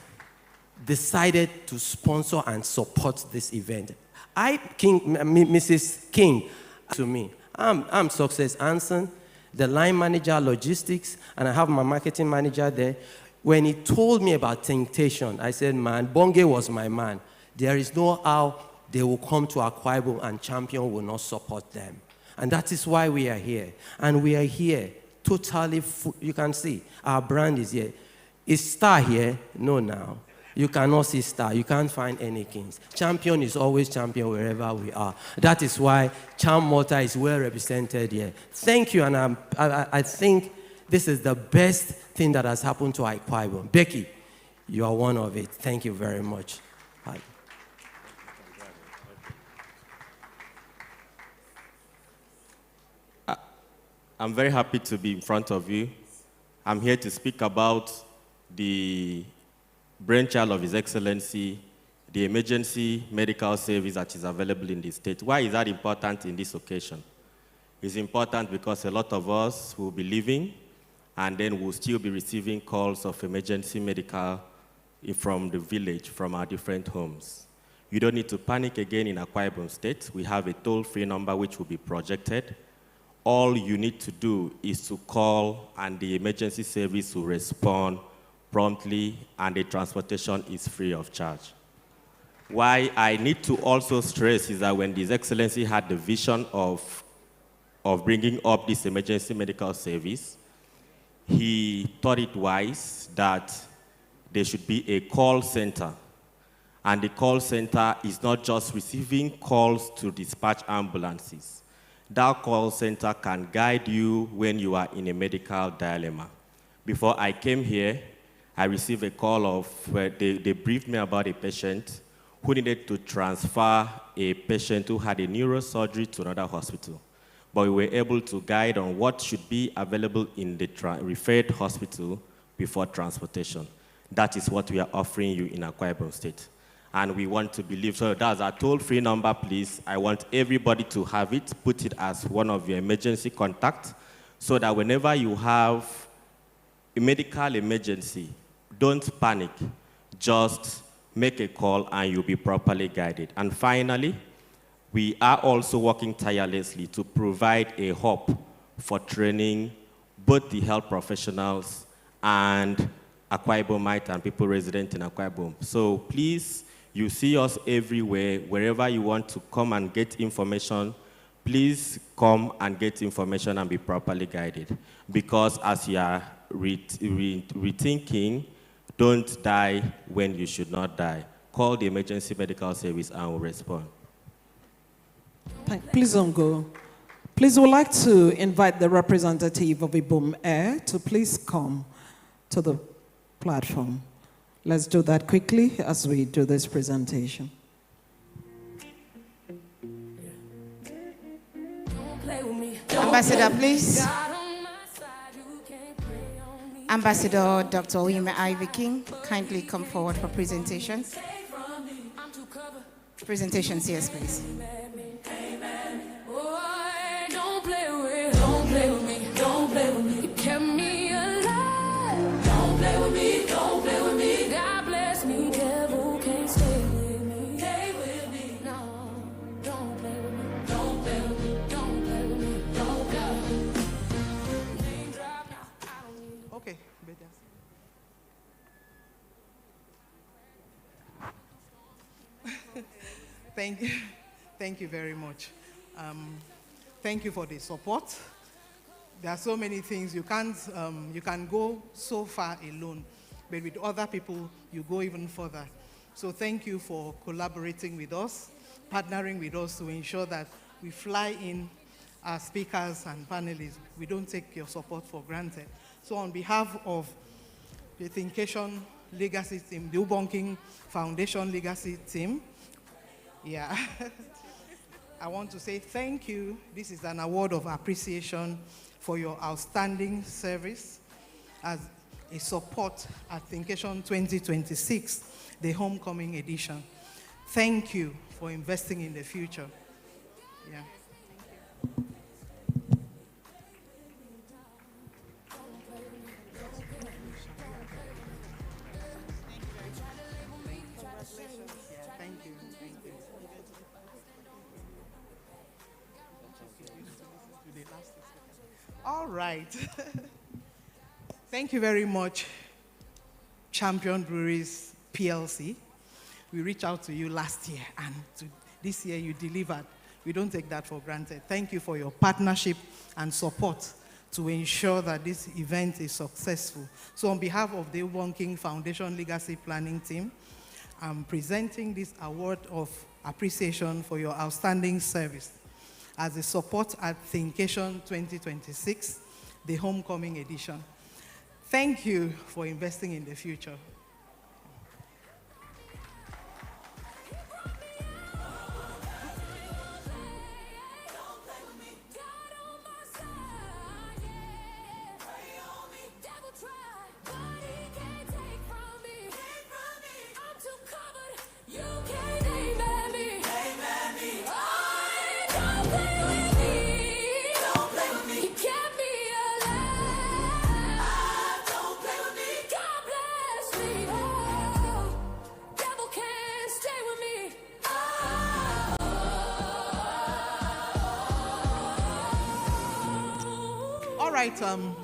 decided to sponsor and support this event. Mrs. King, to me, I'm Success Anson, the line manager, logistics, and I have my marketing manager there. When he told me about Thinkation, I said, man, Bonge was my man. There is no how they will come to Akwa Ibom and Champion will not support them. And that is why we are here. And we are here totally, you can see, our brand is here. Is Star here? No, now. You cannot see Star. You can't find any Kings. Champion is always champion wherever we are. That is why Champ Malta is well represented here. Thank you, and I think this is the best thing that has happened to Akwa Ibom. Becky, you are one of it. Thank you very much. Hi. I'm very happy to be in front of you. I'm here to speak about the brainchild of His Excellency, the emergency medical service that is available in the state. Why is that important in this occasion? It's important because a lot of us will be living and then we'll still be receiving calls of emergency medical from the village, from our different homes. You don't need to panic again in Akwa Ibom State. We have a toll-free number which will be projected. All you need to do is to call and the emergency service will respond promptly and the transportation is free of charge. Why I need to also stress is that when His Excellency had the vision of bringing up this emergency medical service, he thought it wise that there should be a call center. And the call center is not just receiving calls to dispatch ambulances. That call center can guide you when you are in a medical dilemma. Before I came here, I received a call of where they briefed me about a patient who needed to transfer a patient who had a neurosurgery to another hospital. But we were able to guide on what should be available in the referred hospital before transportation. That is what we are offering you in Akwa Ibom State. And we want to believe, so that's our toll-free number, please. I want everybody to have it, put it as one of your emergency contacts, so that whenever you have a medical emergency, don't panic. Just make a call and you'll be properly guided. And finally, we are also working tirelessly to provide a hub for training both the health professionals and Akwa Ibomite and people resident in Akwa Ibom. So please, you see us everywhere. Wherever you want to come and get information, please come and get information and be properly guided. Because as you are rethinking, don't die when you should not die. Call the emergency medical service and we'll respond. Please don't go. Please, would like to invite the representative of Ibom Air to please come to the platform. Let's do that quickly as we do this presentation. Ambassador, please. Ambassador Dr. Ini Abin, kindly come forward for presentation. Presentations, yes, please. Don't play with me, don't play with me. You kept me alive. Don't play with me, don't play with me. God bless me, devil can't stay with me. Stay with me, no. Don't play with me, don't play with me, don't play with me, don't play with me. Name drop, I don't need. Okay, Thank you very much. Thank you for the support. There are so many things you can go so far alone, but with other people you go even further. So thank you for collaborating with us, partnering with us to ensure that we fly in our speakers and panelists. We don't take your support for granted. So on behalf of the Thinkation Legacy Team, the Ubong Foundation Legacy Team, yeah. I want to say thank you. This is an award of appreciation for your outstanding service as a support at Thinkation 2026, the homecoming edition. Thank you for investing in the future. Yeah. All right. Thank you very much, Champion Breweries PLC. We reached out to you last year, and this year you delivered. We don't take that for granted. Thank you for your partnership and support to ensure that this event is successful. So on behalf of the Ubong King Foundation Legacy Planning Team, I'm presenting this award of appreciation for your outstanding service as a support at Thinkation 2026, the homecoming edition. Thank you for investing in the future.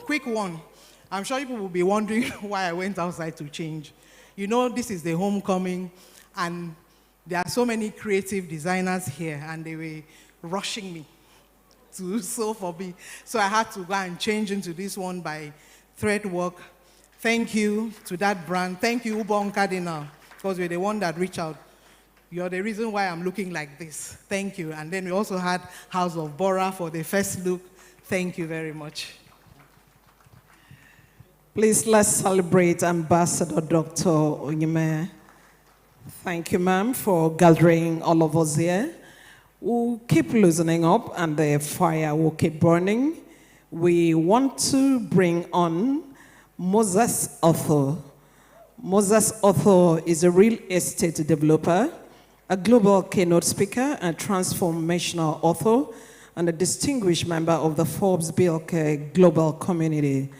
Quick one. I'm sure people will be wondering why I went outside to change. You know, this is the homecoming, and there are so many creative designers here, and they were rushing me to sew for me. So I had to go and change into this one by thread work. Thank you to that brand. Thank you, Ubong Cardinal, because you're the one that reached out. You're the reason why I'm looking like this. Thank you. And then we also had House of Bora for the first look. Thank you very much. Please, let's celebrate Ambassador Dr. Onyeme. Thank you, ma'am, for gathering all of us here. We'll keep loosening up and the fire will keep burning. We want to bring on Moses Otho. Moses Otho is a real estate developer, a global keynote speaker, and transformational author, and a distinguished member of the Forbes BLK Global Community.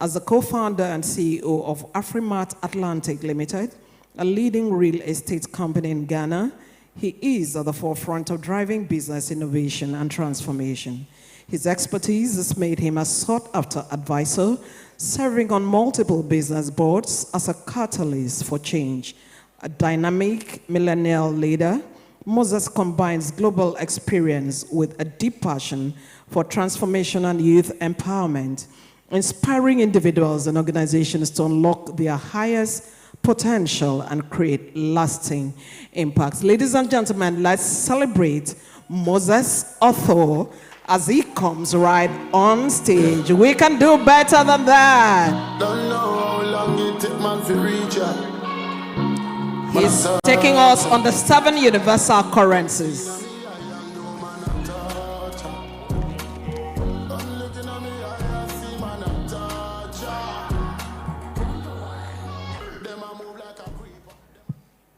As the co-founder and CEO of Afrimat Atlantic Limited, a leading real estate company in Ghana, he is at the forefront of driving business innovation and transformation. His expertise has made him a sought-after advisor, serving on multiple business boards as a catalyst for change. A dynamic millennial leader, Moses combines global experience with a deep passion for transformation and youth empowerment, inspiring individuals and organizations to unlock their highest potential and create lasting impacts. Ladies and gentlemen, let's celebrate Moses Otho as he comes right on stage. We can do better than that. Don't know how long it take man to reach ya. He's taking us on the 7 universal currencies.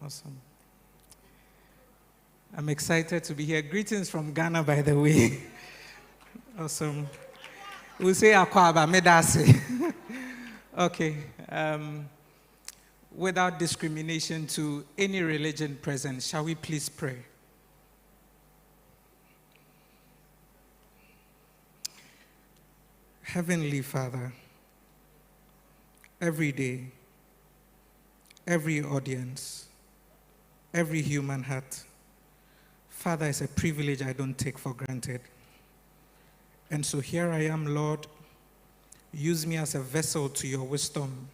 Awesome. I'm excited to be here. Greetings from Ghana, by the way. Awesome. We'll say Akwa Ibom, Medase. Okay. Without discrimination to any religion present, shall we please pray? Heavenly Father, every day, every audience, every human heart, Father, is a privilege I don't take for granted. And so here I am, Lord. Use me as a vessel to your wisdom,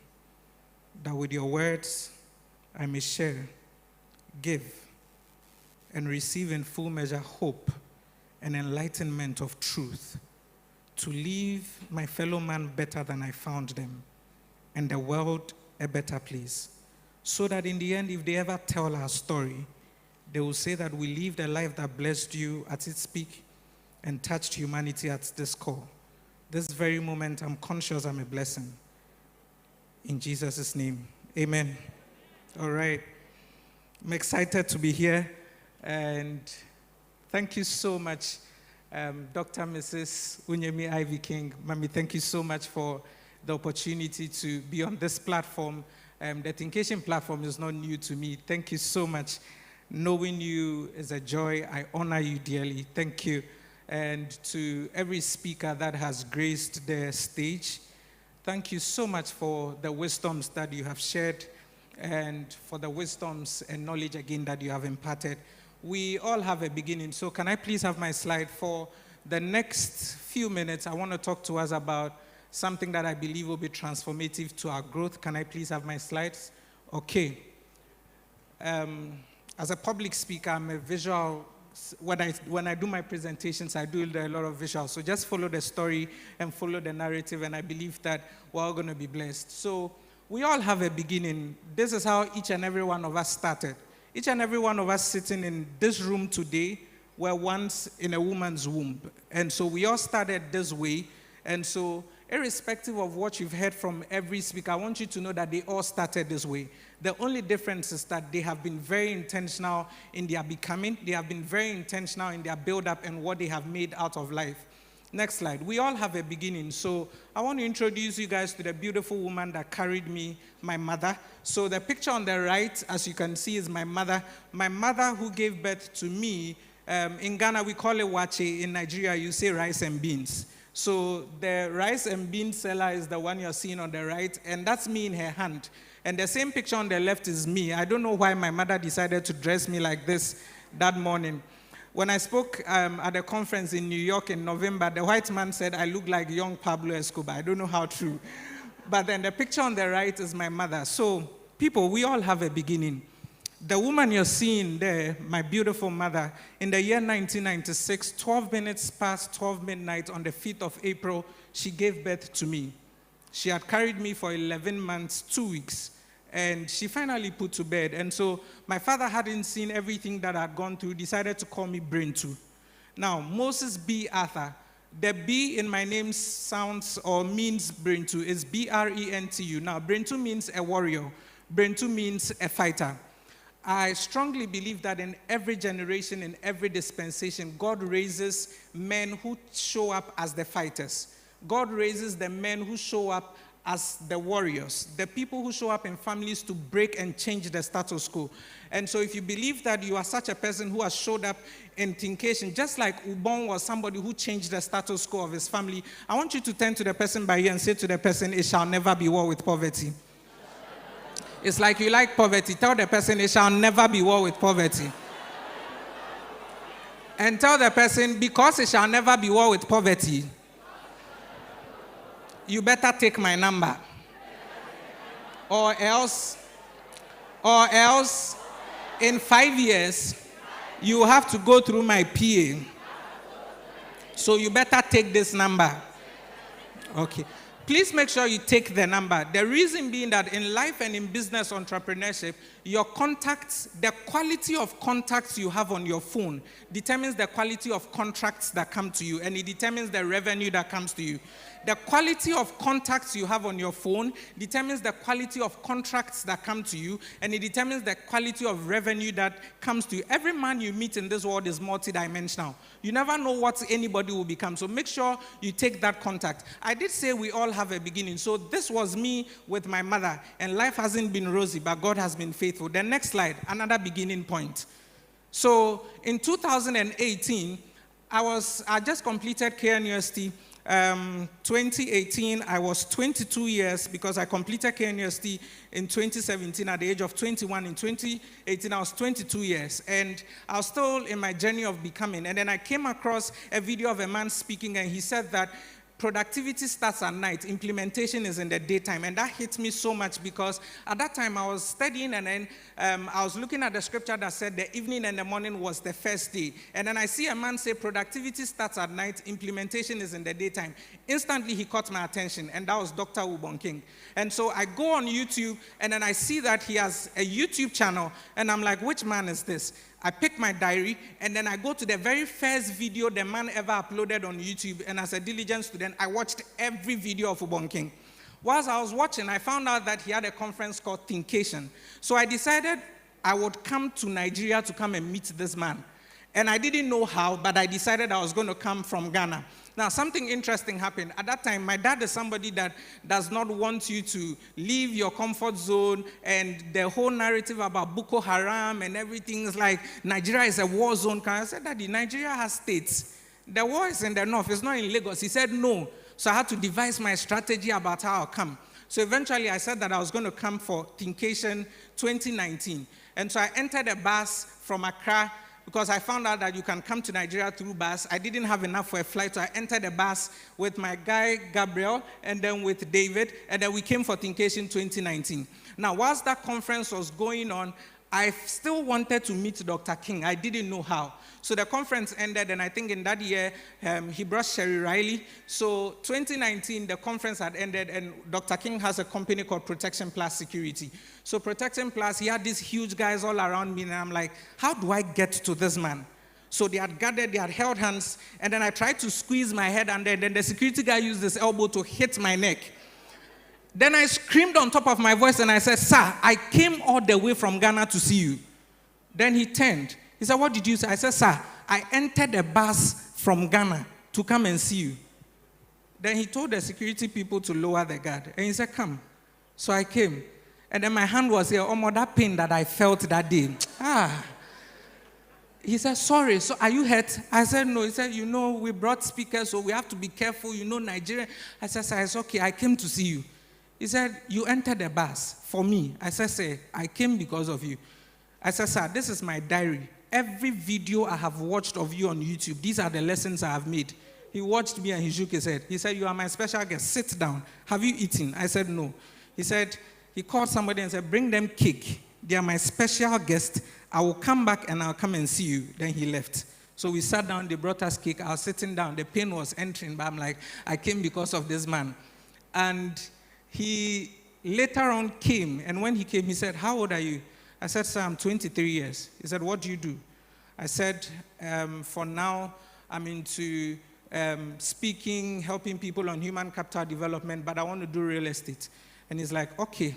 that with your words I may share, give, and receive in full measure hope and enlightenment of truth, to leave my fellow man better than I found them, and the world a better place. So that in the end, if they ever tell our story, they will say that we lived a life that blessed you at its peak and touched humanity at this core. This very moment, I'm conscious I'm a blessing. In Jesus' name, amen. All right. I'm excited to be here, and thank you so much, Dr. Mrs. Onyeme Ivy King. Mami, thank you so much for the opportunity to be on this platform. The Thinkation platform is not new to me. Thank you so much. Knowing you is a joy. I honor you dearly. Thank you. And to every speaker that has graced the stage, thank you so much for the wisdoms that you have shared and for the wisdoms and knowledge again that you have imparted. We all have a beginning. So can I please have my slide? For the next few minutes, I want to talk to us about something that I believe will be transformative to our growth. Can I please have my slides? Okay. As a public speaker, I'm a visual. When I do my presentations, I do a lot of visuals. So just follow the story and follow the narrative, and I believe that we're all going to be blessed. So we all have a beginning. This is how each and every one of us started. Each and every one of us sitting in this room today were once in a woman's womb. And so we all started this way. And so irrespective of what you've heard from every speaker, I want you to know that they all started this way. The only difference is that they have been very intentional in their becoming. They have been very intentional in their build-up and what they have made out of life. Next slide. We all have a beginning. So I want to introduce you guys to the beautiful woman that carried me, my mother. So the picture on the right, as you can see, is my mother. My mother who gave birth to me. In Ghana, we call it wache. In Nigeria, you say rice and beans. So the rice and bean seller is the one you're seeing on the right, and that's me in her hand. And the same picture on the left is me. I don't know why my mother decided to dress me like this that morning. When I spoke at a conference in New York in November, the white man said I look like young Pablo Escobar. I don't know how true. But then the picture on the right is my mother. So people, we all have a beginning. The woman you're seeing there, my beautiful mother, in the year 1996, 12 minutes past 12 midnight on the 5th of April, she gave birth to me. She had carried me for 11 months, 2 weeks, and she finally put to bed. And so my father hadn't seen everything that I'd gone through, decided to call me Brentu. Now, Moses B. Arthur, the B in my name sounds or means Brentu, is B-R-E-N-T-U. Now, Brentu means a warrior. Brentu means a fighter. I strongly believe that in every generation, in every dispensation, God raises men who show up as the fighters. God raises the men who show up as the warriors, the people who show up in families to break and change the status quo. And so if you believe that you are such a person who has showed up in Thinkation, just like Ubong was somebody who changed the status quo of his family, I want you to turn to the person by you and say to the person, it shall never be war with poverty. It's like you like poverty. Tell the person, it shall never be war with poverty. And tell the person, because it shall never be war with poverty, you better take my number. Or else, in 5 years, you have to go through my PA. So you better take this number. Okay. Please make sure you take the number. The reason being that in life and in business entrepreneurship, your contacts, the quality of contacts you have on your phone determines the quality of contracts that come to you, and it determines the revenue that comes to you. The quality of contacts you have on your phone determines the quality of contracts that come to you, and it determines the quality of revenue that comes to you. Every man you meet in this world is multidimensional. You never know what anybody will become, so make sure you take that contact. I did say we all have a beginning, so this was me with my mother, and life hasn't been rosy, but God has been faithful. The next slide, another beginning point. So in 2018, I just completed KNUST. 2018, I was 22 years because I completed KNUST in 2017 at the age of 21. In 2018, I was 22 years, and I was still in my journey of becoming. And then I came across a video of a man speaking, and he said that productivity starts at night, implementation is in the daytime. And that hit me so much because at that time I was studying, and then I was looking at the scripture that said the evening and the morning was the first day. And then I see a man say productivity starts at night, implementation is in the daytime. Instantly he caught my attention, and that was Dr. Ubong. And so I go on YouTube, and then I see that he has a YouTube channel, and I'm like, which man is this? I pick my diary, and then I go to the very first video the man ever uploaded on YouTube, and as a diligent student, I watched every video of Ubong. Whilst I was watching, I found out that he had a conference called Thinkation. So I decided I would come to Nigeria to come and meet this man. And I didn't know how, but I decided I was going to come from Ghana. Now, something interesting happened. At that time, my dad is somebody that does not want you to leave your comfort zone, and the whole narrative about Boko Haram and everything is like Nigeria is a war zone. I said, Daddy, Nigeria has states. The war is in the north, it's not in Lagos. He said, no. So I had to devise my strategy about how I'll come. So eventually I said that I was going to come for Thinkation 2019. And so I entered a bus from Accra because I found out that you can come to Nigeria through bus. I didn't have enough for a flight, so I entered a bus with my guy, Gabriel, and then with David, and then we came for Thinkation 2019. Now, whilst that conference was going on, I still wanted to meet Dr. King. I didn't know how. So the conference ended, and I think in that year, he brought Sherry Riley. So 2019, the conference had ended, and Dr. King has a company called Protection Plus Security. So Protection Plus, he had these huge guys all around me, and I'm like, how do I get to this man? So they had gathered, they had held hands, and then I tried to squeeze my head under, and then the security guy used his elbow to hit my neck. Then I screamed on top of my voice, and I said, sir, I came all the way from Ghana to see you. Then he turned. He said, what did you say? I said, sir, I entered a bus from Ghana to come and see you. Then he told the security people to lower the guard. And he said, come. So I came. And then my hand was here. Oh, that pain that I felt that day. He said, sorry, so are you hurt? I said, no. He said, you know, we brought speakers, so we have to be careful. You know, Nigeria. I said, sir, it's okay. I came to see you. He said, you entered the bus for me. I said, sir, I came because of you. I said, sir, this is my diary. Every video I have watched of you on YouTube, these are the lessons I have made. He watched me and he shook his head. He said, you are my special guest. Sit down. Have you eaten? I said, no. He said, he called somebody and said, bring them cake. They are my special guest. I will come back and I'll come and see you. Then he left. So we sat down. They brought us cake. I was sitting down. The pain was entering, but I'm like, I came because of this man. And he later on came. And when he came, he said, how old are you? I said, sir, I'm 23 years. He said, what do you do? I said, for now, I'm into speaking, helping people on human capital development, but I want to do real estate. And he's like, okay.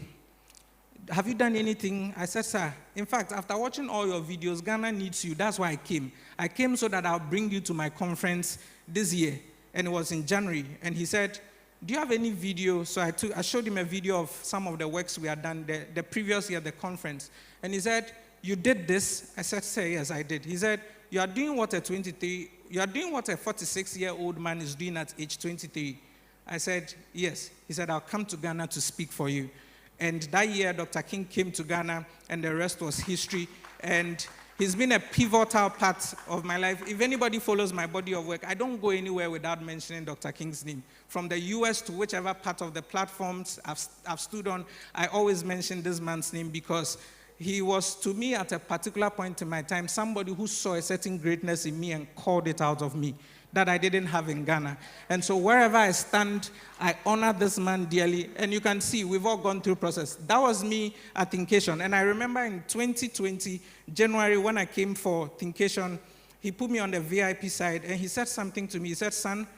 Have you done anything? I said, sir, in fact, after watching all your videos, Ghana needs you. That's why I came. I came so that I'll bring you to my conference this year. And it was in January. And he said, do you have any video? So I showed him a video of some of the works we had done the previous year at the conference. And he said, you did this? I said, sir, yes, I did. He said, you are doing what a 46-year-old man is doing at age 23. I said, yes. He said, I'll come to Ghana to speak for you. And that year, Dr. King came to Ghana, and the rest was history. And he's been a pivotal part of my life. If anybody follows my body of work, I don't go anywhere without mentioning Dr. King's name. From the US to whichever part of the platforms I've stood on, I always mention this man's name because he was, to me, at a particular point in my time, somebody who saw a certain greatness in me and called it out of me that I didn't have in Ghana. And so wherever I stand, I honor this man dearly. And you can see, we've all gone through process. That was me at Thinkation. And I remember in 2020, January, when I came for Thinkation, he put me on the VIP side, and he said something to me. He said, son,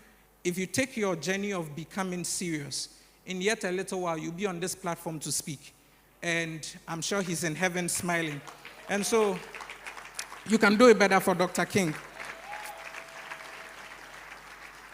if you take your journey of becoming serious, in yet a little while, you'll be on this platform to speak. And I'm sure he's in heaven smiling. And so you can do it better for Dr. King.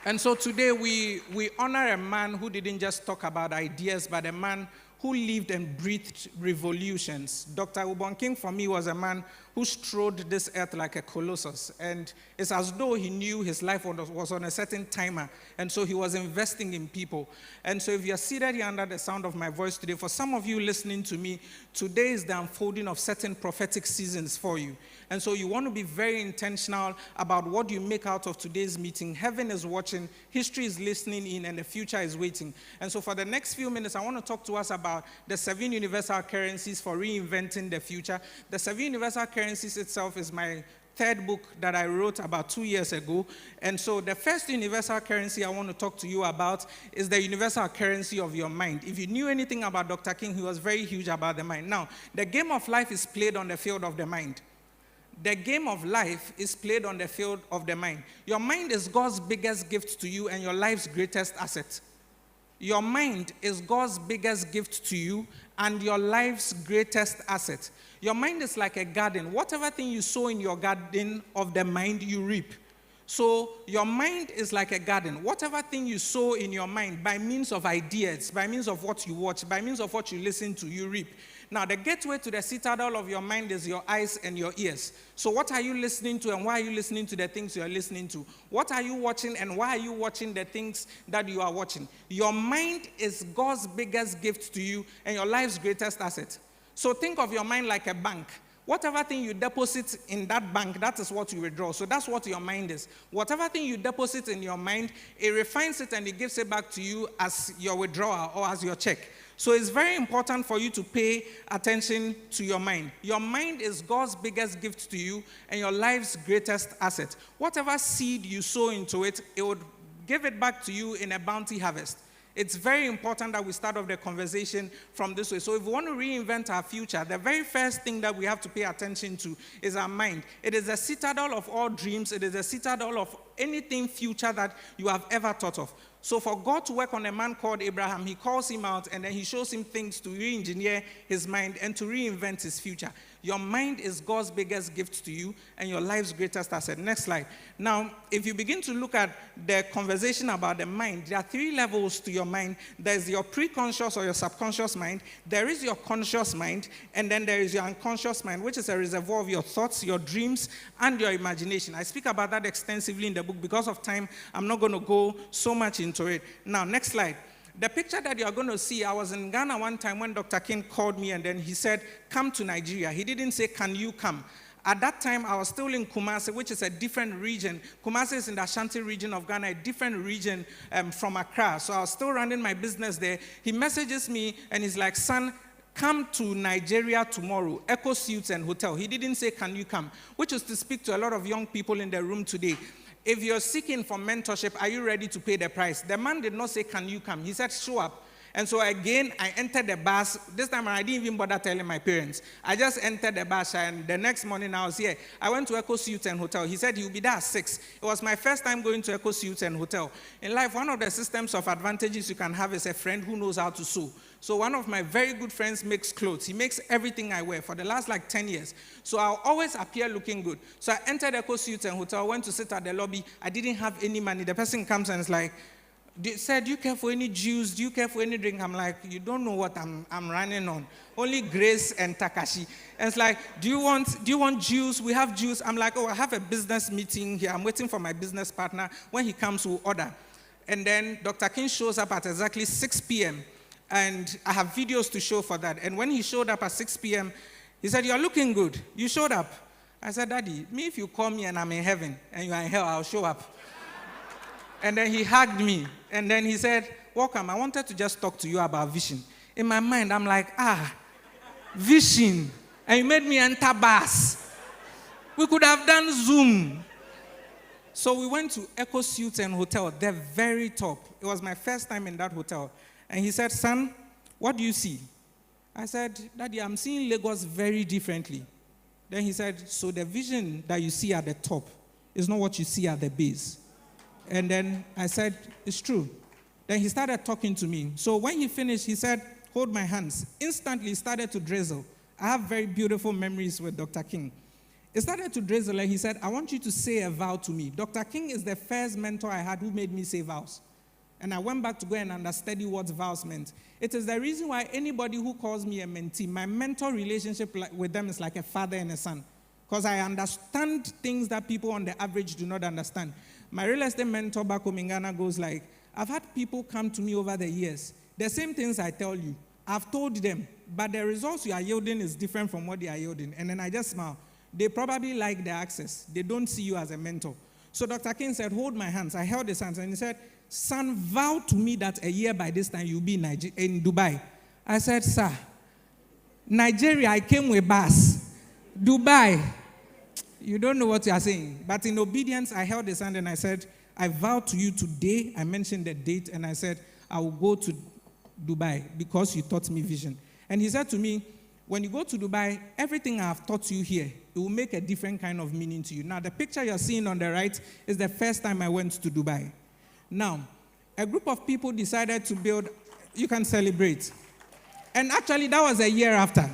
And so today we honor a man who didn't just talk about ideas, but a man who lived and breathed revolutions. Dr. Ubong King, for me, was a man who strode this earth like a colossus. And it's as though he knew his life was on a certain timer. And so he was investing in people. And so if you're seated here under the sound of my voice today, for some of you listening to me, today is the unfolding of certain prophetic seasons for you. And so you want to be very intentional about what you make out of today's meeting. Heaven is watching, history is listening in, and the future is waiting. And so for the next few minutes, I want to talk to us about the 7 universal currencies for reinventing the future. The 7 universal currencies itself is my third book that I wrote about 2 years ago. And so the first universal currency I want to talk to you about is the universal currency of your mind. If you knew anything about Dr. King, he was very huge about the mind. Now, the game of life is played on the field of the mind. The game of life is played on the field of the mind. Your mind is God's biggest gift to you and your life's greatest asset. Your mind is God's biggest gift to you and your life's greatest asset. Your mind is like a garden. Whatever thing you sow in your garden of the mind, you reap. So your mind is like a garden. Whatever thing you sow in your mind by means of ideas, by means of what you watch, by means of what you listen to, you reap. Now, the gateway to the citadel of your mind is your eyes and your ears. So what are you listening to, and why are you listening to the things you are listening to? What are you watching, and why are you watching the things that you are watching? Your mind is God's biggest gift to you and your life's greatest asset. So think of your mind like a bank. Whatever thing you deposit in that bank, that is what you withdraw. So that's what your mind is. Whatever thing you deposit in your mind, it refines it and it gives it back to you as your withdrawal or as your check. So it's very important for you to pay attention to your mind. Your mind is God's biggest gift to you and your life's greatest asset. Whatever seed you sow into it, it would give it back to you in a bounty harvest. It's very important that we start off the conversation from this way. So if we want to reinvent our future, the very first thing that we have to pay attention to is our mind. It is the citadel of all dreams. It is the citadel of anything future that you have ever thought of. So for God to work on a man called Abraham, he calls him out and then he shows him things to re-engineer his mind and to reinvent his future. Your mind is God's biggest gift to you and your life's greatest asset. Next slide. Now, if you begin to look at the conversation about the mind, there are 3 levels to your mind. There's your pre-conscious or your subconscious mind. There is your conscious mind. And then there is your unconscious mind, which is a reservoir of your thoughts, your dreams, and your imagination. I speak about that extensively in the book. Because of time, I'm not going to go so much into it. Now, next slide. The picture that you're going to see, I was in Ghana one time when Dr. Akin called me and then he said, come to Nigeria. He didn't say, can you come? At that time, I was still in Kumasi, which is a different region. Kumasi is in the Ashanti region of Ghana, a different region from Accra. So I was still running my business there. He messages me and he's like, son, come to Nigeria tomorrow, Echo Suites and Hotel. He didn't say, can you come? Which is to speak to a lot of young people in the room today. If you're seeking for mentorship, are you ready to pay the price? The man did not say, can you come? He said, show up. And so again, I entered the bus. This time I didn't even bother telling my parents. I just entered the bus, and the next morning I was here. I went to Echo Suites and Hotel. He said he'll be there at 6. It was my first time going to Echo Suites and Hotel. In life, one of the systems of advantages you can have is a friend who knows how to sew. So one of my very good friends makes clothes. He makes everything I wear for the last 10 years. So I'll always appear looking good. So I entered Echo Suites and Hotel, went to sit at the lobby. I didn't have any money. The person comes and is like, said, do you care for any juice? Do you care for any drink? I'm like, you don't know what I'm running on. Only Grace and Takashi. And it's like, do you want juice? We have juice. I'm like, oh, I have a business meeting here. I'm waiting for my business partner. When he comes, we'll order. And then Dr. King shows up at exactly 6 p.m. And I have videos to show for that. And when he showed up at 6 p.m., he said, you're looking good. You showed up. I said, Daddy, me, if you call me and I'm in heaven and you're in hell, I'll show up. And then he hugged me. And then he said, welcome, I wanted to just talk to you about vision. In my mind, I'm like, vision. And you made me enter bus. We could have done Zoom. So we went to Echo Suites and Hotel, the very top. It was my first time in that hotel. And he said, son, what do you see? I said, Daddy, I'm seeing Lagos very differently. Then he said, so the vision that you see at the top is not what you see at the base. And then I said, it's true. Then he started talking to me. So when he finished, he said, hold my hands. Instantly, it started to drizzle. I have very beautiful memories with Dr. King. It started to drizzle, and he said, I want you to say a vow to me. Dr. King is the first mentor I had who made me say vows. And I went back to go and understudy what vows meant. It is the reason why anybody who calls me a mentee, my mentor relationship with them is like a father and a son. Because I understand things that people on the average do not understand. My real estate mentor back home in Ghana goes like, I've had people come to me over the years. The same things I tell you, I've told them, but the results you are yielding is different from what they are yielding. And then I just smile. They probably like the access. They don't see you as a mentor. So Dr. King said, hold my hands. I held his hands and he said, son, vow to me that a year by this time you'll be in Dubai. I said, sir, Nigeria, I came with bus. Dubai, you don't know what you are saying. But in obedience, I held his hand and I said, I vow to you today. I mentioned the date and I said, I will go to Dubai because you taught me vision. And he said to me, when you go to Dubai, everything I have taught you here, it will make a different kind of meaning to you. Now, the picture you're seeing on the right is the first time I went to Dubai. Now, a group of people decided to build, you can celebrate. And actually, that was a year after.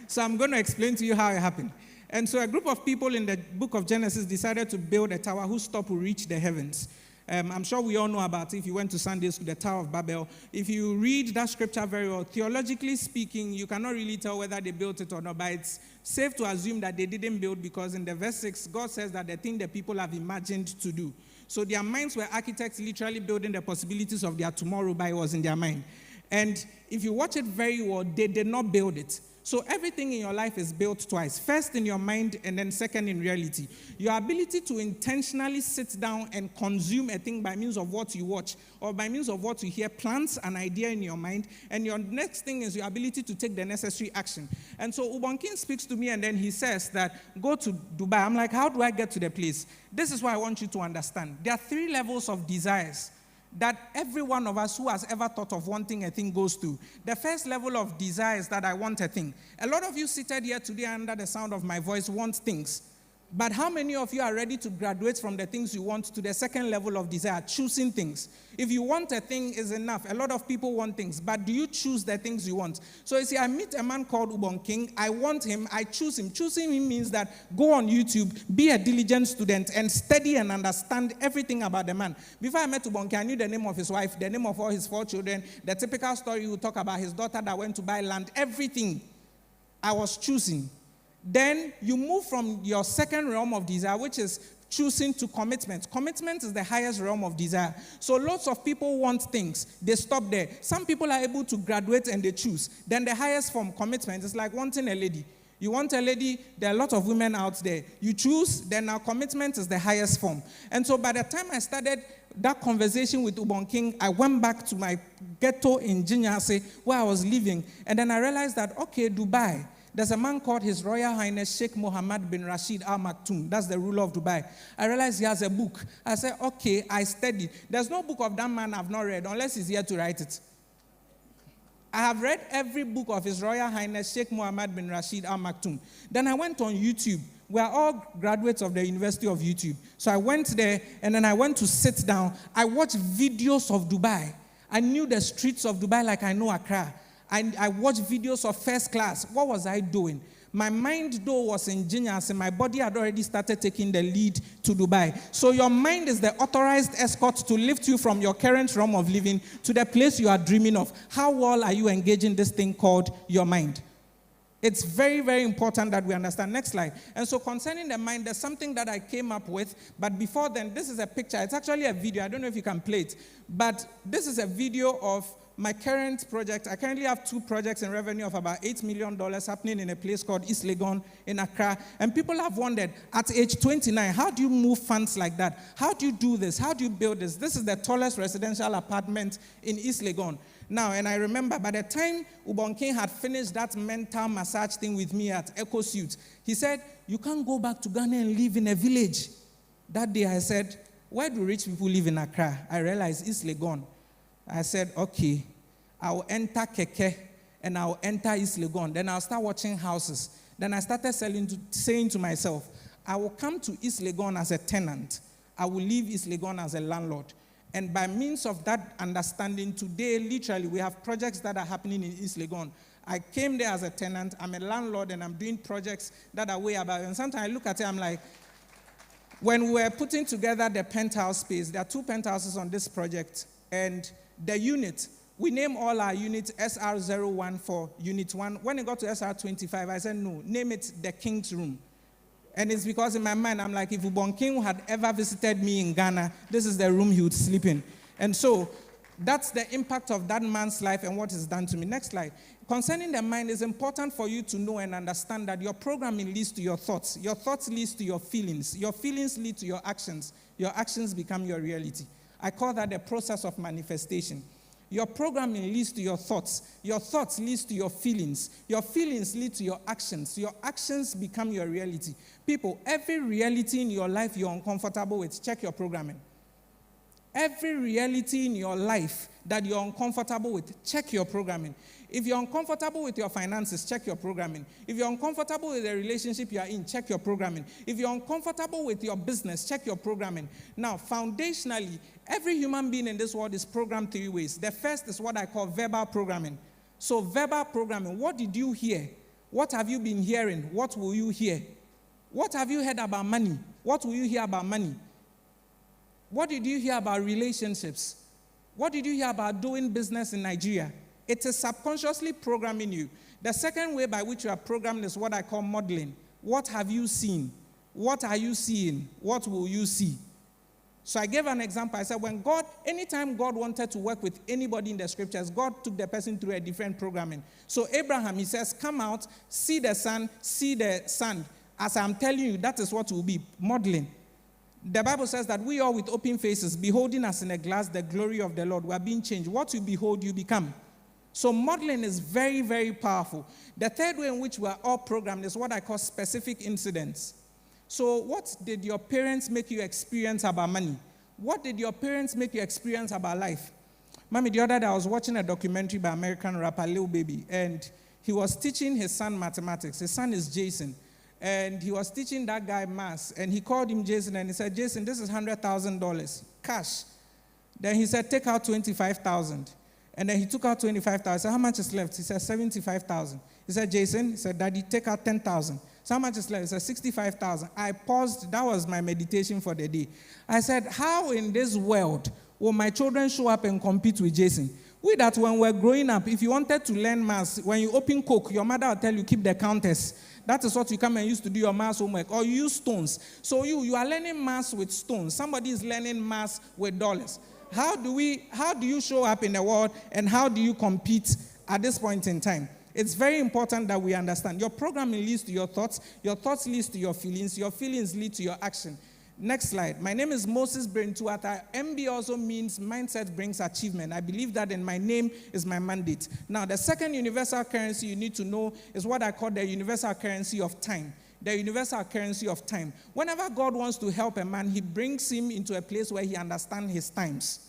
So I'm going to explain to you how it happened. And so a group of people in the book of Genesis decided to build a tower whose top will reach the heavens. I'm sure we all know about it if you went to Sunday school, the Tower of Babel. If you read that scripture very well, theologically speaking, you cannot really tell whether they built it or not, but it's safe to assume that they didn't build, because in the verse 6, God says that the thing that people have imagined to do. So their minds were architects literally building the possibilities of their tomorrow, but it was in their mind. And if you watch it very well, they did not build it. So everything in your life is built twice. First in your mind, and then second in reality. Your ability to intentionally sit down and consume a thing by means of what you watch or by means of what you hear plants an idea in your mind. And your next thing is your ability to take the necessary action. And so Ubong King speaks to me, and then he says that, go to Dubai. I'm like, how do I get to the place? This is what I want you to understand. There are 3 levels of desires that every one of us who has ever thought of wanting a thing goes through. The first level of desire is that I want a thing. A lot of you seated here today under the sound of my voice want things. But how many of you are ready to graduate from the things you want to the second level of desire, choosing things? If you want a thing is enough. A lot of people want things, but do you choose the things you want? So you see, I meet a man called Ubong King. I want him. I choose him. Choosing him means that go on YouTube, be a diligent student, and study and understand everything about the man. Before I met Ubong King, I knew the name of his wife, the name of all his 4 children, the typical story he would talk about his daughter that went to buy land, everything I was choosing. Then you move from your second realm of desire, which is choosing, to commitment. Commitment is the highest realm of desire. So lots of people want things. They stop there. Some people are able to graduate and they choose. Then the highest form, commitment, is like wanting a lady. You want a lady, there are a lot of women out there. You choose, then now commitment is the highest form. And so by the time I started that conversation with Ubong King, I went back to my ghetto in Jinyase where I was living. And then I realized that, okay, Dubai, there's a man called His Royal Highness Sheikh Mohammed bin Rashid Al Maktoum. That's the ruler of Dubai. I realized he has a book. I said, okay, I studied. There's no book of that man I've not read unless he's here to write it. I have read every book of His Royal Highness Sheikh Mohammed bin Rashid Al Maktoum. Then I went on YouTube. We are all graduates of the University of YouTube. So I went there, and then I went to sit down. I watched videos of Dubai. I knew the streets of Dubai like I know Accra. I watched videos of first class. What was I doing? My mind, though, was in genius, and my body had already started taking the lead to Dubai. So your mind is the authorized escort to lift you from your current realm of living to the place you are dreaming of. How well are you engaging this thing called your mind? It's very, very important that we understand. Next slide. And so concerning the mind, there's something that I came up with. But before then, this is a picture. It's actually a video. I don't know if you can play it. But this is a video of my current project. I currently have 2 projects in revenue of about $8 million happening in a place called East Legon in Accra. And people have wondered, at age 29, how do you move funds like that? How do you do this? How do you build this? This is the tallest residential apartment in East Legon. Now, and I remember by the time Ubong King had finished that mental massage thing with me at Echo Suit, he said, you can't go back to Ghana and live in a village. That day I said, where do rich people live in Accra? I realized East Legon. I said, okay, I'll enter Keke and I'll enter East Legon. Then I'll start watching houses. Then I started saying to myself, I will come to East Legon as a tenant. I will leave East Legon as a landlord. And by means of that understanding, today, literally, we have projects that are happening in East Legon. I came there as a tenant. I'm a landlord, and I'm doing projects that are way above. And sometimes I look at it, I'm like, when we were putting together the penthouse space, there are 2 penthouses on this project. And the unit, we name all our units SR01 for Unit 1. When it got to SR25, I said, no, name it the King's Room. And it's because in my mind, I'm like, if Ubong King had ever visited me in Ghana, this is the room he would sleep in. And so that's the impact of that man's life and what is done to me. Next slide. Concerning the mind, it's important for you to know and understand that your programming leads to your thoughts. Your thoughts lead to your feelings. Your feelings lead to your actions. Your actions become your reality. I call that the process of manifestation. Your programming leads to your thoughts. Your thoughts lead to your feelings. Your feelings lead to your actions. Your actions become your reality. People, every reality in your life you're uncomfortable with, check your programming. Every reality in your life that you're uncomfortable with, check your programming. If you're uncomfortable with your finances, check your programming. If you're uncomfortable with the relationship you are in, check your programming. If you're uncomfortable with your business, check your programming. Now, foundationally, every human being in this world is programmed 3 ways. The first is what I call verbal programming. So verbal programming, what did you hear? What have you been hearing? What will you hear? What have you heard about money? What will you hear about money? What did you hear about relationships? What did you hear about doing business in Nigeria? It is subconsciously programming you. The second way by which you are programmed is what I call modeling. What have you seen? What are you seeing? What will you see? So I gave an example. I said, anytime God wanted to work with anybody in the scriptures, God took the person through a different programming. So Abraham, he says, come out, see the sun, see the sand. As I'm telling you, that is what will be, modeling. The Bible says that we all with open faces, beholding as in a glass the glory of the Lord, we are being changed. What you behold, you become. So modeling is very, very powerful. The third way in which we are all programmed is what I call specific incidents. So what did your parents make you experience about money? What did your parents make you experience about life? Mommy, the other day I was watching a documentary by American rapper Lil Baby, and he was teaching his son mathematics. His son is Jason. And he was teaching that guy maths, and he called him Jason, and he said, Jason, this is $100,000, cash. Then he said, take out $25,000. And then he took out $25,000. I said, how much is left? He said, $75,000. He said, Jason, he said, Daddy, take out $10,000. So how much is left? He said, $65,000. I paused. That was my meditation for the day. I said, how in this world will my children show up and compete with Jason? We that when we're growing up, if you wanted to learn maths, when you open Coke, your mother will tell you, keep the counters. That is what you come and use to do your maths homework. Or you use stones. So you are learning maths with stones. Somebody is learning maths with dollars. How do you show up in the world, and how do you compete at this point in time? It's very important that we understand. Your programming leads to your thoughts leads to your feelings lead to your action. Next slide. My name is Moses Brentuata. MB also means mindset brings achievement. I believe that in my name is my mandate. Now, the second universal currency you need to know is what I call the universal currency of time. The universal currency of time. Whenever God wants to help a man, he brings him into a place where he understands his times.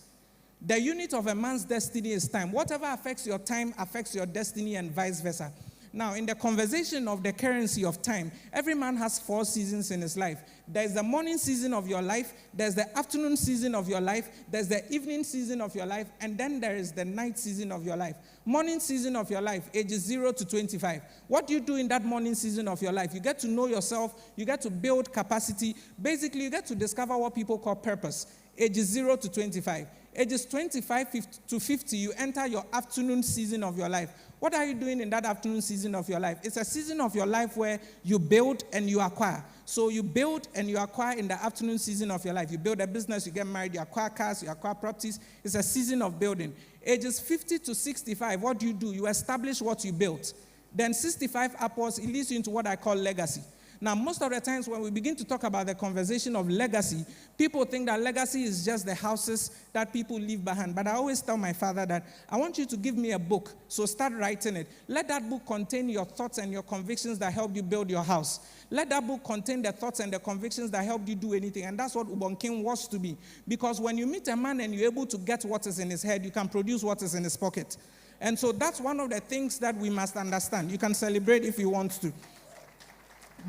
The unit of a man's destiny is time. Whatever affects your time affects your destiny, and vice versa. Now, in the conversation of the currency of time, every man has 4 seasons in his life. There's the morning season of your life, there's the afternoon season of your life, there's the evening season of your life, and then there is the night season of your life. Morning season of your life, ages 0 to 25. What do you do in that morning season of your life? You get to know yourself, you get to build capacity. Basically, you get to discover what people call purpose, ages 0 to 25. Ages 25 to 50, you enter your afternoon season of your life. What are you doing in that afternoon season of your life? It's a season of your life where you build and you acquire. So you build and you acquire in the afternoon season of your life. You build a business, you get married, you acquire cars, you acquire properties. It's a season of building. Ages 50 to 65, what do? You establish what you built. Then 65 upwards, it leads you into what I call legacy. Now, most of the times when we begin to talk about the conversation of legacy, people think that legacy is just the houses that people leave behind. But I always tell my father that I want you to give me a book, so start writing it. Let that book contain your thoughts and your convictions that helped you build your house. Let that book contain the thoughts and the convictions that helped you do anything. And that's what Ubong King was to be. Because when you meet a man and you're able to get what is in his head, you can produce what is in his pocket. And so that's one of the things that we must understand. You can celebrate if you want to.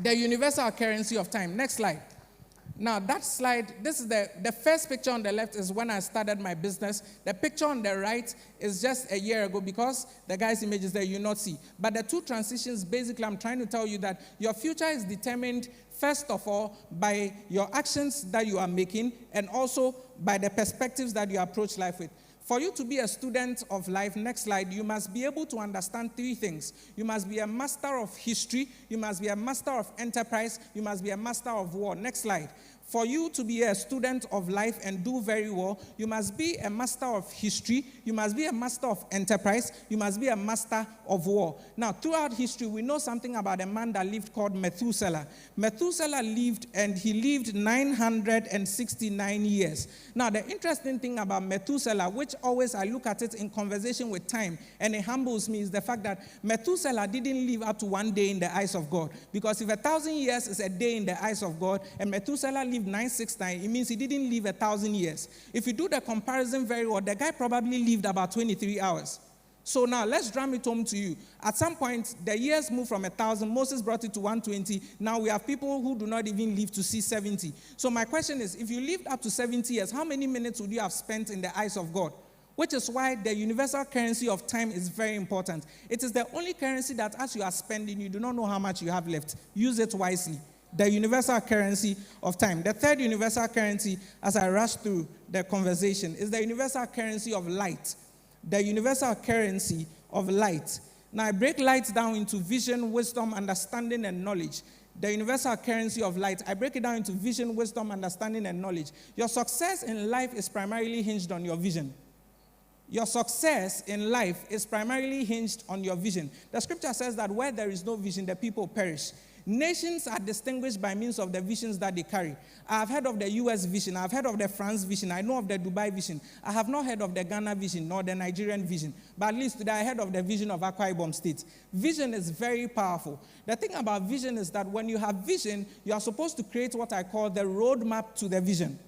The universal currency of time. Next slide. Now, that slide, this is the first picture on the left is when I started my business. The picture on the right is just a year ago because the guy's image is there, you not see. But the two transitions, basically, I'm trying to tell you that your future is determined, first of all, by your actions that you are making and also by the perspectives that you approach life with. For you to be a student of life, next slide, you must be able to understand 3 things. You must be a master of history, you must be a master of enterprise, you must be a master of war. Next slide. For you to be a student of life and do very well, you must be a master of history, you must be a master of enterprise, you must be a master of war. Now, throughout history, we know something about a man that lived called Methuselah. Methuselah lived, and he lived 969 years. Now, the interesting thing about Methuselah, which always I look at it in conversation with time, and it humbles me, is the fact that Methuselah didn't live up to 1 day in the eyes of God. Because if 1,000 years is a day in the eyes of God, and Methuselah lived 969, it means he didn't live 1,000 years. If you do the comparison very well, the guy probably lived about 23 hours. So now let's drum it home to you. At some point, the years moved from 1,000. Moses brought it to 120. Now we have people who do not even live to see 70. So my question is, if you lived up to 70 years, how many minutes would you have spent in the eyes of God? Which is why the universal currency of time is very important. It is the only currency that as you are spending, you do not know how much you have left. Use it wisely. The universal currency of time. The third universal currency, as I rush through the conversation, is the universal currency of light. The universal currency of light. Now, I break light down into vision, wisdom, understanding, and knowledge. The universal currency of light, I break it down into vision, wisdom, understanding, and knowledge. Your success in life is primarily hinged on your vision. Your success in life is primarily hinged on your vision. The scripture says that where there is no vision, the people perish. Nations are distinguished by means of the visions that they carry. I have heard of the US vision. I have heard of the France vision. I know of the Dubai vision. I have not heard of the Ghana vision nor the Nigerian vision. But at least today I heard of the vision of Akwa Ibom State. Vision is very powerful. The thing about vision is that when you have vision, you are supposed to create what I call the roadmap to the vision.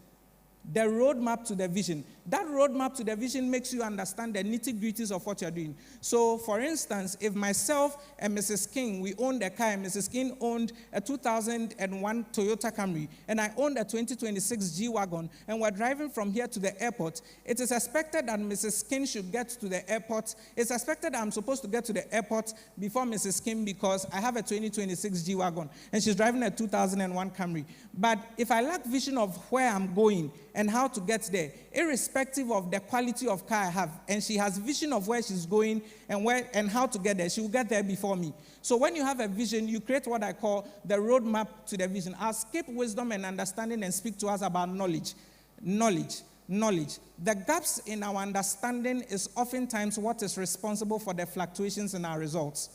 The roadmap to the vision. That roadmap to the vision makes you understand the nitty-gritties of what you're doing. So, for instance, if myself and Mrs. King, we owned a car, and Mrs. King owned a 2001 Toyota Camry, and I owned a 2026 G-Wagon, and we're driving from here to the airport, it is expected that Mrs. King should get to the airport. It's expected that I'm supposed to get to the airport before Mrs. King because I have a 2026 G-Wagon, and she's driving a 2001 Camry. But if I lack vision of where I'm going and how to get there, irrespective of the quality of car I have, and she has vision of where she's going and how to get there, she will get there before me. So when you have a vision, you create what I call the roadmap to the vision. I'll skip wisdom and understanding and speak to us about knowledge. Knowledge. The gaps in our understanding is oftentimes what is responsible for the fluctuations in our results.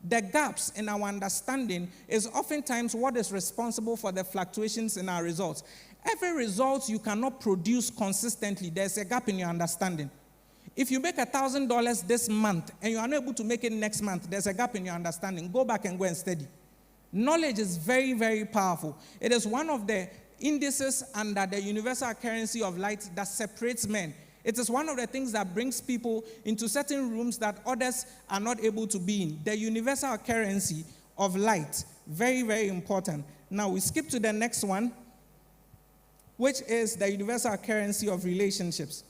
The gaps in our understanding is oftentimes what is responsible for the fluctuations in our results. Every result you cannot produce consistently, there's a gap in your understanding. If you make $1,000 this month and you are not able to make it next month, there's a gap in your understanding. Go back and go and study. Knowledge is very, very powerful. It is one of the indices under the universal currency of light that separates men. It is one of the things that brings people into certain rooms that others are not able to be in. The universal currency of light. Very, very important. Now we skip to the next one, which is the universal currency of relationships.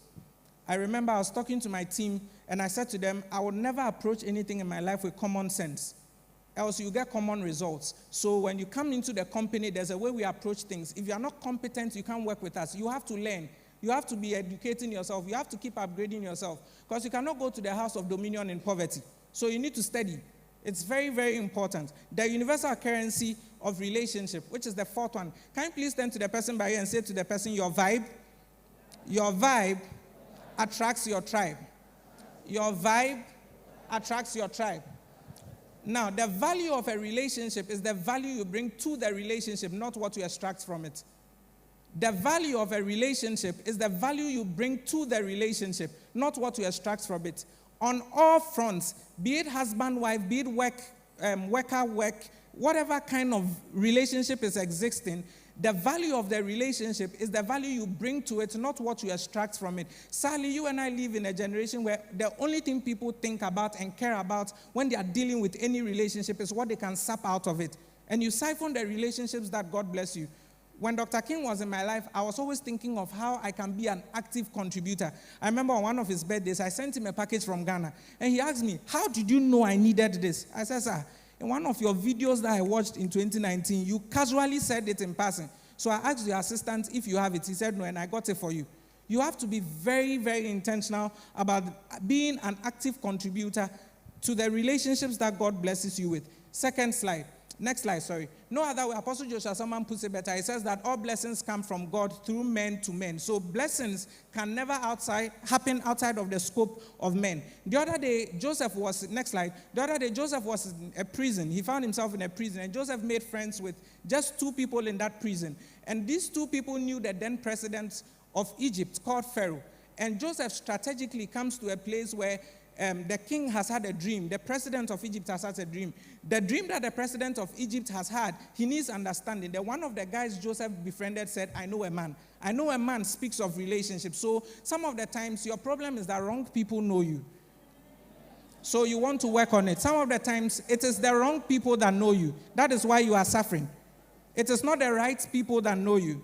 I remember I was talking to my team and I said to them, I would never approach anything in my life with common sense, else you get common results. So when you come into the company, there's a way we approach things. If you are not competent, you can't work with us. You have to learn. You have to be educating yourself. You have to keep upgrading yourself because you cannot go to the house of dominion in poverty. So you need to study. It's very, very important. The universal currency of relationship, which is the fourth one. Can you please turn to the person by you and say to the person, your vibe attracts your tribe. Your vibe attracts your tribe. Now, the value of a relationship is the value you bring to the relationship, not what you extract from it. The value of a relationship is the value you bring to the relationship, not what you extract from it. On all fronts, be it husband-wife, be it worker-work, whatever kind of relationship is existing, the value of the relationship is the value you bring to it, not what you extract from it. Sadly, you and I live in a generation where the only thing people think about and care about when they are dealing with any relationship is what they can sap out of it. And you siphon the relationships that God bless you. When Dr. King was in my life, I was always thinking of how I can be an active contributor. I remember on one of his birthdays, I sent him a package from Ghana. And he asked me, how did you know I needed this? I said, sir, in one of your videos that I watched in 2019, you casually said it in passing. So I asked your assistant if you have it. He said no, and I got it for you. You have to be very, very intentional about being an active contributor to the relationships that God blesses you with. Second slide. Next slide, sorry. No other way. Apostle Joshua, someone puts it better. He says that all blessings come from God through men to men. So blessings can never happen outside of the scope of men. The other day, Joseph was, next slide. The other day, Joseph was in a prison. He found himself in a prison, and Joseph made friends with just two people in that prison. And these two people knew the then president of Egypt called Pharaoh. And Joseph strategically comes to a place where the king has had a dream. The president of Egypt has had a dream. The dream that the president of Egypt has had, he needs understanding. The one of the guys Joseph befriended said, I know a man. I know a man speaks of relationships. So some of the times your problem is that wrong people know you. So you want to work on it. Some of the times it is the wrong people that know you. That is why you are suffering. It is not the right people that know you.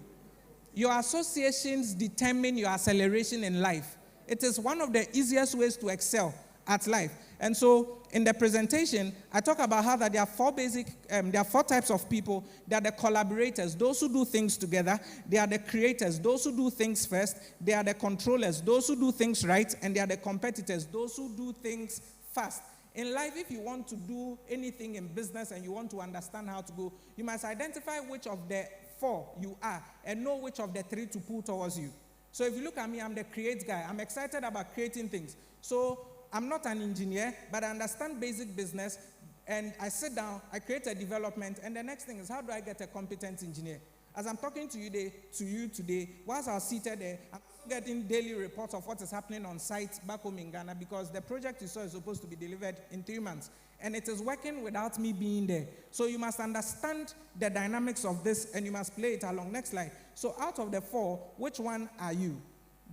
Your associations determine your acceleration in life. It is one of the easiest ways to excel at life. And so in the presentation, I talk about how that there are four types of people. They are the collaborators, those who do things together. They are the creators, those who do things first. They are the controllers, those who do things right. And they are the competitors, those who do things fast. In life, if you want to do anything in business and you want to understand how to go, you must identify which of the four you are and know which of the three to pull towards you. So if you look at me, I'm the create guy. I'm excited about creating things. So I'm not an engineer, but I understand basic business, and I sit down, I create a development, and the next thing is, how do I get a competent engineer? As I'm talking to you today, whilst I was seated there, I'm getting daily reports of what is happening on site back home in Ghana, because the project you saw is supposed to be delivered in 3 months, and it is working without me being there. So you must understand the dynamics of this, and you must play it along. Next slide. So out of the four, which one are you?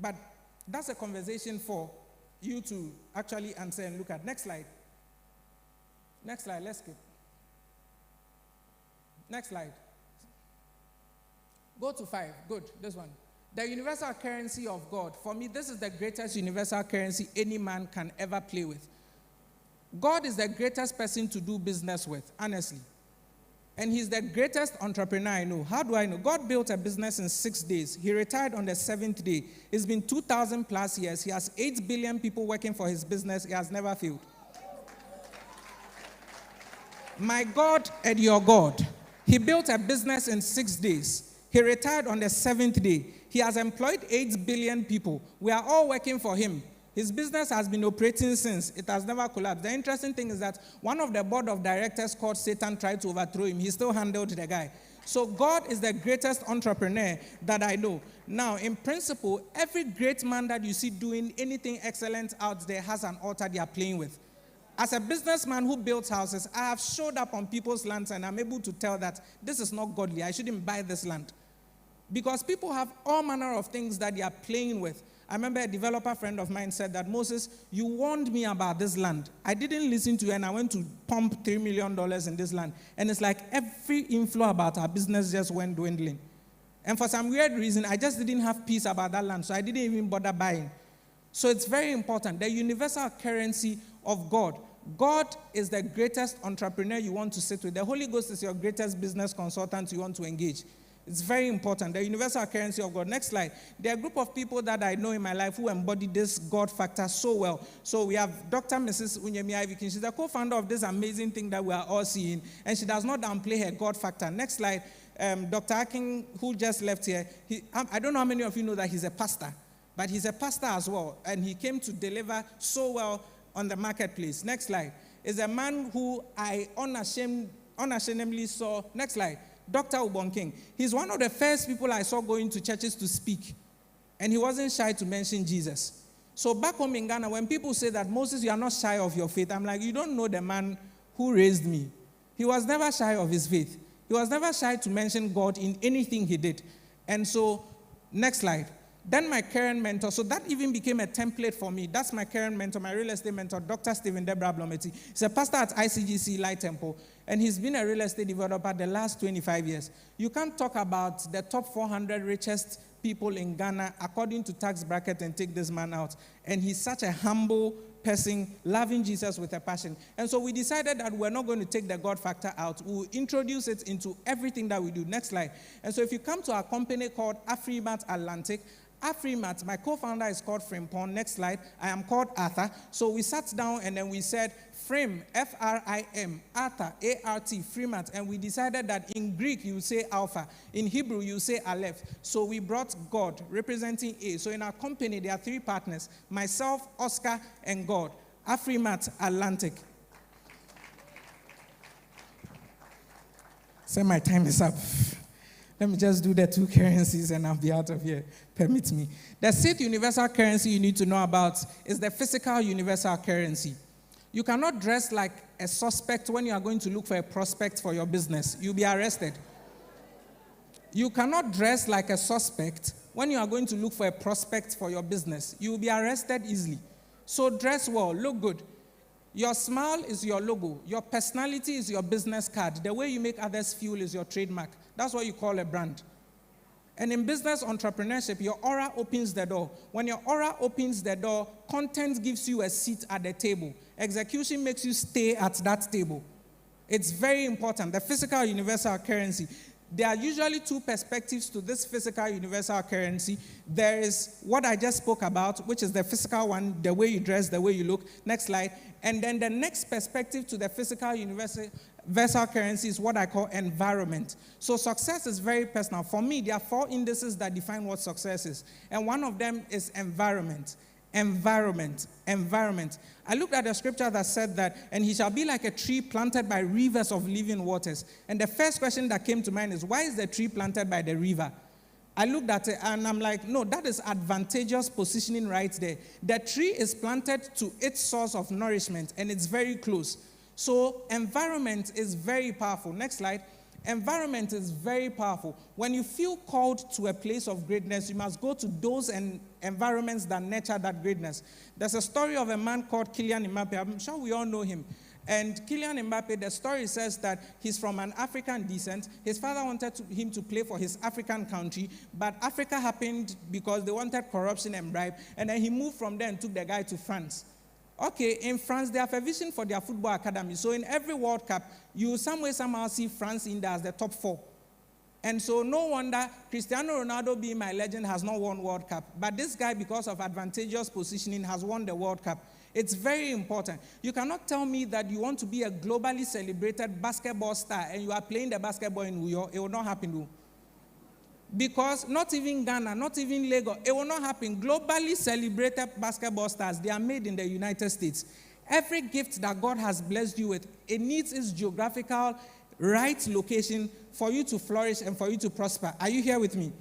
But that's a conversation for you to actually answer and look at. Next slide. Next slide, let's skip. Next slide. Go to 5. Good, this one. The universal currency of God. For me, this is the greatest universal currency any man can ever play with. God is the greatest person to do business with, honestly. And he's the greatest entrepreneur I know. How do I know? God built a business in 6 days. He retired on the 7th day. It's been 2,000 plus years. He has 8 billion people working for his business. He has never failed. My God and your God. He built a business in 6 days. He retired on the 7th day. He has employed 8 billion people. We are all working for him. His business has been operating since. It has never collapsed. The interesting thing is that one of the board of directors called Satan tried to overthrow him. He still handled the guy. So God is the greatest entrepreneur that I know. Now, in principle, every great man that you see doing anything excellent out there has an altar they are playing with. As a businessman who builds houses, I have showed up on people's lands and I'm able to tell that this is not godly. I shouldn't buy this land. Because people have all manner of things that they are playing with. I remember a developer friend of mine said that, Moses, you warned me about this land. I didn't listen to you, and I went to pump $3 million in this land. And it's like every inflow about our business just went dwindling. And for some weird reason, I just didn't have peace about that land, so I didn't even bother buying. So it's very important. The universal currency of God. God is the greatest entrepreneur you want to sit with. The Holy Ghost is your greatest business consultant you want to engage. It's very important. The universal currency of God. Next slide. There are a group of people that I know in my life who embody this God factor so well. So we have Dr. Mrs. Ini Abin. She's the co-founder of this amazing thing that we are all seeing. And she does not downplay her God factor. Next slide. Dr. Akin, who just left here. I don't know how many of you know that he's a pastor. But he's a pastor as well. And he came to deliver so well on the marketplace. Next slide. Is a man who I unashamedly saw. Next slide. Dr. Ubong. He's one of the first people I saw going to churches to speak. And he wasn't shy to mention Jesus. So back home in Ghana, when people say that, Moses, you are not shy of your faith, I'm like, you don't know the man who raised me. He was never shy of his faith. He was never shy to mention God in anything he did. And so, next slide. Then my current mentor, so that even became a template for me. That's my current mentor, my real estate mentor, Dr. Stephen Deborah Blometi. He's a pastor at ICGC Light Temple, and he's been a real estate developer the last 25 years. You can't talk about the top 400 richest people in Ghana according to tax bracket and take this man out. And he's such a humble person, loving Jesus with a passion. And so we decided that we're not going to take the God factor out. We'll introduce it into everything that we do. Next slide. And so if you come to our company called REINVENT Atlantic, REINVENT, my co-founder is called Frimpong. Next slide. I am called Arthur. So we sat down and then we said, Frame, F-R-I-M, Arthur, A-R-T, REINVENT. And we decided that in Greek you say Alpha, in Hebrew you say Aleph. So we brought God, representing A. So in our company there are 3 partners, myself, Oscar, and God. REINVENT Atlantic. Say my time is up. Let me just do the 2 currencies and I'll be out of here. Permit me. The 6th universal currency you need to know about is the physical universal currency. You cannot dress like a suspect when you are going to look for a prospect for your business. You'll be arrested. You cannot dress like a suspect when you are going to look for a prospect for your business. You'll be arrested easily. So dress well, look good. Your smile is your logo. Your personality is your business card. The way you make others feel is your trademark. That's what you call a brand. And in business entrepreneurship, your aura opens the door. When your aura opens the door, content gives you a seat at the table. Execution makes you stay at that table. It's very important. The physical universal currency. There are usually two perspectives to this physical universal currency. There is what I just spoke about, which is the physical one, the way you dress, the way you look. Next slide. And then the next perspective to the physical universal currency is what I call environment. So success is very personal. For me, there are 4 indices that define what success is. And one of them is environment. Environment. I looked at the scripture that said that, and he shall be like a tree planted by rivers of living waters. And the first question that came to mind is, why is the tree planted by the river? I looked at it and I'm like, no, that is advantageous positioning right there. The tree is planted to its source of nourishment and it's very close. So environment is very powerful. Next slide. Environment is very powerful. When you feel called to a place of greatness, you must go to those environments that nurture that greatness. There's a story of a man called Kylian Mbappe. I'm sure we all know him. And Kylian Mbappe, the story says that he's from an African descent. His father wanted him to play for his African country, but Africa happened because they wanted corruption and bribe. And then he moved from there and took the guy to France. Okay, in France, they have a vision for their football academy. So in every World Cup, you somehow see France in there as the top 4. And so no wonder Cristiano Ronaldo, being my legend, has not won World Cup. But this guy, because of advantageous positioning, has won the World Cup. It's very important. You cannot tell me that you want to be a globally celebrated basketball star and you are playing the basketball in New York. It will not happen, though. Because not even Ghana, not even Lagos, it will not happen. Globally celebrated basketball stars, they are made in the United States. Every gift that God has blessed you with, it needs its geographical right location for you to flourish and for you to prosper. Are you here with me?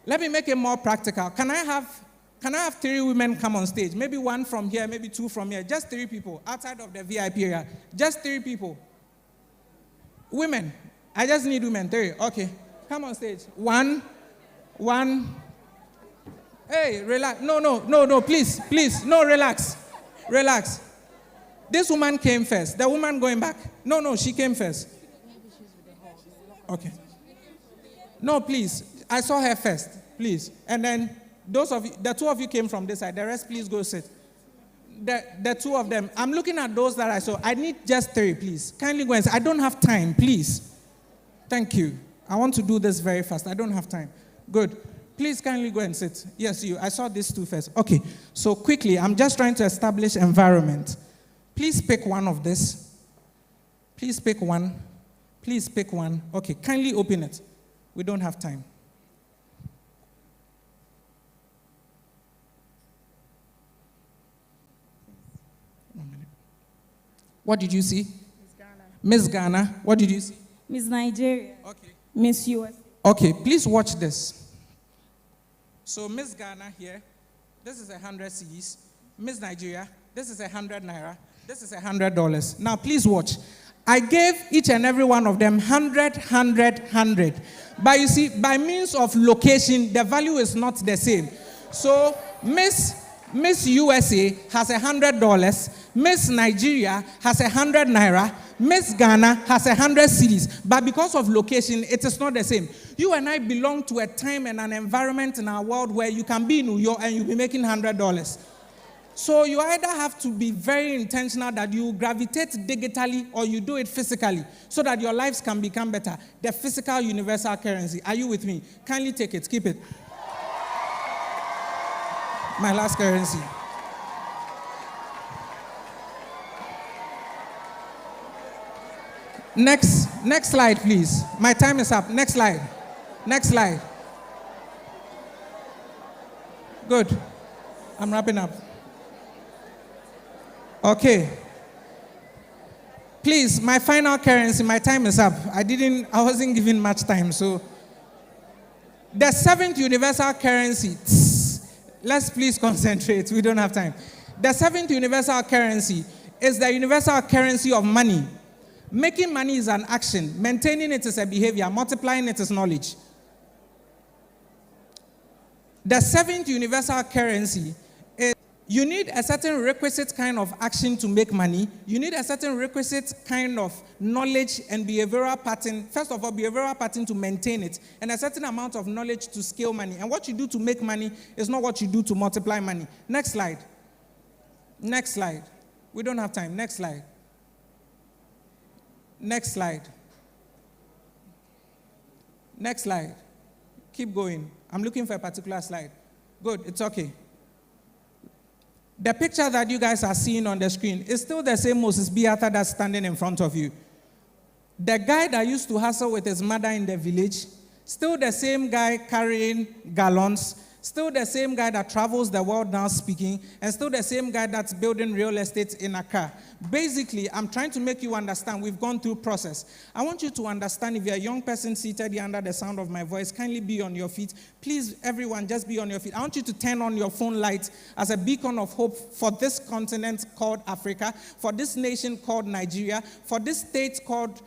Let me make it more practical. Can I have 3 women come on stage? Maybe 1 from here, maybe 2 from here. Just 3 people outside of the VIP area. Just 3 people. Women. I just need women. 3. Okay. Come on stage. 1. Hey, relax. No, please. No, relax. This woman came first. The woman going back. No, she came first. Okay. No, please. I saw her first. Please. And then those of you, the 2 of you came from this side. The rest, please go sit. The 2 of them. I'm looking at those that I saw. I need just 3, please. Kindly go and say, I don't have time, please. Thank you. I want to do this very fast. I don't have time. Good. Please kindly go and sit. Yes, you. I saw these 2 first. Okay. So quickly, I'm just trying to establish environment. Please pick one of this. Please pick one. Okay. Kindly open it. We don't have time. What did you see? Miss Ghana. What did you see? Miss Nigeria. Okay. Miss US. Okay, please watch this. So Miss Ghana here, this is 100 cedis. Miss Nigeria, this is 100 naira. This is $100. Now please watch. I gave each and every one of them 100. But you see, by means of location, the value is not the same. So Miss USA has $100. Miss Nigeria has 100 naira. Miss Ghana has 100 cedis. But because of location, it is not the same. You and I belong to a time and an environment in our world where you can be in New York and you'll be making $100. So you either have to be very intentional that you gravitate digitally or you do it physically so that your lives can become better. The physical universal currency. Are you with me? Kindly take it. Keep it. My last currency. Next slide, please. My time is up. Next slide. Good. I'm wrapping up. Okay. Please, my final currency, my time is up. I wasn't given much time, so. The 7th universal currency. Let's please concentrate. We don't have time. The 7th universal currency is the universal currency of money. Making money is an action. Maintaining it is a behavior. Multiplying it is knowledge. The 7th universal currency is You need a certain requisite kind of action to make money. You need a certain requisite kind of knowledge and behavioral pattern. First of all, behavioral pattern to maintain it, and a certain amount of knowledge to scale money. And what you do to make money is not what you do to multiply money. Next slide. Next slide. We don't have time. Next slide. Next slide. Next slide. Keep going. I'm looking for a particular slide. Good, it's okay. The picture that you guys are seeing on the screen is still the same Moses Biata that's standing in front of you. The guy that used to hustle with his mother in the village, still the same guy carrying gallons, still the same guy that travels the world now speaking, and still the same guy that's building real estate in Accra. Basically, I'm trying to make you understand we've gone through process. I want you to understand, if you're a young person seated here under the sound of my voice, kindly be on your feet. Please, everyone, just be on your feet. I want you to turn on your phone light as a beacon of hope for this continent called Africa, for this nation called Nigeria, for this state called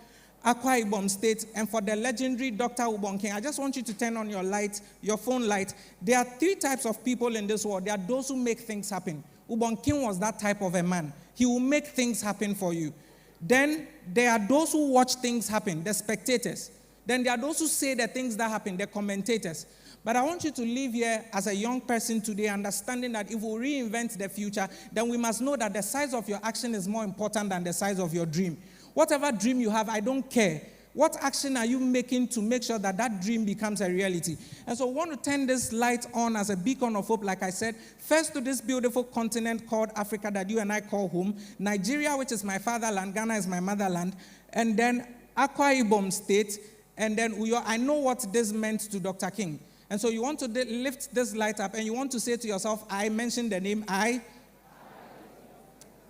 Akwa Ibom State, and for the legendary Dr. Ubong King. I just want you to turn on your light, your phone light. There are 3 types of people in this world. There are those who make things happen. Ubong King was that type of a man. He will make things happen for you. Then there are those who watch things happen, the spectators. Then there are those who say the things that happen, the commentators. But I want you to live here as a young person today, understanding that if we reinvent the future, then we must know that the size of your action is more important than the size of your dream. Whatever dream you have, I don't care. What action are you making to make sure that that dream becomes a reality? And so I want to turn this light on as a beacon of hope, like I said, first to this beautiful continent called Africa that you and I call home, Nigeria, which is my fatherland, Ghana is my motherland, and then Akwa Ibom State, and then Uyo. I know what this meant to Dr. King. And so you want to lift this light up, and you want to say to yourself, I mention the name, I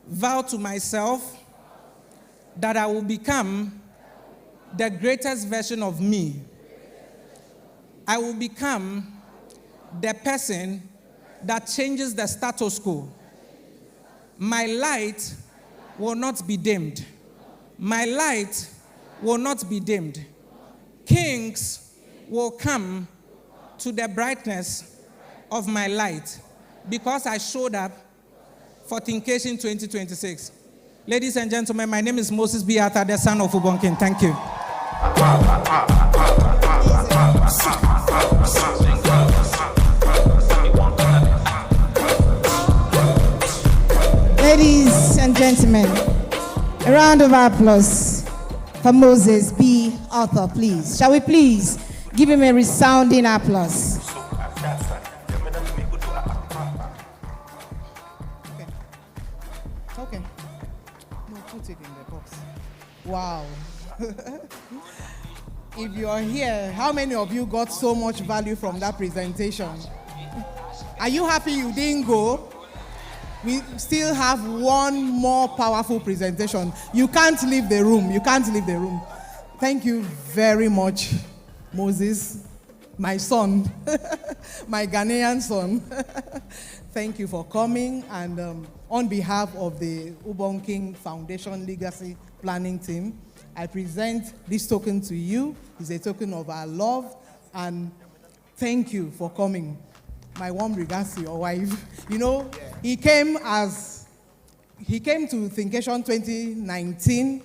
vow to myself that I will become the greatest version of me. I will become the person that changes the status quo. My light will not be dimmed. My light will not be dimmed. Kings will come to the brightness of my light because I showed up for Thinkation 2026. Ladies and gentlemen, my name is Moses Biata, the son of Ubong King. Thank you. Ladies and gentlemen, a round of applause for Moses B. Arthur, please. Shall we please give him a resounding applause? Okay. No, put it in the box. Wow. If you're here, how many of you got so much value from that presentation? Are you happy you didn't go? We still have one more powerful presentation. You can't leave the room. You can't leave the room. Thank you very much, Moses, my son, my Ghanaian son. Thank you for coming. And on behalf of the Ubong King Foundation Legacy Planning Team, I present this token to you. It's a token of our love, and thank you for coming. My warm regards to your wife. You know, he came to Thinkation 2019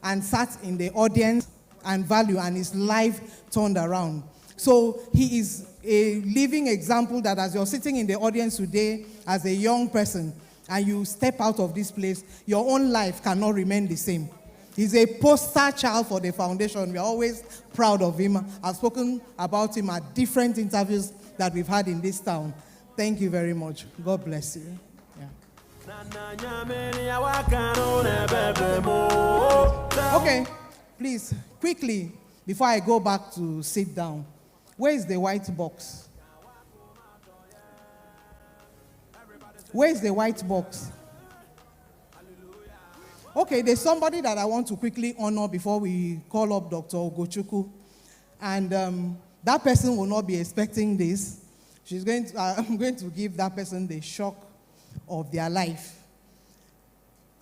and sat in the audience and value, and his life turned around. So he is a living example that as you're sitting in the audience today as a young person and you step out of this place, your own life cannot remain the same. He's a poster child for the foundation. We're always proud of him. I've spoken about him at different interviews that we've had in this town. Thank you very much. God bless you. Yeah. Okay, please, quickly, before I go back to sit down, where is the white box? Where is the white box? Okay, there's somebody that I want to quickly honor before we call up Dr. Ogochukwu. And that person will not be expecting this. I'm going to give that person the shock of their life.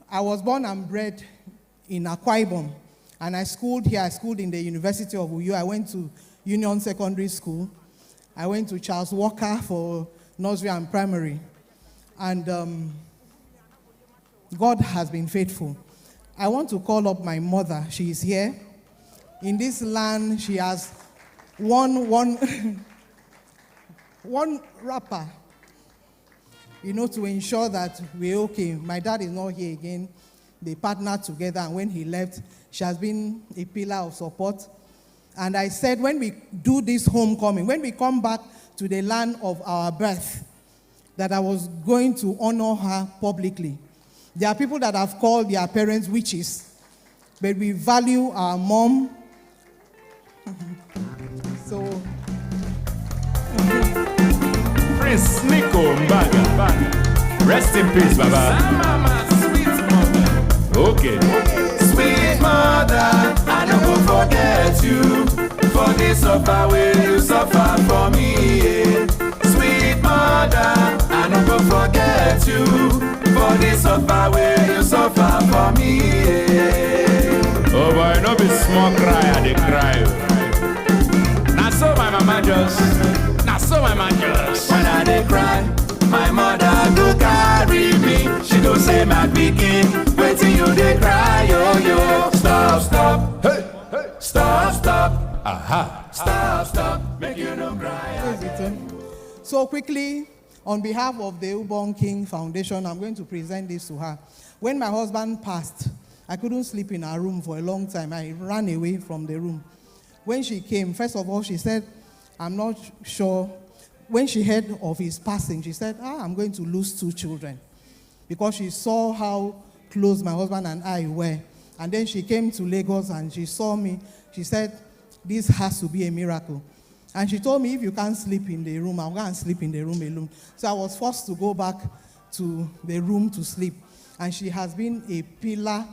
I was born and bred in Akwa Ibom, and I schooled here. I schooled in the University of Uyo. I went to Union Secondary School. I went to Charles Walker for nursery and primary. And God has been faithful. I want to call up my mother. She is here. In this land, she has one rapper, to ensure that we're okay. My dad is not here again. They partnered together, and when he left, she has been a pillar of support. And I said, when we do this homecoming, when we come back to the land of our birth, that I was going to honor her publicly. There are people that have called their parents witches, but we value our mom. So, Prince Nico Mbaga. Rest in peace, Baba. Sweet mother. Okay. Sweet mother, I no go forget you. For this suffer will you suffer for me. Sweet mother, I no go forget you. For this suffer will you suffer for me. Oh boy, no be small cry, I dey cry. Now so my mama just. When I dey cry, my mother go carry me. She go say my pikin, wait till you dey cry, yo yo. Stop, hey, hey. Stop, aha. Stop, make you no cry. So quickly, on behalf of the Ubong King Foundation, I'm going to present this to her. When my husband passed, I couldn't sleep in her room for a long time. I ran away from the room. When she came, first of all, she said, I'm not sure. When she heard of his passing, she said, I'm going to lose 2 children. Because she saw how close my husband and I were. And then she came to Lagos and she saw me. She said, this has to be a miracle. And she told me, if you can't sleep in the room, I'll go and sleep in the room alone. So I was forced to go back to the room to sleep. And she has been a pillar.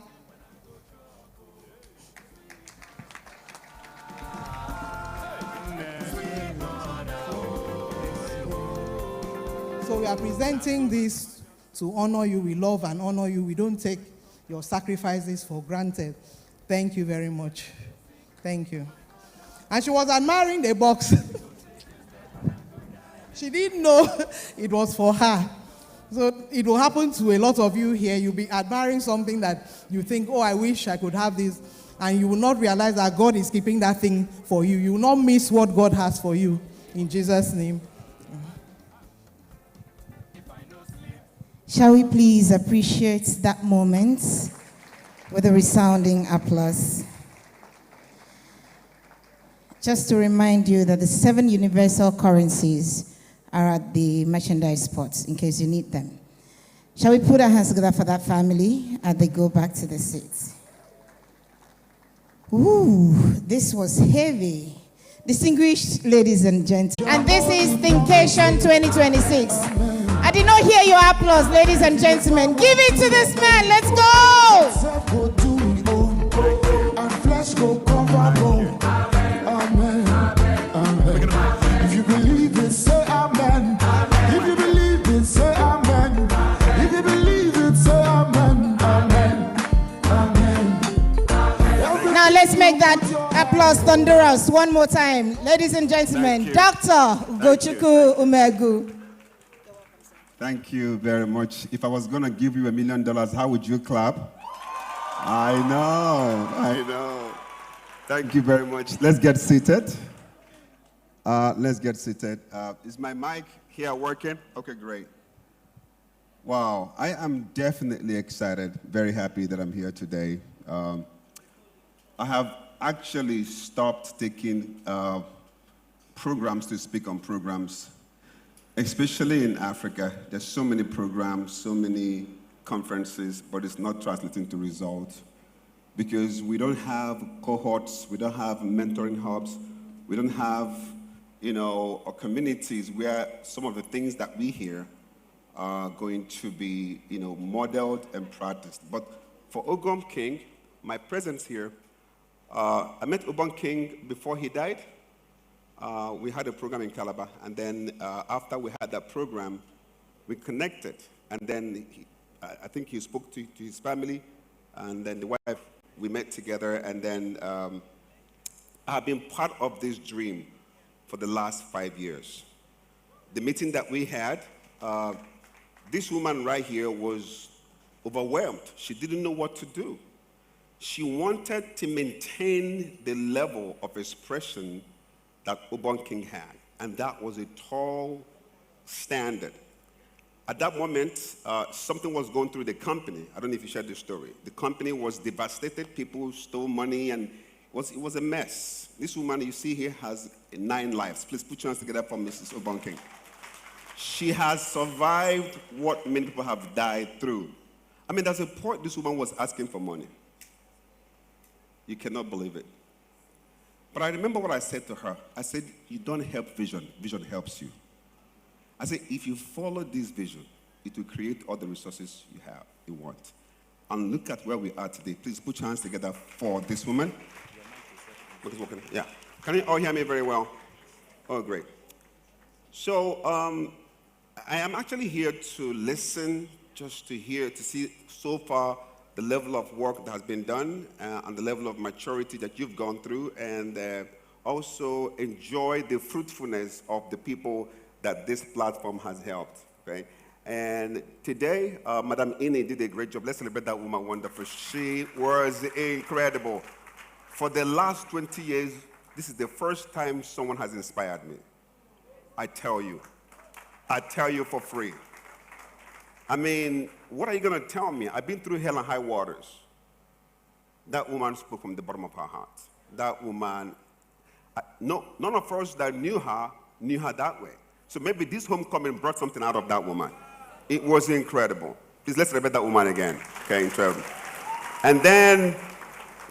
So we are presenting this to honor you. We love and honor you. We don't take your sacrifices for granted. Thank you very much. Thank you. And she was admiring the box. She didn't know it was for her. So it will happen to a lot of you here. You'll be admiring something that you think, oh, I wish I could have this. And you will not realize that God is keeping that thing for you. You will not miss what God has for you. In Jesus' name. Shall we please appreciate that moment with a resounding applause? Just to remind you that the 7 universal currencies are at the merchandise spots in case you need them. Shall we put our hands together for that family as they go back to the seats? Ooh, this was heavy. Distinguished ladies and gentlemen. And this is Thinkation 2026. I did not hear your applause, ladies and gentlemen. Give it to this man. Let's go. If you believe it, say amen. If you believe it, say amen. If you believe it, say amen. Amen. Amen. Now let's make that applause thunderous one more time. Ladies and gentlemen, Dr. Ugochukwu Umegu. Thank you very much. If I was going to give you $1 million, how would you clap? I know. Thank you very much. Let's get seated. Is my mic here working? Okay, great. Wow, I am definitely excited, very happy that I'm here today. I have actually stopped taking programs to speak on programs, especially in Africa. There's so many programs, so many conferences, but it's not translating to results because we don't have cohorts, we don't have mentoring hubs, we don't have, communities where some of the things that we hear are going to be, modeled and practiced. But for Ubong King, my presence here, I met Ubong King before he died. We had a program in Calabar, and then after we had that program, we connected. And then I think he spoke to his family, and then the wife, we met together, and then I've been part of this dream for the last 5 years. The meeting that we had, This woman right here was overwhelmed. She didn't know what to do. She wanted to maintain the level of expression that Ubong King had, and that was a tall standard. At that moment, something was going through the company. I don't know if you shared the story. The company was devastated. People stole money, and it was a mess. This woman you see here has 9 lives. Please put your hands together for Mrs. Ubong King. She has survived what many people have died through. I mean, there's a point this woman was asking for money. You cannot believe it. But I remember what I said to her. I said, you don't help vision. Vision helps you. I said, if you follow this vision, it will create all the resources you want. And look at where we are today. Please put your hands together for this woman. Yeah. Can you all hear me very well? Oh, great. So I am actually here to listen, just to hear, to see so far the level of work that has been done and the level of maturity that you've gone through, and also enjoy the fruitfulness of the people that this platform has helped. Okay? And today, Madam Ini did a great job. Let's celebrate that woman wonderful. She was incredible. For the last 20 years, this is the first time someone has inspired me. I tell you for free. I mean, what are you going to tell me? I've been through hell and high waters. That woman spoke from the bottom of her heart. That woman, none of us that knew her that way. So maybe this homecoming brought something out of that woman. It was incredible. Please, let's celebrate that woman again. Okay, incredible. And then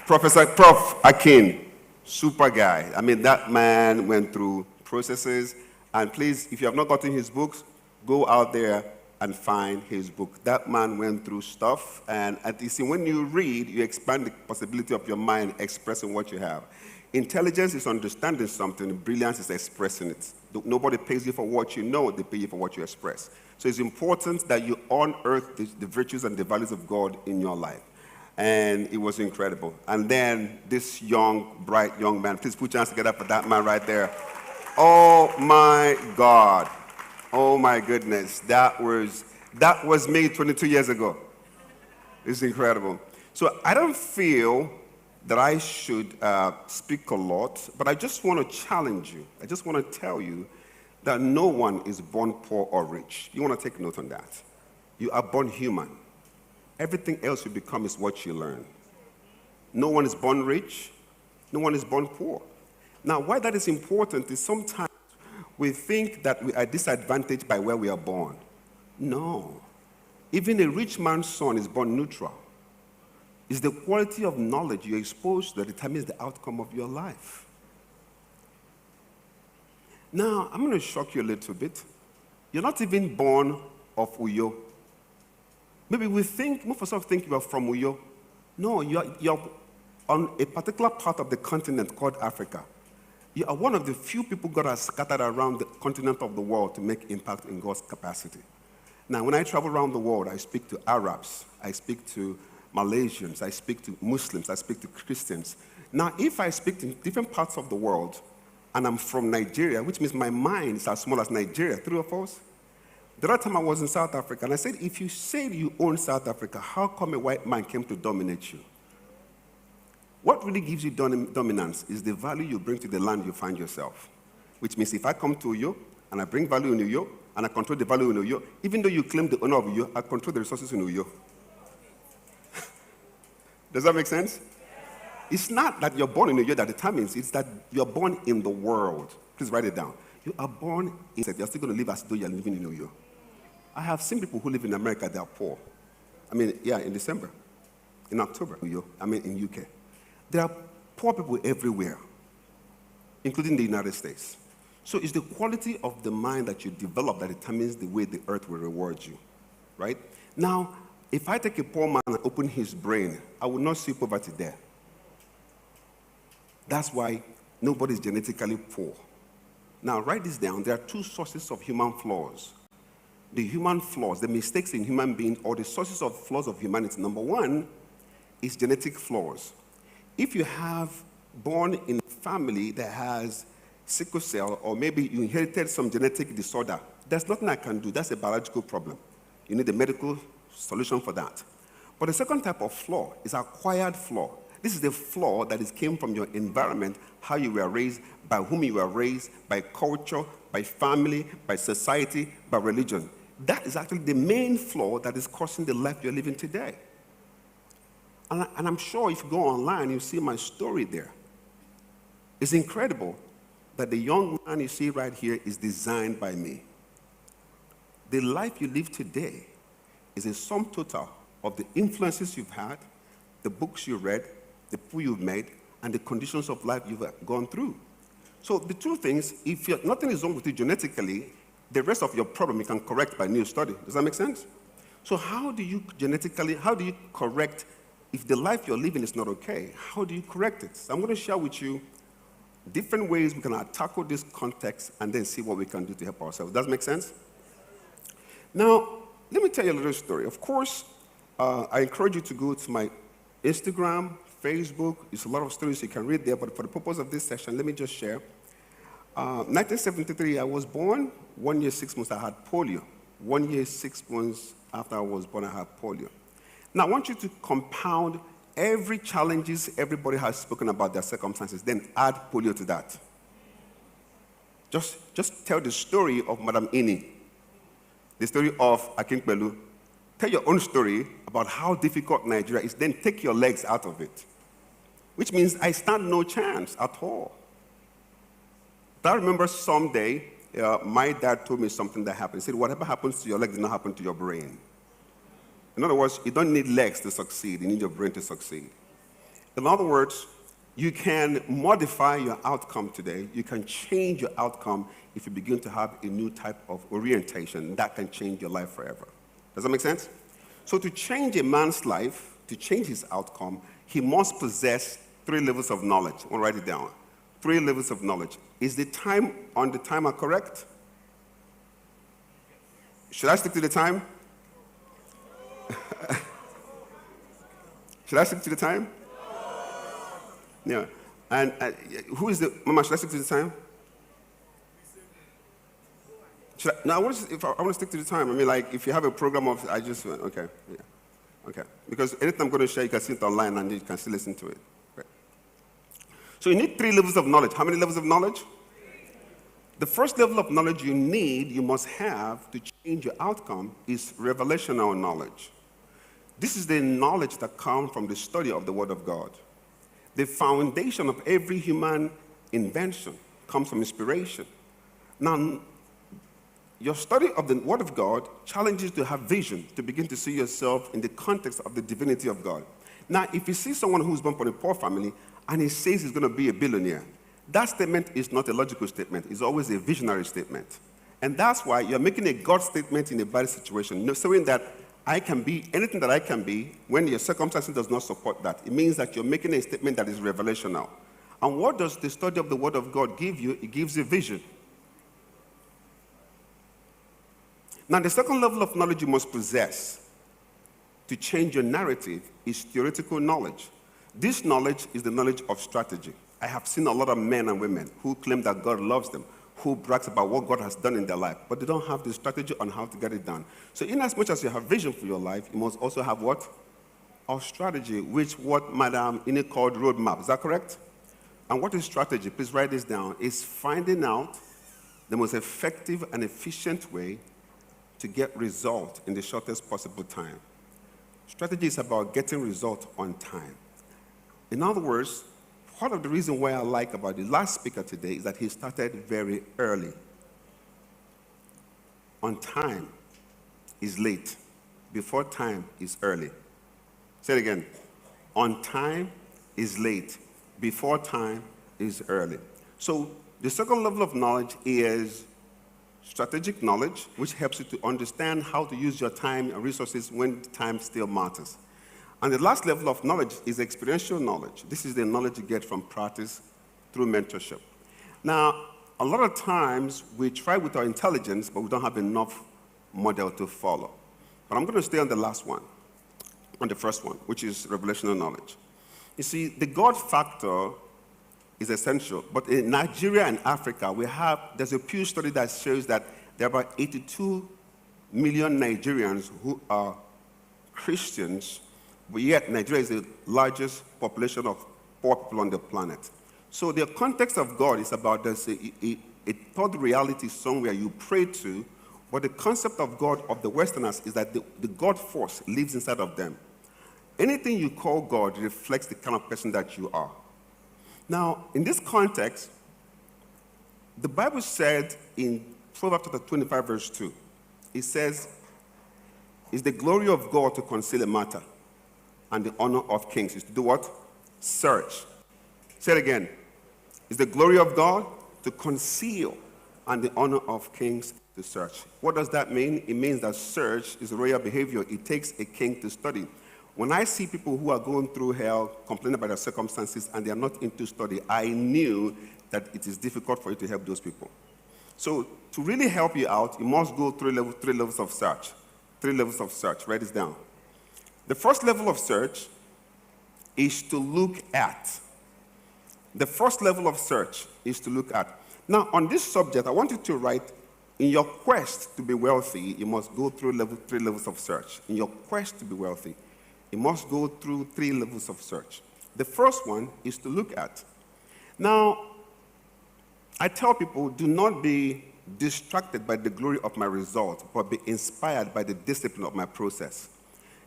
Prof. Akin, super guy. I mean, that man went through processes. And please, if you have not gotten his books, go out there and find his book. That man went through stuff. And you see, when you read, you expand the possibility of your mind expressing what you have. Intelligence is understanding something. Brilliance is expressing it. Nobody pays you for what you know. They pay you for what you express. So it's important that you unearth the virtues and the values of God in your life. And it was incredible. And then this young, bright young man, please put your hands together for that man right there. Oh my God. Oh my goodness. That was me 22 years ago. It's incredible. So I don't feel that I should speak a lot, but I just want to challenge you. I just want to tell you that no one is born poor or rich. You want to take note on that. You are born human. Everything else you become is what you learn. No one is born rich. No one is born poor. Now, why that is important is sometimes we think that we are disadvantaged by where we are born. No. Even a rich man's son is born neutral. It's the quality of knowledge you're exposed to that determines the outcome of your life. Now, I'm going to shock you a little bit. You're not even born of Uyo. Maybe most of us think you are from Uyo. No, you're on a particular part of the continent called Africa. You are one of the few people God has scattered around the continent of the world to make impact in God's capacity. Now, when I travel around the world, I speak to Arabs, I speak to Malaysians, I speak to Muslims, I speak to Christians. Now, if I speak to different parts of the world, and I'm from Nigeria, which means my mind is as small as Nigeria, 3 of us. The other time I was in South Africa, and I said, if you say you own South Africa, how come a white man came to dominate you? What really gives you dominance is the value you bring to the land you find yourself. Which means if I come to Uyo, and I bring value in Uyo, and I control the value in Uyo, even though you claim the owner of Uyo, I control the resources in Uyo. Does that make sense? It's not that you're born in Uyo that determines, it's that you're born in the world. Please write it down. You are born in, you're still going to live as though you're living in Uyo. I have seen people who live in America, they are poor. I mean, yeah, in December, in October, in UK. There are poor people everywhere, including the United States. So it's the quality of the mind that you develop that determines the way the earth will reward you, right? Now, if I take a poor man and open his brain, I will not see poverty there. That's why nobody is genetically poor. Now, write this down. There are 2 sources of human flaws. The human flaws, the mistakes in human beings, or the sources of flaws of humanity. Number 1 is genetic flaws. If you have born in a family that has sickle cell, or maybe you inherited some genetic disorder, there's nothing I can do. That's a biological problem. You need a medical solution for that. But the second type of flaw is acquired flaw. This is the flaw that came from your environment, how you were raised, by whom you were raised, by culture, by family, by society, by religion. That is actually the main flaw that is causing the life you're living today. And I'm sure if you go online, you'll see my story there. It's incredible that the young man you see right here is designed by me. The life you live today is a sum total of the influences you've had, the books you read, the people you've made, and the conditions of life you've gone through. So the two things, if nothing is wrong with you genetically, the rest of your problem you can correct by new study. Does that make sense? So how do you correct, if the life you're living is not okay, how do you correct it? So I'm going to share with you different ways we can tackle this context and then see what we can do to help ourselves. Does that make sense? Now, let me tell you a little story. Of course, I encourage you to go to my Instagram, Facebook. There's a lot of stories you can read there, but for the purpose of this session, let me just share. 1973, I was born. 1 year, 6 months, I had polio. 1 year, 6 months after I was born, I had polio. Now, I want you to compound every challenges everybody has spoken about their circumstances, then add polio to that. Just tell the story of Madam Ini, the story of Akin. Tell your own story about how difficult Nigeria is, then take your legs out of it. Which means I stand no chance at all. But I remember someday, my dad told me something that happened. He said, whatever happens to your legs does not happen to your brain. In other words, you don't need legs to succeed. You need your brain to succeed. In other words, you can modify your outcome today. You can change your outcome if you begin to have a new type of orientation. That can change your life forever. Does that make sense? So to change a man's life, to change his outcome, he must possess 3 levels of knowledge. I want to write it down. 3 levels of knowledge. Is the time on the timer correct? Should I stick to the time? Should I stick to the time? Yeah. And who is the Mama? Should I stick to the time? I want to stick to the time. I mean, like, if you have a program of, okay, yeah, okay. Because anything I'm going to share, you can see it online and you can still listen to it. Right. So you need 3 levels of knowledge. How many levels of knowledge? The first level of knowledge you must have to change your outcome is revelational knowledge. This is the knowledge that comes from the study of the Word of God. The foundation of every human invention comes from inspiration. Now, your study of the Word of God challenges you to have vision, to begin to see yourself in the context of the divinity of God. Now, if you see someone who's born from a poor family and he says he's going to be a billionaire, that statement is not a logical statement. It's always a visionary statement. And that's why you're making a God statement in a bad situation, saying that I can be anything that I can be when your circumstances does not support that. It means that you're making a statement that is revelational. And what does the study of the Word of God give you? It gives you vision. Now, the second level of knowledge you must possess to change your narrative is theoretical knowledge. This knowledge is the knowledge of strategy. I have seen a lot of men and women who claim that God loves them, who brags about what God has done in their life, but they don't have the strategy on how to get it done. So in as much as you have vision for your life, you must also have what? A strategy, which what Madam Ini called roadmap. Is that correct? And what is strategy? Please write this down. It's finding out the most effective and efficient way to get result in the shortest possible time. Strategy is about getting result on time. In other words, part of the reason why I like about the last speaker today is that he started very early. On time is late. Before time is early. Say it again. On time is late. Before time is early. So the second level of knowledge is strategic knowledge, which helps you to understand how to use your time and resources when time still matters. And the last level of knowledge is experiential knowledge. This is the knowledge you get from practice through mentorship. Now, a lot of times we try with our intelligence, but we don't have enough model to follow. But I'm going to stay on the last one, on the first one, which is revelational knowledge. You see, the God factor is essential, but in Nigeria and Africa, there's a Pew study that shows that there are about 82 million Nigerians who are Christians, but yet Nigeria is the largest population of poor people on the planet. So the context of God is about this, a third reality somewhere you pray to, but the concept of God of the Westerners is that the God force lives inside of them. Anything you call God reflects the kind of person that you are. Now, in this context, the Bible said in Proverbs chapter 25, verse 2, it says, "It's the glory of God to conceal a matter, and the honor of kings is to do what? Search." Say it again. It's the glory of God to conceal, and the honor of kings to search. What does that mean? It means that search is royal behavior. It takes a king to study. When I see people who are going through hell, complaining about their circumstances, and they are not into study, I knew that it is difficult for you to help those people. So to really help you out, you must go through three levels of search. 3 levels of search. Write this down. The first level of search is to look at. The first level of search is to look at. Now, on this subject, I want you to write, in your quest to be wealthy, you must go through 3 levels of search. In your quest to be wealthy, you must go through 3 levels of search. The first one is to look at. Now, I tell people, do not be distracted by the glory of my result, but be inspired by the discipline of my process.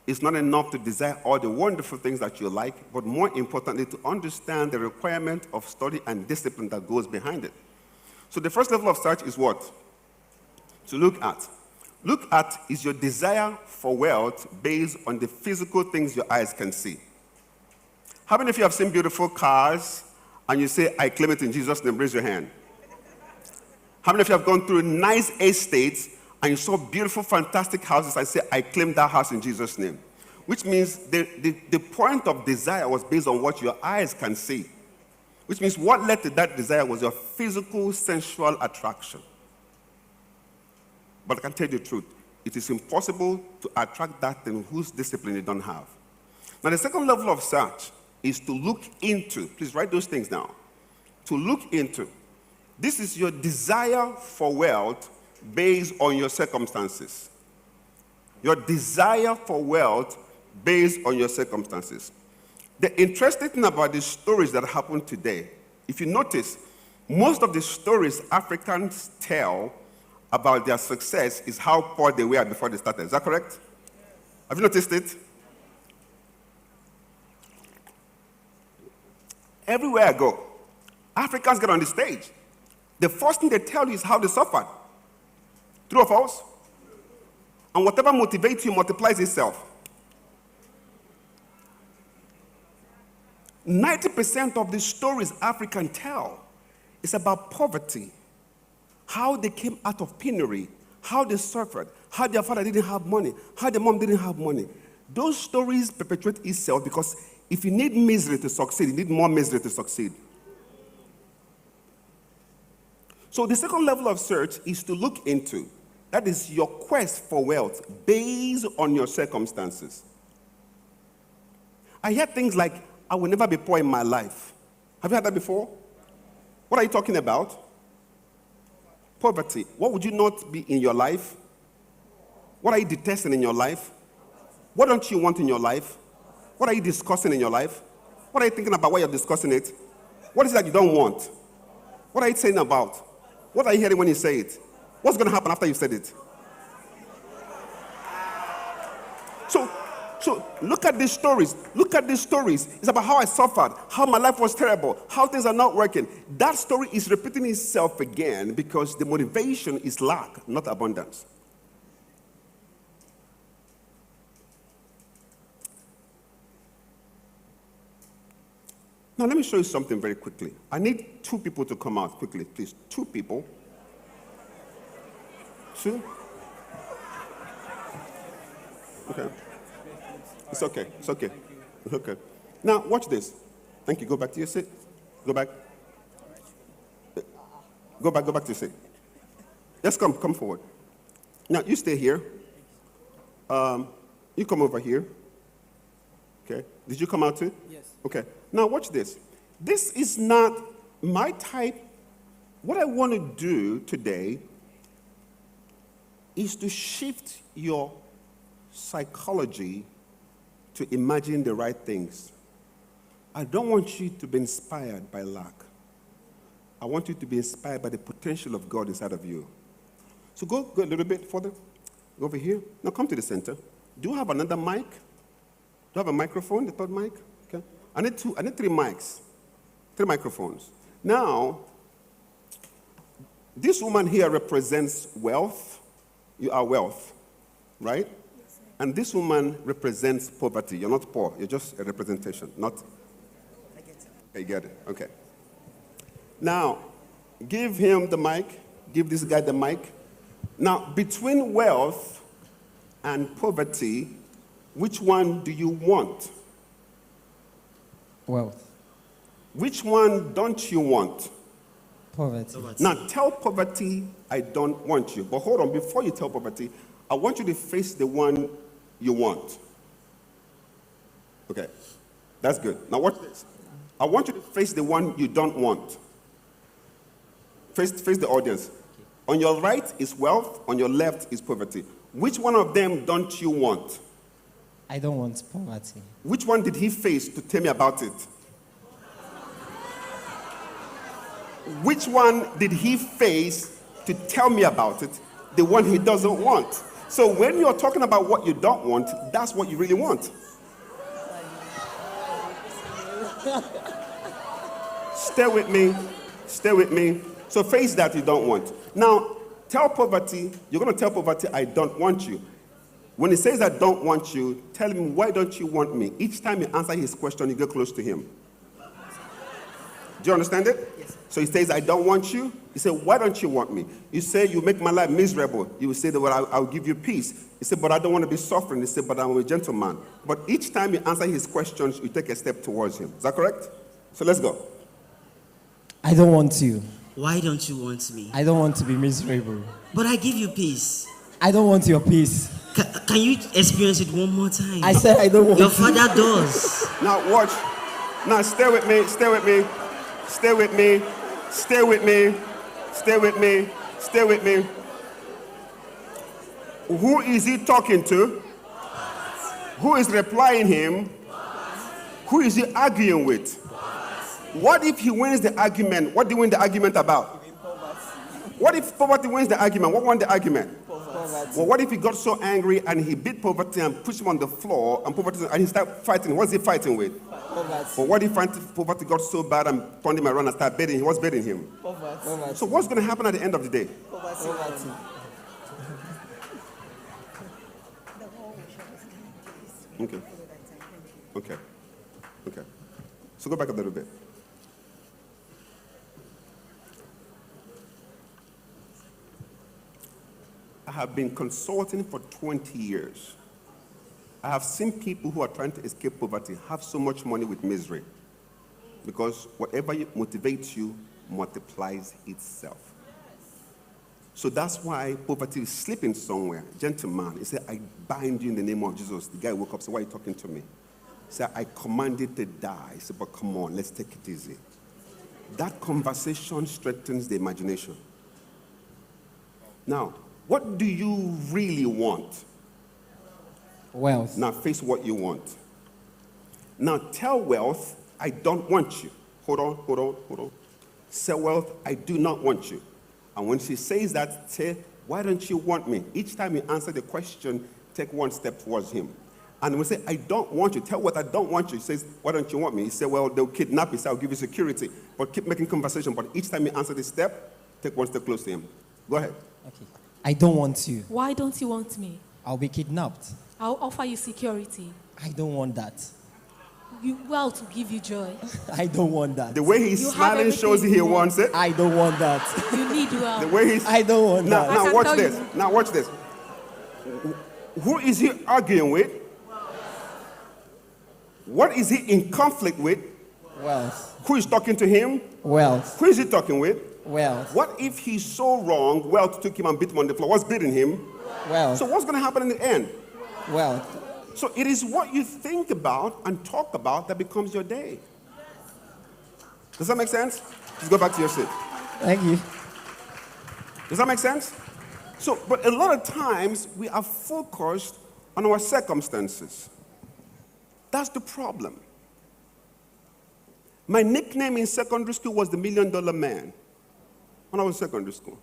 It's not enough to desire all the wonderful things that you like, but more importantly, to understand the requirement of study and discipline that goes behind it. So the first level of search is what? To look at. Look at is your desire for wealth based on the physical things your eyes can see. How many of you have seen beautiful cars and you say, "I claim it in Jesus' name"? Raise your hand. How many of you have gone through nice estates and you saw beautiful, fantastic houses and say, "I claim that house in Jesus' name"? Which means the point of desire was based on what your eyes can see. Which means what led to that desire was your physical, sensual attraction. But I can tell you the truth. It is impossible to attract that thing whose discipline you don't have. Now, the second level of search is to look into. Please write those things down. To look into. This is your desire for wealth based on your circumstances. Your desire for wealth based on your circumstances. The interesting thing about the stories that happen today, if you notice, most of the stories Africans tell about their success is how poor they were before they started. Is that correct? Have you noticed it? Everywhere I go, Africans get on the stage. The first thing they tell you is how they suffered. True or false? And whatever motivates you multiplies itself. 90% of the stories Africans tell is about poverty. How they came out of penury, how they suffered, how their father didn't have money, how their mom didn't have money. Those stories perpetuate itself because if you need misery to succeed, you need more misery to succeed. So the second level of search is to look into. That is your quest for wealth based on your circumstances. I hear things like, "I will never be poor in my life." Have you heard that before? What are you talking about? Poverty. What would you not be in your life? What are you detesting in your life? What don't you want in your life? What are you discussing in your life? What are you thinking about while you're discussing it? What is it that you don't want? What are you saying about? What are you hearing when you say it? What's going to happen after you said it? So look at these stories. Look at these stories. It's about how I suffered, how my life was terrible, how things are not working. That story is repeating itself again because the motivation is lack, not abundance. Now, let me show you something very quickly. I need 2 people to come out quickly, please. 2 people. 2. Okay. It's okay. It's okay. It's okay. Now, watch this. Thank you. Go back to your seat. Go back. Go back to your seat. Just come forward. Now, you stay here. You come over here. Okay. Did you come out too? Yes. Okay. Now, watch this. This is not my type. What I want to do today is to shift your psychology to imagine the right things. I don't want you to be inspired by lack. I want you to be inspired by the potential of God inside of you. So go a little bit further. Go over here. Now come to the center. Do you have another mic? Do you have a microphone, the third mic? Okay. I need 3 mics. 3 microphones. Now, this woman here represents wealth. You are wealth, right? Yes, and this woman represents poverty. You're not poor. You're just a representation, not... I get it. Okay, you get it. Okay. Now, give him the mic. Give this guy the mic. Now, between wealth and poverty, which one do you want? Wealth. Which one don't you want? Poverty. Now, tell poverty, I don't want you. But hold on, before you tell poverty, I want you to face the one you want. Okay, that's good. Now watch this. I want you to face the one you don't want. Face the audience. On your right is wealth, on your left is poverty. Which one of them don't you want? I don't want poverty. Which one did he face to tell me about it? Which one did he face to tell me about it? The one he doesn't want. So when you're talking about what you don't want, that's what you really want. Stay with me. Stay with me. So face that you don't want. Now, tell poverty, you're going to tell poverty, I don't want you. When he says I don't want you, tell him, why don't you want me? Each time you answer his question, you get close to him. Do you understand it? Yes. So he says, I don't want you. He said, why don't you want me? You say, you make my life miserable. You will say, that, well, I'll give you peace. He said, but I don't want to be suffering. He said, but I'm a gentleman. But each time you answer his questions, you take a step towards him. Is that correct? So let's go. I don't want you. Why don't you want me? I don't want to be miserable. But I give you peace. I don't want your peace. Can you experience it one more time? I said I don't want your father does. Now watch. Now stay with me. Stay with me. Stay with me. Stay with me. Stay with me. Stay with me. Who is he talking to? Who is replying him? Who is he arguing with? What if he wins the argument? What do you win the argument about? What if poverty wins the argument? What won the argument? Poverty. Well, what if he got so angry and he beat poverty and pushed him on the floor and he started fighting? What's he fighting with? Poverty. But what if poverty got so bad and turned him around and started beating him? What's beating him? Poverty. So what's going to happen at the end of the day? Poverty. Okay. Okay. Okay. So go back a little bit. I have been consulting for 20 years. I have seen people who are trying to escape poverty have so much money with misery because whatever motivates you multiplies itself. So that's why poverty is sleeping somewhere. Gentleman, he said, I bind you in the name of Jesus. The guy woke up and said, why are you talking to me? He said, I commanded to die. He said, but come on, let's take it easy. That conversation strengthens the imagination. Now, what do you really want? Wealth. Now face what you want. Now tell wealth, I don't want you. Hold on. Say wealth, I do not want you. And when she says that, say, why don't you want me? Each time you answer the question, take one step towards him. And when we say, I don't want you, tell what I don't want you. He says, why don't you want me? He said, well, they'll kidnap you, so I'll give you security. But keep making conversation. But each time you answer this step, take one step close to him. Go ahead. Okay. I don't want you. Why don't you want me? I'll be kidnapped. I'll offer you security. I don't want that. Wealth will give you joy. I don't want that. The way he's smiling shows he wants it. I don't want that. You need wealth. The way he's... I don't want that. Now watch this. Now watch this. Who is he arguing with? What is he in conflict with? Wealth. Who is talking to him? Wealth. Who is he talking with? Wealth. What if he's so wrong, wealth took him and beat him on the floor? What's beating him? Wealth. So what's going to happen in the end? Wealth. So it is what you think about and talk about that becomes your day. Does that make sense? Just go back to your seat. Thank you. Does that make sense? So, but a lot of times we are focused on our circumstances. That's the problem. My nickname in secondary school was the $1 Million Man when I was in secondary school.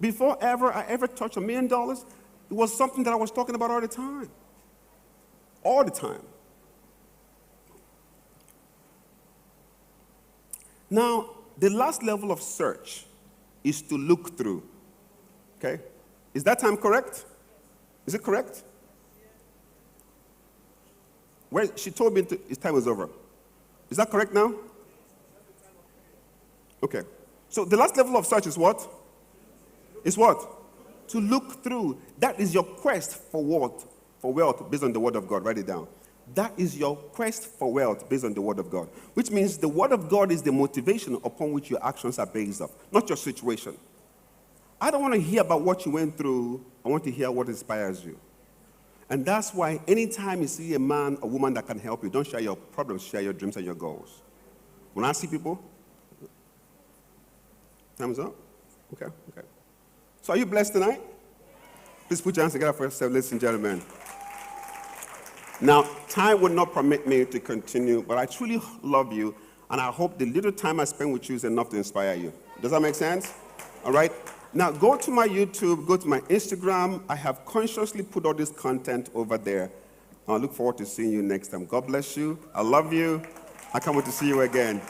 Before I ever touched $1 million, it was something that I was talking about all the time. All the time. Now, the last level of search is to look through. Okay? Is that time correct? Is it correct? Well, she told me his time was over. Is that correct now? Okay. So the last level of search is what? Is what? To look through. That is your quest for what? For wealth based on the word of God. Write it down. That is your quest for wealth based on the word of God. Which means the word of God is the motivation upon which your actions are based off, not your situation. I don't want to hear about what you went through. I want to hear what inspires you. And that's why anytime you see a man or woman that can help you, don't share your problems, share your dreams and your goals. When I see people, thumbs up. Okay. So are you blessed tonight? Please put your hands together for yourself, ladies and gentlemen. Now, time would not permit me to continue, but I truly love you, and I hope the little time I spend with you is enough to inspire you. Does that make sense? All right? Now, go to my YouTube, go to my Instagram. I have consciously put all this content over there. I look forward to seeing you next time. God bless you. I love you. I can't wait to see you again.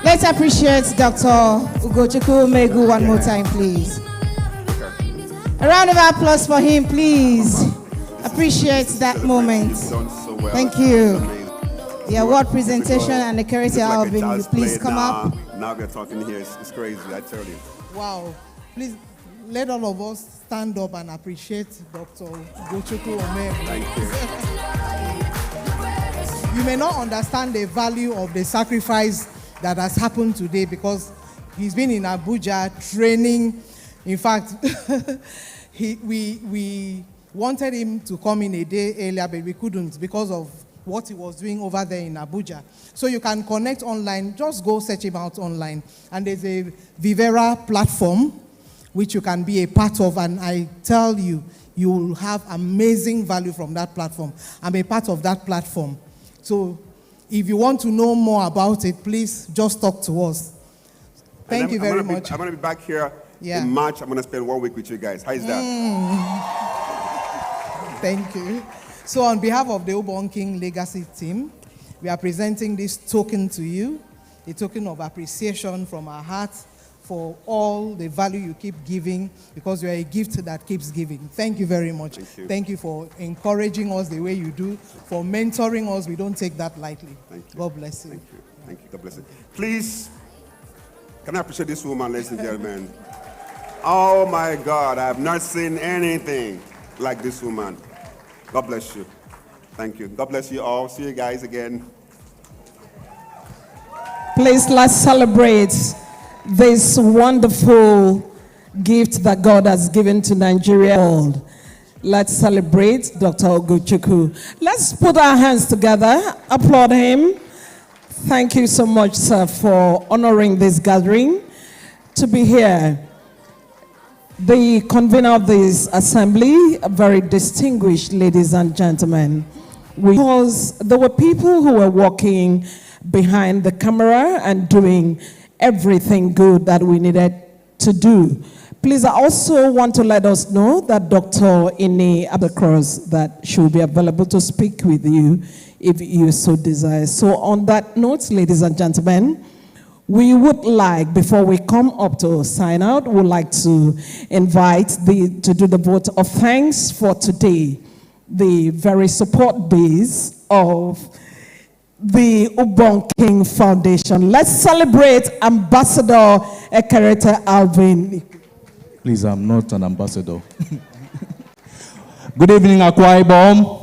Let's appreciate Dr. Ugochukwu Megu one more time, please. A round of applause for him, please. Appreciate that moment. Thank you. The award presentation and the character album, you please come up. Now we're talking here. It's crazy, I tell you. Wow. Please let all of us stand up and appreciate Dr. Ugochukwu Megu. Thank you. You may not understand the value of the sacrifice that has happened today because he's been in Abuja training. In fact, we wanted him to come in a day earlier, but we couldn't because of what he was doing over there in Abuja. So you can connect online. Just go search him out online. And there's a Vivera platform which you can be a part of. And I tell you, you will have amazing value from that platform. I'm a part of that platform. So if you want to know more about it, please just talk to us. Thank you very much. I'm going to be back here in March. I'm going to spend 1 week with you guys. How is that? Thank you. So on behalf of the Ubong King Legacy team, we are presenting this token to you, a token of appreciation from our hearts for all the value you keep giving, because you are a gift that keeps giving. Thank you very much. Thank you for encouraging us the way you do, for mentoring us. We don't take that lightly. Thank you. God bless you. Thank you. God bless you. Please, can I appreciate this woman, ladies and gentlemen? Oh my God, I have not seen anything like this woman. God bless you. Thank you. God bless you all. See you guys again. Please, let's celebrate this wonderful gift that God has given to Nigeria. Let's celebrate Dr. Ugochukwu. Let's put our hands together, applaud him. Thank you so much, sir, for honoring this gathering to be here. The convener of this assembly, very distinguished ladies and gentlemen, because there were people who were working behind the camera and doing everything good that we needed to do. Please, I also want to let us know that Dr. Ini Abin, that she will be available to speak with you if you so desire. So on that note, ladies and gentlemen, we would like, before we come up to sign out, we would like to invite to do the vote of thanks for today, the very support base of the Ubong King Foundation. Let's celebrate Ambassador Ekerete Alvin. Please, I'm not an ambassador. Good evening, Akwa Ibom.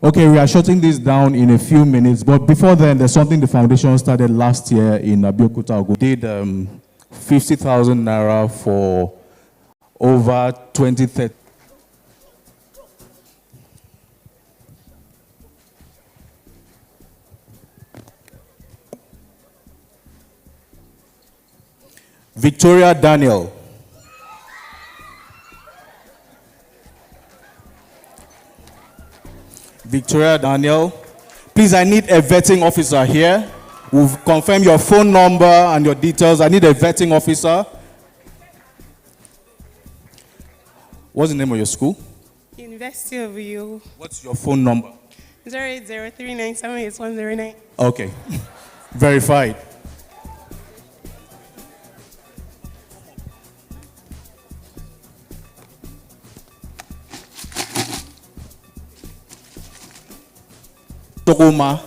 Okay, we are shutting this down in a few minutes, but before then, there's something the foundation started last year in Abeokuta. We did 50,000 naira for over 2030. Victoria Daniel. Victoria Daniel. Please, I need a vetting officer here. We've confirmed your phone number and your details. I need a vetting officer. What's the name of your school? University of U. What's your phone number? 08039788109. Okay. Verified. Tokuma.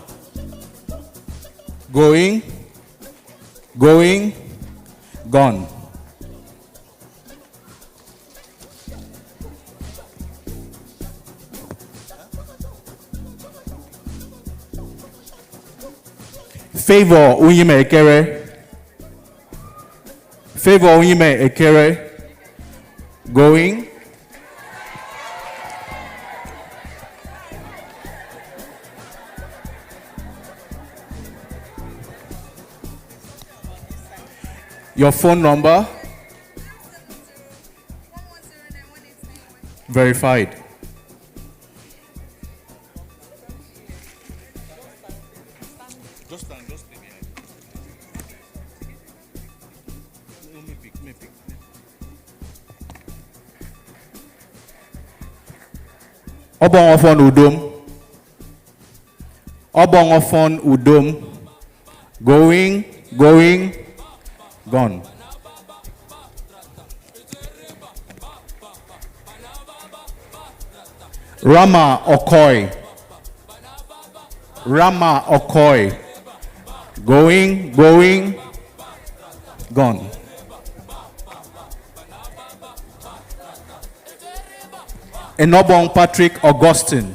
Going, gone. Favor Unyime Ekere. Favor Unyime Ekere. Going. Your phone number? Verified. Just stand, just stay behind. Let me pick. Ubong ofon Udom. Ubong ofon Udom. Going, gone. Rama Okoy. Going, gone. Enobong Patrick Augustine.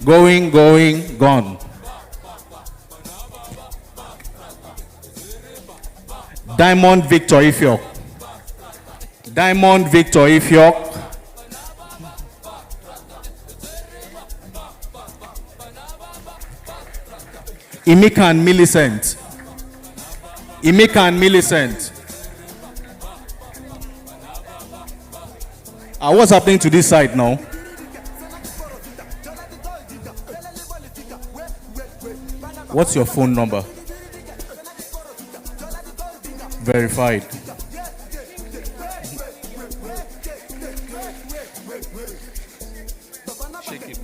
Going, gone. Diamond Victor Ifyok. Imikan Millicent. What's happening to this side now? What's your phone number? Verified. Shake it.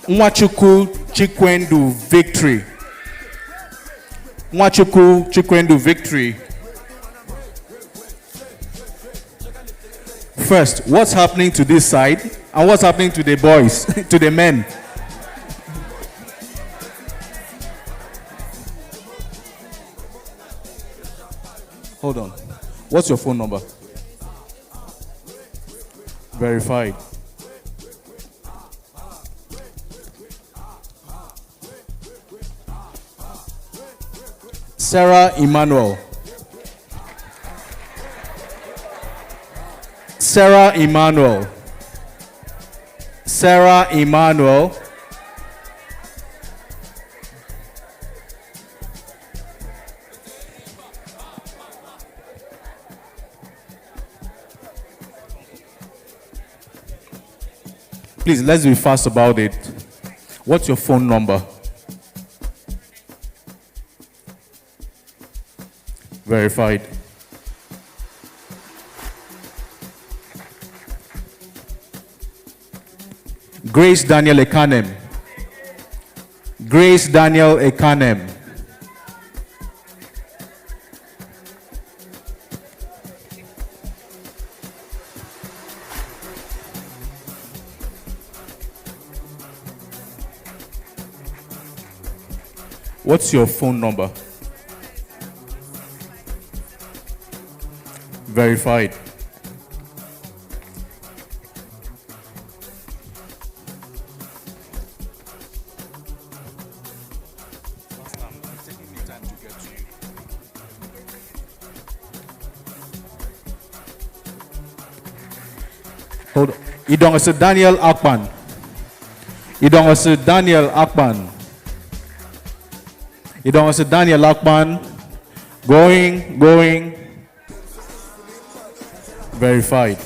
Nwachukwu Chikwendu Victory. First, what's happening to this side and what's happening to the boys, to the men? Hold on. What's your phone number? Verified. Sarah Emmanuel. Please, let's be fast about it. What's your phone number? Verified. Grace Daniel Ekanem. What's your phone number? Verified. Hold on. Idong is Daniel Akpan. Idong is Daniel Akpan. Idong is Daniel Akpan. Going. Verified.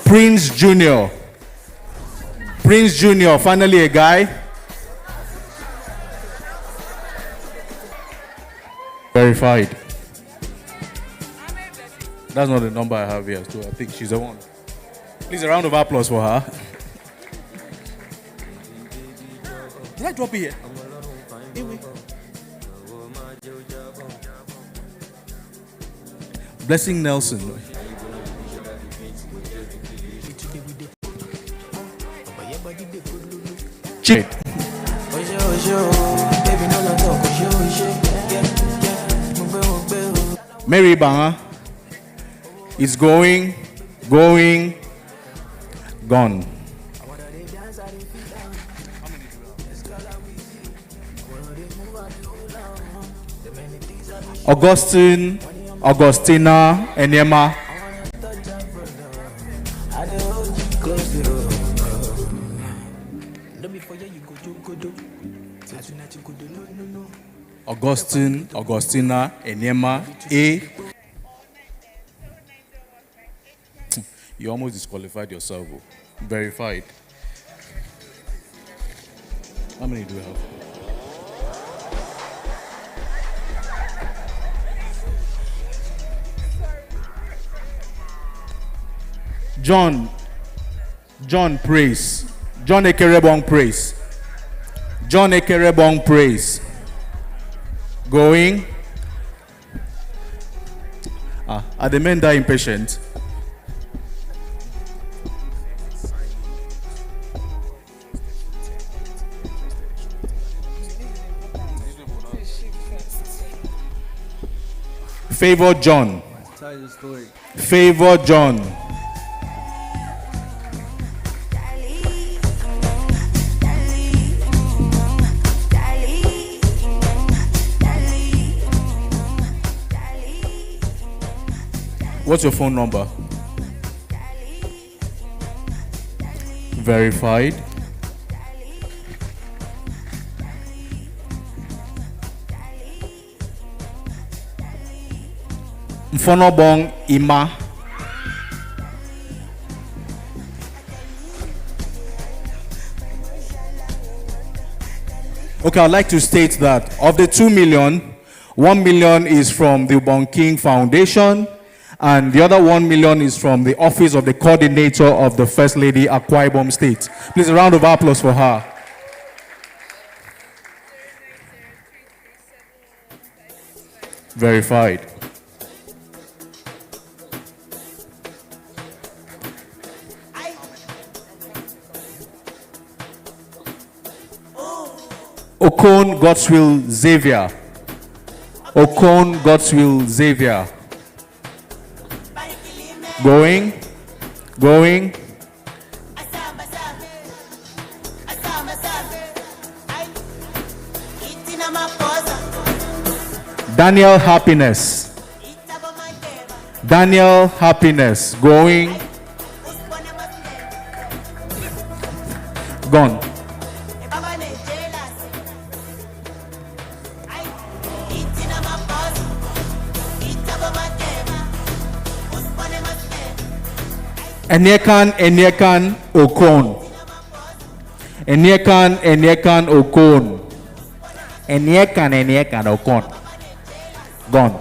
Prince Jr. Prince Jr., finally a guy. Verified. That's not the number I have here, so I think she's the one. Please, a round of applause for her. Did I drop it here? Blessing Nelson. Chip. Mary Banga is going, gone. Augustine, Augustina, Enyema. Augustine, Augustina, Enyema, A. You almost disqualified yourself. Verified. How many do we have? John praise. John Ekerebong praise. John Ekerebong praise. Going. Are the men that impatient? Favor John. Favor John. What's your phone number? Verified. Mfonobong Ima. Okay, I'd like to state that of the 2 million, 1 million is from the Ubong King Foundation, and the other 1 million is from the Office of the Coordinator of the First Lady, Akwa Ibom State. Please, a round of applause for her. Verified. Okon Godswill Xavier. Okon Godswill Xavier. Going. Daniel Happiness. Daniel Happiness. Going. Gone. Enyekan Okon. Enyekan Okon. Enyekan Okon. Gone.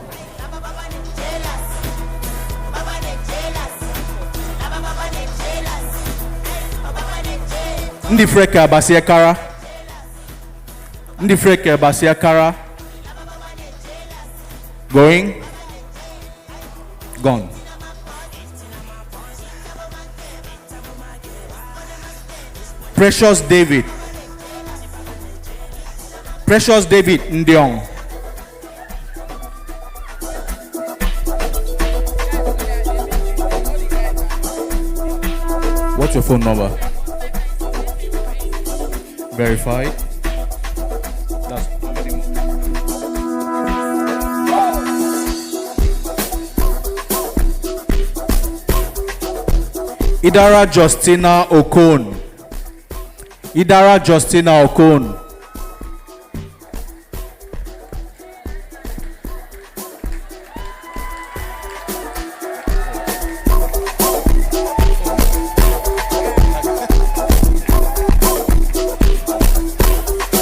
Ndifreke Basiakara. Ndifreke Basiakara. Going. Gone. Precious David. Precious David Ndiong. What's your phone number? Verified. That's Idara Justina Okon. Idara Justina Okon.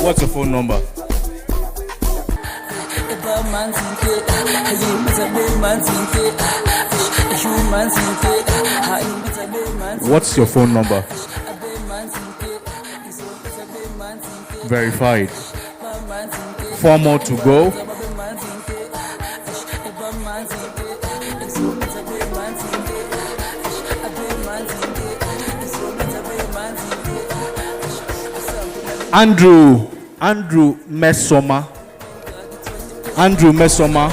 What's your phone number? What's your phone number? Verified. 4 more to go. Andrew Mesoma. Andrew Mesoma.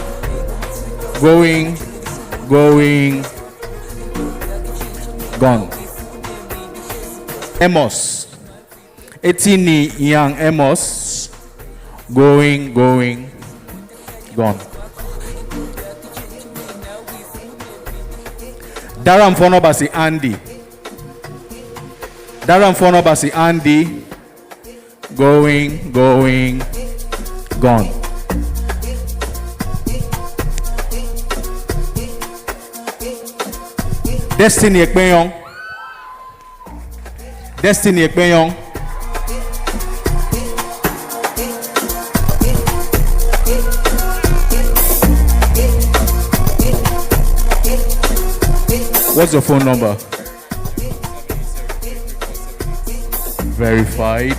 Going, gone. Amos. Etini Young Amos. Going, gone. Daram Fonobasi Andy. Daram Fonobasi Andy. Going, gone. Destiny Ekpenyong. Destiny Ekpenyong. What's your phone number? Verified.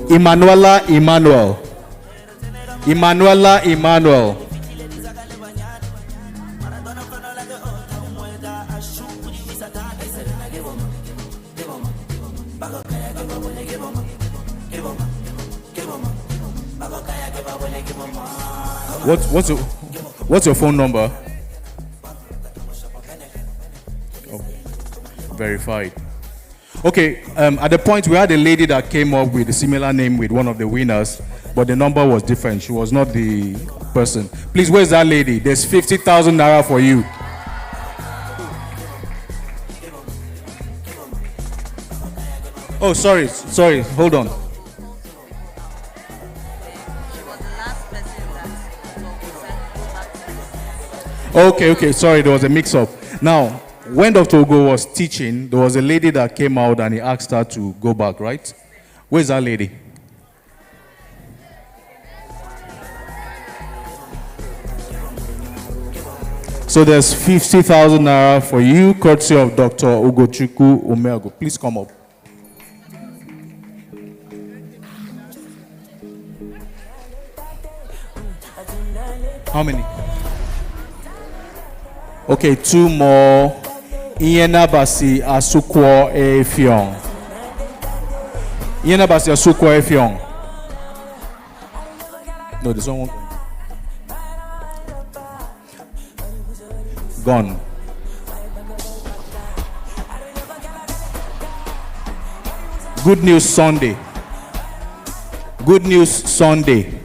Emanuela Emmanuel. What's your phone number? Oh, verified. Okay, at the point we had a lady that came up with a similar name with one of the winners, but the number was different. She was not the person. Please, where's that lady? There's 50,000 naira for you. Oh, sorry, hold on. Okay, sorry, there was a mix-up. Now, when Dr. Ugo was teaching, there was a lady that came out and he asked her to go back, right? Where's that lady? So there's 50,000 naira for you, courtesy of Dr. Ugochukwu Umeago. Please come up. How many? Okay, 2 more. Iyenabasi Asukwo Efyong. Iyenabasi Asukwo Efyong. No, this one won't. Gone. Good News Sunday. Good News Sunday.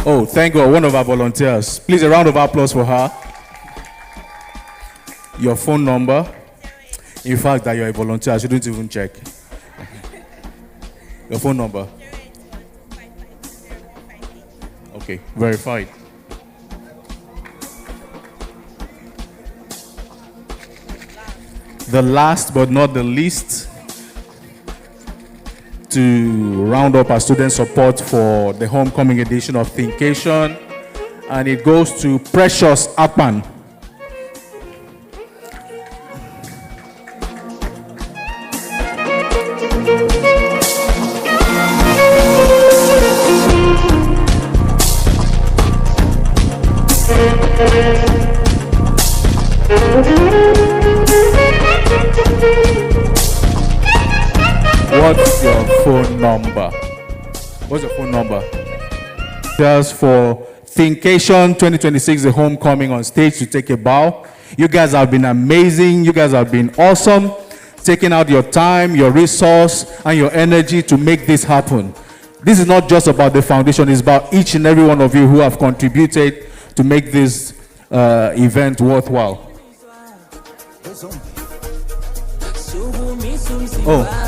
Oh, thank God, one of our volunteers. Please, a round of applause for her. Your phone number. In fact, that you're a volunteer, I shouldn't even check. Your phone number. Okay, verified. The last but not the least, to round up our student support for the homecoming edition of Thinkation, and it goes to Precious Akpan. What's your phone number? What's your phone number? Just for Thinkation 2026, the homecoming on stage to take a bow. You guys have been amazing. You guys have been awesome. Taking out your time, your resource, and your energy to make this happen. This is not just about the foundation. It's about each and every one of you who have contributed to make this event worthwhile. Oh.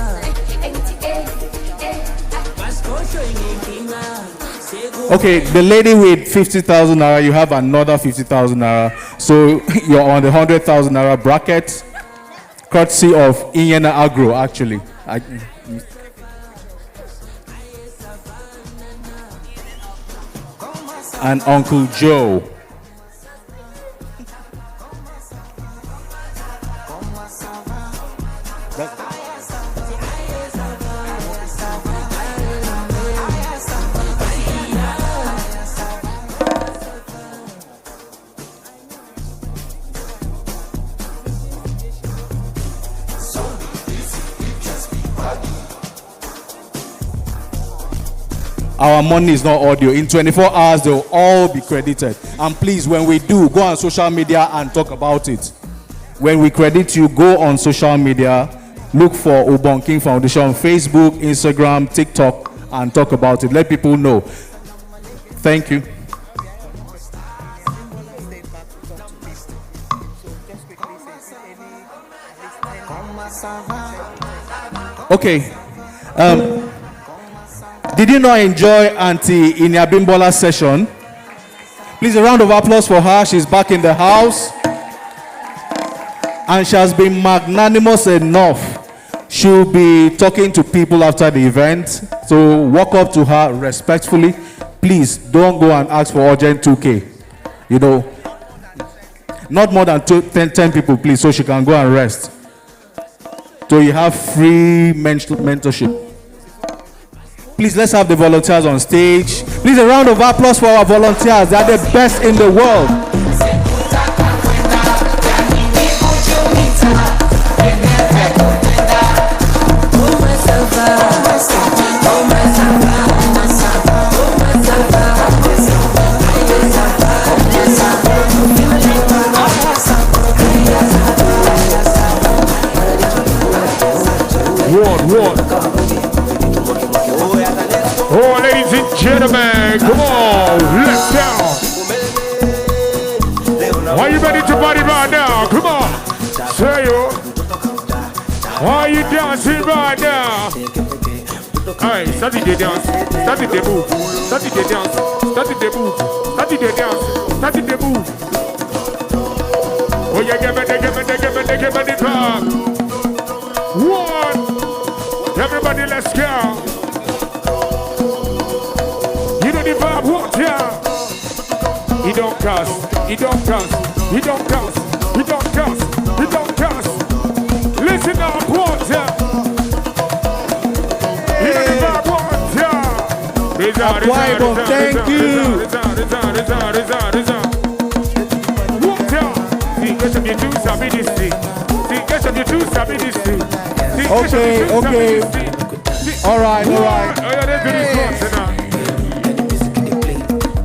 Okay, the lady with 50,000 naira, you have another 50,000 naira. So you're on the 100,000 naira bracket, courtesy of Inyana Agro, actually. And Uncle Joe. Our money is not audio. In 24 hours, they'll all be credited. And please, when we do, go on social media and talk about it. When we credit you, go on social media, look for Ubong King Foundation on Facebook, Instagram, TikTok, and talk about it. Let people know. Thank you. Okay. Did you not enjoy Auntie Ini Abin session? Please, a round of applause for her. She's back in the house. And she has been magnanimous enough. She'll be talking to people after the event. So walk up to her respectfully. Please, don't go and ask for urgent 2K. You know, not more than 10 people, please, so she can go and rest. So you have free mentorship. Please, let's have the volunteers on stage. Please, a round of applause for our volunteers. They are the best in the world. One. Oh, ladies and gentlemen, come on, let's go. Are you ready to party right now? Come on, say you. Are you dancing right now? Hey, start the dance, start the move, start the dance, start the move, start the dance, start the move. Oh, yeah, give me the clap. One, everybody, let's go. He don't cuss, he don't cuss, he don't cuss, he don't cuss, he don't cuss. Listen up, water. He don't water. Akwa Ibom, thank you. Water. Thinkation, you do sabi this thing. Thinkation, you do sabi this thing. Okay. All right. Oh, yeah, let's do this one tonight.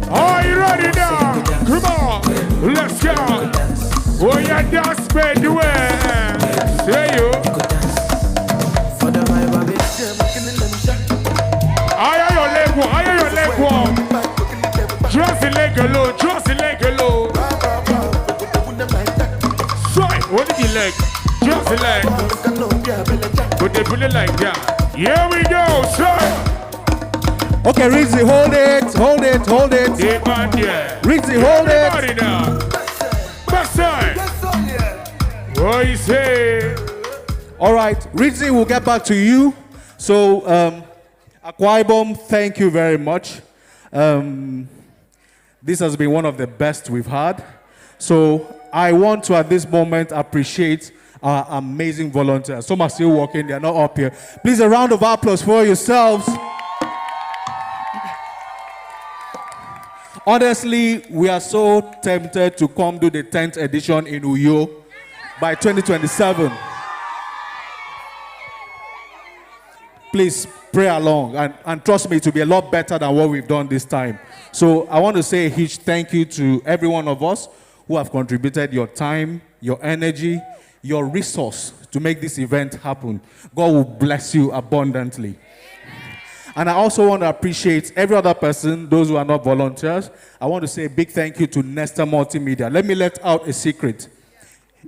Are you ready now? Come on, let's go. Oh, yeah, dance, spread the way. Say you. Aya your leg walk. Just the leg alone. Sorry, what is the leg? Just the leg. But they put it like that. Here we go, sir. Okay, Rizzy, hold it. Rizzy, hold it. Now. Backside. What you say? All right, Rizzy, we'll get back to you. So, Akwa Ibom, thank you very much. This has been one of the best we've had. So, I want to, at this moment, appreciate our amazing volunteers. Some are still working, they're not up here. Please, a round of applause for yourselves. Honestly, we are so tempted to come do the 10th edition in Uyo by 2027. Please, pray along. And trust me, it will be a lot better than what we've done this time. So I want to say a huge thank you to every one of us who have contributed your time, your energy, your resource to make this event happen. God will bless you abundantly. And I also want to appreciate every other person, those who are not volunteers. I want to say a big thank you to Nesta Multimedia. Let me let out a secret.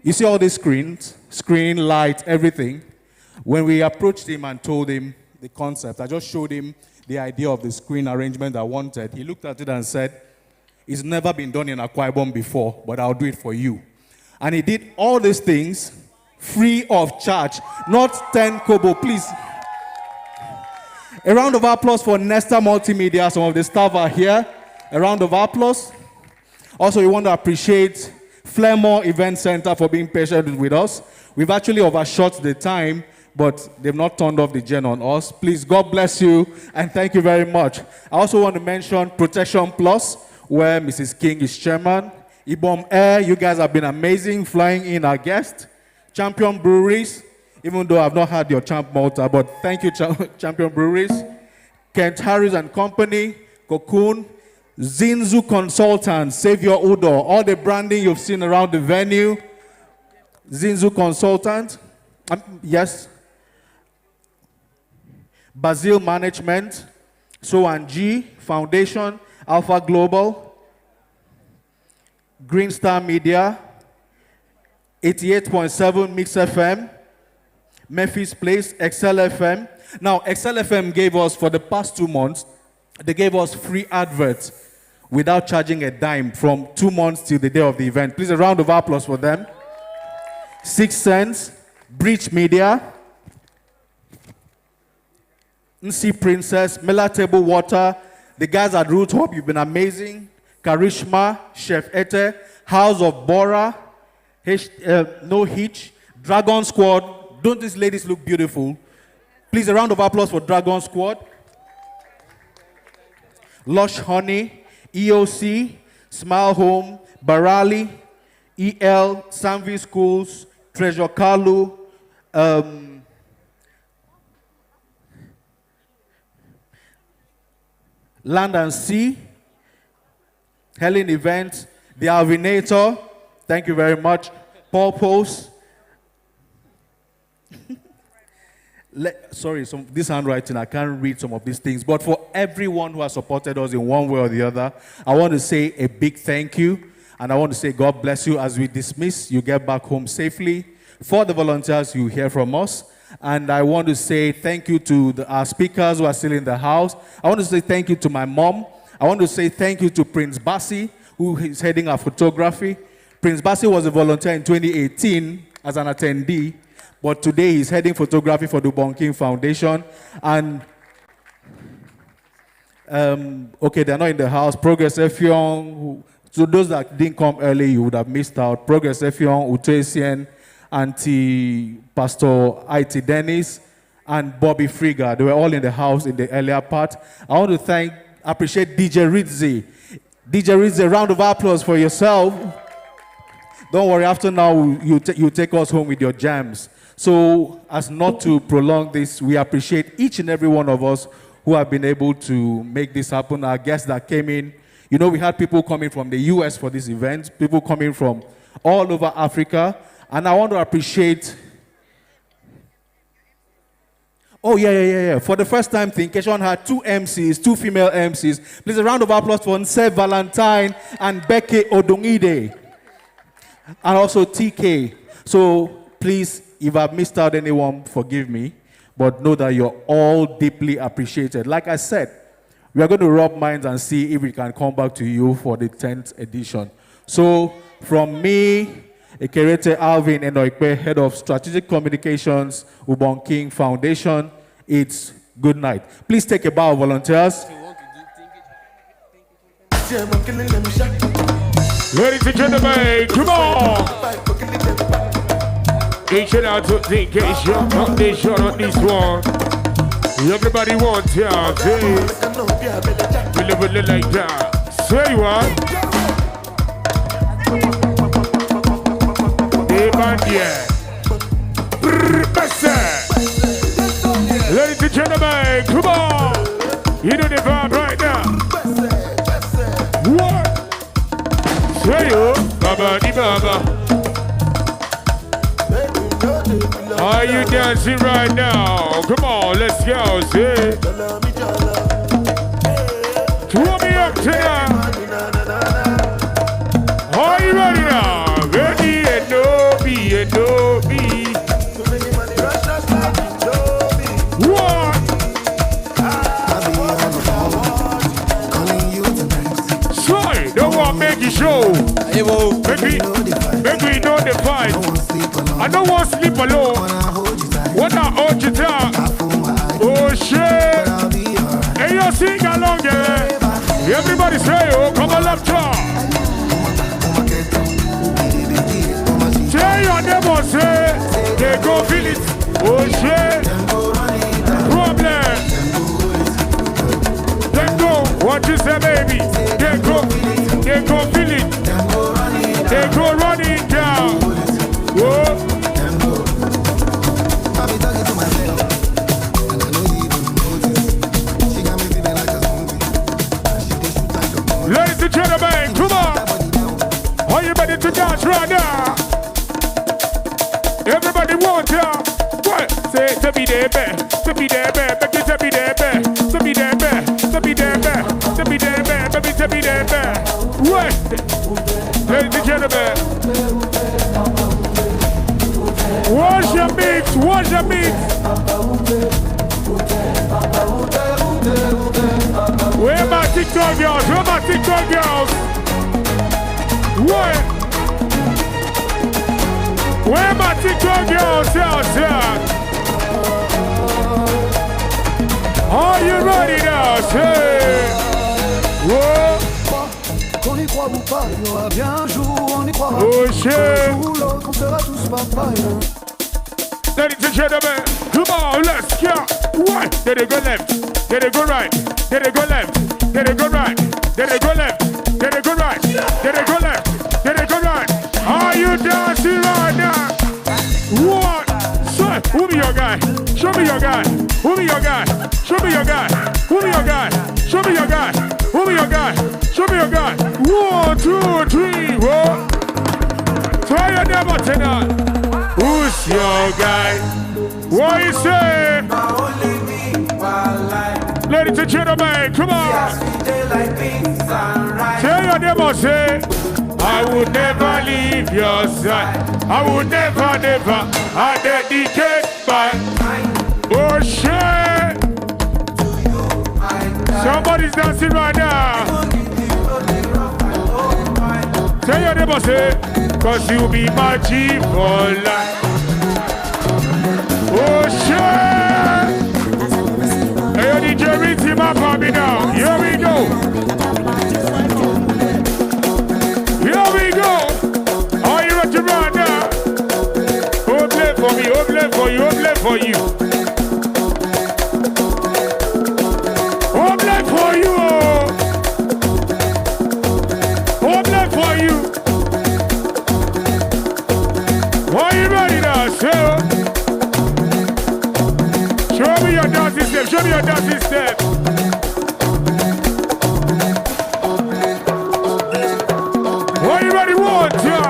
You see all these screens, screen, light, everything. When we approached him and told him the concept, I just showed him the idea of the screen arrangement I wanted. He looked at it and said, it's never been done in Akwa Ibom before, but I'll do it for you. And he did all these things free of charge, not 10 kobo, please. A round of applause for Nesta Multimedia. Some of the staff are here. A round of applause. Also, we want to appreciate Flemore Event Center for being patient with us. We've actually overshot the time, but they've not turned off the gen on us. Please, God bless you, and thank you very much. I also want to mention Protection Plus, where Mrs. King is chairman. Ibom Air, you guys have been amazing, flying in our guest. Champion Breweries, even though I've not had your Champ Malta, but thank you, Champion Breweries. Kent Harris and Company, Cocoon, Zinzu Consultants, Savior Udo, all the branding you've seen around the venue. Zinzu Consultant, yes. Basil Management, So and G Foundation, Alpha Global, Green Star Media, 88.7 Mix FM, Memphis Place, Excel FM. Now, Excel FM gave us, for the past 2 months, they gave us free adverts without charging a dime from 2 months till the day of the event. Please, a round of applause for them. 6 Cents, Breach Media, NC Princess, Miller Table Water, the guys at Root Hope, you've been amazing. Karishma, Chef Ete, House of Bora, No Hitch, Dragon Squad. Don't these ladies look beautiful? Please, a round of applause for Dragon Squad. Lush Honey, EOC, Smile Home, Barali, EL, Sanvi Schools, Treasure Kalu, Land and Sea, Helen Event, The Alvinator, thank you very much, Purpose. Sorry, this handwriting, I can't read some of these things, but for everyone who has supported us in one way or the other, I want to say a big thank you, and I want to say God bless you as we dismiss, you get back home safely. For the volunteers, you hear from us, and I want to say thank you to our speakers who are still in the house. I want to say thank you to my mom. I want to say thank you to Prince Bassi, who is heading our photography. Prince Bassi was a volunteer in 2018 as an attendee, but today he's heading photography for the Ubong King Foundation. And, okay, they're not in the house. Progress Effiong, so those that didn't come early, you would have missed out. Progress Effiong, Utesien, Auntie Pastor It Dennis, and Bobby Friga. They were all in the house in the earlier part. I want to appreciate DJ Rizzi. DJ Rizzi, a round of applause for yourself. Don't worry, after now, you take us home with your jams. So, as not to prolong this, we appreciate each and every one of us who have been able to make this happen. Our guests that came in, you know, we had people coming from the US for this event, people coming from all over Africa, and I want to appreciate. Oh, yeah. For the first time, Thinkation had 2 MCs, 2 female MCs. Please, a round of applause for Nse Valentine and Becky Odongide. And also TK. So, please, if I've missed out anyone, forgive me. But know that you're all deeply appreciated. Like I said, we are going to rub minds and see if we can come back to you for the 10th edition. So, from me, Ekerete Alvin Enoikpe, Head of Strategic Communications, Ubong King Foundation, it's good night. Please take a bow, volunteers. Ladies and gentlemen, come on! Reaching out to Thinkation Foundation on this one. Everybody wants ya, we live it like that. Say what? Ladies and gentlemen, come on. You know the vibe right now. What? Say yo, baba di baba. Are you dancing right now? Come on, let's go, say. Throw me up tonight. Are you ready now? Ready and no be and no be. What? Sorry, don't want to make you show. Make we know the fight. I don't want to sleep alone. When I hold you down. Oh shit. Hey, you sing along there. Everybody say, oh, come on, left top. Tell your neighbor, say, they go feel it. Oh shit. Problem. They go, what you say, baby? They go feel it. They go running down. Whoa. Ladies and gentlemen, come on. Are you ready to dance right now? Everybody want ya? What? Say to be there, to be there, baby, to be there, to be there, to be there, to be there, baby, to be there. What? Ladies and gentlemen, watch your mix, watch your mix. Where my TikTok girls? Where my TikTok girls? What? Where my TikTok girls? Are you ready now? Say, whoa. Qu'on y croit ou pas, il y aura bien un jour, on y croira. Oh shit. Un jour ou l'autre, on sera tous papa. Ladies and gentlemen, come on, let's go. What? Did they go left? Did they go right? Did they go left? Did they go right? Did they go left? Did they go right? Did they go left? Did they go right? Are you dancing right now? What? Sir, who be your guy? Show me your guy. Who be your guy? Show me your guy. Who be your guy? Show me your guy. Who be your guy? Show me your guy. 1, 2, 3, whoa. Try your neighbor tonight. Who's your guy? What you say? Ladies and gentlemen, come on. Tell your neighbor, say, I would never leave your side. I would never, I dedicate my oh shit. Somebody's dancing right now. Tell your neighbor, say, cause you be my G for life. Oh shit. Hey, DJ, read him up for me now. Here we go. Here we go. Are you ready to run now? Oh, play for me. Oh, play for you. Oh, play for you. Oh, play for you. Oh, play for you. Are you ready now, sir? Show me your dancing step. Show me your dancing step. Are you ready? One, two.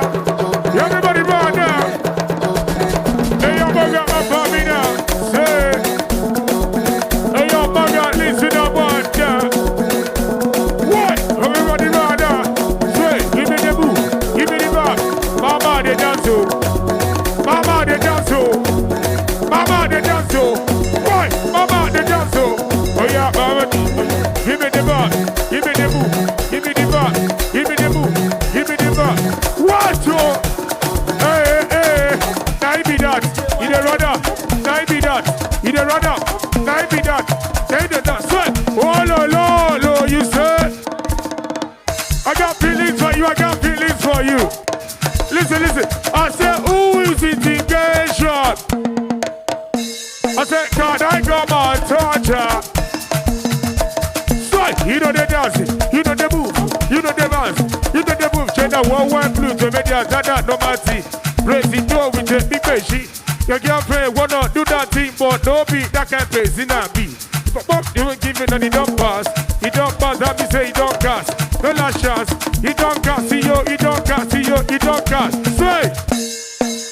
Everybody run now. Hey, your bugger up for me now. Say. Hey, your bugger, listen up one time. What? Everybody run now. Say, give me the move. Give me the back. Mama, they dance so. Mama, they dance so. Mama, they dance so. What? Mama, they dance so. Oh, yeah, mama. Give me the back. Give me the move. Give me the back. Give me the move. Give me the back. What? Hey, hey. Now be that. In the runner. Now be that. In the runner. Now be that. Say the dance. Say. Oh, lo, you say. I got feelings for you. I got feelings for you. Listen. I said, who is it Thinkation? I said, God, I got my torture. So, you know the dancing, you know the move, you know the dance, you know the move. Change that one blue to media, that no mercy. Praise it, no, we take me patient. Your girlfriend wanna do that thing, but but no beat that can place in a beat. But you ain't giving and he don't pass. He don't pass, that me say he don't cast. No last shots, he don't cast.